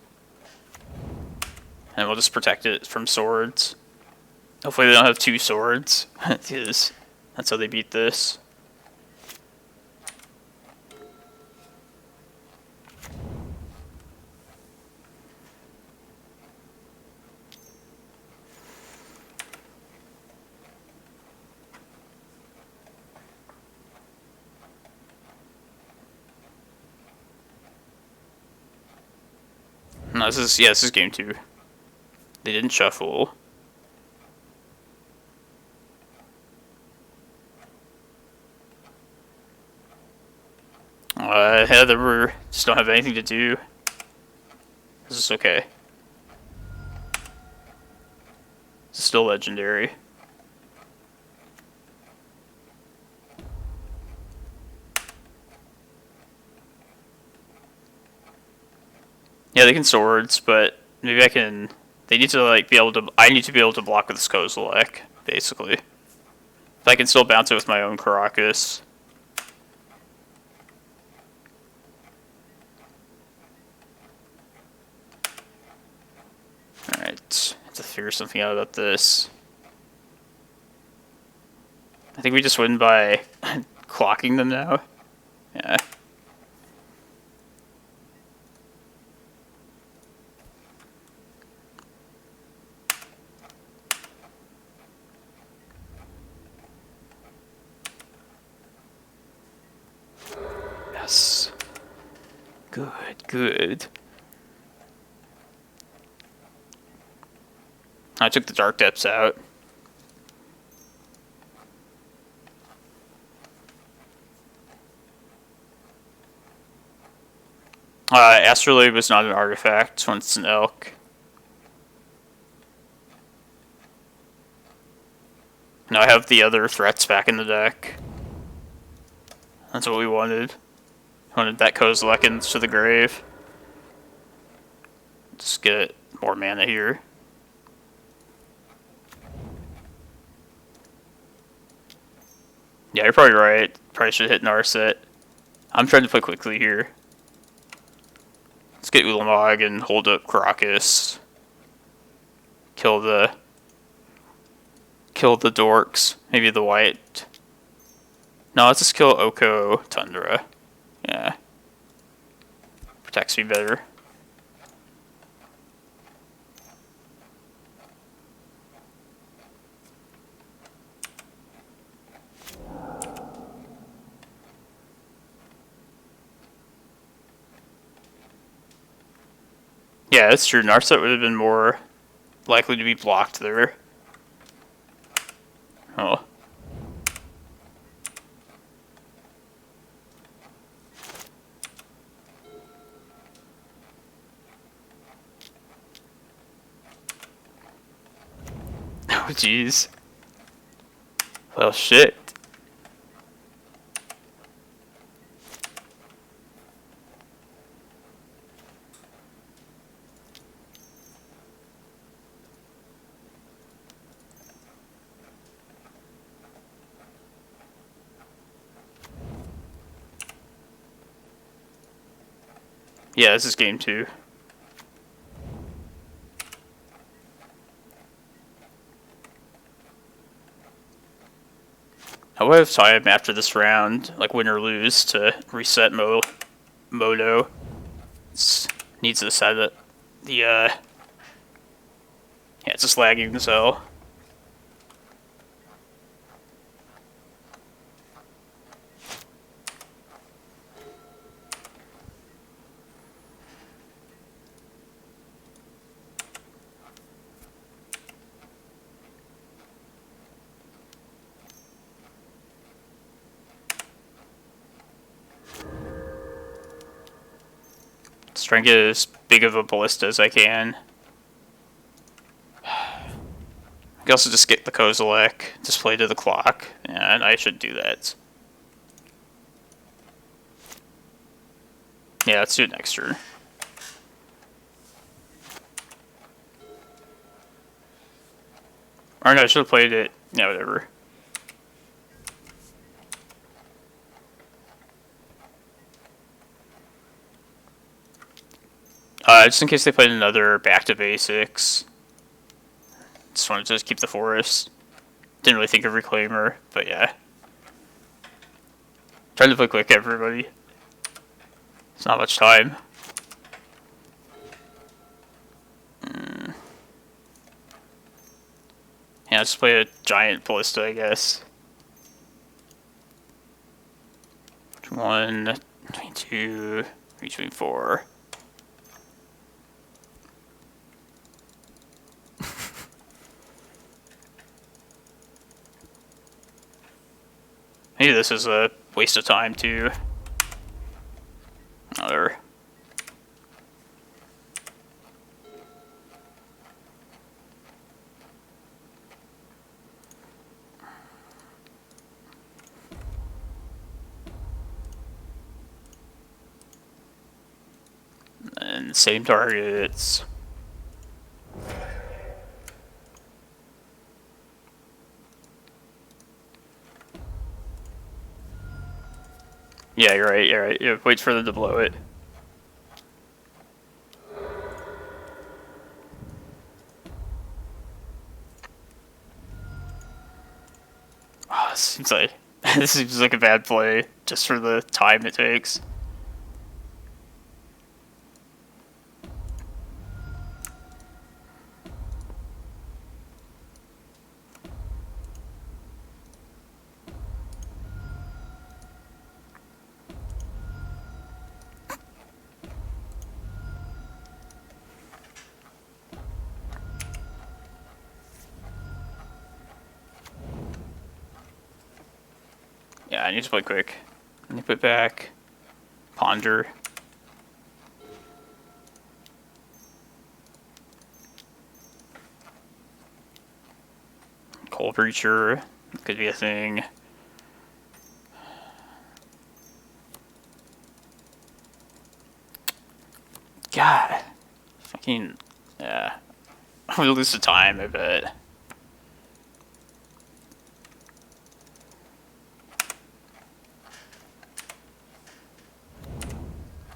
And we'll just protect it from swords. Hopefully they don't have 2 swords. Because that's how they beat this. No, this is game 2. They didn't shuffle. Heather just don't have anything to do. This is okay. This is still legendary. Yeah, they can swords, but maybe I can. They need to like be able to. I need to be able to block with this Kozilek, basically. If I can still bounce it with my own Karakas. Alright, have to figure something out about this. I think we just win by clocking them now. Yeah. Yes. Good. I took the Dark Depths out. Astrolabe was not an artifact once it's an elk. Now I have the other threats back in the deck. That's what we wanted. Wanted that Kozilek into the grave. Just get more mana here. Yeah, you're probably right. Probably should hit Narset. I'm trying to play quickly here. Let's get Ulamog and hold up Karakas. Kill the dorks. Maybe the white. No, let's just kill Oko Tundra. Yeah. Protects me better. Yeah, that's true. Narset would have been more likely to be blocked there. Oh. Oh, jeez. Well, shit. Yeah, this is game 2. I will have time after this round, like win or lose, to reset Modo. Needs to set it. Yeah, it's just lagging as hell. Just try and get as big of a ballista as I can. I can also just get the Kozilek, display to the clock, and I should do that. Yeah, let's do it next turn. Or no, I should have played it. Yeah, whatever. Just in case they played another back to basics. Just wanted to just keep the forest. Didn't really think of Reclaimer, but yeah. Trying to play quick, everybody. It's not much time. Yeah, let's play a giant ballista, I guess. 1, 22, 3, 24. Maybe this is a waste of time too. Another. And same targets. Yeah, you're right, you're right. Yeah, wait for them to blow it. Oh, this seems like a bad play, just for the time it takes. Yeah, I need to play quick. I need to put back. Ponder. Soul Breacher could be a thing. God. Fucking... Yeah. I'm gonna lose the time, I bet.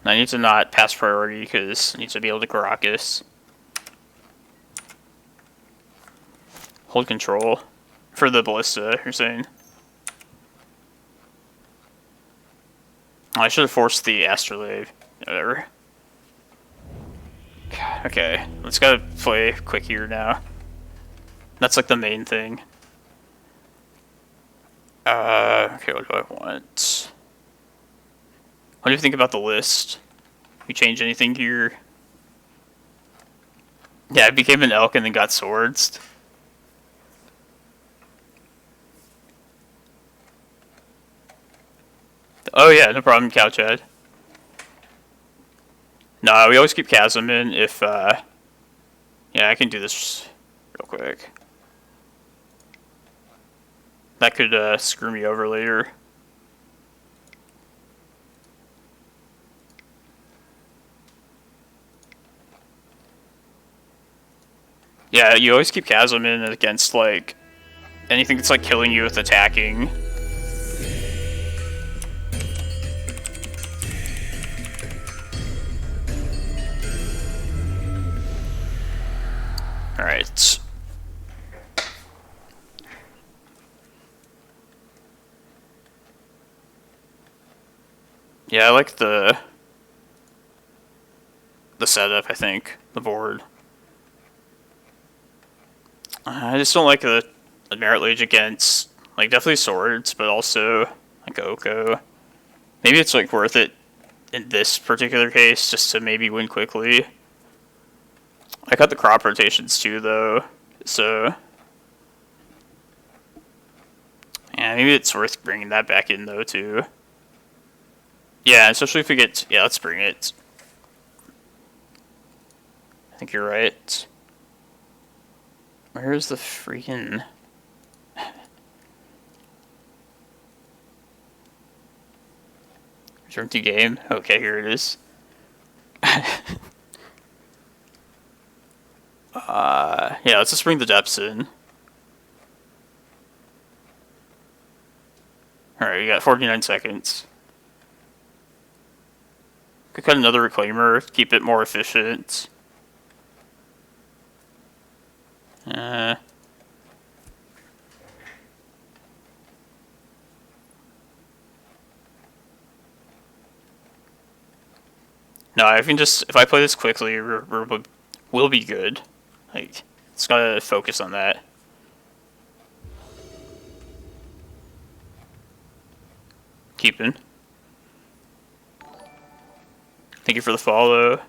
I need to not pass priority because I need to be able to Karakas. Hold control. For the Ballista, you're saying? I should have forced the Astrolabe. Whatever. Okay, let's gotta play quick here now. That's like the main thing. Okay, what do I want? What do you think about the list? You change anything here? Yeah, I became an elk and then got swords. Oh yeah, no problem, Couchhead. No, we always keep Chasm in if, yeah, I can do this real quick. That could, screw me over later. Yeah, you always keep Chasm in against, like, anything that's, like, killing you with attacking. Alright. Yeah, I like the setup, I think. The board. I just don't like the Merit Lage against, like, definitely swords, but also, like, Oko. Maybe it's, like, worth it in this particular case, just to maybe win quickly. I got the crop rotations too, though, so... Yeah, maybe it's worth bringing that back in, though, too. Yeah, especially if we get... Yeah, let's bring it. I think you're right. Where's the freaking... Return to game? Okay, here it is. Yeah, let's just bring the depths in. Alright, we got 49 seconds. Could cut another Reclaimer, keep it more efficient. No, I can just, if I play this quickly, we'll be good. Like, it's gotta focus on that. Keeping. Thank you for the follow.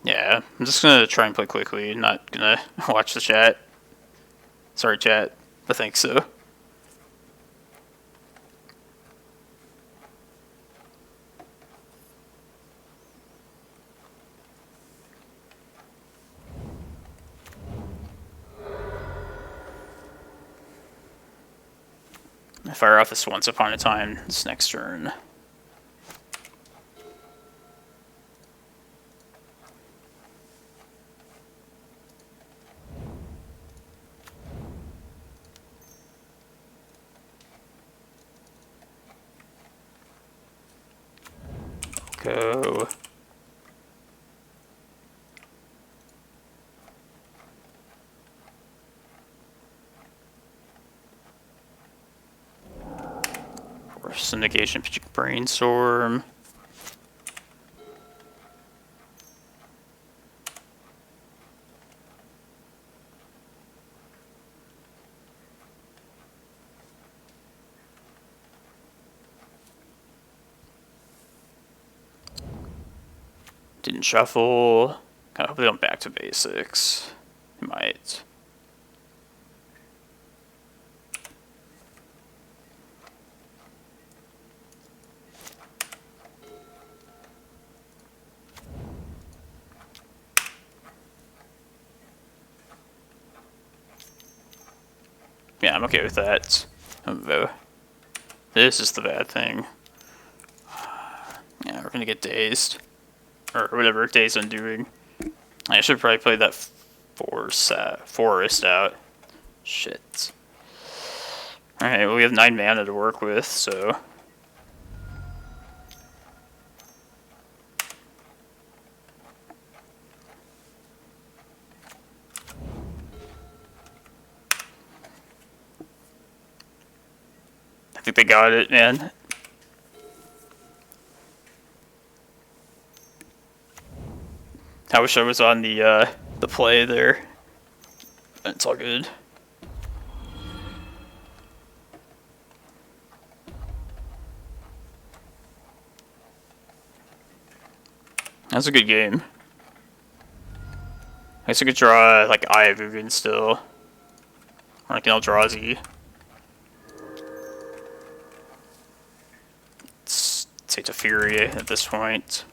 Yeah, I'm just gonna try and play quickly, not gonna watch the chat. Sorry, chat, but thanks so. I fire off this Once Upon a Time this next turn. Go. Syndication, Brainstorm. Didn't shuffle. I hope they don't back to basics. They might. Yeah, I'm okay with that. Although, this is the bad thing. Yeah, we're gonna get dazed. Or whatever Dazed Undoing. I should probably play that Forest out. Shit. Alright, well we have 9 mana to work with, so... I think they got it, man. I wish I was on the play there. It's all good. That's a good game. I guess I could draw like Eye of Ugin still. Or like an Eldrazi. Let's say it's a Fury at this point.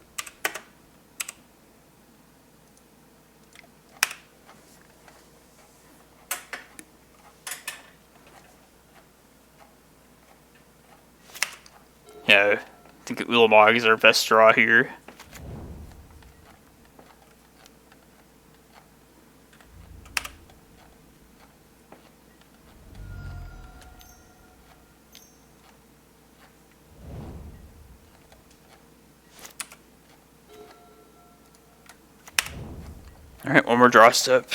Yeah, I think Ulamog is our best draw here. Alright, one more draw step.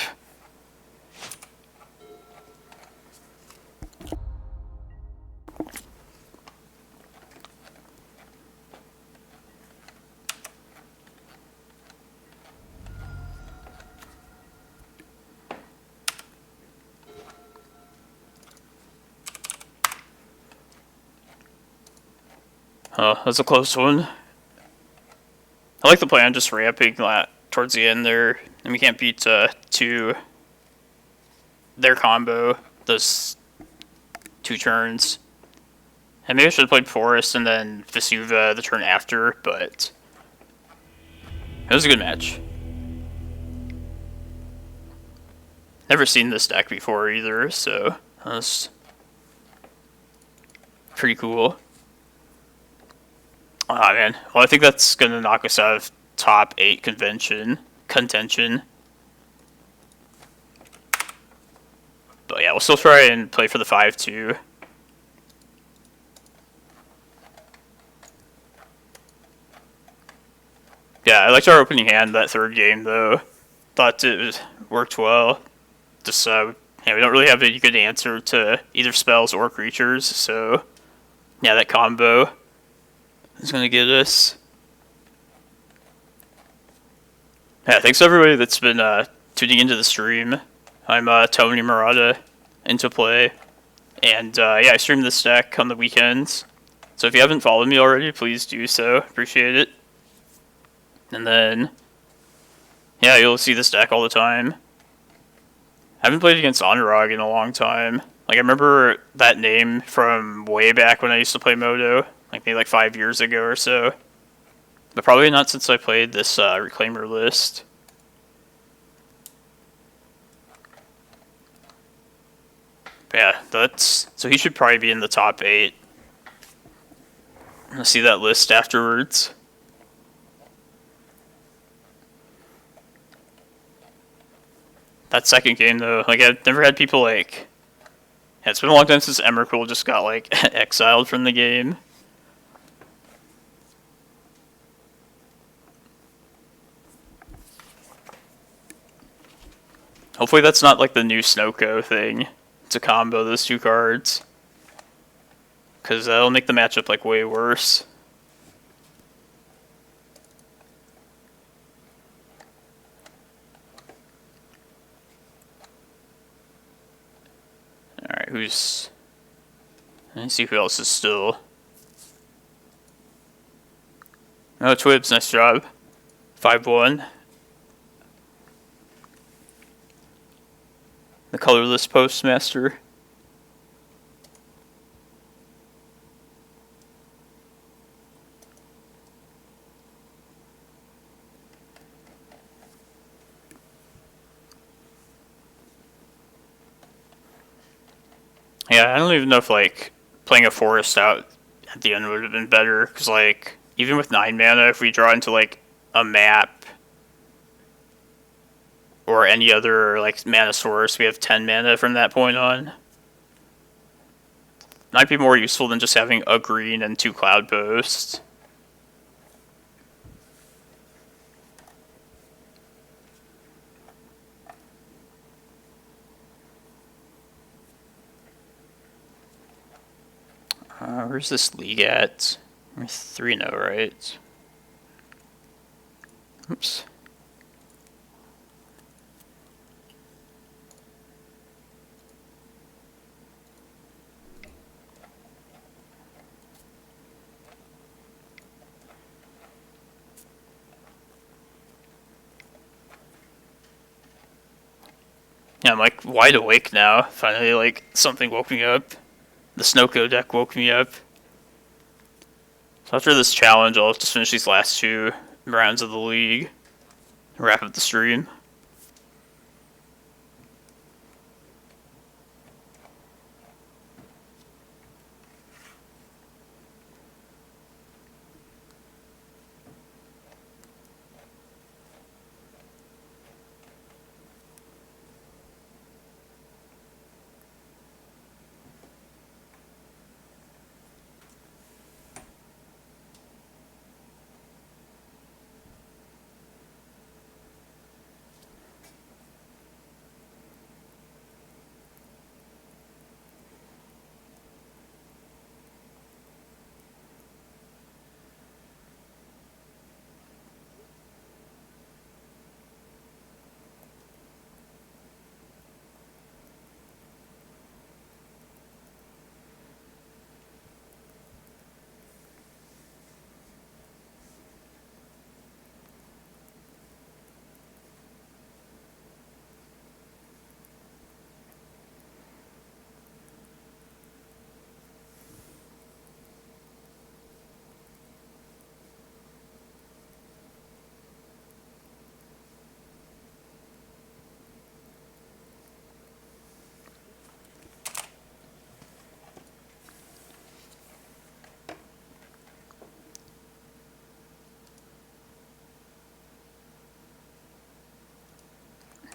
Oh, that's a close one. I like the plan just ramping towards the end there, and we can't beat their combo, those 2 turns. And maybe I should have played Forest and then Vesuva the turn after, but it was a good match. Never seen this deck before either, so that was pretty cool. Ah, man. Well, I think that's going to knock us out of top 8 contention. But yeah, we'll still try and play for the 5-2. Yeah, I liked our opening hand that 3rd game, though. Thought it worked well. Just, yeah, we don't really have a good answer to either spells or creatures, so... Yeah, that combo is going to get us. Yeah, thanks to everybody that's been tuning into the stream. I'm Tony Murata into play. And yeah, I stream this deck on the weekends. So if you haven't followed me already, please do so. Appreciate it. And then, yeah, you'll see this deck all the time. I haven't played against Anurag in a long time. Like, I remember that name from way back when I used to play Moto. Like, maybe like 5 years ago or so. But probably not since I played this Reclaimer list. But yeah, so he should probably be in the top 8. I'm gonna see that list afterwards. That second game, though, like, I've never had people, like... Yeah, it's been a long time since Emrakul just got, like, exiled from the game. Hopefully that's not, like, the new Snoko thing to combo those 2 cards. Because that'll make the matchup, like, way worse. Alright, who's... Let me see who else is still... Oh, Twibs, nice job. 5-1. The colorless postmaster. Yeah, I don't even know if, like, playing a forest out at the end would have been better, because, like, even with 9 mana, if we draw into, like, a map or any other, like, mana source, we have 10 mana from that point on. Might be more useful than just having a green and 2 Cloudposts. Where's this league at? We're 3-0, right? Oops. Yeah, I'm like wide awake now. Finally, like, something woke me up. The Snoko deck woke me up. So after this challenge, I'll just finish these last 2 rounds of the league. Wrap up the stream.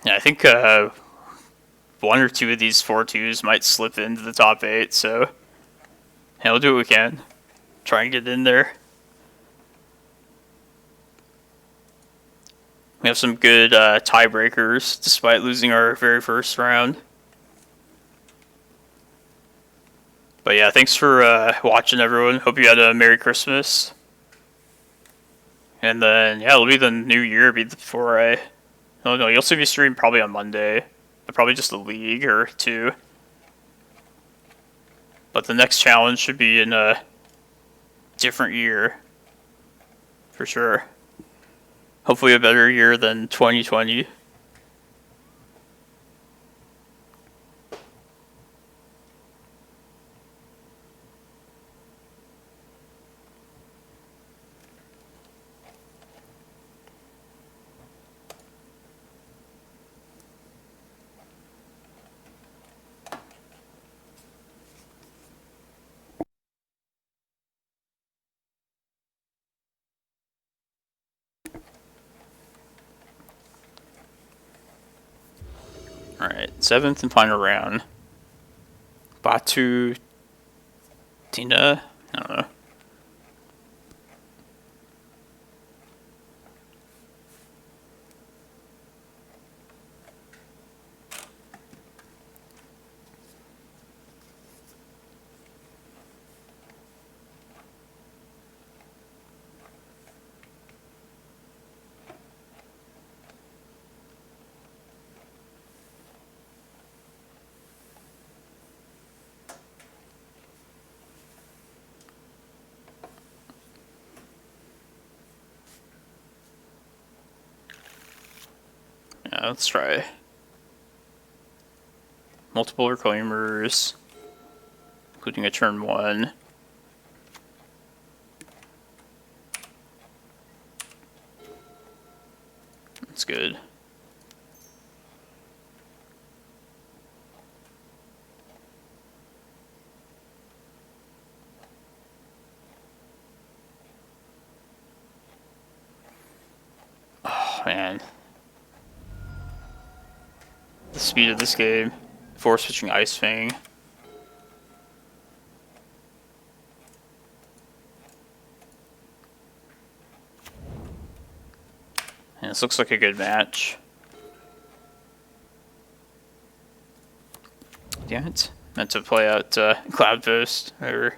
Yeah, I think 1 or 2 of these 4-2s might slip into the top 8, so yeah, we'll do what we can. Try and get in there. We have some good tiebreakers, despite losing our very first round. But yeah, thanks for watching, everyone. Hope you had a Merry Christmas. And then, yeah, it'll be the new year before I... Oh no, you'll see me stream probably on Monday. But probably just a league or 2. But the next challenge should be in a different year. For sure. Hopefully a better year than 2020. Alright, 7th and final round. Batu... Tina? I don't know. Yeah, let's try. multiple Reclaimers, including a turn 1. That's good. Oh, man. The speed of this game. Force switching Ice Fang. And this looks like a good match. Damn it. Meant to play out Cloudpost. Or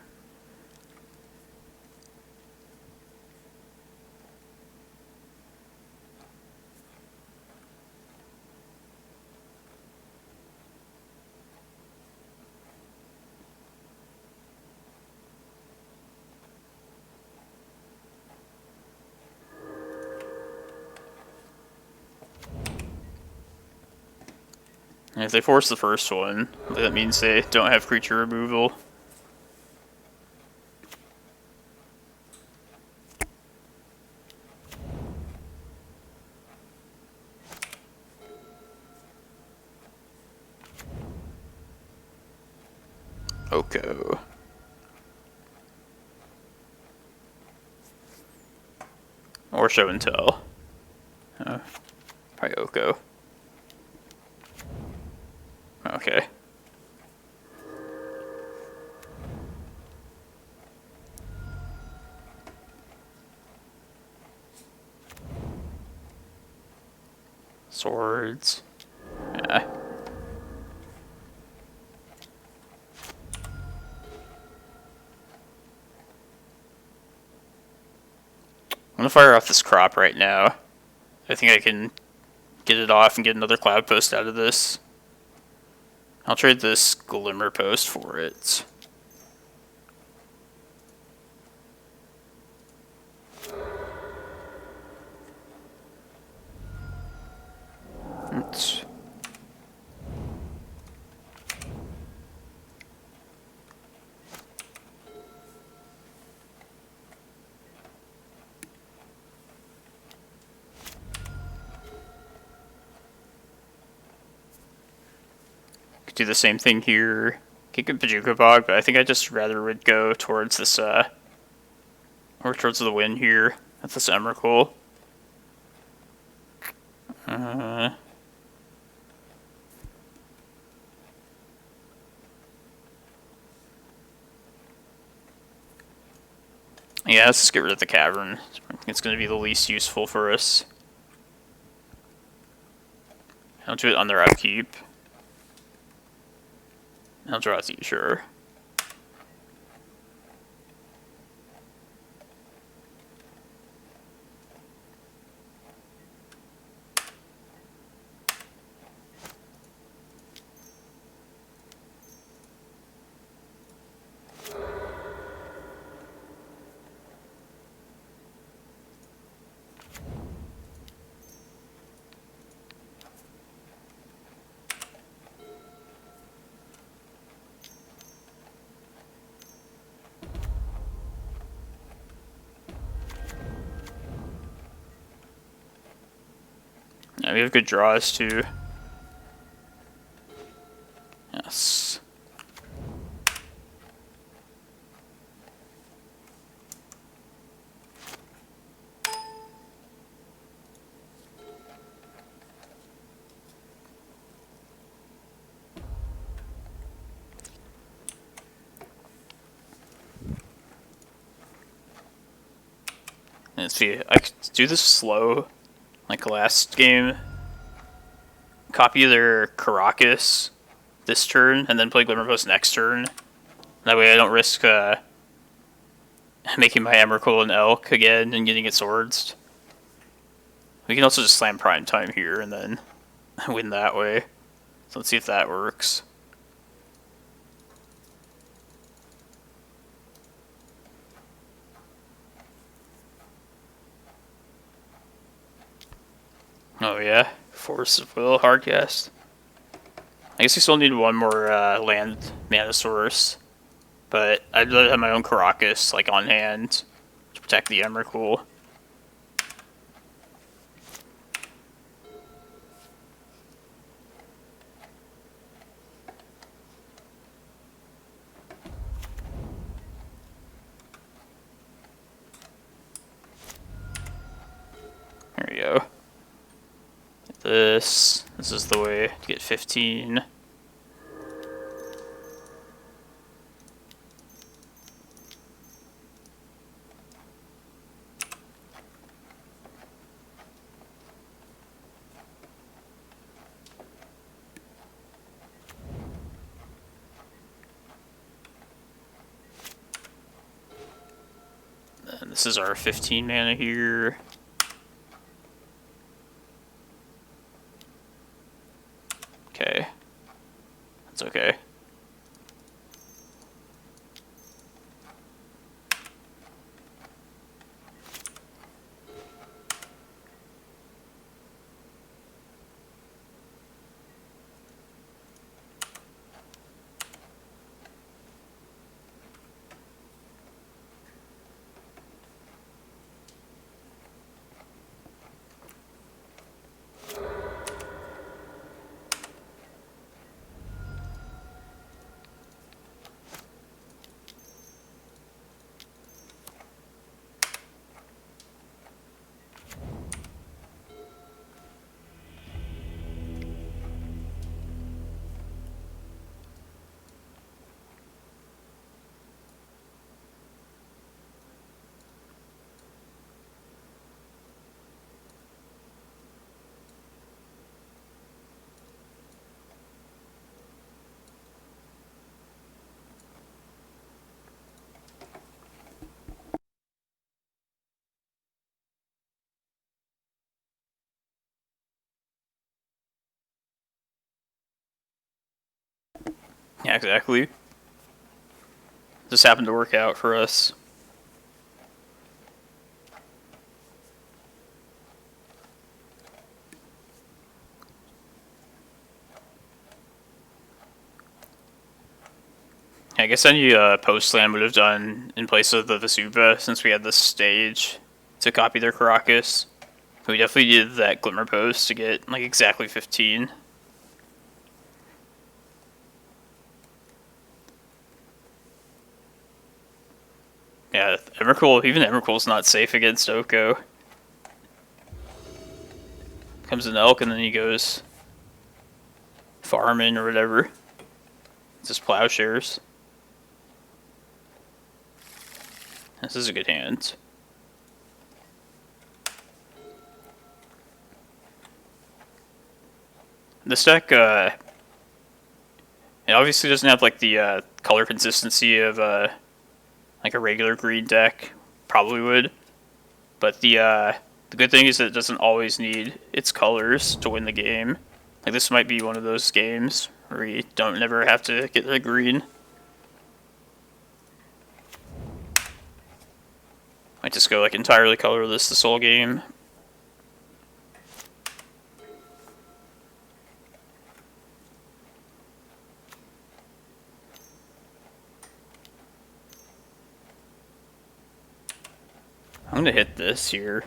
and if they force the first one, that means they don't have creature removal. Oko. Or show and tell. Probably Oko. Okay. Swords. Yeah. I'm gonna fire off this crop right now. I think I can get it off and get another Cloudpost out of this. I'll trade this Glimmerpost for it. Oops. Do the same thing here. Could get Bojuka Bog, but I think I just rather would go towards this, or towards the win here. That's this Emrakul. Yeah, let's just get rid of the Cavern. It's going to be the least useful for us. I'll do it on their upkeep. I'll draw it, sure. Yeah, we have good draws too. Yes. Let's see, I could do this slow, like last game. Copy their Karakas this turn, and then play Glimmerpost next turn. That way I don't risk making my Emrakul an Elk again and getting it swords. We can also just slam Prime Time here and then win that way. So let's see if that works. Oh yeah, Force of Will, Hardcast. I guess I still need one more land mana source, but I'd rather have my own Karakas like on hand to protect the Emrakul. There we go. This is the way to get 15. And this is our 15 mana here. Okay. That's okay. Yeah, exactly. This happened to work out for us. I guess any post land would have done in place of the Vesuva, since we had this stage to copy their Karakas. We definitely needed that Glimmerpost to get like exactly 15. Yeah, Emrakul, even Emrakul's not safe against Oko. Comes an elk and then he goes farming or whatever. It's just plowshares. This is a good hand. This deck, it obviously doesn't have like the color consistency of like a regular green deck. Probably would, but the good thing is that it doesn't always need its colors to win the game. Like this might be one of those games where you don't never have to get the green. Might just go like entirely colorless this whole game. I'm gonna hit this here.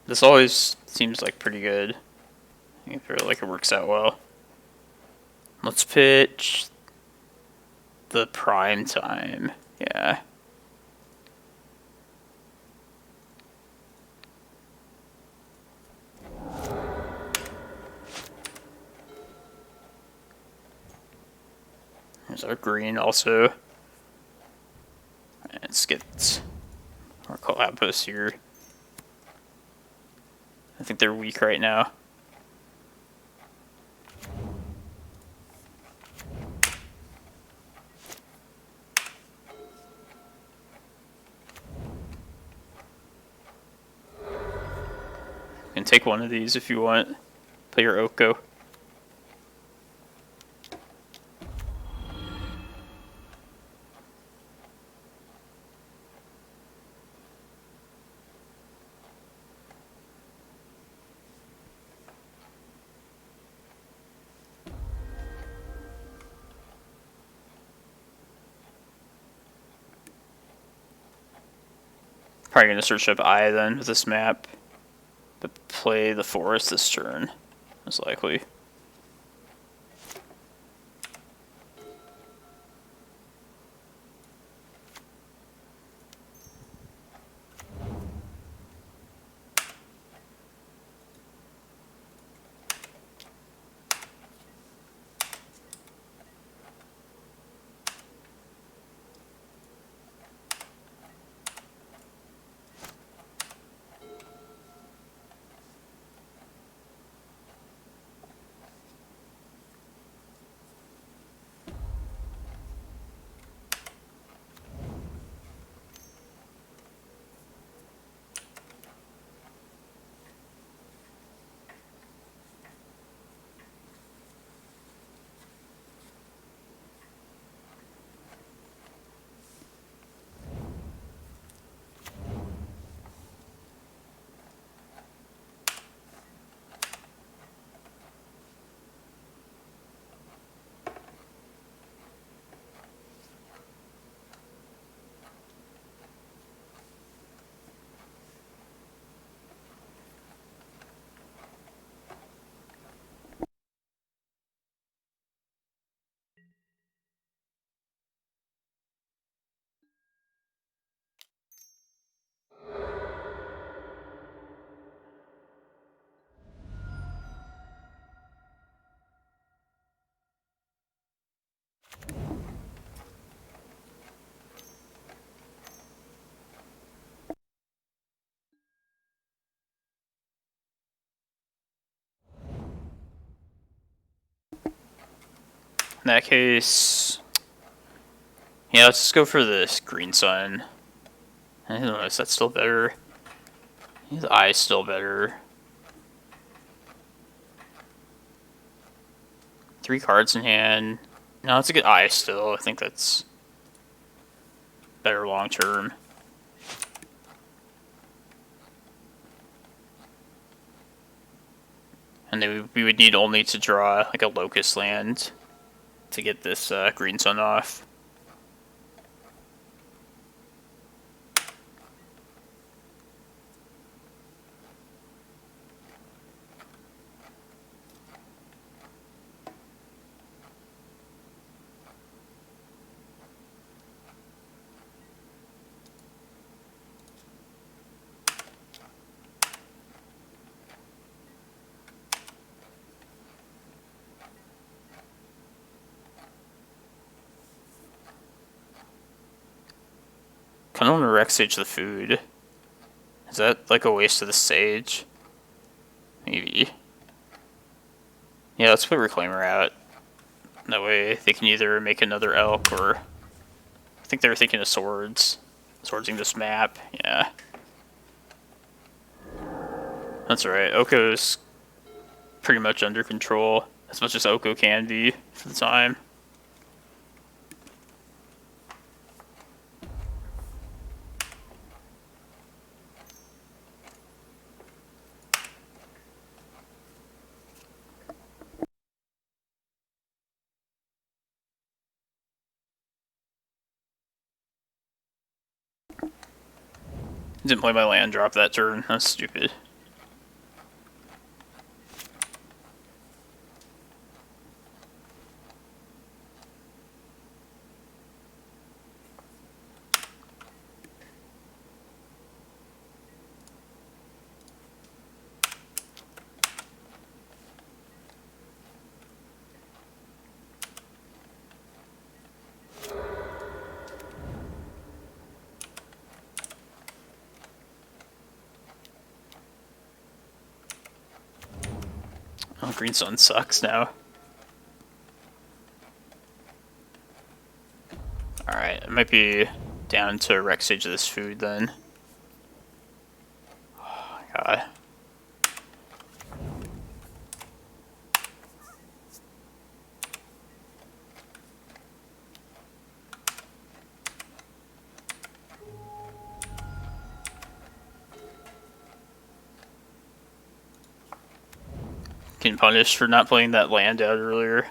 This always seems like pretty good. I feel like it works out well. Let's pitch the prime time. Yeah. There's our green also. Let's get our Cloudpost here. I think they're weak right now. You can take one of these if you want. Play your Oko. Probably gonna search up Eye then with this map, but play the forest this turn, most likely. In that case, yeah, let's just go for this green sun. I don't know, is that still better? His eye's still better. 3 cards in hand. No, it's a good eye still. I think that's better long term. And then we would need only to draw like a locust land to get this green sun off. Kind of want to Rec Sage the food. Is that like a waste of the Sage? Maybe. Yeah, let's put Reclaimer out. That way they can either make another elk or... I think they were thinking of swords. Swordsing this map, yeah. That's alright, Oko's pretty much under control. As much as Oko can be for the time. Didn't play my land drop that turn. That's stupid. Oh, green sun sucks now. Alright, it might be down to Rec Sage of this food then. Oh my god. Getting punished for not playing that land out earlier.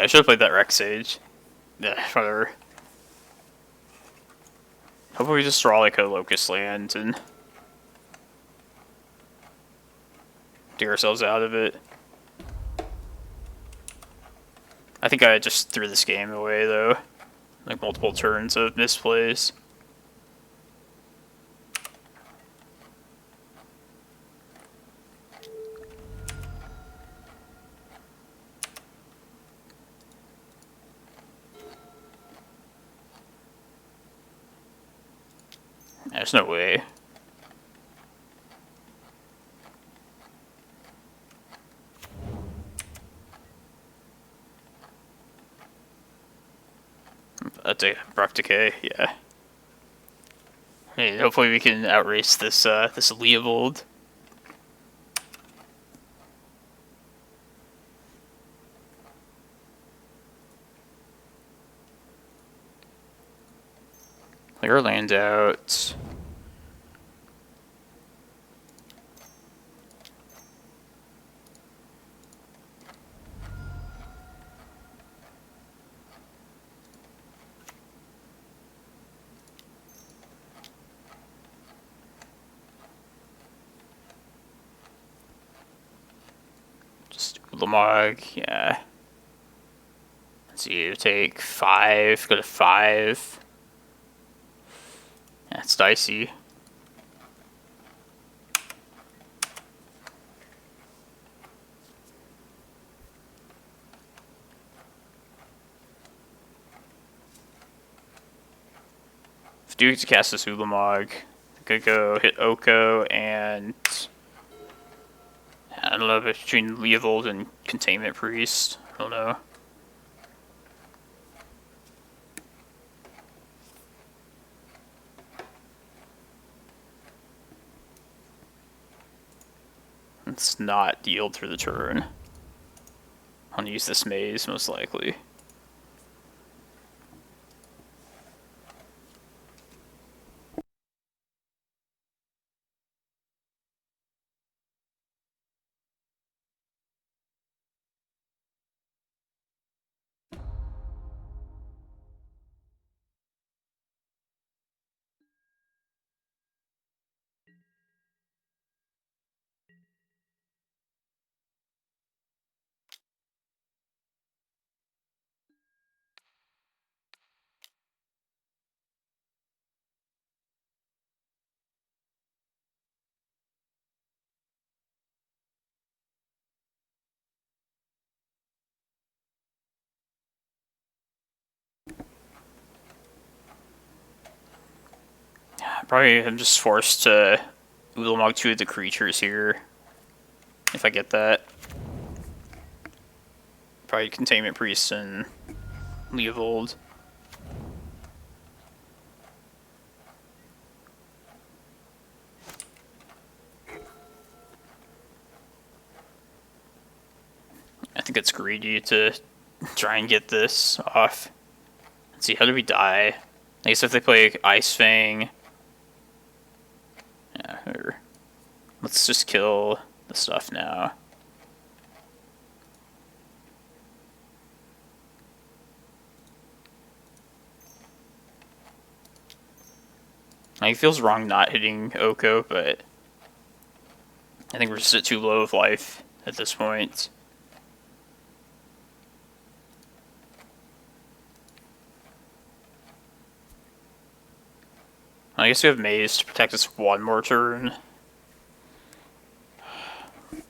should have played that Rec Sage. Yeah, whatever. Hopefully we just draw like a Locust Land and dig ourselves out of it. I think I just threw this game away though. Like multiple turns of misplays. There's no way. That's a Brock Decay, yeah. Hey, hopefully we can outrace this this Leovold. Clear land out. Just Ulamog, yeah. Let's see, you take 5, go to 5. That's dicey. If Duke to cast this Ulamog, I could go hit Oko and I don't know if it's between Leovold and Containment Priest. I don't know. Let's not yield through the turn. I'm gonna use this maze most likely. Probably I'm just forced to Ulamog 2 of the creatures here. If I get that. Probably Containment Priest and Leovold. I think it's greedy to try and get this off. Let's see, how do we die? I guess if they play Ice Fang. Yeah, or let's just kill the stuff now. Like, it feels wrong not hitting Oko, but I think we're just at too low of life at this point. I guess we have Maze to protect us one more turn.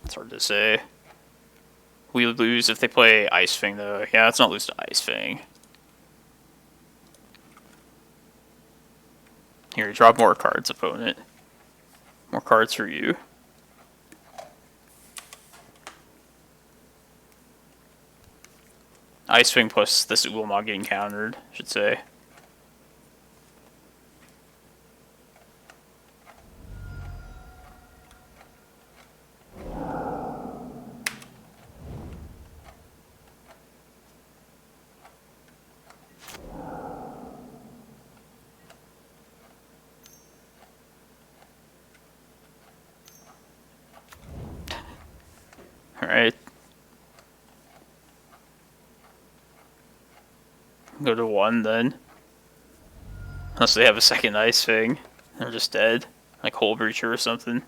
It's hard to say. We would lose if they play Ice Fang, though. Yeah, let's not lose to Ice Fang. Here, drop more cards, opponent. More cards for you. Ice Fang plus this Ulamog getting countered, I should say. Alright. Go to 1 then. Unless they have a second ice thing. They're just dead. Like Hole Breacher or something.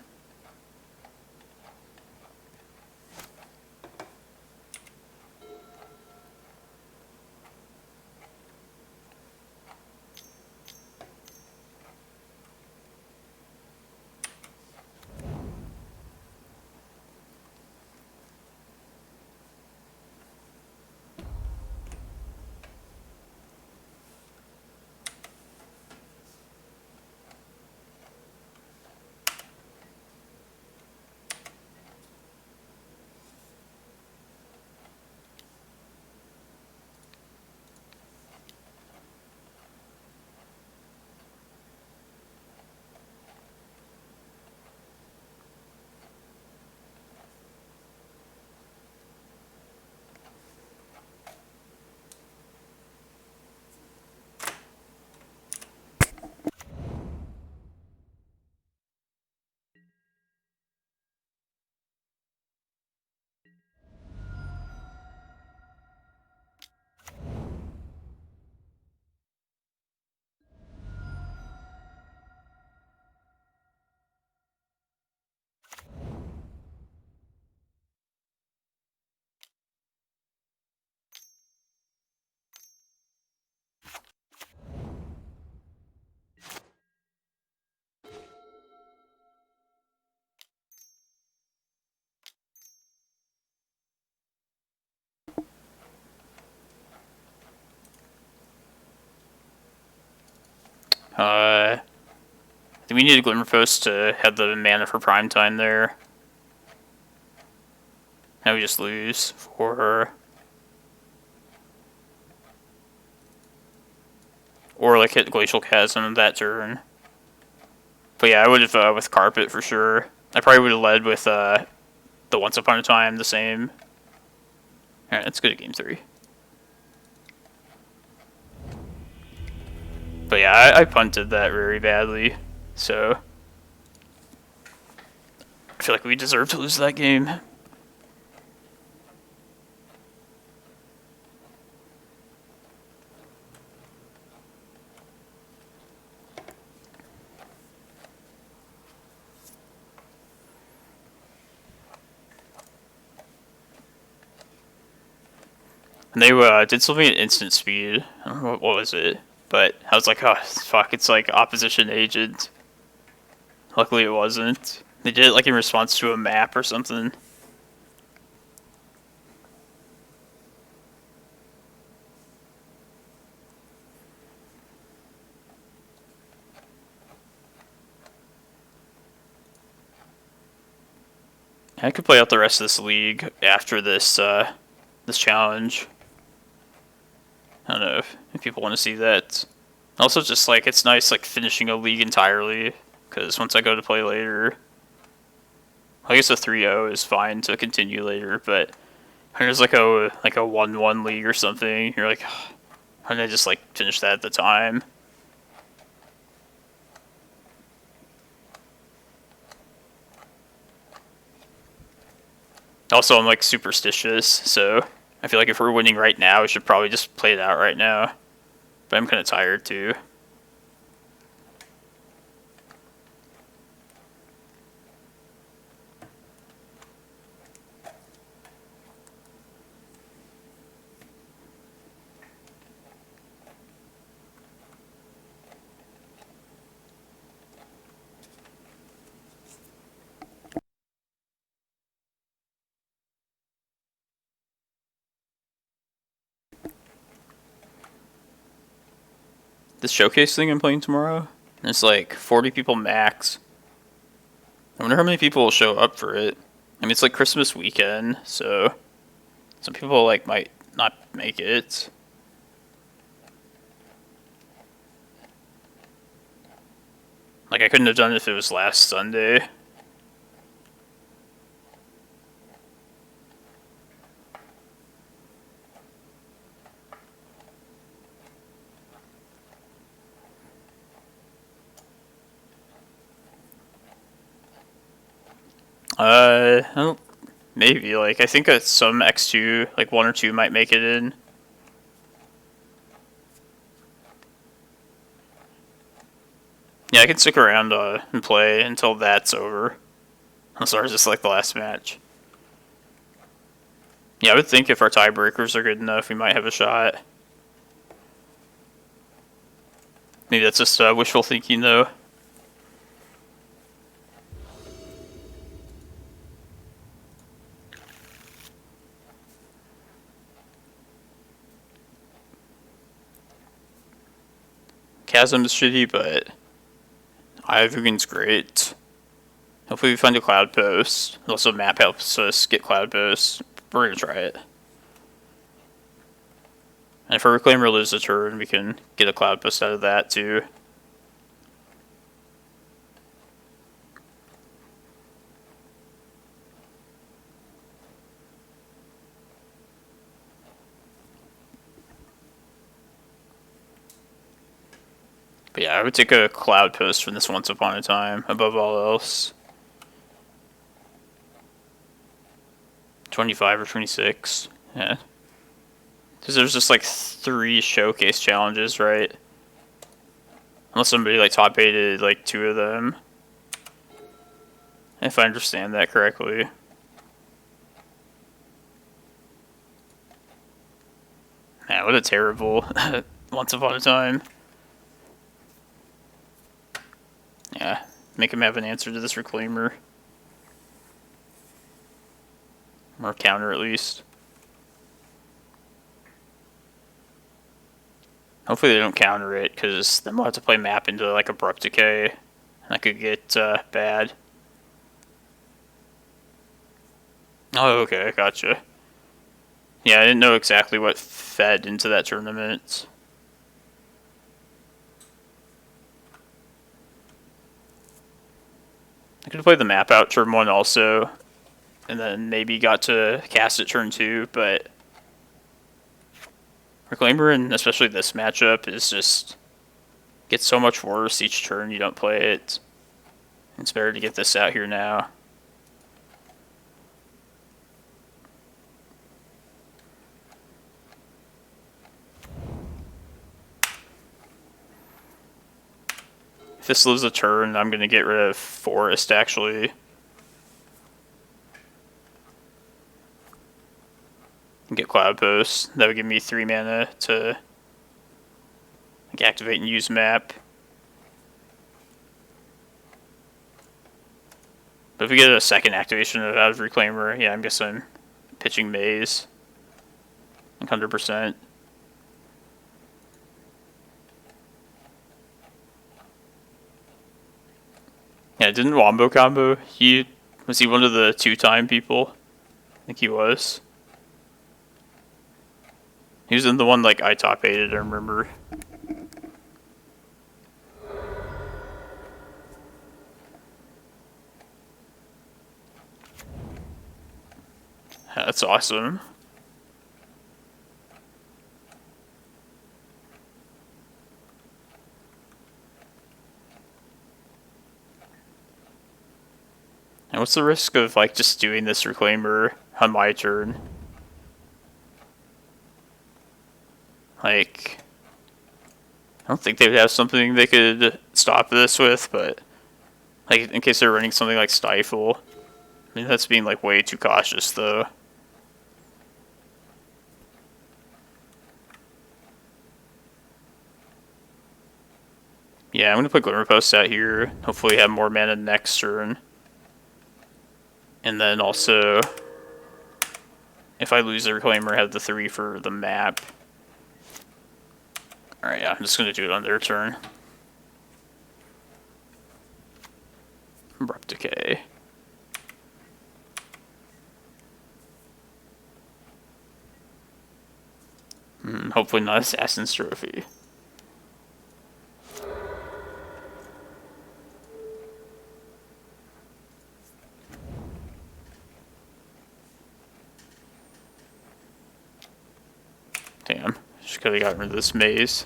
I think we need a Glimmerpost to have the mana for prime time there. Now we just lose for her. Or like hit Glacial Chasm that turn. But yeah, I would have with Carpet for sure. I probably would have led with the Once Upon a Time the same. Alright, let's go to game 3. But yeah, I punted that very badly, so I feel like we deserve to lose that game. And they did something at instant speed. I don't know what was it, but I was like, oh fuck, it's like opposition agent. Luckily it wasn't. They did it like in response to a map or something. I could play out the rest of this league after this this challenge. I don't know if people want to see that. Also, just like it's nice like finishing a league entirely, because once I go to play later, I guess a 3-0 is fine to continue later. But when there's like a 1-1 league or something, you're like, how did I just like finish that at the time? Also, I'm like superstitious, so I feel like if we're winning right now, we should probably just play it out right now. But I'm kind of tired too. This showcase thing I'm playing tomorrow, there's like 40 people max. I wonder how many people will show up for it. I mean, it's like Christmas weekend, so some people like might not make it. Like I couldn't have done it if it was last Sunday. I don't, maybe, like, I think that some X2, like 1 or 2 might make it in. Yeah, I can stick around and play until that's over. Unless ours is like the last match. Yeah, I would think if our tiebreakers are good enough, we might have a shot. Maybe that's just wishful thinking, though. Chasm is shitty, but Eye of Ugin's great. Hopefully we find a Cloudpost. Also, map helps us get Cloudpost. We're gonna try it. And if our Reclaimer loses a turn, we can get a Cloudpost out of that, too. But yeah, I would take a Cloudpost from this Once Upon a Time, above all else. 25 or 26. Yeah. Because there's just like 3 showcase challenges, right? Unless somebody like top 8'd like 2 of them. If I understand that correctly. Man, what a terrible Once Upon a Time. Yeah, make him have an answer to this Reclaimer. Or counter at least. Hopefully they don't counter it, because then we'll have to play map into like Abrupt Decay. And that could get bad. Oh, okay, gotcha. Yeah, I didn't know exactly what fed into that tournament. I could have played the map out turn 1 also, and then maybe got to cast it turn 2, but Reclaimer, and especially this matchup, is just gets so much worse each turn you don't play it. It's better to get this out here now. If this loses a turn, I'm going to get rid of Forest, actually. And get Cloudpost. That would give me 3 mana to like, activate and use map. But if we get a second activation out of Reclaimer, yeah, I'm guessing I'm pitching Maze. Like 100%. Yeah, didn't Wombo combo? Was he one of the 2-time people? I think he was. He was in the one like I top 8'd, I remember. That's awesome. And what's the risk of like just doing this Reclaimer on my turn? Like, I don't think they would have something they could stop this with, but like in case they're running something like Stifle. I mean, that's being like way too cautious though. Yeah, I'm gonna put Glimmerpost out here. Hopefully have more mana next turn. And then also, if I lose the Reclaimer, have the 3 for the map. Alright, yeah, I'm just gonna do it on their turn. Abrupt Decay. Hopefully not Assassin's Trophy. Damn, just could have gotten rid of this Maze.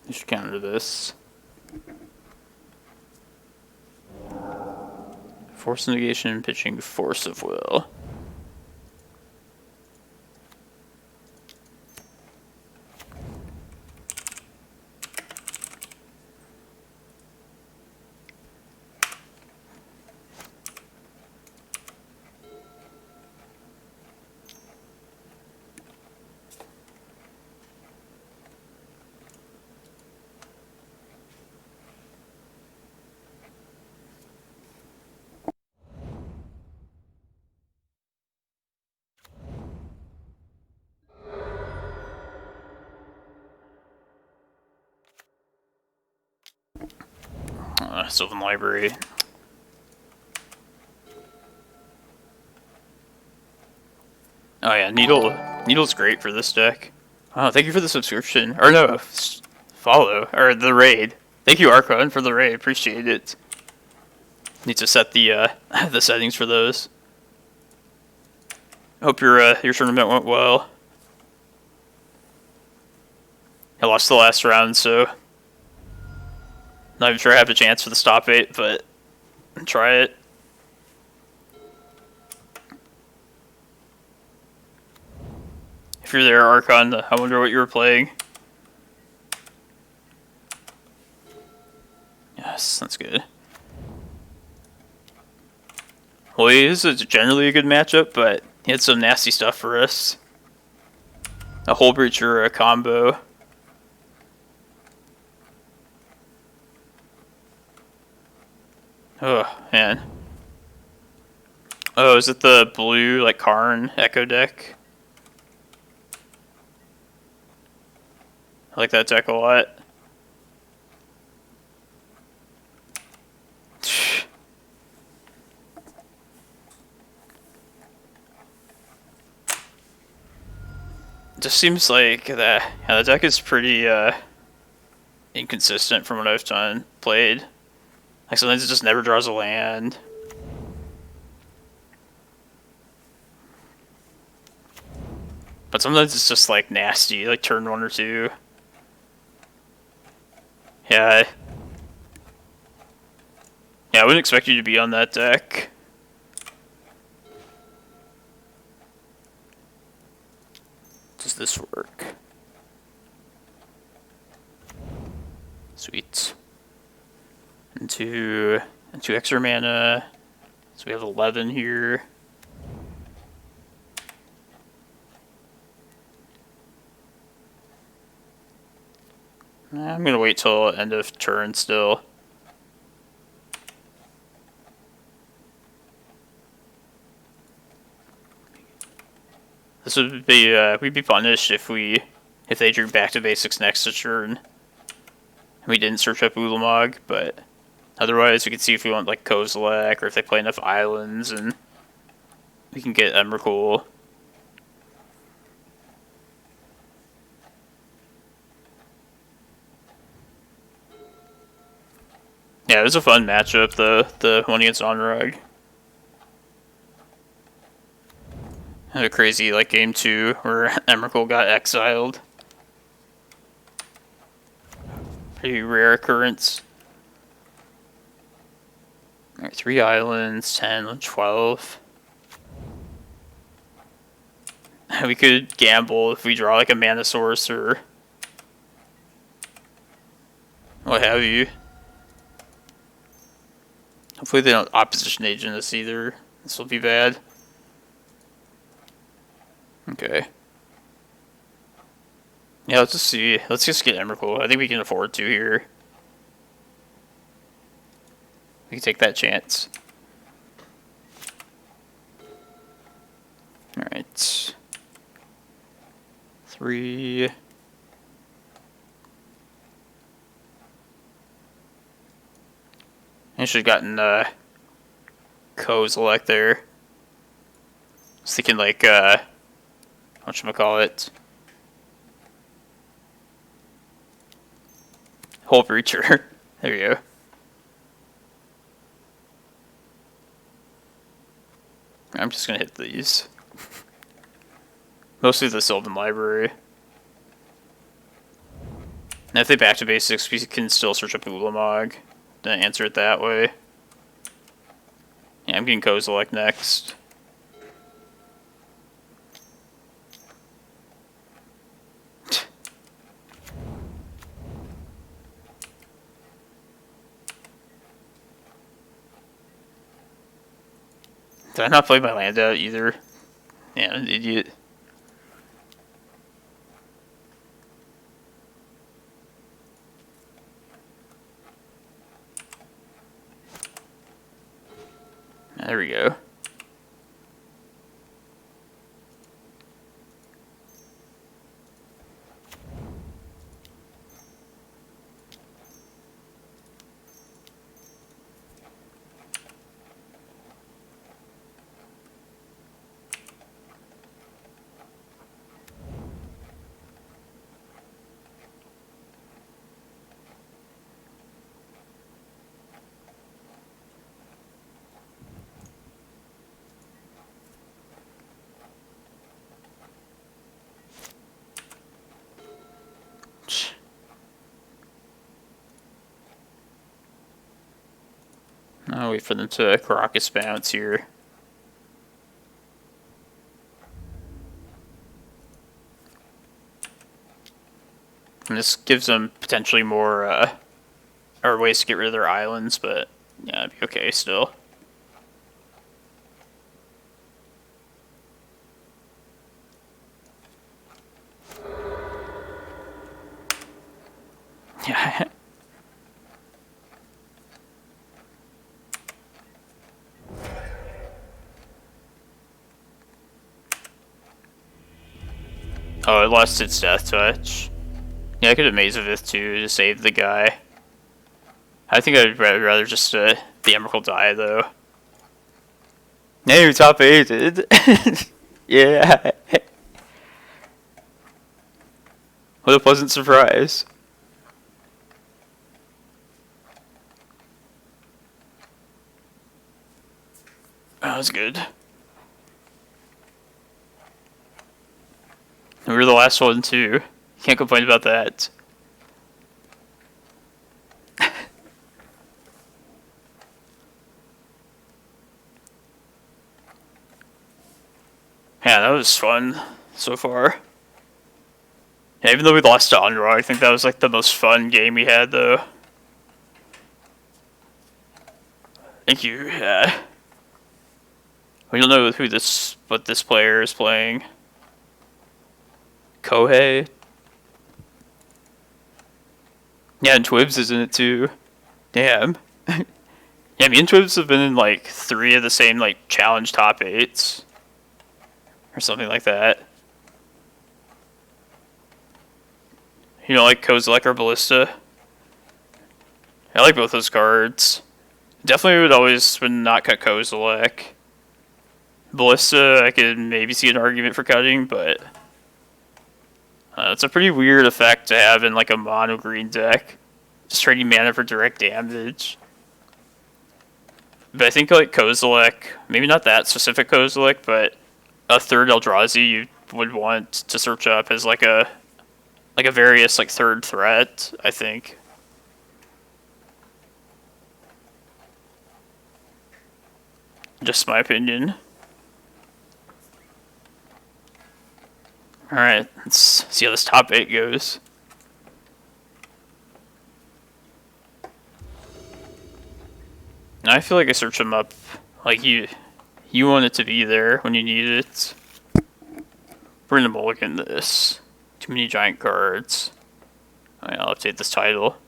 Just counter this. Force negation, pitching Force of Will. Sylvan Library. Oh yeah, Needle's great for this deck. Oh, thank you for the subscription. Or no, follow. Or the raid. Thank you, Archon, for the raid. Appreciate it. Need to set the the settings for those. Hope your tournament went well. I lost the last round, so not even sure I have a chance for the stop 8, but try it. If you're there, Archon, I wonder what you were playing. Yes, that's good. Well, he is generally a good matchup, but he had some nasty stuff for us. A Hull Breacher, a combo. Oh, man. Oh, is it the blue, like, Karn Echo deck? I like that deck a lot. It just seems like the deck is pretty inconsistent from what I've played. Like sometimes it just never draws a land. But sometimes it's just like nasty, like turn 1 or 2. Yeah. Yeah, I wouldn't expect you to be on that deck. Does this work? Sweet. And two extra mana. So we have 11 here. I'm gonna wait till end of turn still. This would be we'd be punished if they drew back to basics next turn. We didn't search up Ulamog, but otherwise we could see if we want like Kozilek or if they play enough islands and we can get Emrakul. Yeah, it was a fun matchup, the one against Onrug. Had a crazy like game 2 where Emrakul got exiled. Pretty rare occurrence. Alright, 3 islands, 10, 12. We could gamble if we draw like a mana source or what have you. Hopefully they don't opposition agent us either. This will be bad. Okay. Yeah, let's just see. Let's just get Emrakul. I think we can afford to here. We can take that chance. Alright. 3. I should have gotten Kozilek there. I was thinking like whatchamacallit? Hull Breacher. There you go. I'm just gonna hit these. Mostly the Sylvan Library. And if they back to basics, we can still search up Ulamog. Then answer it that way. Yeah, I'm getting Kozilek next. Did I not play my land out either? Yeah, I'm an idiot. There we go. I'll wait for them to Karakas bounce here. And this gives them potentially more, or ways to get rid of their islands, but yeah, it'd be okay still. Yeah. Oh, it lost its death touch. Yeah, I could have Maze of Ith too to save the guy. I think I'd rather just the Emrakul die though. Now you're top 8'd. Yeah. What a pleasant surprise. That was good. We were the last one too. Can't complain about that. Yeah, that was fun so far. Yeah, even though we lost to Unraw, I think that was like the most fun game we had though. Thank you, yeah. We don't know what this player is playing. Kohei? Yeah, and Twibs is in it too. Damn. Yeah, me and Twibs have been in like 3 of the same like challenge top 8s. Or something like that. You know, like Kozilek or Ballista? I like both those cards. Definitely would always not cut Kozilek. Ballista, I could maybe see an argument for cutting, but it's a pretty weird effect to have in like a mono green deck. Just trading mana for direct damage. But I think like Kozilek, maybe not that specific Kozilek, but a 3rd Eldrazi you would want to search up as like a various like 3rd threat, I think. Just my opinion. Alright, let's see how this top 8 goes. Now I feel like I search them up like you want it to be there when you need it. We're gonna mulligan this. Too many giant cards. Alright, I'll update this title.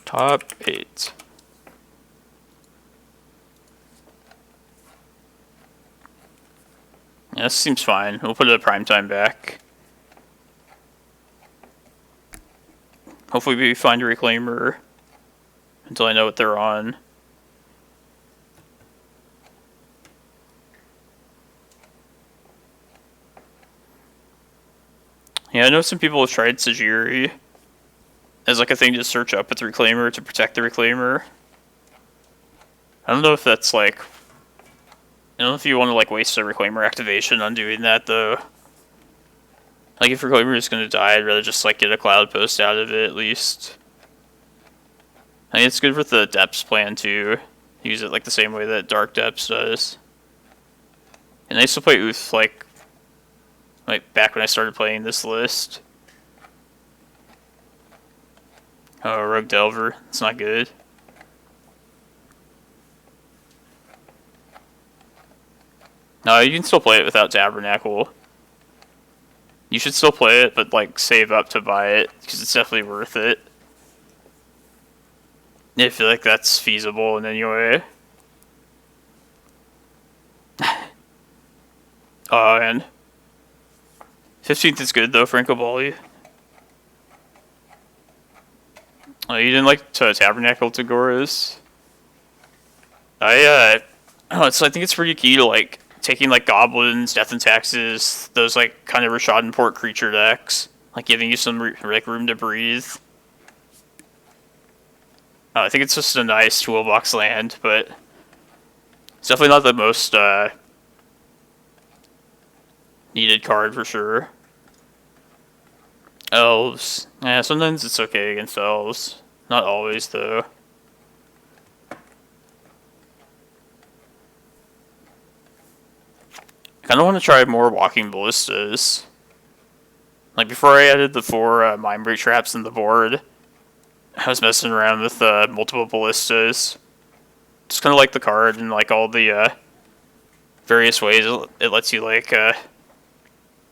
Top 8. Yeah, this seems fine. We'll put it at prime time back. Hopefully we find a Reclaimer until I know what they're on. Yeah, I know some people have tried Sajiri as like a thing to search up with the Reclaimer to protect the Reclaimer. I don't know if that's like... I don't know if you want to like waste a Reclaimer activation on doing that though. Like if Reclaimer is going to die, I'd rather just like get a Cloudpost out of it at least. I mean, it's good with the Depths plan too. Use it like the same way that Dark Depths does. And I used to play Uth like back when I started playing this list. Oh, Rogue Delver. It's not good. No, you can still play it without Tabernacle. You should still play it, but like save up to buy it, because it's definitely worth it. I feel like that's feasible in any way. Oh, and 15th is good though, Franco Bali. Oh, you didn't like to Tabernacle to Goras? I think it's pretty key to like taking like goblins, death and taxes, those like kind of Rashad and Port creature decks, like giving you some like room to breathe. I think it's just a nice toolbox land, but it's definitely not the most needed card for sure. Elves. Yeah, sometimes it's okay against elves. Not always, though. I kind of want to try more Walking Ballistas. Like, before I added the 4 Mindbreak Traps in the board, I was messing around with multiple Ballistas. Just kind of like the card and, like, all the various ways it lets you, like,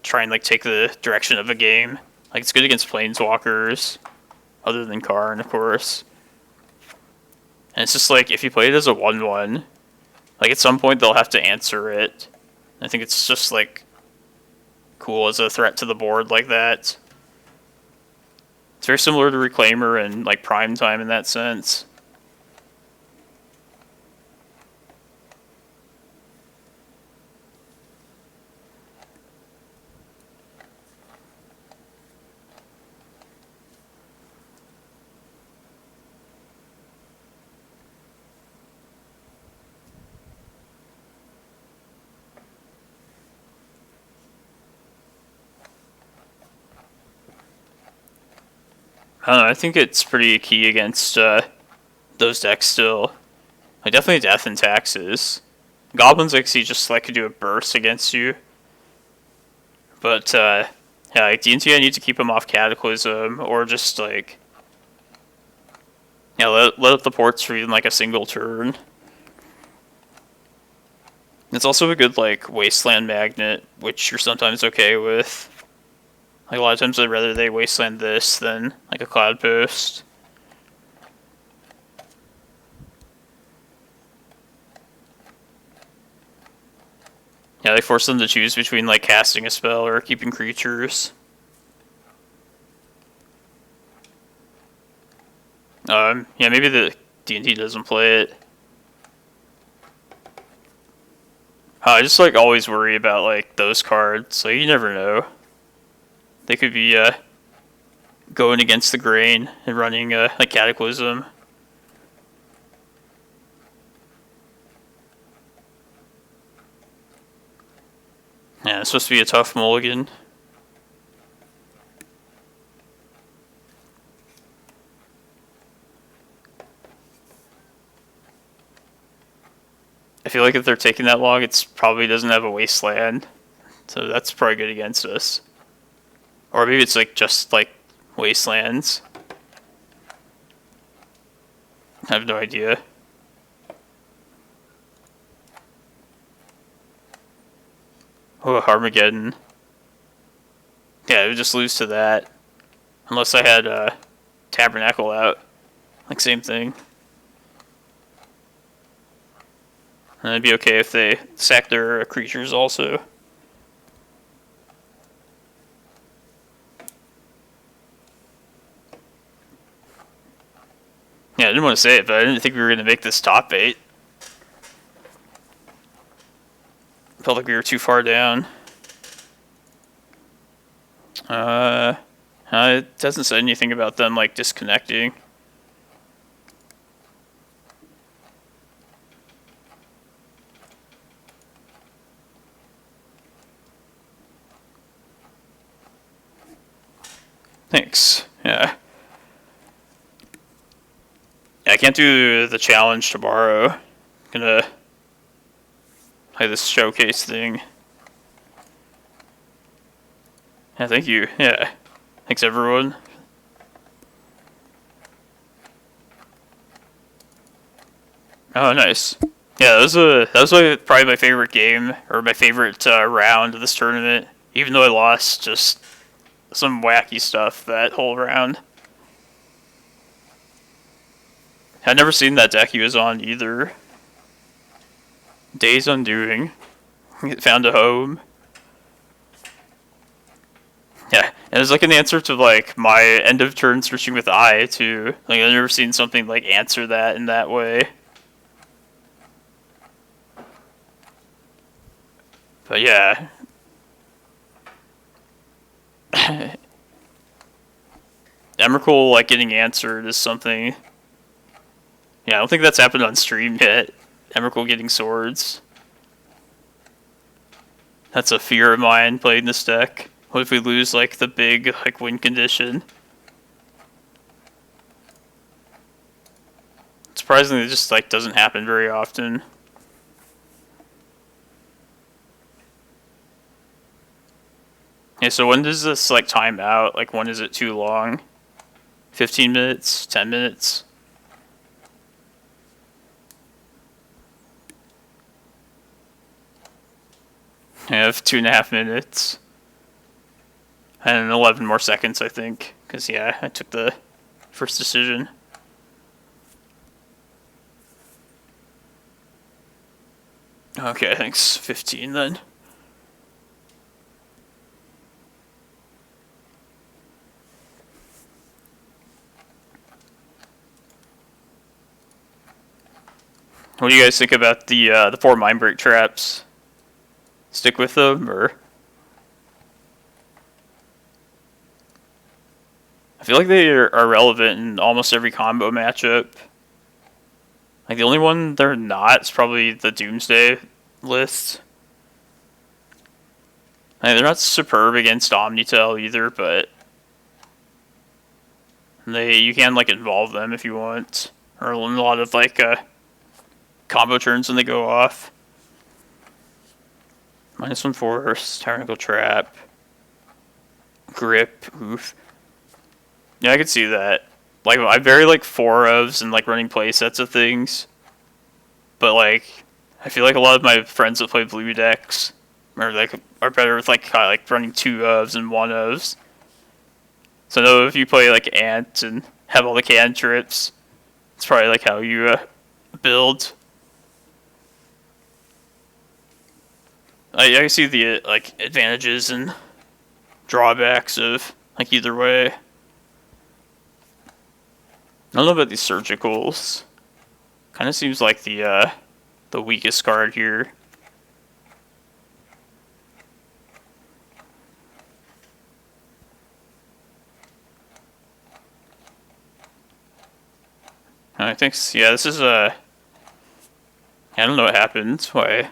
try and, like, take the direction of a game. Like, it's good against Planeswalkers, other than Karn, of course. And it's just, like, if you play it as a 1-1, like, at some point they'll have to answer it. I think it's just, like, cool as a threat to the board like that. It's very similar to Reclaimer and, like, Prime Time in that sense. I don't know, I think it's pretty key against those decks still. Like, definitely Death and Taxes. Goblins, like, see, just, like, could do a burst against you. But, yeah, like, D&T, I need to keep them off Cataclysm, or just, like... Yeah, let up the ports for even, like, a single turn. It's also a good, like, Wasteland Magnet, which you're sometimes okay with. Like, a lot of times I'd rather they Wasteland this than, like, a Cloudpost. Yeah, they force them to choose between, like, casting a spell or keeping creatures. Yeah, maybe the D&D doesn't play it. I just, like, always worry about, like, those cards. So you never know. They could be, going against the grain and running, like, Cataclysm. Yeah, it's supposed to be a tough mulligan. I feel like if they're taking that long, it probably doesn't have a Wasteland. So that's probably good against us. Or maybe it's, like, just, like, Wastelands. I have no idea. Oh, Armageddon. Yeah, I would just lose to that. Unless I had Tabernacle out. Like, same thing. And it'd be okay if they sack their creatures also. Yeah, I didn't want to say it, but I didn't think we were going to make this top 8. Felt like we were too far down. It doesn't say anything about them, like, disconnecting. Thanks. Yeah. I can't do the challenge tomorrow. Gonna play this showcase thing. Yeah, thank you. Yeah. Thanks, everyone. Oh, nice. Yeah, that was probably my favorite game, or my favorite round of this tournament. Even though I lost just some wacky stuff that whole round. I'd never seen that deck he was on either. Days Undoing. It found a home. Yeah, and it's like an answer to, like, my end of turn searching with Eye too. Like, I've never seen something, like, answer that in that way. But yeah. Emrakul, like, getting answered is something. Yeah, I don't think that's happened on stream yet. Emrakul getting swords. That's a fear of mine playing this deck. What if we lose, like, the big, like, win condition? Surprisingly, it just, like, doesn't happen very often. Yeah, so when does this, like, time out? Like, when is it too long? 15 minutes? 10 minutes? I have 2.5 minutes. And 11 more seconds, I think. Because, yeah, I took the first decision. Okay, thanks. 15 then. What do you guys think about the 4 Mindbreak Traps? Stick with them, or? I feel like they are relevant in almost every combo matchup. Like, the only one they're not is probably the Doomsday list. Like, they're not superb against Omnitel either, but you can, like, involve them if you want. Or a lot of, like, combo turns when they go off. -1 Force, Tyrannical Trap, Grip, oof. Yeah, I could see that. Like, I very like 4 ofs and, like, running play sets of things. But, like, I feel like a lot of my friends that play blue decks are better with, like, running 2 ofs and 1 ofs. So I know if you play, like, Ant and have all the cantrips, it's probably, like, how you build. I see the, like, advantages and drawbacks of, like, either way. I don't know about these surgicals. Kind of seems like the weakest card here. I think, yeah, this is I don't know what happened. Why?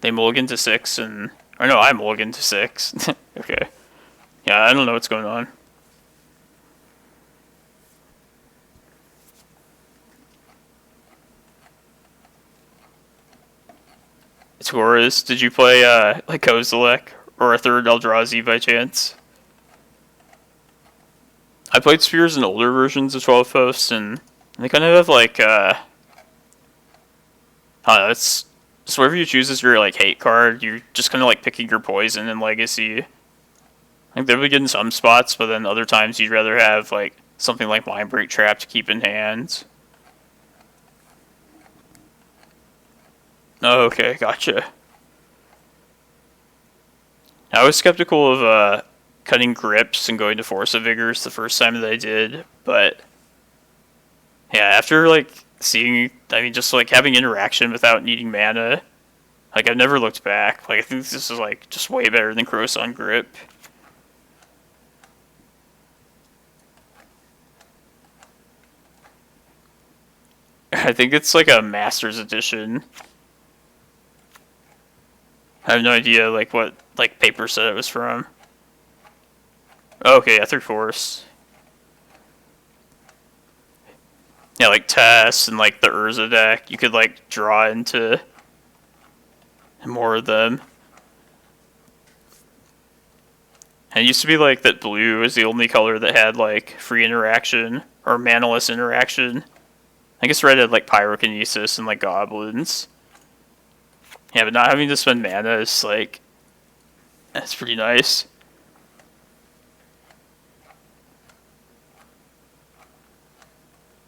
They mulligan to 6 and... Or no, I mulligan to 6. Okay. Yeah, I don't know what's going on. Taurus, did you play, like, Kozilek or a 3rd Eldrazi by chance? I played Spears in older versions of 12 Posts, and they kind of have, like, I don't know, it's... So whatever you choose as your, like, hate card, you're just kind of, like, picking your poison in Legacy. Like, they'll be good in some spots, but then other times you'd rather have, like, something like Mindbreak Trap to keep in hand. Oh, okay, gotcha. I was skeptical of cutting grips and going to Force of Vigors the first time that I did, but yeah, after, like, seeing, I mean, just, like, having interaction without needing mana, like, I've never looked back. Like, I think this is, like, just way better than Croson Grip. I think it's, like, a Master's Edition. I have no idea, like, what, like, paper set it was from. Oh, okay, yeah, 3 Force. Yeah, like, Tess and, like, the Urza deck, you could, like, draw into more of them. And it used to be, like, that blue was the only color that had, like, free interaction, or manaless interaction. I guess red had, like, Pyrokinesis and, like, Goblins. Yeah, but not having to spend mana is, like, that's pretty nice.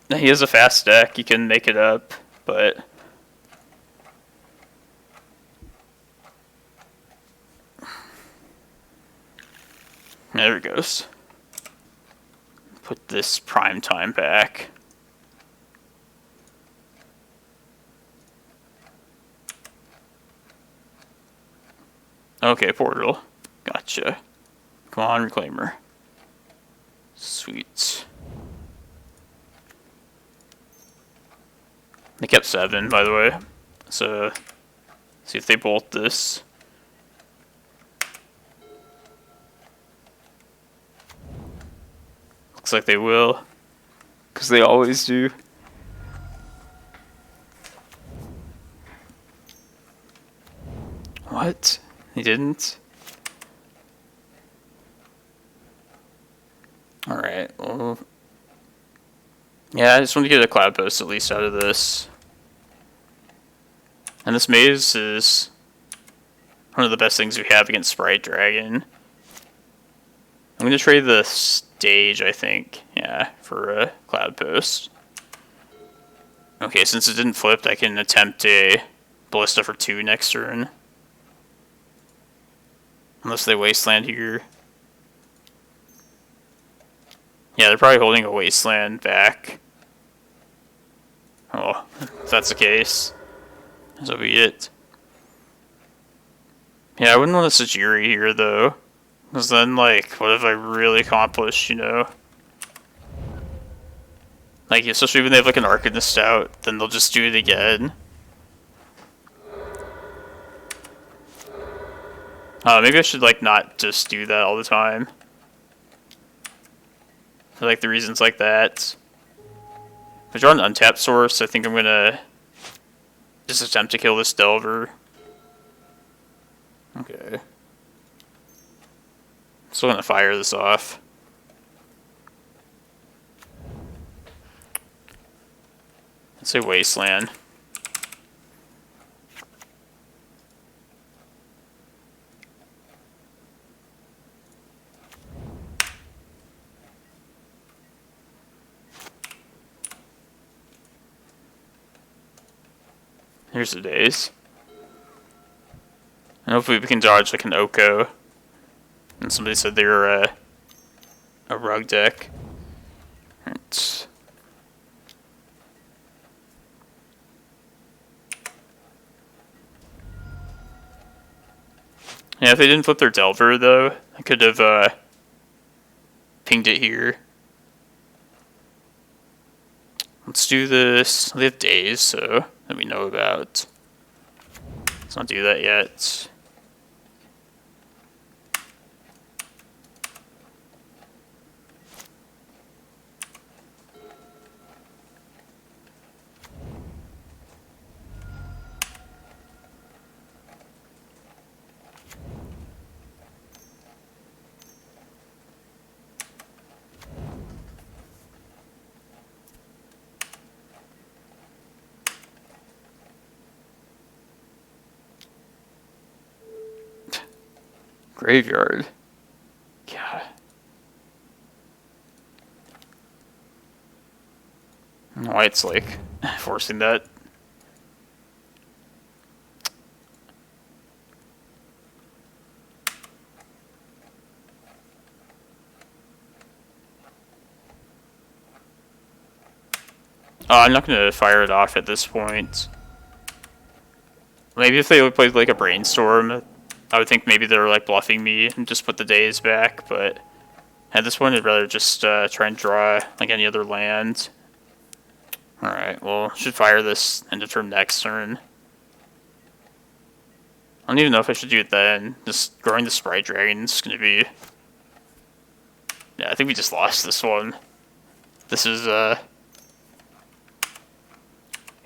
He has a fast deck, you can make it up, but... There it goes. Put this prime time back. Okay, Portal. Gotcha. Come on, Reclaimer. Sweet. They kept 7, by the way. So, see if they bolt this. looks like they will. Because they always do. What? He didn't? Alright, well... yeah, I just want to get a Cloudpost at least out of this. And this maze is one of the best things we have against Sprite Dragon. I'm going to trade the stage, I think, yeah, for a Cloudpost. Okay, since it didn't flip, I can attempt a Ballista for 2 next turn. Unless they Wasteland here. Yeah, they're probably holding a Wasteland back. Oh, if that's the case, that'll be it. Yeah, I wouldn't want a Sajiri here, though. Because then, like, what have I really accomplished, you know? Like, especially when they have, like, an Arcanist out, then they'll just do it again. Maybe I should, like, not just do that all the time. For, like, the reasons like that. If I draw an untapped source, I think I'm gonna just attempt to kill this Delver. Okay. Still gonna fire this off. Let's say Wasteland. Here's the days. And hopefully we can dodge like an Oko. And somebody said they were a rug deck. Right. Yeah, if they didn't flip their Delver though, I could have pinged it here. Let's do this. They have days, so that we know about. Let's not do that yet. Graveyard. God. I don't know why it's like forcing that. I'm not going to fire it off at this point. Maybe if they played like a Brainstorm, I would think maybe they're like bluffing me and just put the days back, but at this point I'd rather just try and draw like any other land. Alright, well, should fire this end of turn next turn. I don't even know if I should do it then. Just growing the Sprite Dragon is going to be... yeah, I think we just lost this one. This is, you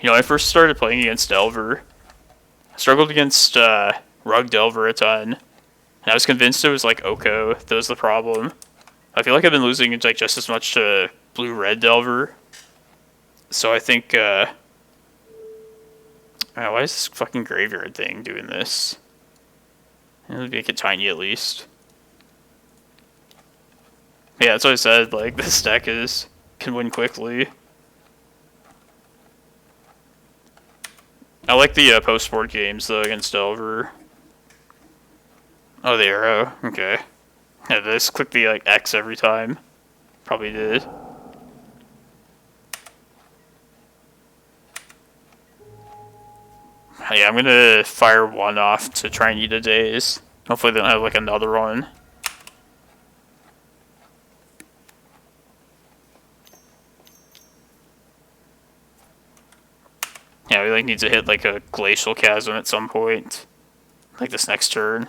know, I first started playing against Delver. I struggled against, Rug Delver a ton. And I was convinced it was like Oko that was the problem. I feel like I've been losing like just as much to Blue-Red Delver. So I think, why is this fucking Graveyard thing doing this? It'll make it tiny at least. Yeah, that's what I said, like, this deck can win quickly. I like the post-board games, though, against Delver. Oh, the arrow. Okay. Yeah, did I just click the, like, X every time? Probably did. Yeah, I'm gonna fire one off to try and eat a daze. Hopefully they don't have, like, another one. Yeah, we, like, need to hit, like, a Glacial Chasm at some point. Like, this next turn.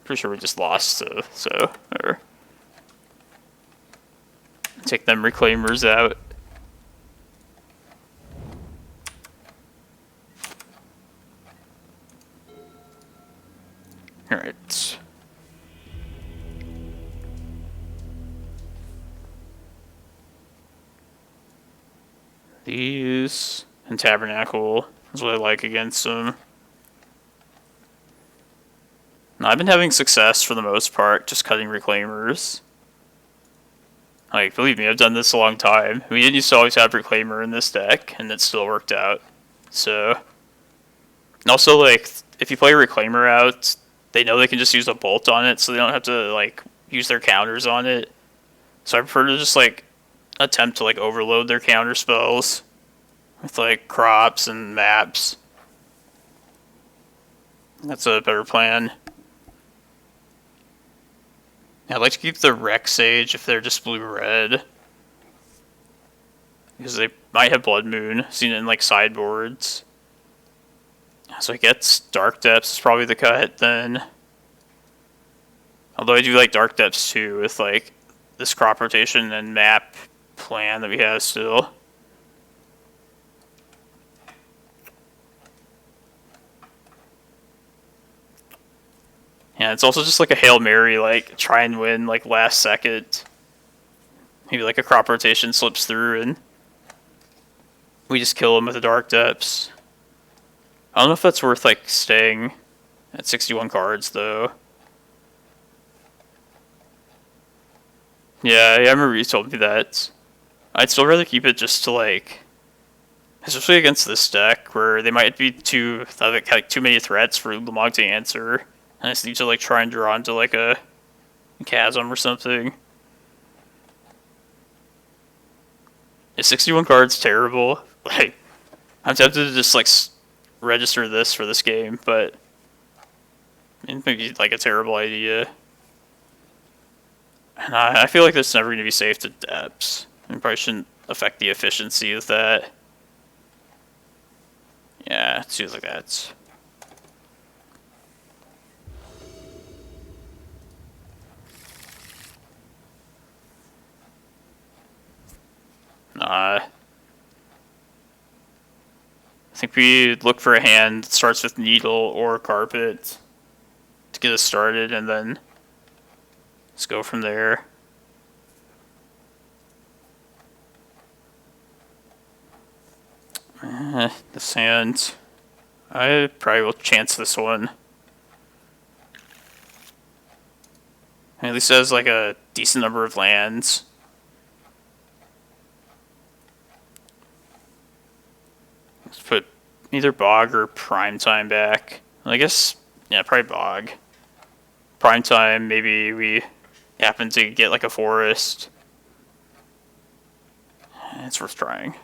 Pretty sure we just lost, so, or... Take them Reclaimers out. Alright. These and Tabernacle is what I like against them. Now, I've been having success for the most part, just cutting Reclaimers. Like, believe me, I've done this a long time. We didn't used to always have Reclaimer in this deck, and it still worked out. So, and also, like, if you play Reclaimer out, they know they can just use a bolt on it, so they don't have to, like, use their counters on it. So I prefer to just, like, attempt to, like, overload their counter spells with, like, crops and maps. That's a better plan. Yeah, I'd like to keep the Rec Sage if they're just blue-red. Because they might have Blood Moon, seen it in, like, sideboards. So I guess Dark Depths is probably the cut, then. Although I do like Dark Depths, too, with, like, this crop rotation and map plan that we have still. Yeah, it's also just like a Hail Mary, like, try and win, like, last second. Maybe, like, a crop rotation slips through and we just kill him with the Dark Depths. I don't know if that's worth, like, staying at 61 cards, though. Yeah, I remember you told me that. I'd still rather keep it just to, like, especially against this deck, where they might be too many threats for Ulamog to answer. I just need to, like, try and draw into, like, a chasm or something. Is 61 cards terrible? Like, I'm tempted to just, like, register this for this game, but it may be, like, a terrible idea. And I feel like this is never going to be safe to depths. It probably shouldn't affect the efficiency of that. Yeah, it seems like that. I think we look for a hand that starts with Needle or Carpet to get us started, and then let's go from there. The sand. I probably will chance this one. At least it has like a decent number of lands. Let's put either Bog or Primetime back. I guess, yeah, probably Bog. Primetime, maybe we happen to get like a forest. It's worth trying.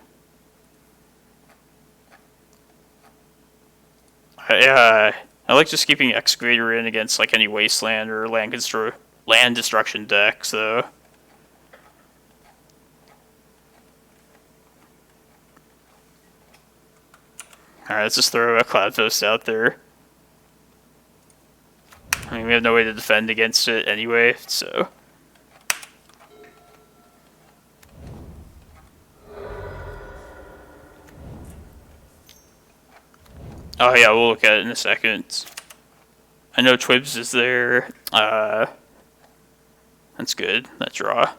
I like just keeping Excavator in against like any wasteland or land destruction deck, so. Alright, let's just throw a Cloudpost out there. I mean, we have no way to defend against it anyway, so. Oh yeah, we'll look at it in a second. I know Twibs is there. That's good, that draw.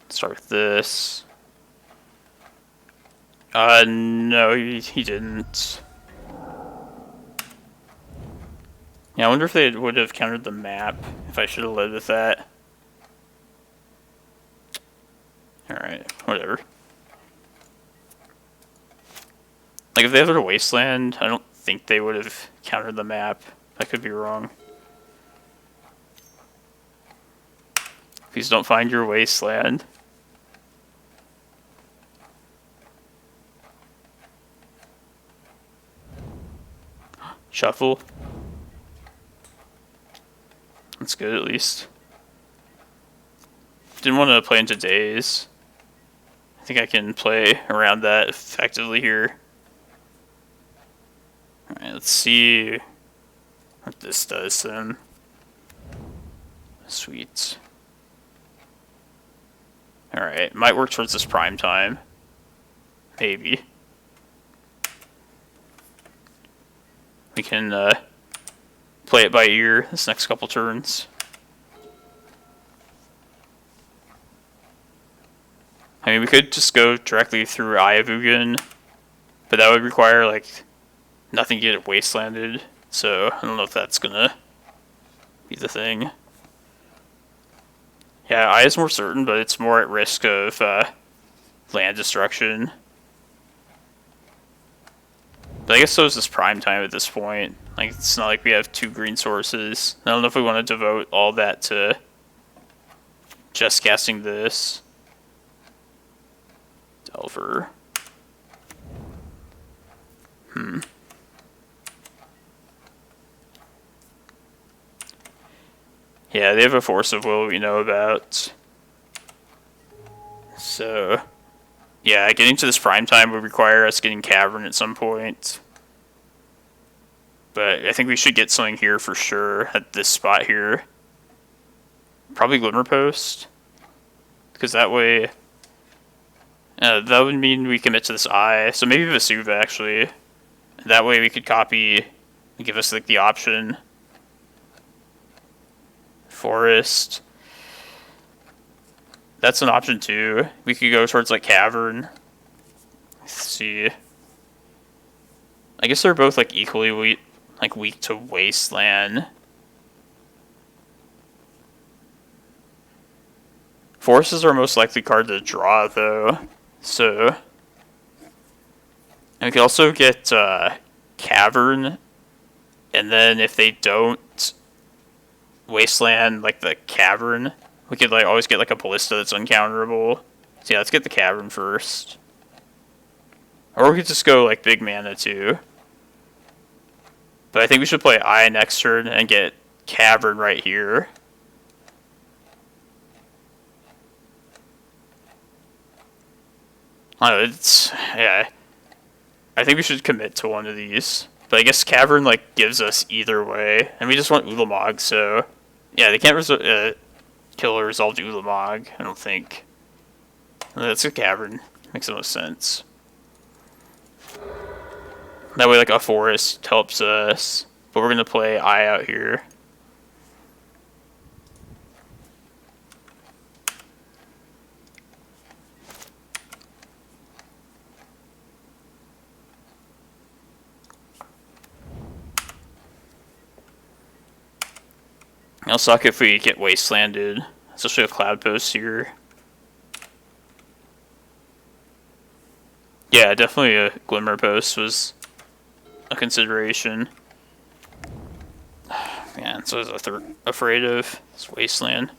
Start with this. No, he didn't. Yeah, I wonder if they would have countered the map, if I should have led with that. Alright, whatever. Like, if they had a wasteland, I don't think they would have countered the map. I could be wrong. Please don't find your wasteland. Shuffle. That's good, at least. Didn't want to play into days. I think I can play around that effectively here. Alright, let's see what this does then. Sweet. Alright, might work towards this prime time. Maybe. We can play it by ear this next couple turns. I mean, we could just go directly through Eye of Ugin, but that would require, like, nothing to get wastelanded, so I don't know if that's gonna be the thing. Yeah, Eye is more certain, but it's more at risk of land destruction. But I guess so is this prime time at this point. Like, it's not like we have 2 green sources. I don't know if we want to devote all that to just casting this. Delver. Yeah, they have a Force of Will we know about. So, yeah, getting to this prime time would require us getting Cavern at some point. But I think we should get something here for sure at this spot here. Probably Glimmerpost. Because that way, that would mean we commit to this Eye. So maybe Vesuva, actually. That way we could copy and give us like the option. Forest. That's an option too. We could go towards like Cavern. Let's see. I guess they're both like equally weak to Wasteland. Forest is our most likely card to draw though. So, and we could also get Cavern, and then if they don't Wasteland like the Cavern, we could like always get like a Ballista that's uncounterable. So yeah, let's get the Cavern first. Or we could just go like big mana too. But I think we should play Eye next turn and get Cavern right here. Oh, yeah. I think we should commit to one of these. But I guess Cavern like gives us either way, and we just want Ulamog, so yeah, they can't kill or resolve Ulamog, I don't think. That's a Cavern. Makes the most sense. That way, like, a Forest helps us. But we're gonna play Eye out here. It'll suck if we get wastelanded, especially with Cloudpost here. Yeah, definitely a Glimmerpost was a consideration. Man, so I was afraid of this wasteland.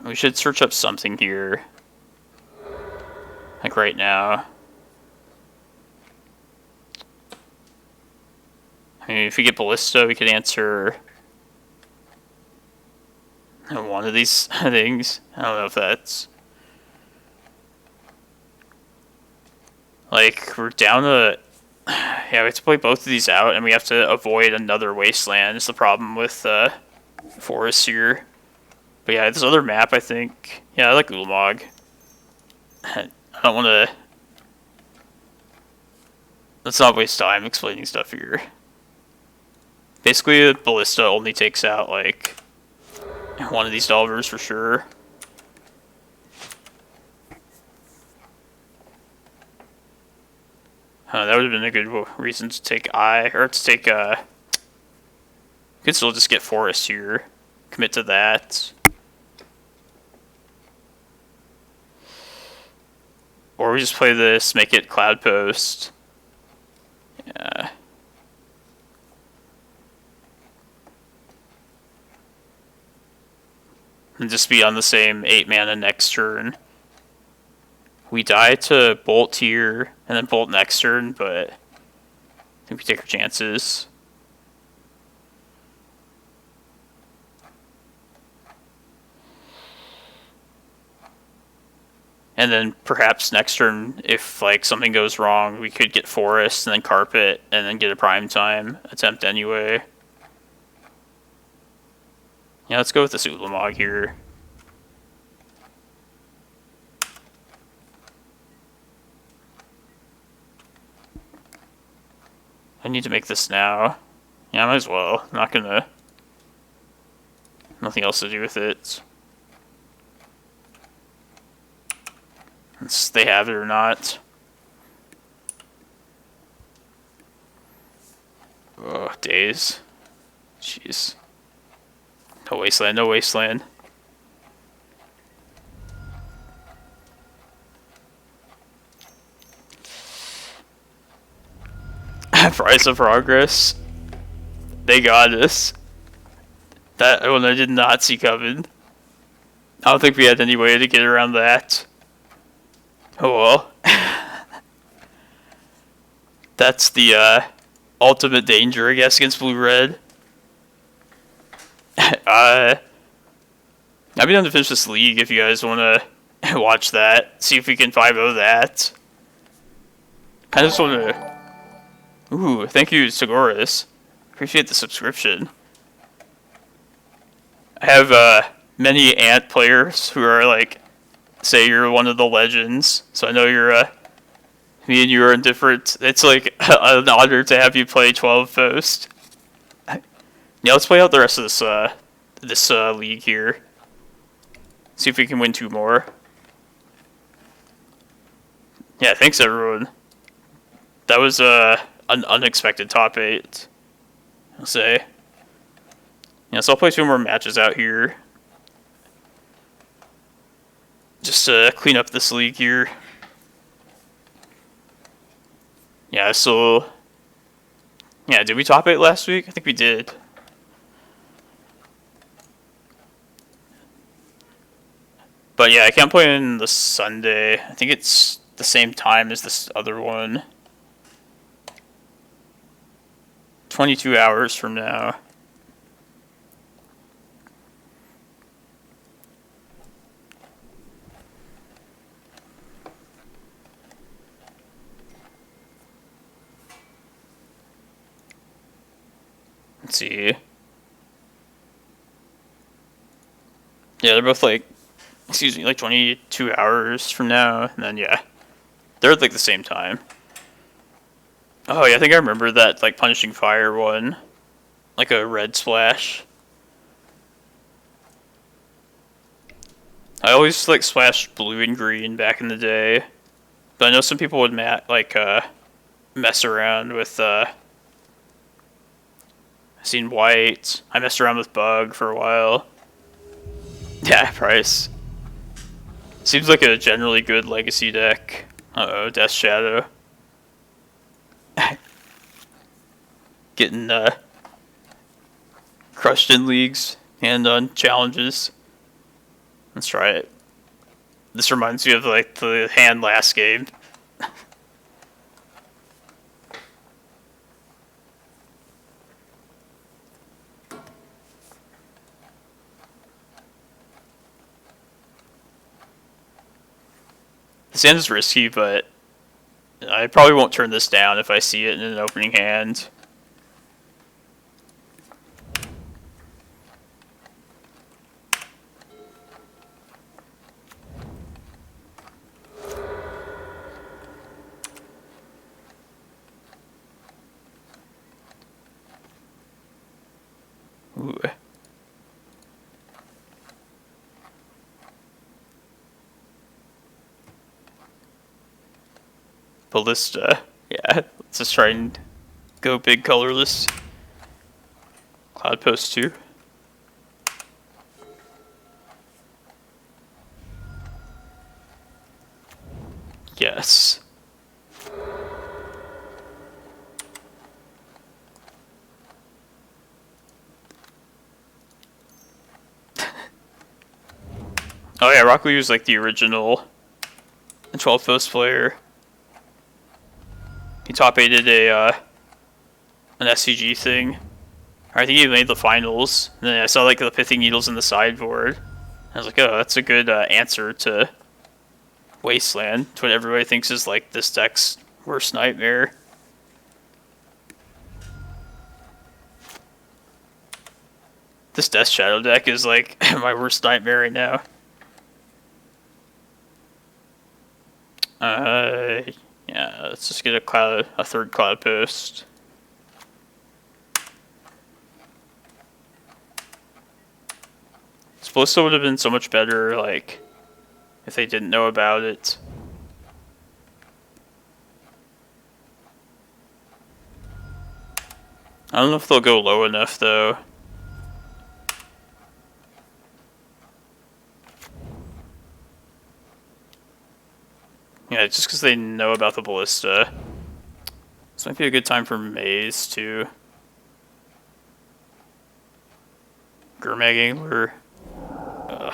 We should search up something here. Like right now. I mean, if we get Ballista, we could answer one of these things. I don't know if that's... Like, we're down to... Yeah, we have to play both of these out, and we have to avoid another wasteland. It's the problem with forests here. But yeah, this other map, I think... Yeah, I like Ulamog. I don't want to... Let's not waste time explaining stuff here. Basically, the Ballista only takes out, like, one of these Delvers for sure. That would have been a good reason to take Eye, or to take, you could still just get Forest here. Commit to that. Or we just play this, make it Cloudpost. Yeah. And just be on the same 8 mana next turn. We die to Bolt here, and then Bolt next turn, but I think we take our chances. And then perhaps next turn, if like something goes wrong, we could get Forest and then Carpet and then get a prime time attempt anyway. Yeah, let's go with this Ulamog here. I need to make this now. Yeah, I might as well. I'm not gonna... Nothing else to do with it. Unless they have it or not. Oh, days. Jeez. No wasteland, no wasteland. Price of progress. They got us. That one I did not see coming. I don't think we had any way to get around that. Oh well. That's the ultimate danger, I guess, against blue-red. I'd be down to finish this league if you guys want to watch that. See if we can 5-0 that. I just want to... Ooh, thank you, Sagoras. Appreciate the subscription. I have many Ant players who are like, say you're one of the legends, so I know you're me and you are indifferent. It's like an honor to have you play 12 Post. Yeah, let's play out the rest of this league here. See if we can win 2 more. Yeah, thanks everyone. That was an unexpected top 8, I'll say. Yeah, so I'll play 2 more matches out here. Just to clean up this league here. Yeah, so... Yeah, did we top 8 last week? I think we did. But yeah, I can't play in the Sunday. I think it's the same time as this other one. 22 hours from now. Let's see. Yeah, they're both like, excuse me, like 22 hours from now, and then yeah, they're at like the same time. Oh yeah, I think I remember that like Punishing Fire one, like a red splash. I always like splashed blue and green back in the day, but I know some people would mess around with I've seen white. I messed around with bug for a while. Yeah, price. Seems like a generally good legacy deck. Uh-oh, Death Shadow. Getting crushed in leagues and on challenges. Let's try it. This reminds me of like the hand last game. This hand is risky, but I probably won't turn this down if I see it in an opening hand. Ooh. Ballista. Yeah, let's just try and go big colorless. Cloudpost 2. Yes. Oh yeah, Rock Lee was like the original a 12 post player. He top 8'd an SCG thing. I think he made the finals. And then I saw like the Pithing Needles in the sideboard. I was like, oh, that's a good answer to Wasteland. It's what everybody thinks is like this deck's worst nightmare. This Death Shadow deck is like my worst nightmare right now. Yeah, let's just get a third Cloudpost. This Ballista would have been so much better, like, if they didn't know about it. I don't know if they'll go low enough, though. Yeah, just because they know about the Ballista. This might be a good time for Maze, too. Gurmag Angler. Ugh.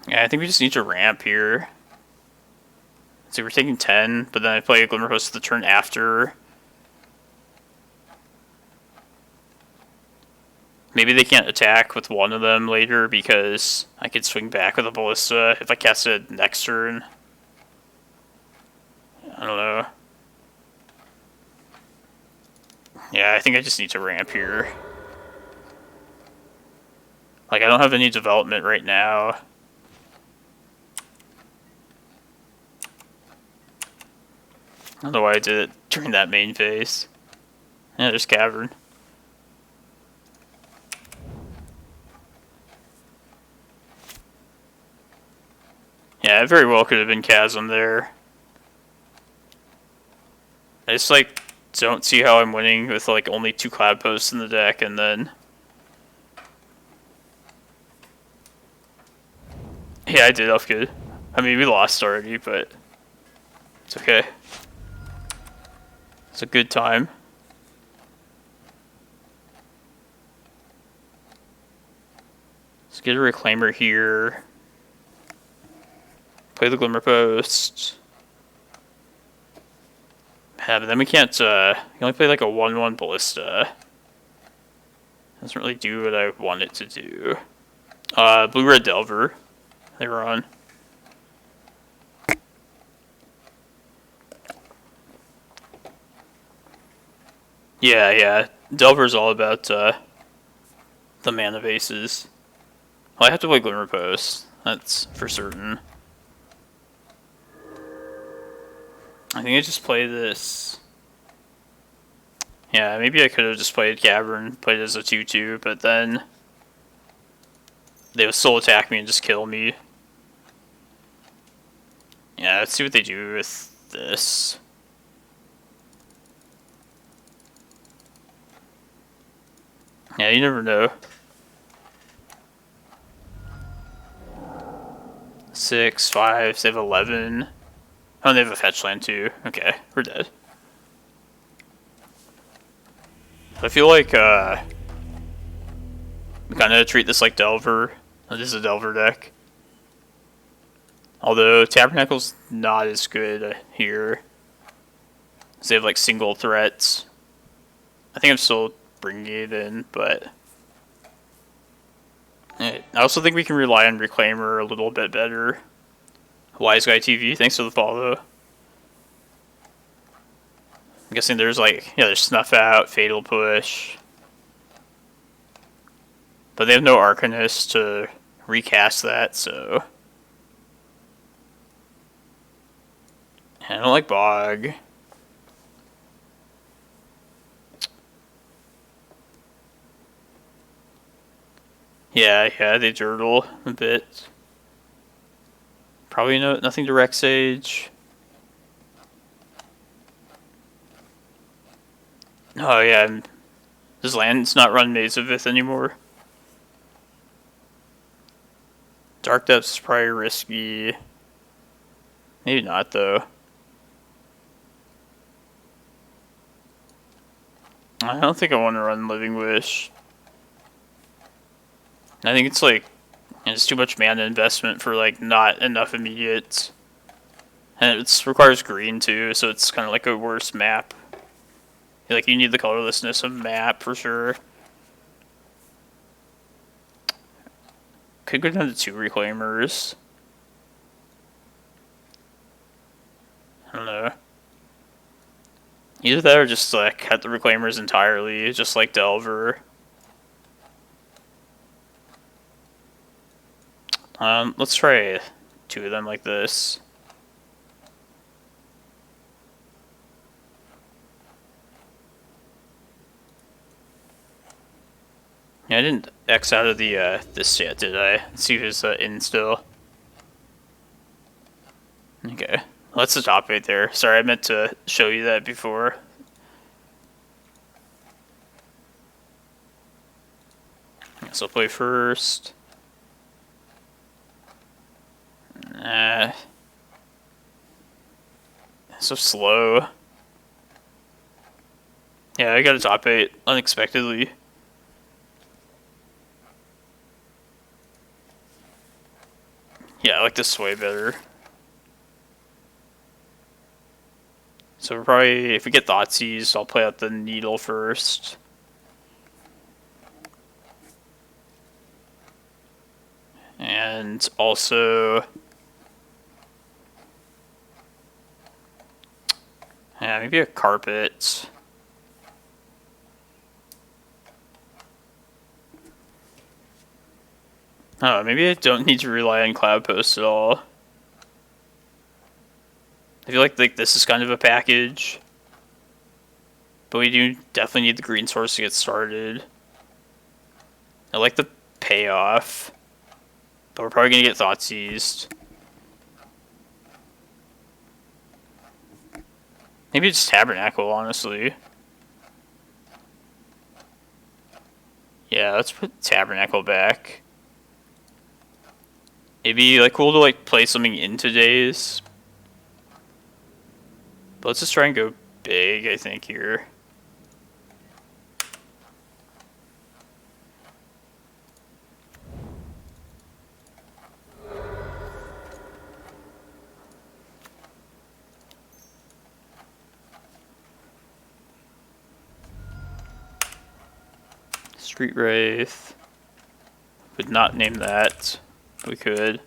Yeah, I think we just need to ramp here. So we're taking 10, but then I play a Glimmerpost the turn after. Maybe they can't attack with one of them later because I could swing back with a Ballista if I cast it next turn. I don't know. Yeah, I think I just need to ramp here. Like, I don't have any development right now. I don't know why I did it during that main phase. Yeah, there's Cavern. Yeah, it very well could have been Chasm there. I just, like, don't see how I'm winning with, like, only 2 Cloudposts in the deck, and then... Yeah, I did off good. I mean, we lost already, but... It's okay. It's a good time. Let's get a Reclaimer here. Play the Glimmerpost. Yeah, but then we can't, you only play like a 1-1 Ballista. Doesn't really do what I want it to do. Blue-Red Delver. They were on. Yeah. Delver's all about, the mana bases. Well, I have to play Glimmerpost. That's for certain. I think I just play this. Yeah, maybe I could have just played Cavern, played it as a 2-2, but then they would still attack me and just kill me. Yeah, let's see what they do with this. Yeah, you never know. 6, 5, they have 11. Oh, they have a fetch land too. Okay, we're dead. I feel like, we kinda treat this like Delver. This is a Delver deck. Although, Tabernacle's not as good here. Because they have, like, single threats. I think I'm still bringing it in, but... I also think we can rely on Reclaimer a little bit better. Wise Guy TV, thanks for the follow. I'm guessing there's like, yeah, there's Snuff Out, Fatal Push. But they have no Arcanist to recast that, so... I don't like Bog. Yeah, they dirtle a bit. Probably nothing direct Sage. Oh yeah, does Land's not run Maze of Ith anymore? Dark Depths is probably risky. Maybe not though. I don't think I want to run Living Wish. I think it's like it's too much mana investment for like not enough immediate, and it requires green too, so it's kind of like a worse map. Like you need the colorlessness of map for sure. Could go down to 2 Reclaimers. I don't know. Either that or just like cut the Reclaimers entirely, just like Delver. Let's try 2 of them like this. Yeah, I didn't X out of the this yet, did I? Let's see who's in still. Okay, well, that's the top right there. Sorry, I meant to show you that before. Guess I'll play first. So slow. Yeah, I got a top 8 unexpectedly. Yeah, I like this way better. So we're probably, if we get Thoughtseize, I'll play out the Needle first. And also, yeah, maybe a Carpet. Oh, maybe I don't need to rely on Cloudpost at all. I feel like this is kind of a package. But we do definitely need the green source to get started. I like the payoff. But we're probably going to get Thoughtseized. Maybe it's Tabernacle, honestly. Yeah, let's put Tabernacle back. Maybe like cool to like play something into Daze. But let's just try and go big, I think, here. Street Wraith. Would not name that. We could.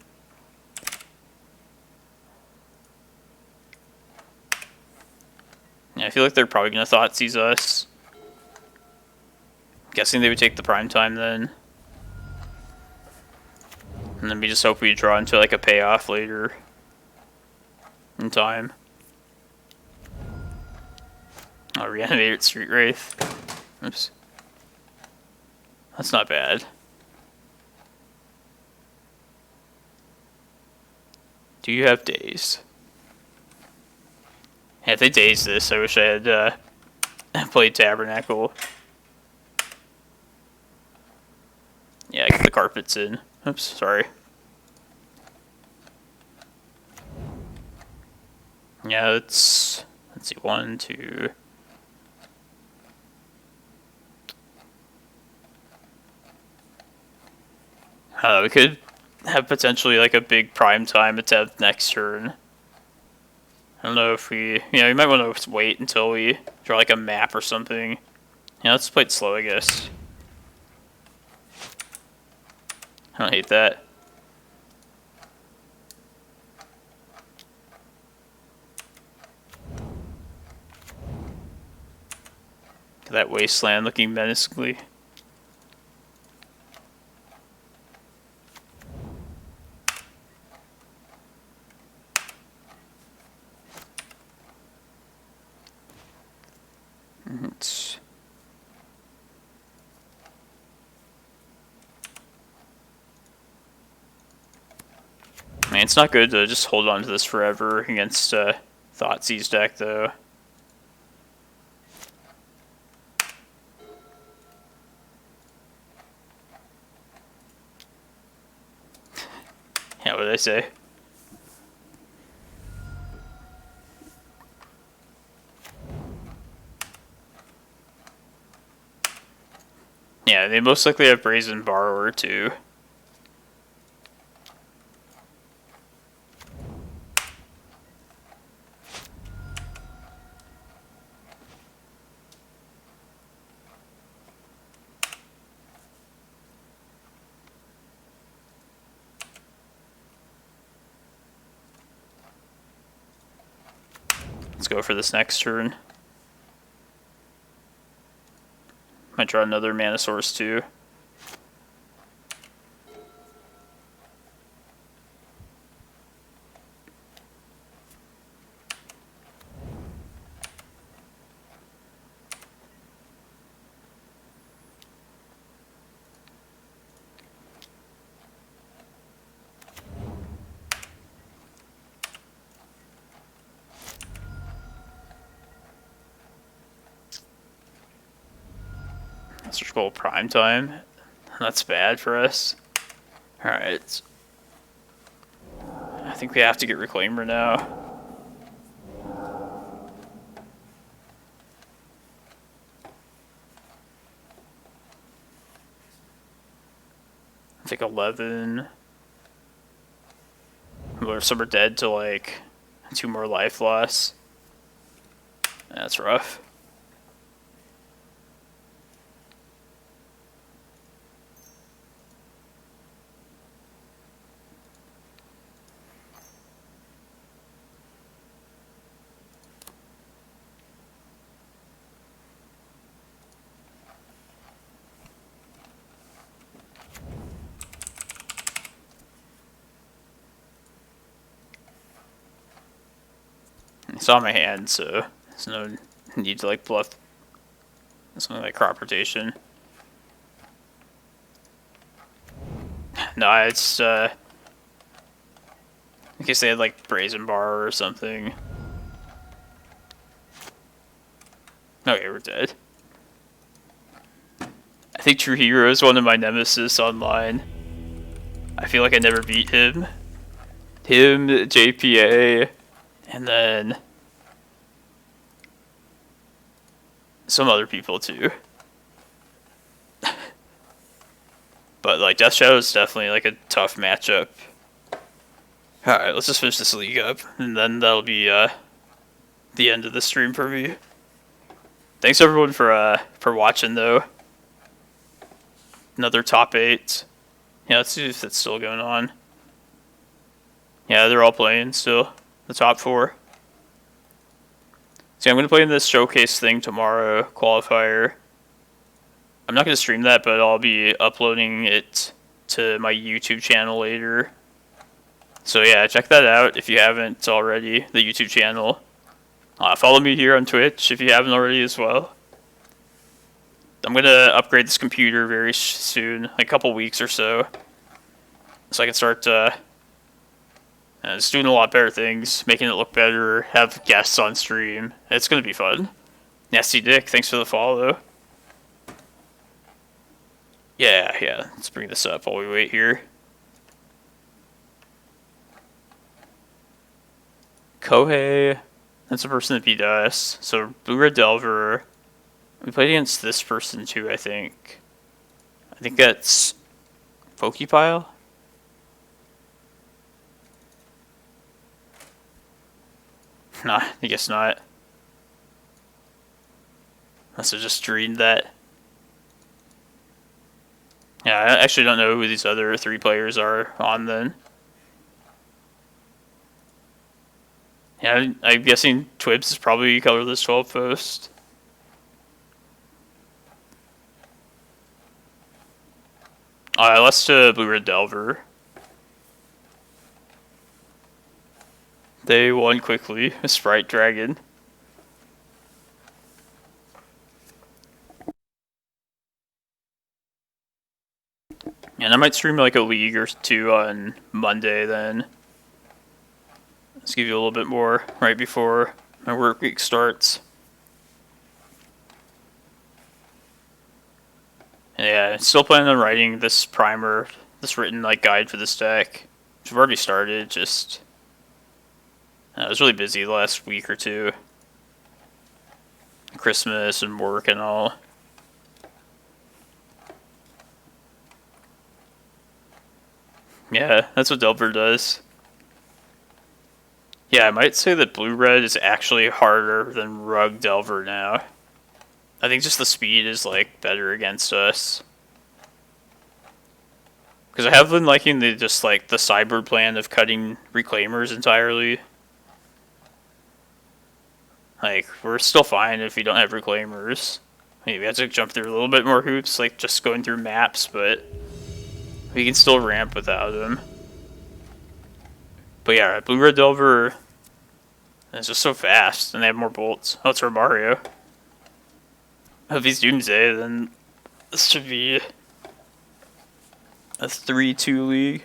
Yeah, I feel like they're probably gonna Thoughtseize us. Guessing they would take the prime time then. And then we just hope we draw into like a payoff later in time. Oh, reanimated Street Wraith. Oops. That's not bad. Do you have Daze? Yeah, if they Daze this, I wish I had played Tabernacle. Yeah, get the Carpets in. Oops, sorry. Yeah, let's see, 1, 2. We could have potentially like a big prime time attempt next turn. I don't know if we, we might want to wait until we draw like a map or something. Yeah, let's play it slow, I guess. I don't hate that. That wasteland looking menacingly. Man, it's not good to just hold on to this forever against Thoughtseize deck, though. Yeah, what did I say? Yeah, they most likely have Brazen Borrower too. Let's go for this next turn. Might draw another Mana Source too. Let's just go Prime Time. That's bad for us. Alright. I think we have to get Reclaimer now. I think 11. Or some are dead to like 2 more life loss. That's rough. It's on my hand, so there's no need to like bluff something like crop rotation. No, it's in case they had like Brazen Bar or something. Okay, we're dead. I think True Hero is one of my nemesis online. I feel like I never beat him. Him, JPA, and then some other people too. But like Death Shadow is definitely like a tough matchup. Alright, let's just finish this league up, and then that'll be the end of the stream for me. Thanks everyone for watching though. Another top 8. Yeah, let's see if that's still going on. Yeah, they're all playing still. The top 4. See, I'm going to play in this showcase thing tomorrow, qualifier. I'm not going to stream that, but I'll be uploading it to my YouTube channel later. So yeah, check that out if you haven't already, the YouTube channel. Follow me here on Twitch if you haven't already as well. I'm going to upgrade this computer very soon, like a couple weeks or so. So I can start just doing a lot better things, making it look better, have guests on stream. It's going to be fun. Nasty Dick, thanks for the follow. Yeah, let's bring this up while we wait here. Kohei, that's a person that beat us. So, Blue Red Delver. We played against this person too, I think. I think that's Pokepile? Nah, I guess not. Must have just dreamed that. Yeah, I actually don't know who these other 3 players are on then. Yeah, I'm guessing Twibs is probably colorless 12 post. I lost to Blue Red Delver. They won quickly. A Sprite Dragon. And I might stream like a league or 2 on Monday then. Let's give you a little bit more right before my work week starts. And yeah, still planning on writing this primer, this written like guide for this deck. Which I've already started, just I was really busy the last week or 2. Christmas and work and all. Yeah, that's what Delver does. Yeah, I might say that blue-red is actually harder than Rug Delver now. I think just the speed is, like, better against us. Because I have been liking the Sideboard plan of cutting Reclaimers entirely. Like, we're still fine if we don't have Reclaimers. Maybe we have to jump through a little bit more hoops, like just going through maps, but we can still ramp without them. But yeah, Blue-Red Delver is just so fast, and they have more bolts. Oh, it's Romario. If he's Doomsday, then this should be a 3-2 league.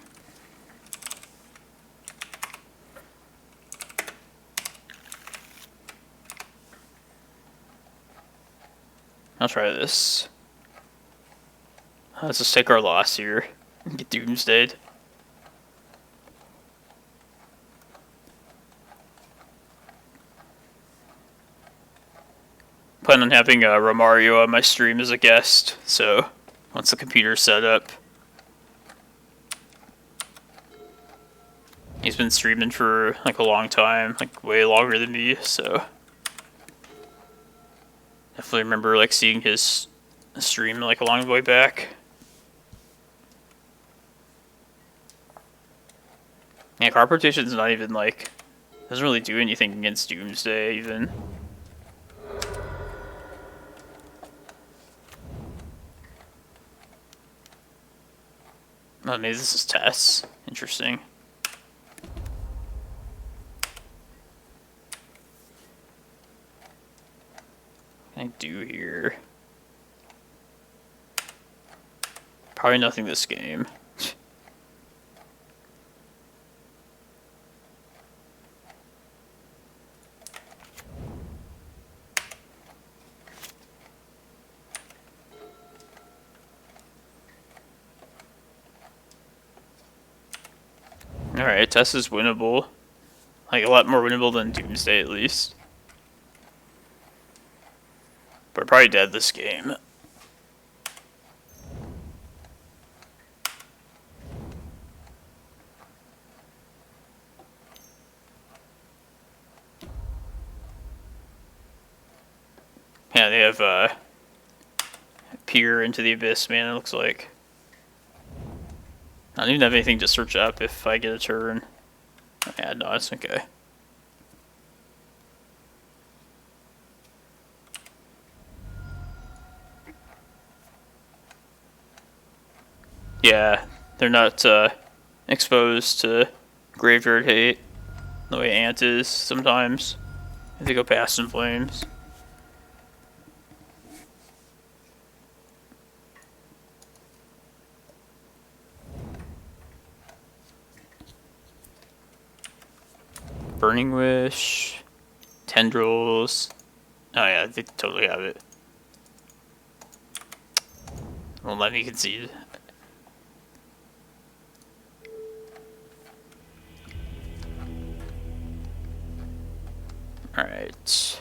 I'll try this. Let's just take our loss here and get Doomsdayed. Plan on having Romario on my stream as a guest, so once the computer's set up. He's been streaming for like a long time, like way longer than me, so definitely remember like seeing his stream like a long way back. Yeah, Crop Rotation's not even like, doesn't really do anything against Doomsday even. Oh, maybe this is Tess. Interesting. What can I do here? Probably nothing this game. Alright, Tess is winnable. Like, a lot more winnable than Doomsday, at least. But we're probably dead this game. Yeah, they have, Peer into the Abyss, man, it looks like. I don't even have anything to search up if I get a turn. Yeah, no, that's okay. Yeah, they're not exposed to graveyard hate the way Ant is sometimes if they go past in flames. Burning Wish, Tendrils. Oh yeah, they totally have it. Won't let me concede. Alright.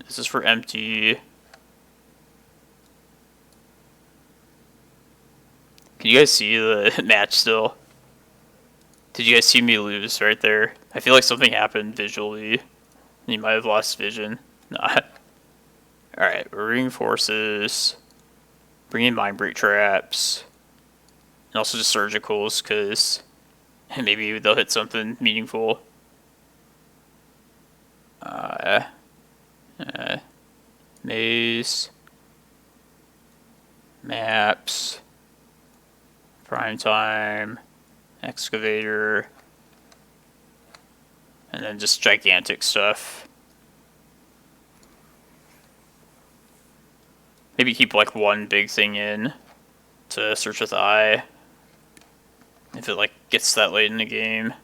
This is for empty. Can you guys see the match still? Did you guys see me lose right there? I feel like something happened visually. You might have lost vision. Nah. Alright, we're reinforces. Bringing Mindbreak Traps. And also just Surgicals, because maybe they'll hit something meaningful. Maze. Maps. Prime Time. Excavator. And then just gigantic stuff. Maybe keep like one big thing in to search with Eye. If it like gets that late in the game.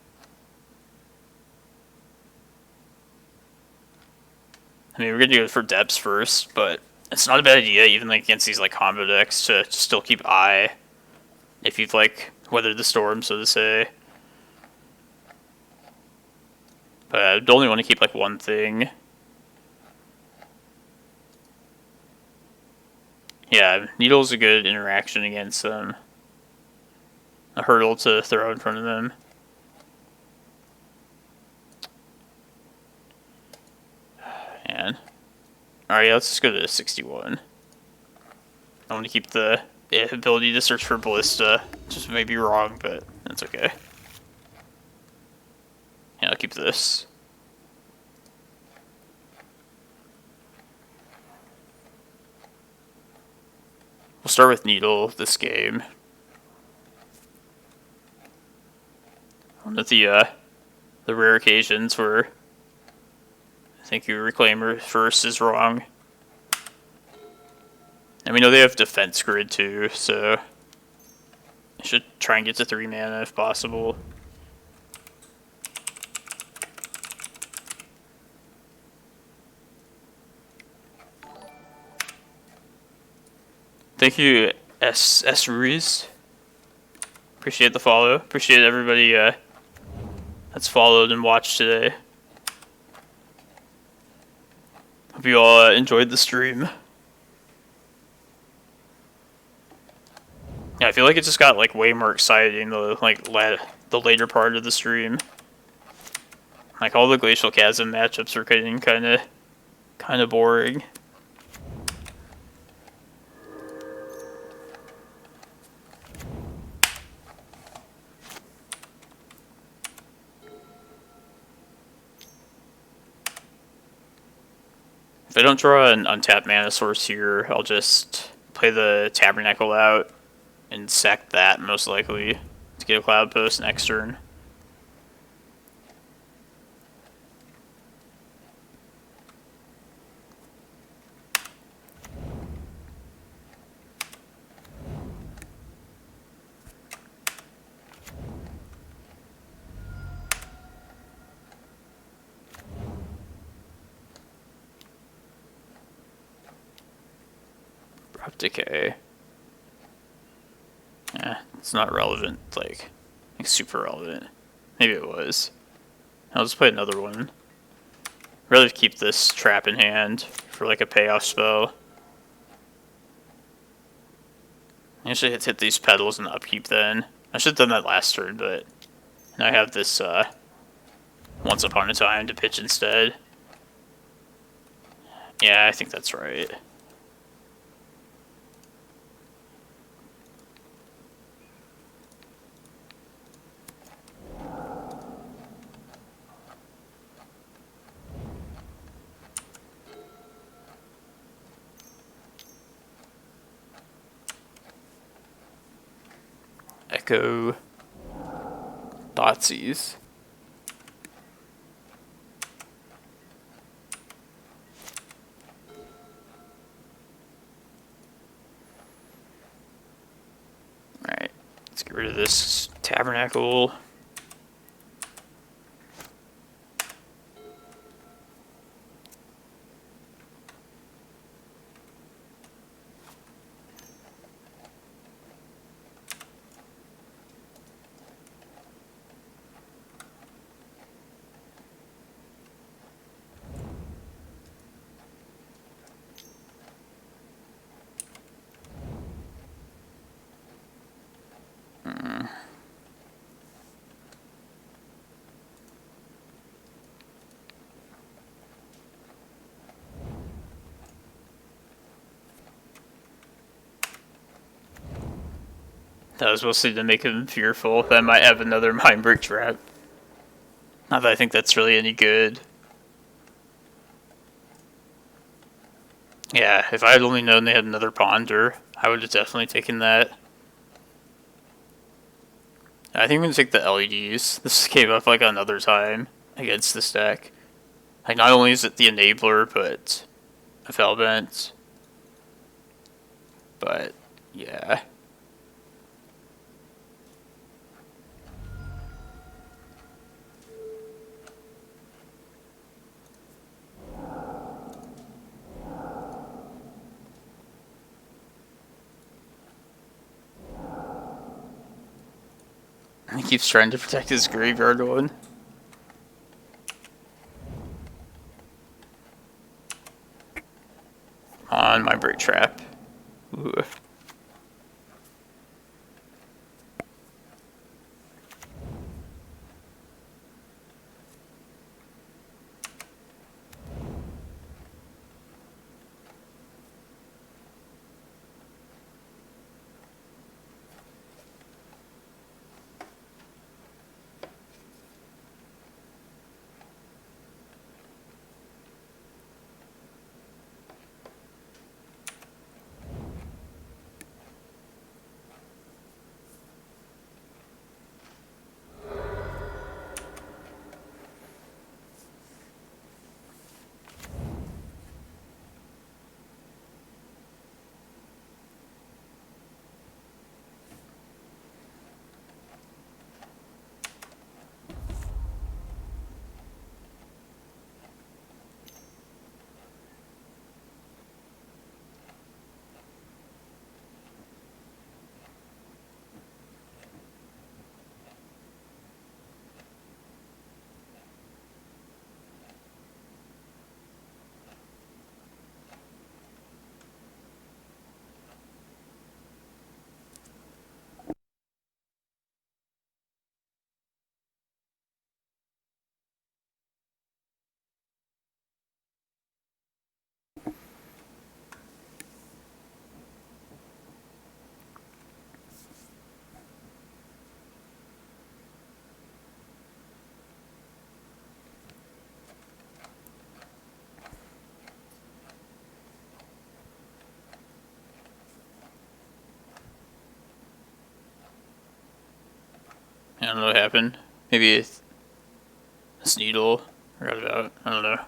I mean, we're gonna go for depths first, but it's not a bad idea, even like against these like combo decks, to still keep Eye. If you've like weathered the storm, so to say. But I only want to keep like one thing. Yeah, Needle's a good interaction against them. a hurdle to throw in front of them. And alright, let's just go to 61. I want to keep the ability to search for Ballista. Just may be wrong, but that's okay. Yeah, I'll keep this. We'll start with Needle this game. One of the rare occasions where I think your Reclaimer first is wrong. And we know they have defense grid too, so I should try and get to 3 mana if possible. Thank you, S. Ruiz. Appreciate the follow. Appreciate everybody that's followed and watched today. Hope you all enjoyed the stream. Yeah, I feel like it just got like way more exciting the later part of the stream. Like all the Glacial Chasm matchups are getting kind of boring. If I don't draw an untapped mana source here, I'll just play the Tabernacle out and sack that most likely to get a Cloudpost next turn. Decay. Yeah, it's not relevant, like super relevant. Maybe it was. I'll just play another one. Rather keep this trap in hand for like a payoff spell. I should hit these petals and upkeep then. I should have done that last turn, but now I have this Once Upon a Time to pitch instead. Yeah, I think that's right. Echo Dotsies. Alright, let's get rid of this Tabernacle. That was mostly to make him fearful that I might have another Mindbreak Trap. Not that I think that's really any good. Yeah, if I had only known they had another Ponder, I would have definitely taken that. I think I'm going to take the LEDs. This came up like another time against this deck. Like, not only is it the enabler, but a Felbent. But, yeah. He keeps trying to protect his graveyard one. On Mindbreak Trap. Ooh. don't know what happened. Maybe it's this needle. Forgot about it. I don't know.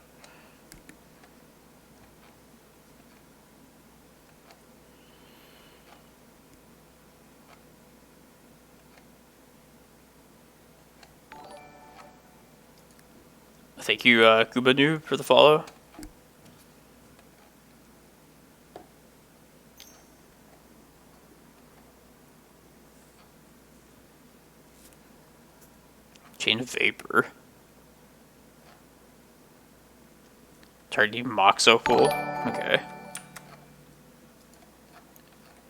Thank you, Kubanu, for the follow. Chain of Vapor. Targeting Mox Opal. Okay.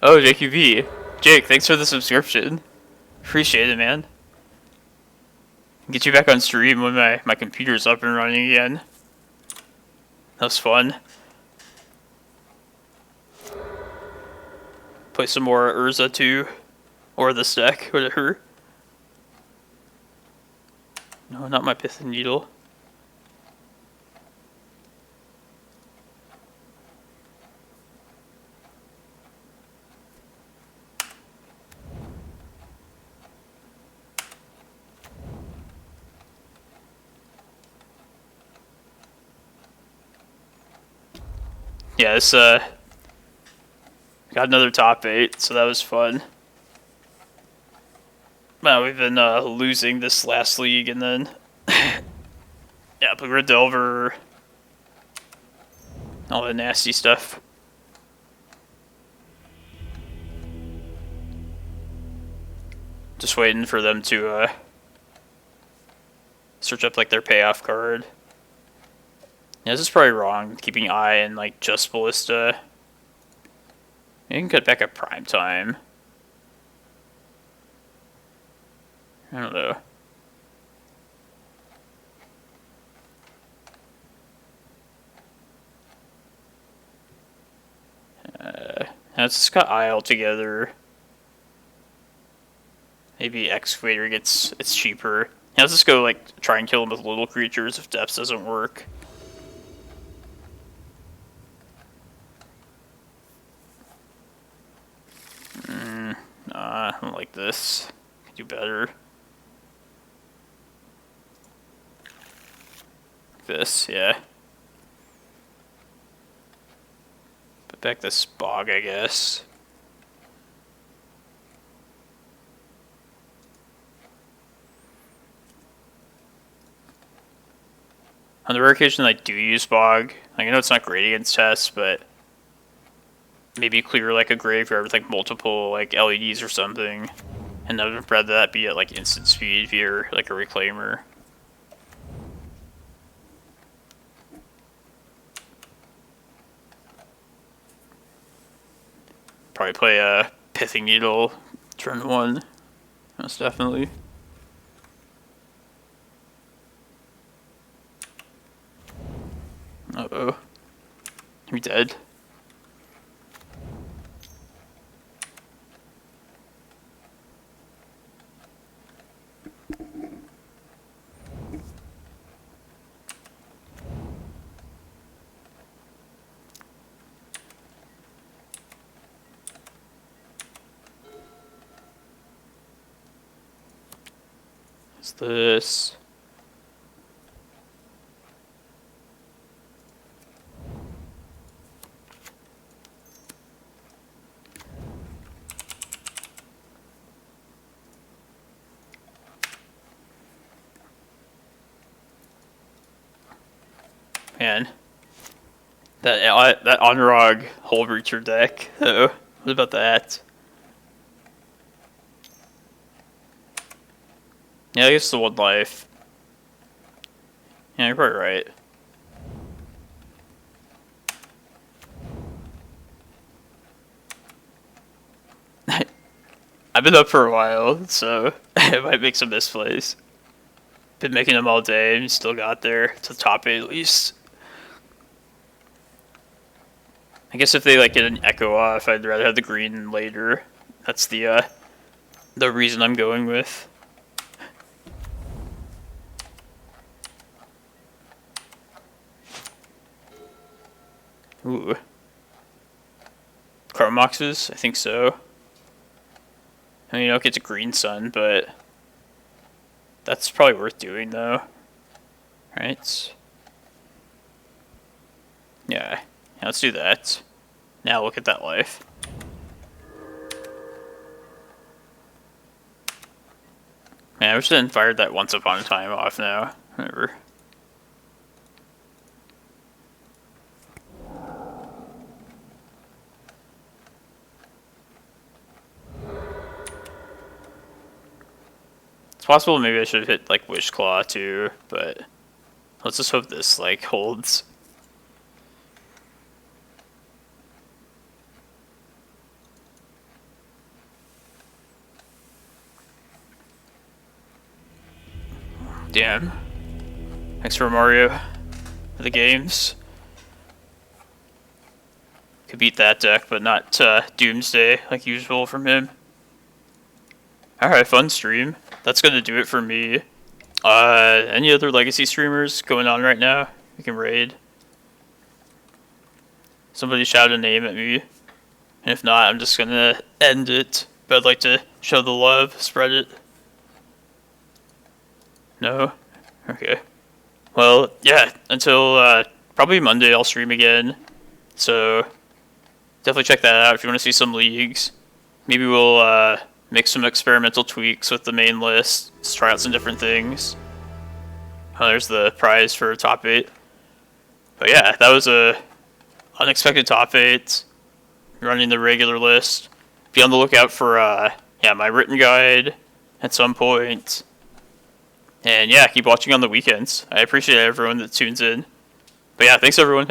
Oh, JQB. Jake, thanks for the subscription. Appreciate it, man. Get you back on stream when my computer's up and running again. That was fun. Play some more Urza too. Or this deck, whatever. No, not my Pithing Needle. Yeah, this got another top 8, so that was fun. Well, we've been losing this last league, and then yeah, but Red Delver, all the nasty stuff. Just waiting for them to search up like their payoff card. Yeah, this is probably wrong, keeping Eye and like just Ballista. You can cut back at prime time. I don't know. Let's just got Eye all together. Maybe Excavator it's cheaper. Yeah, let's just go like try and kill them with little creatures if Depths doesn't work. Nah, I don't like this. Could do better. This, yeah. Put back this Bog, I guess. On the rare occasion I do use Bog, like, I know it's not great against tests, but maybe clear like a graveyard with like multiple like LEDs or something, and I'd rather that be at like instant speed if you're like a Reclaimer. Probably play a Pithing Needle turn 1, most definitely. Uh-oh. Are we dead? What's this? Man, that Onrog Hull Breacher deck, though. What about that? Yeah, I guess the 1 life. Yeah, you're probably right. I've been up for a while, so I might make some misplays. Been making them all day and still got there to the top 8 at least. I guess if they like get an Echo off, I'd rather have the green later. That's the reason I'm going with. Ooh. Chromoxes? I think so. I mean, okay, it's a green sun, but That's probably worth doing, though. Right? Yeah, let's do that. Now look at that life. Man, I wish I hadn't fired that Once Upon a Time off now. Whatever. It's possible maybe I should have hit, like, Wish Claw too, but let's just hope this, like, holds. Damn. Thanks for Mario for the games. Could beat that deck, but not Doomsday like usual from him. Alright, fun stream. That's gonna do it for me. Any other Legacy streamers going on right now? We can raid. Somebody shout a name at me. And if not, I'm just gonna end it. But I'd like to show the love, spread it. No? Okay. Well, yeah, until probably Monday I'll stream again. So definitely check that out if you want to see some leagues. Maybe we'll make some experimental tweaks with the main list. Let's try out some different things. Oh, there's the prize for top 8. But yeah, that was a unexpected top 8. Running the regular list. Be on the lookout for my written guide at some point. And yeah, keep watching on the weekends. I appreciate everyone that tunes in. But yeah, thanks everyone.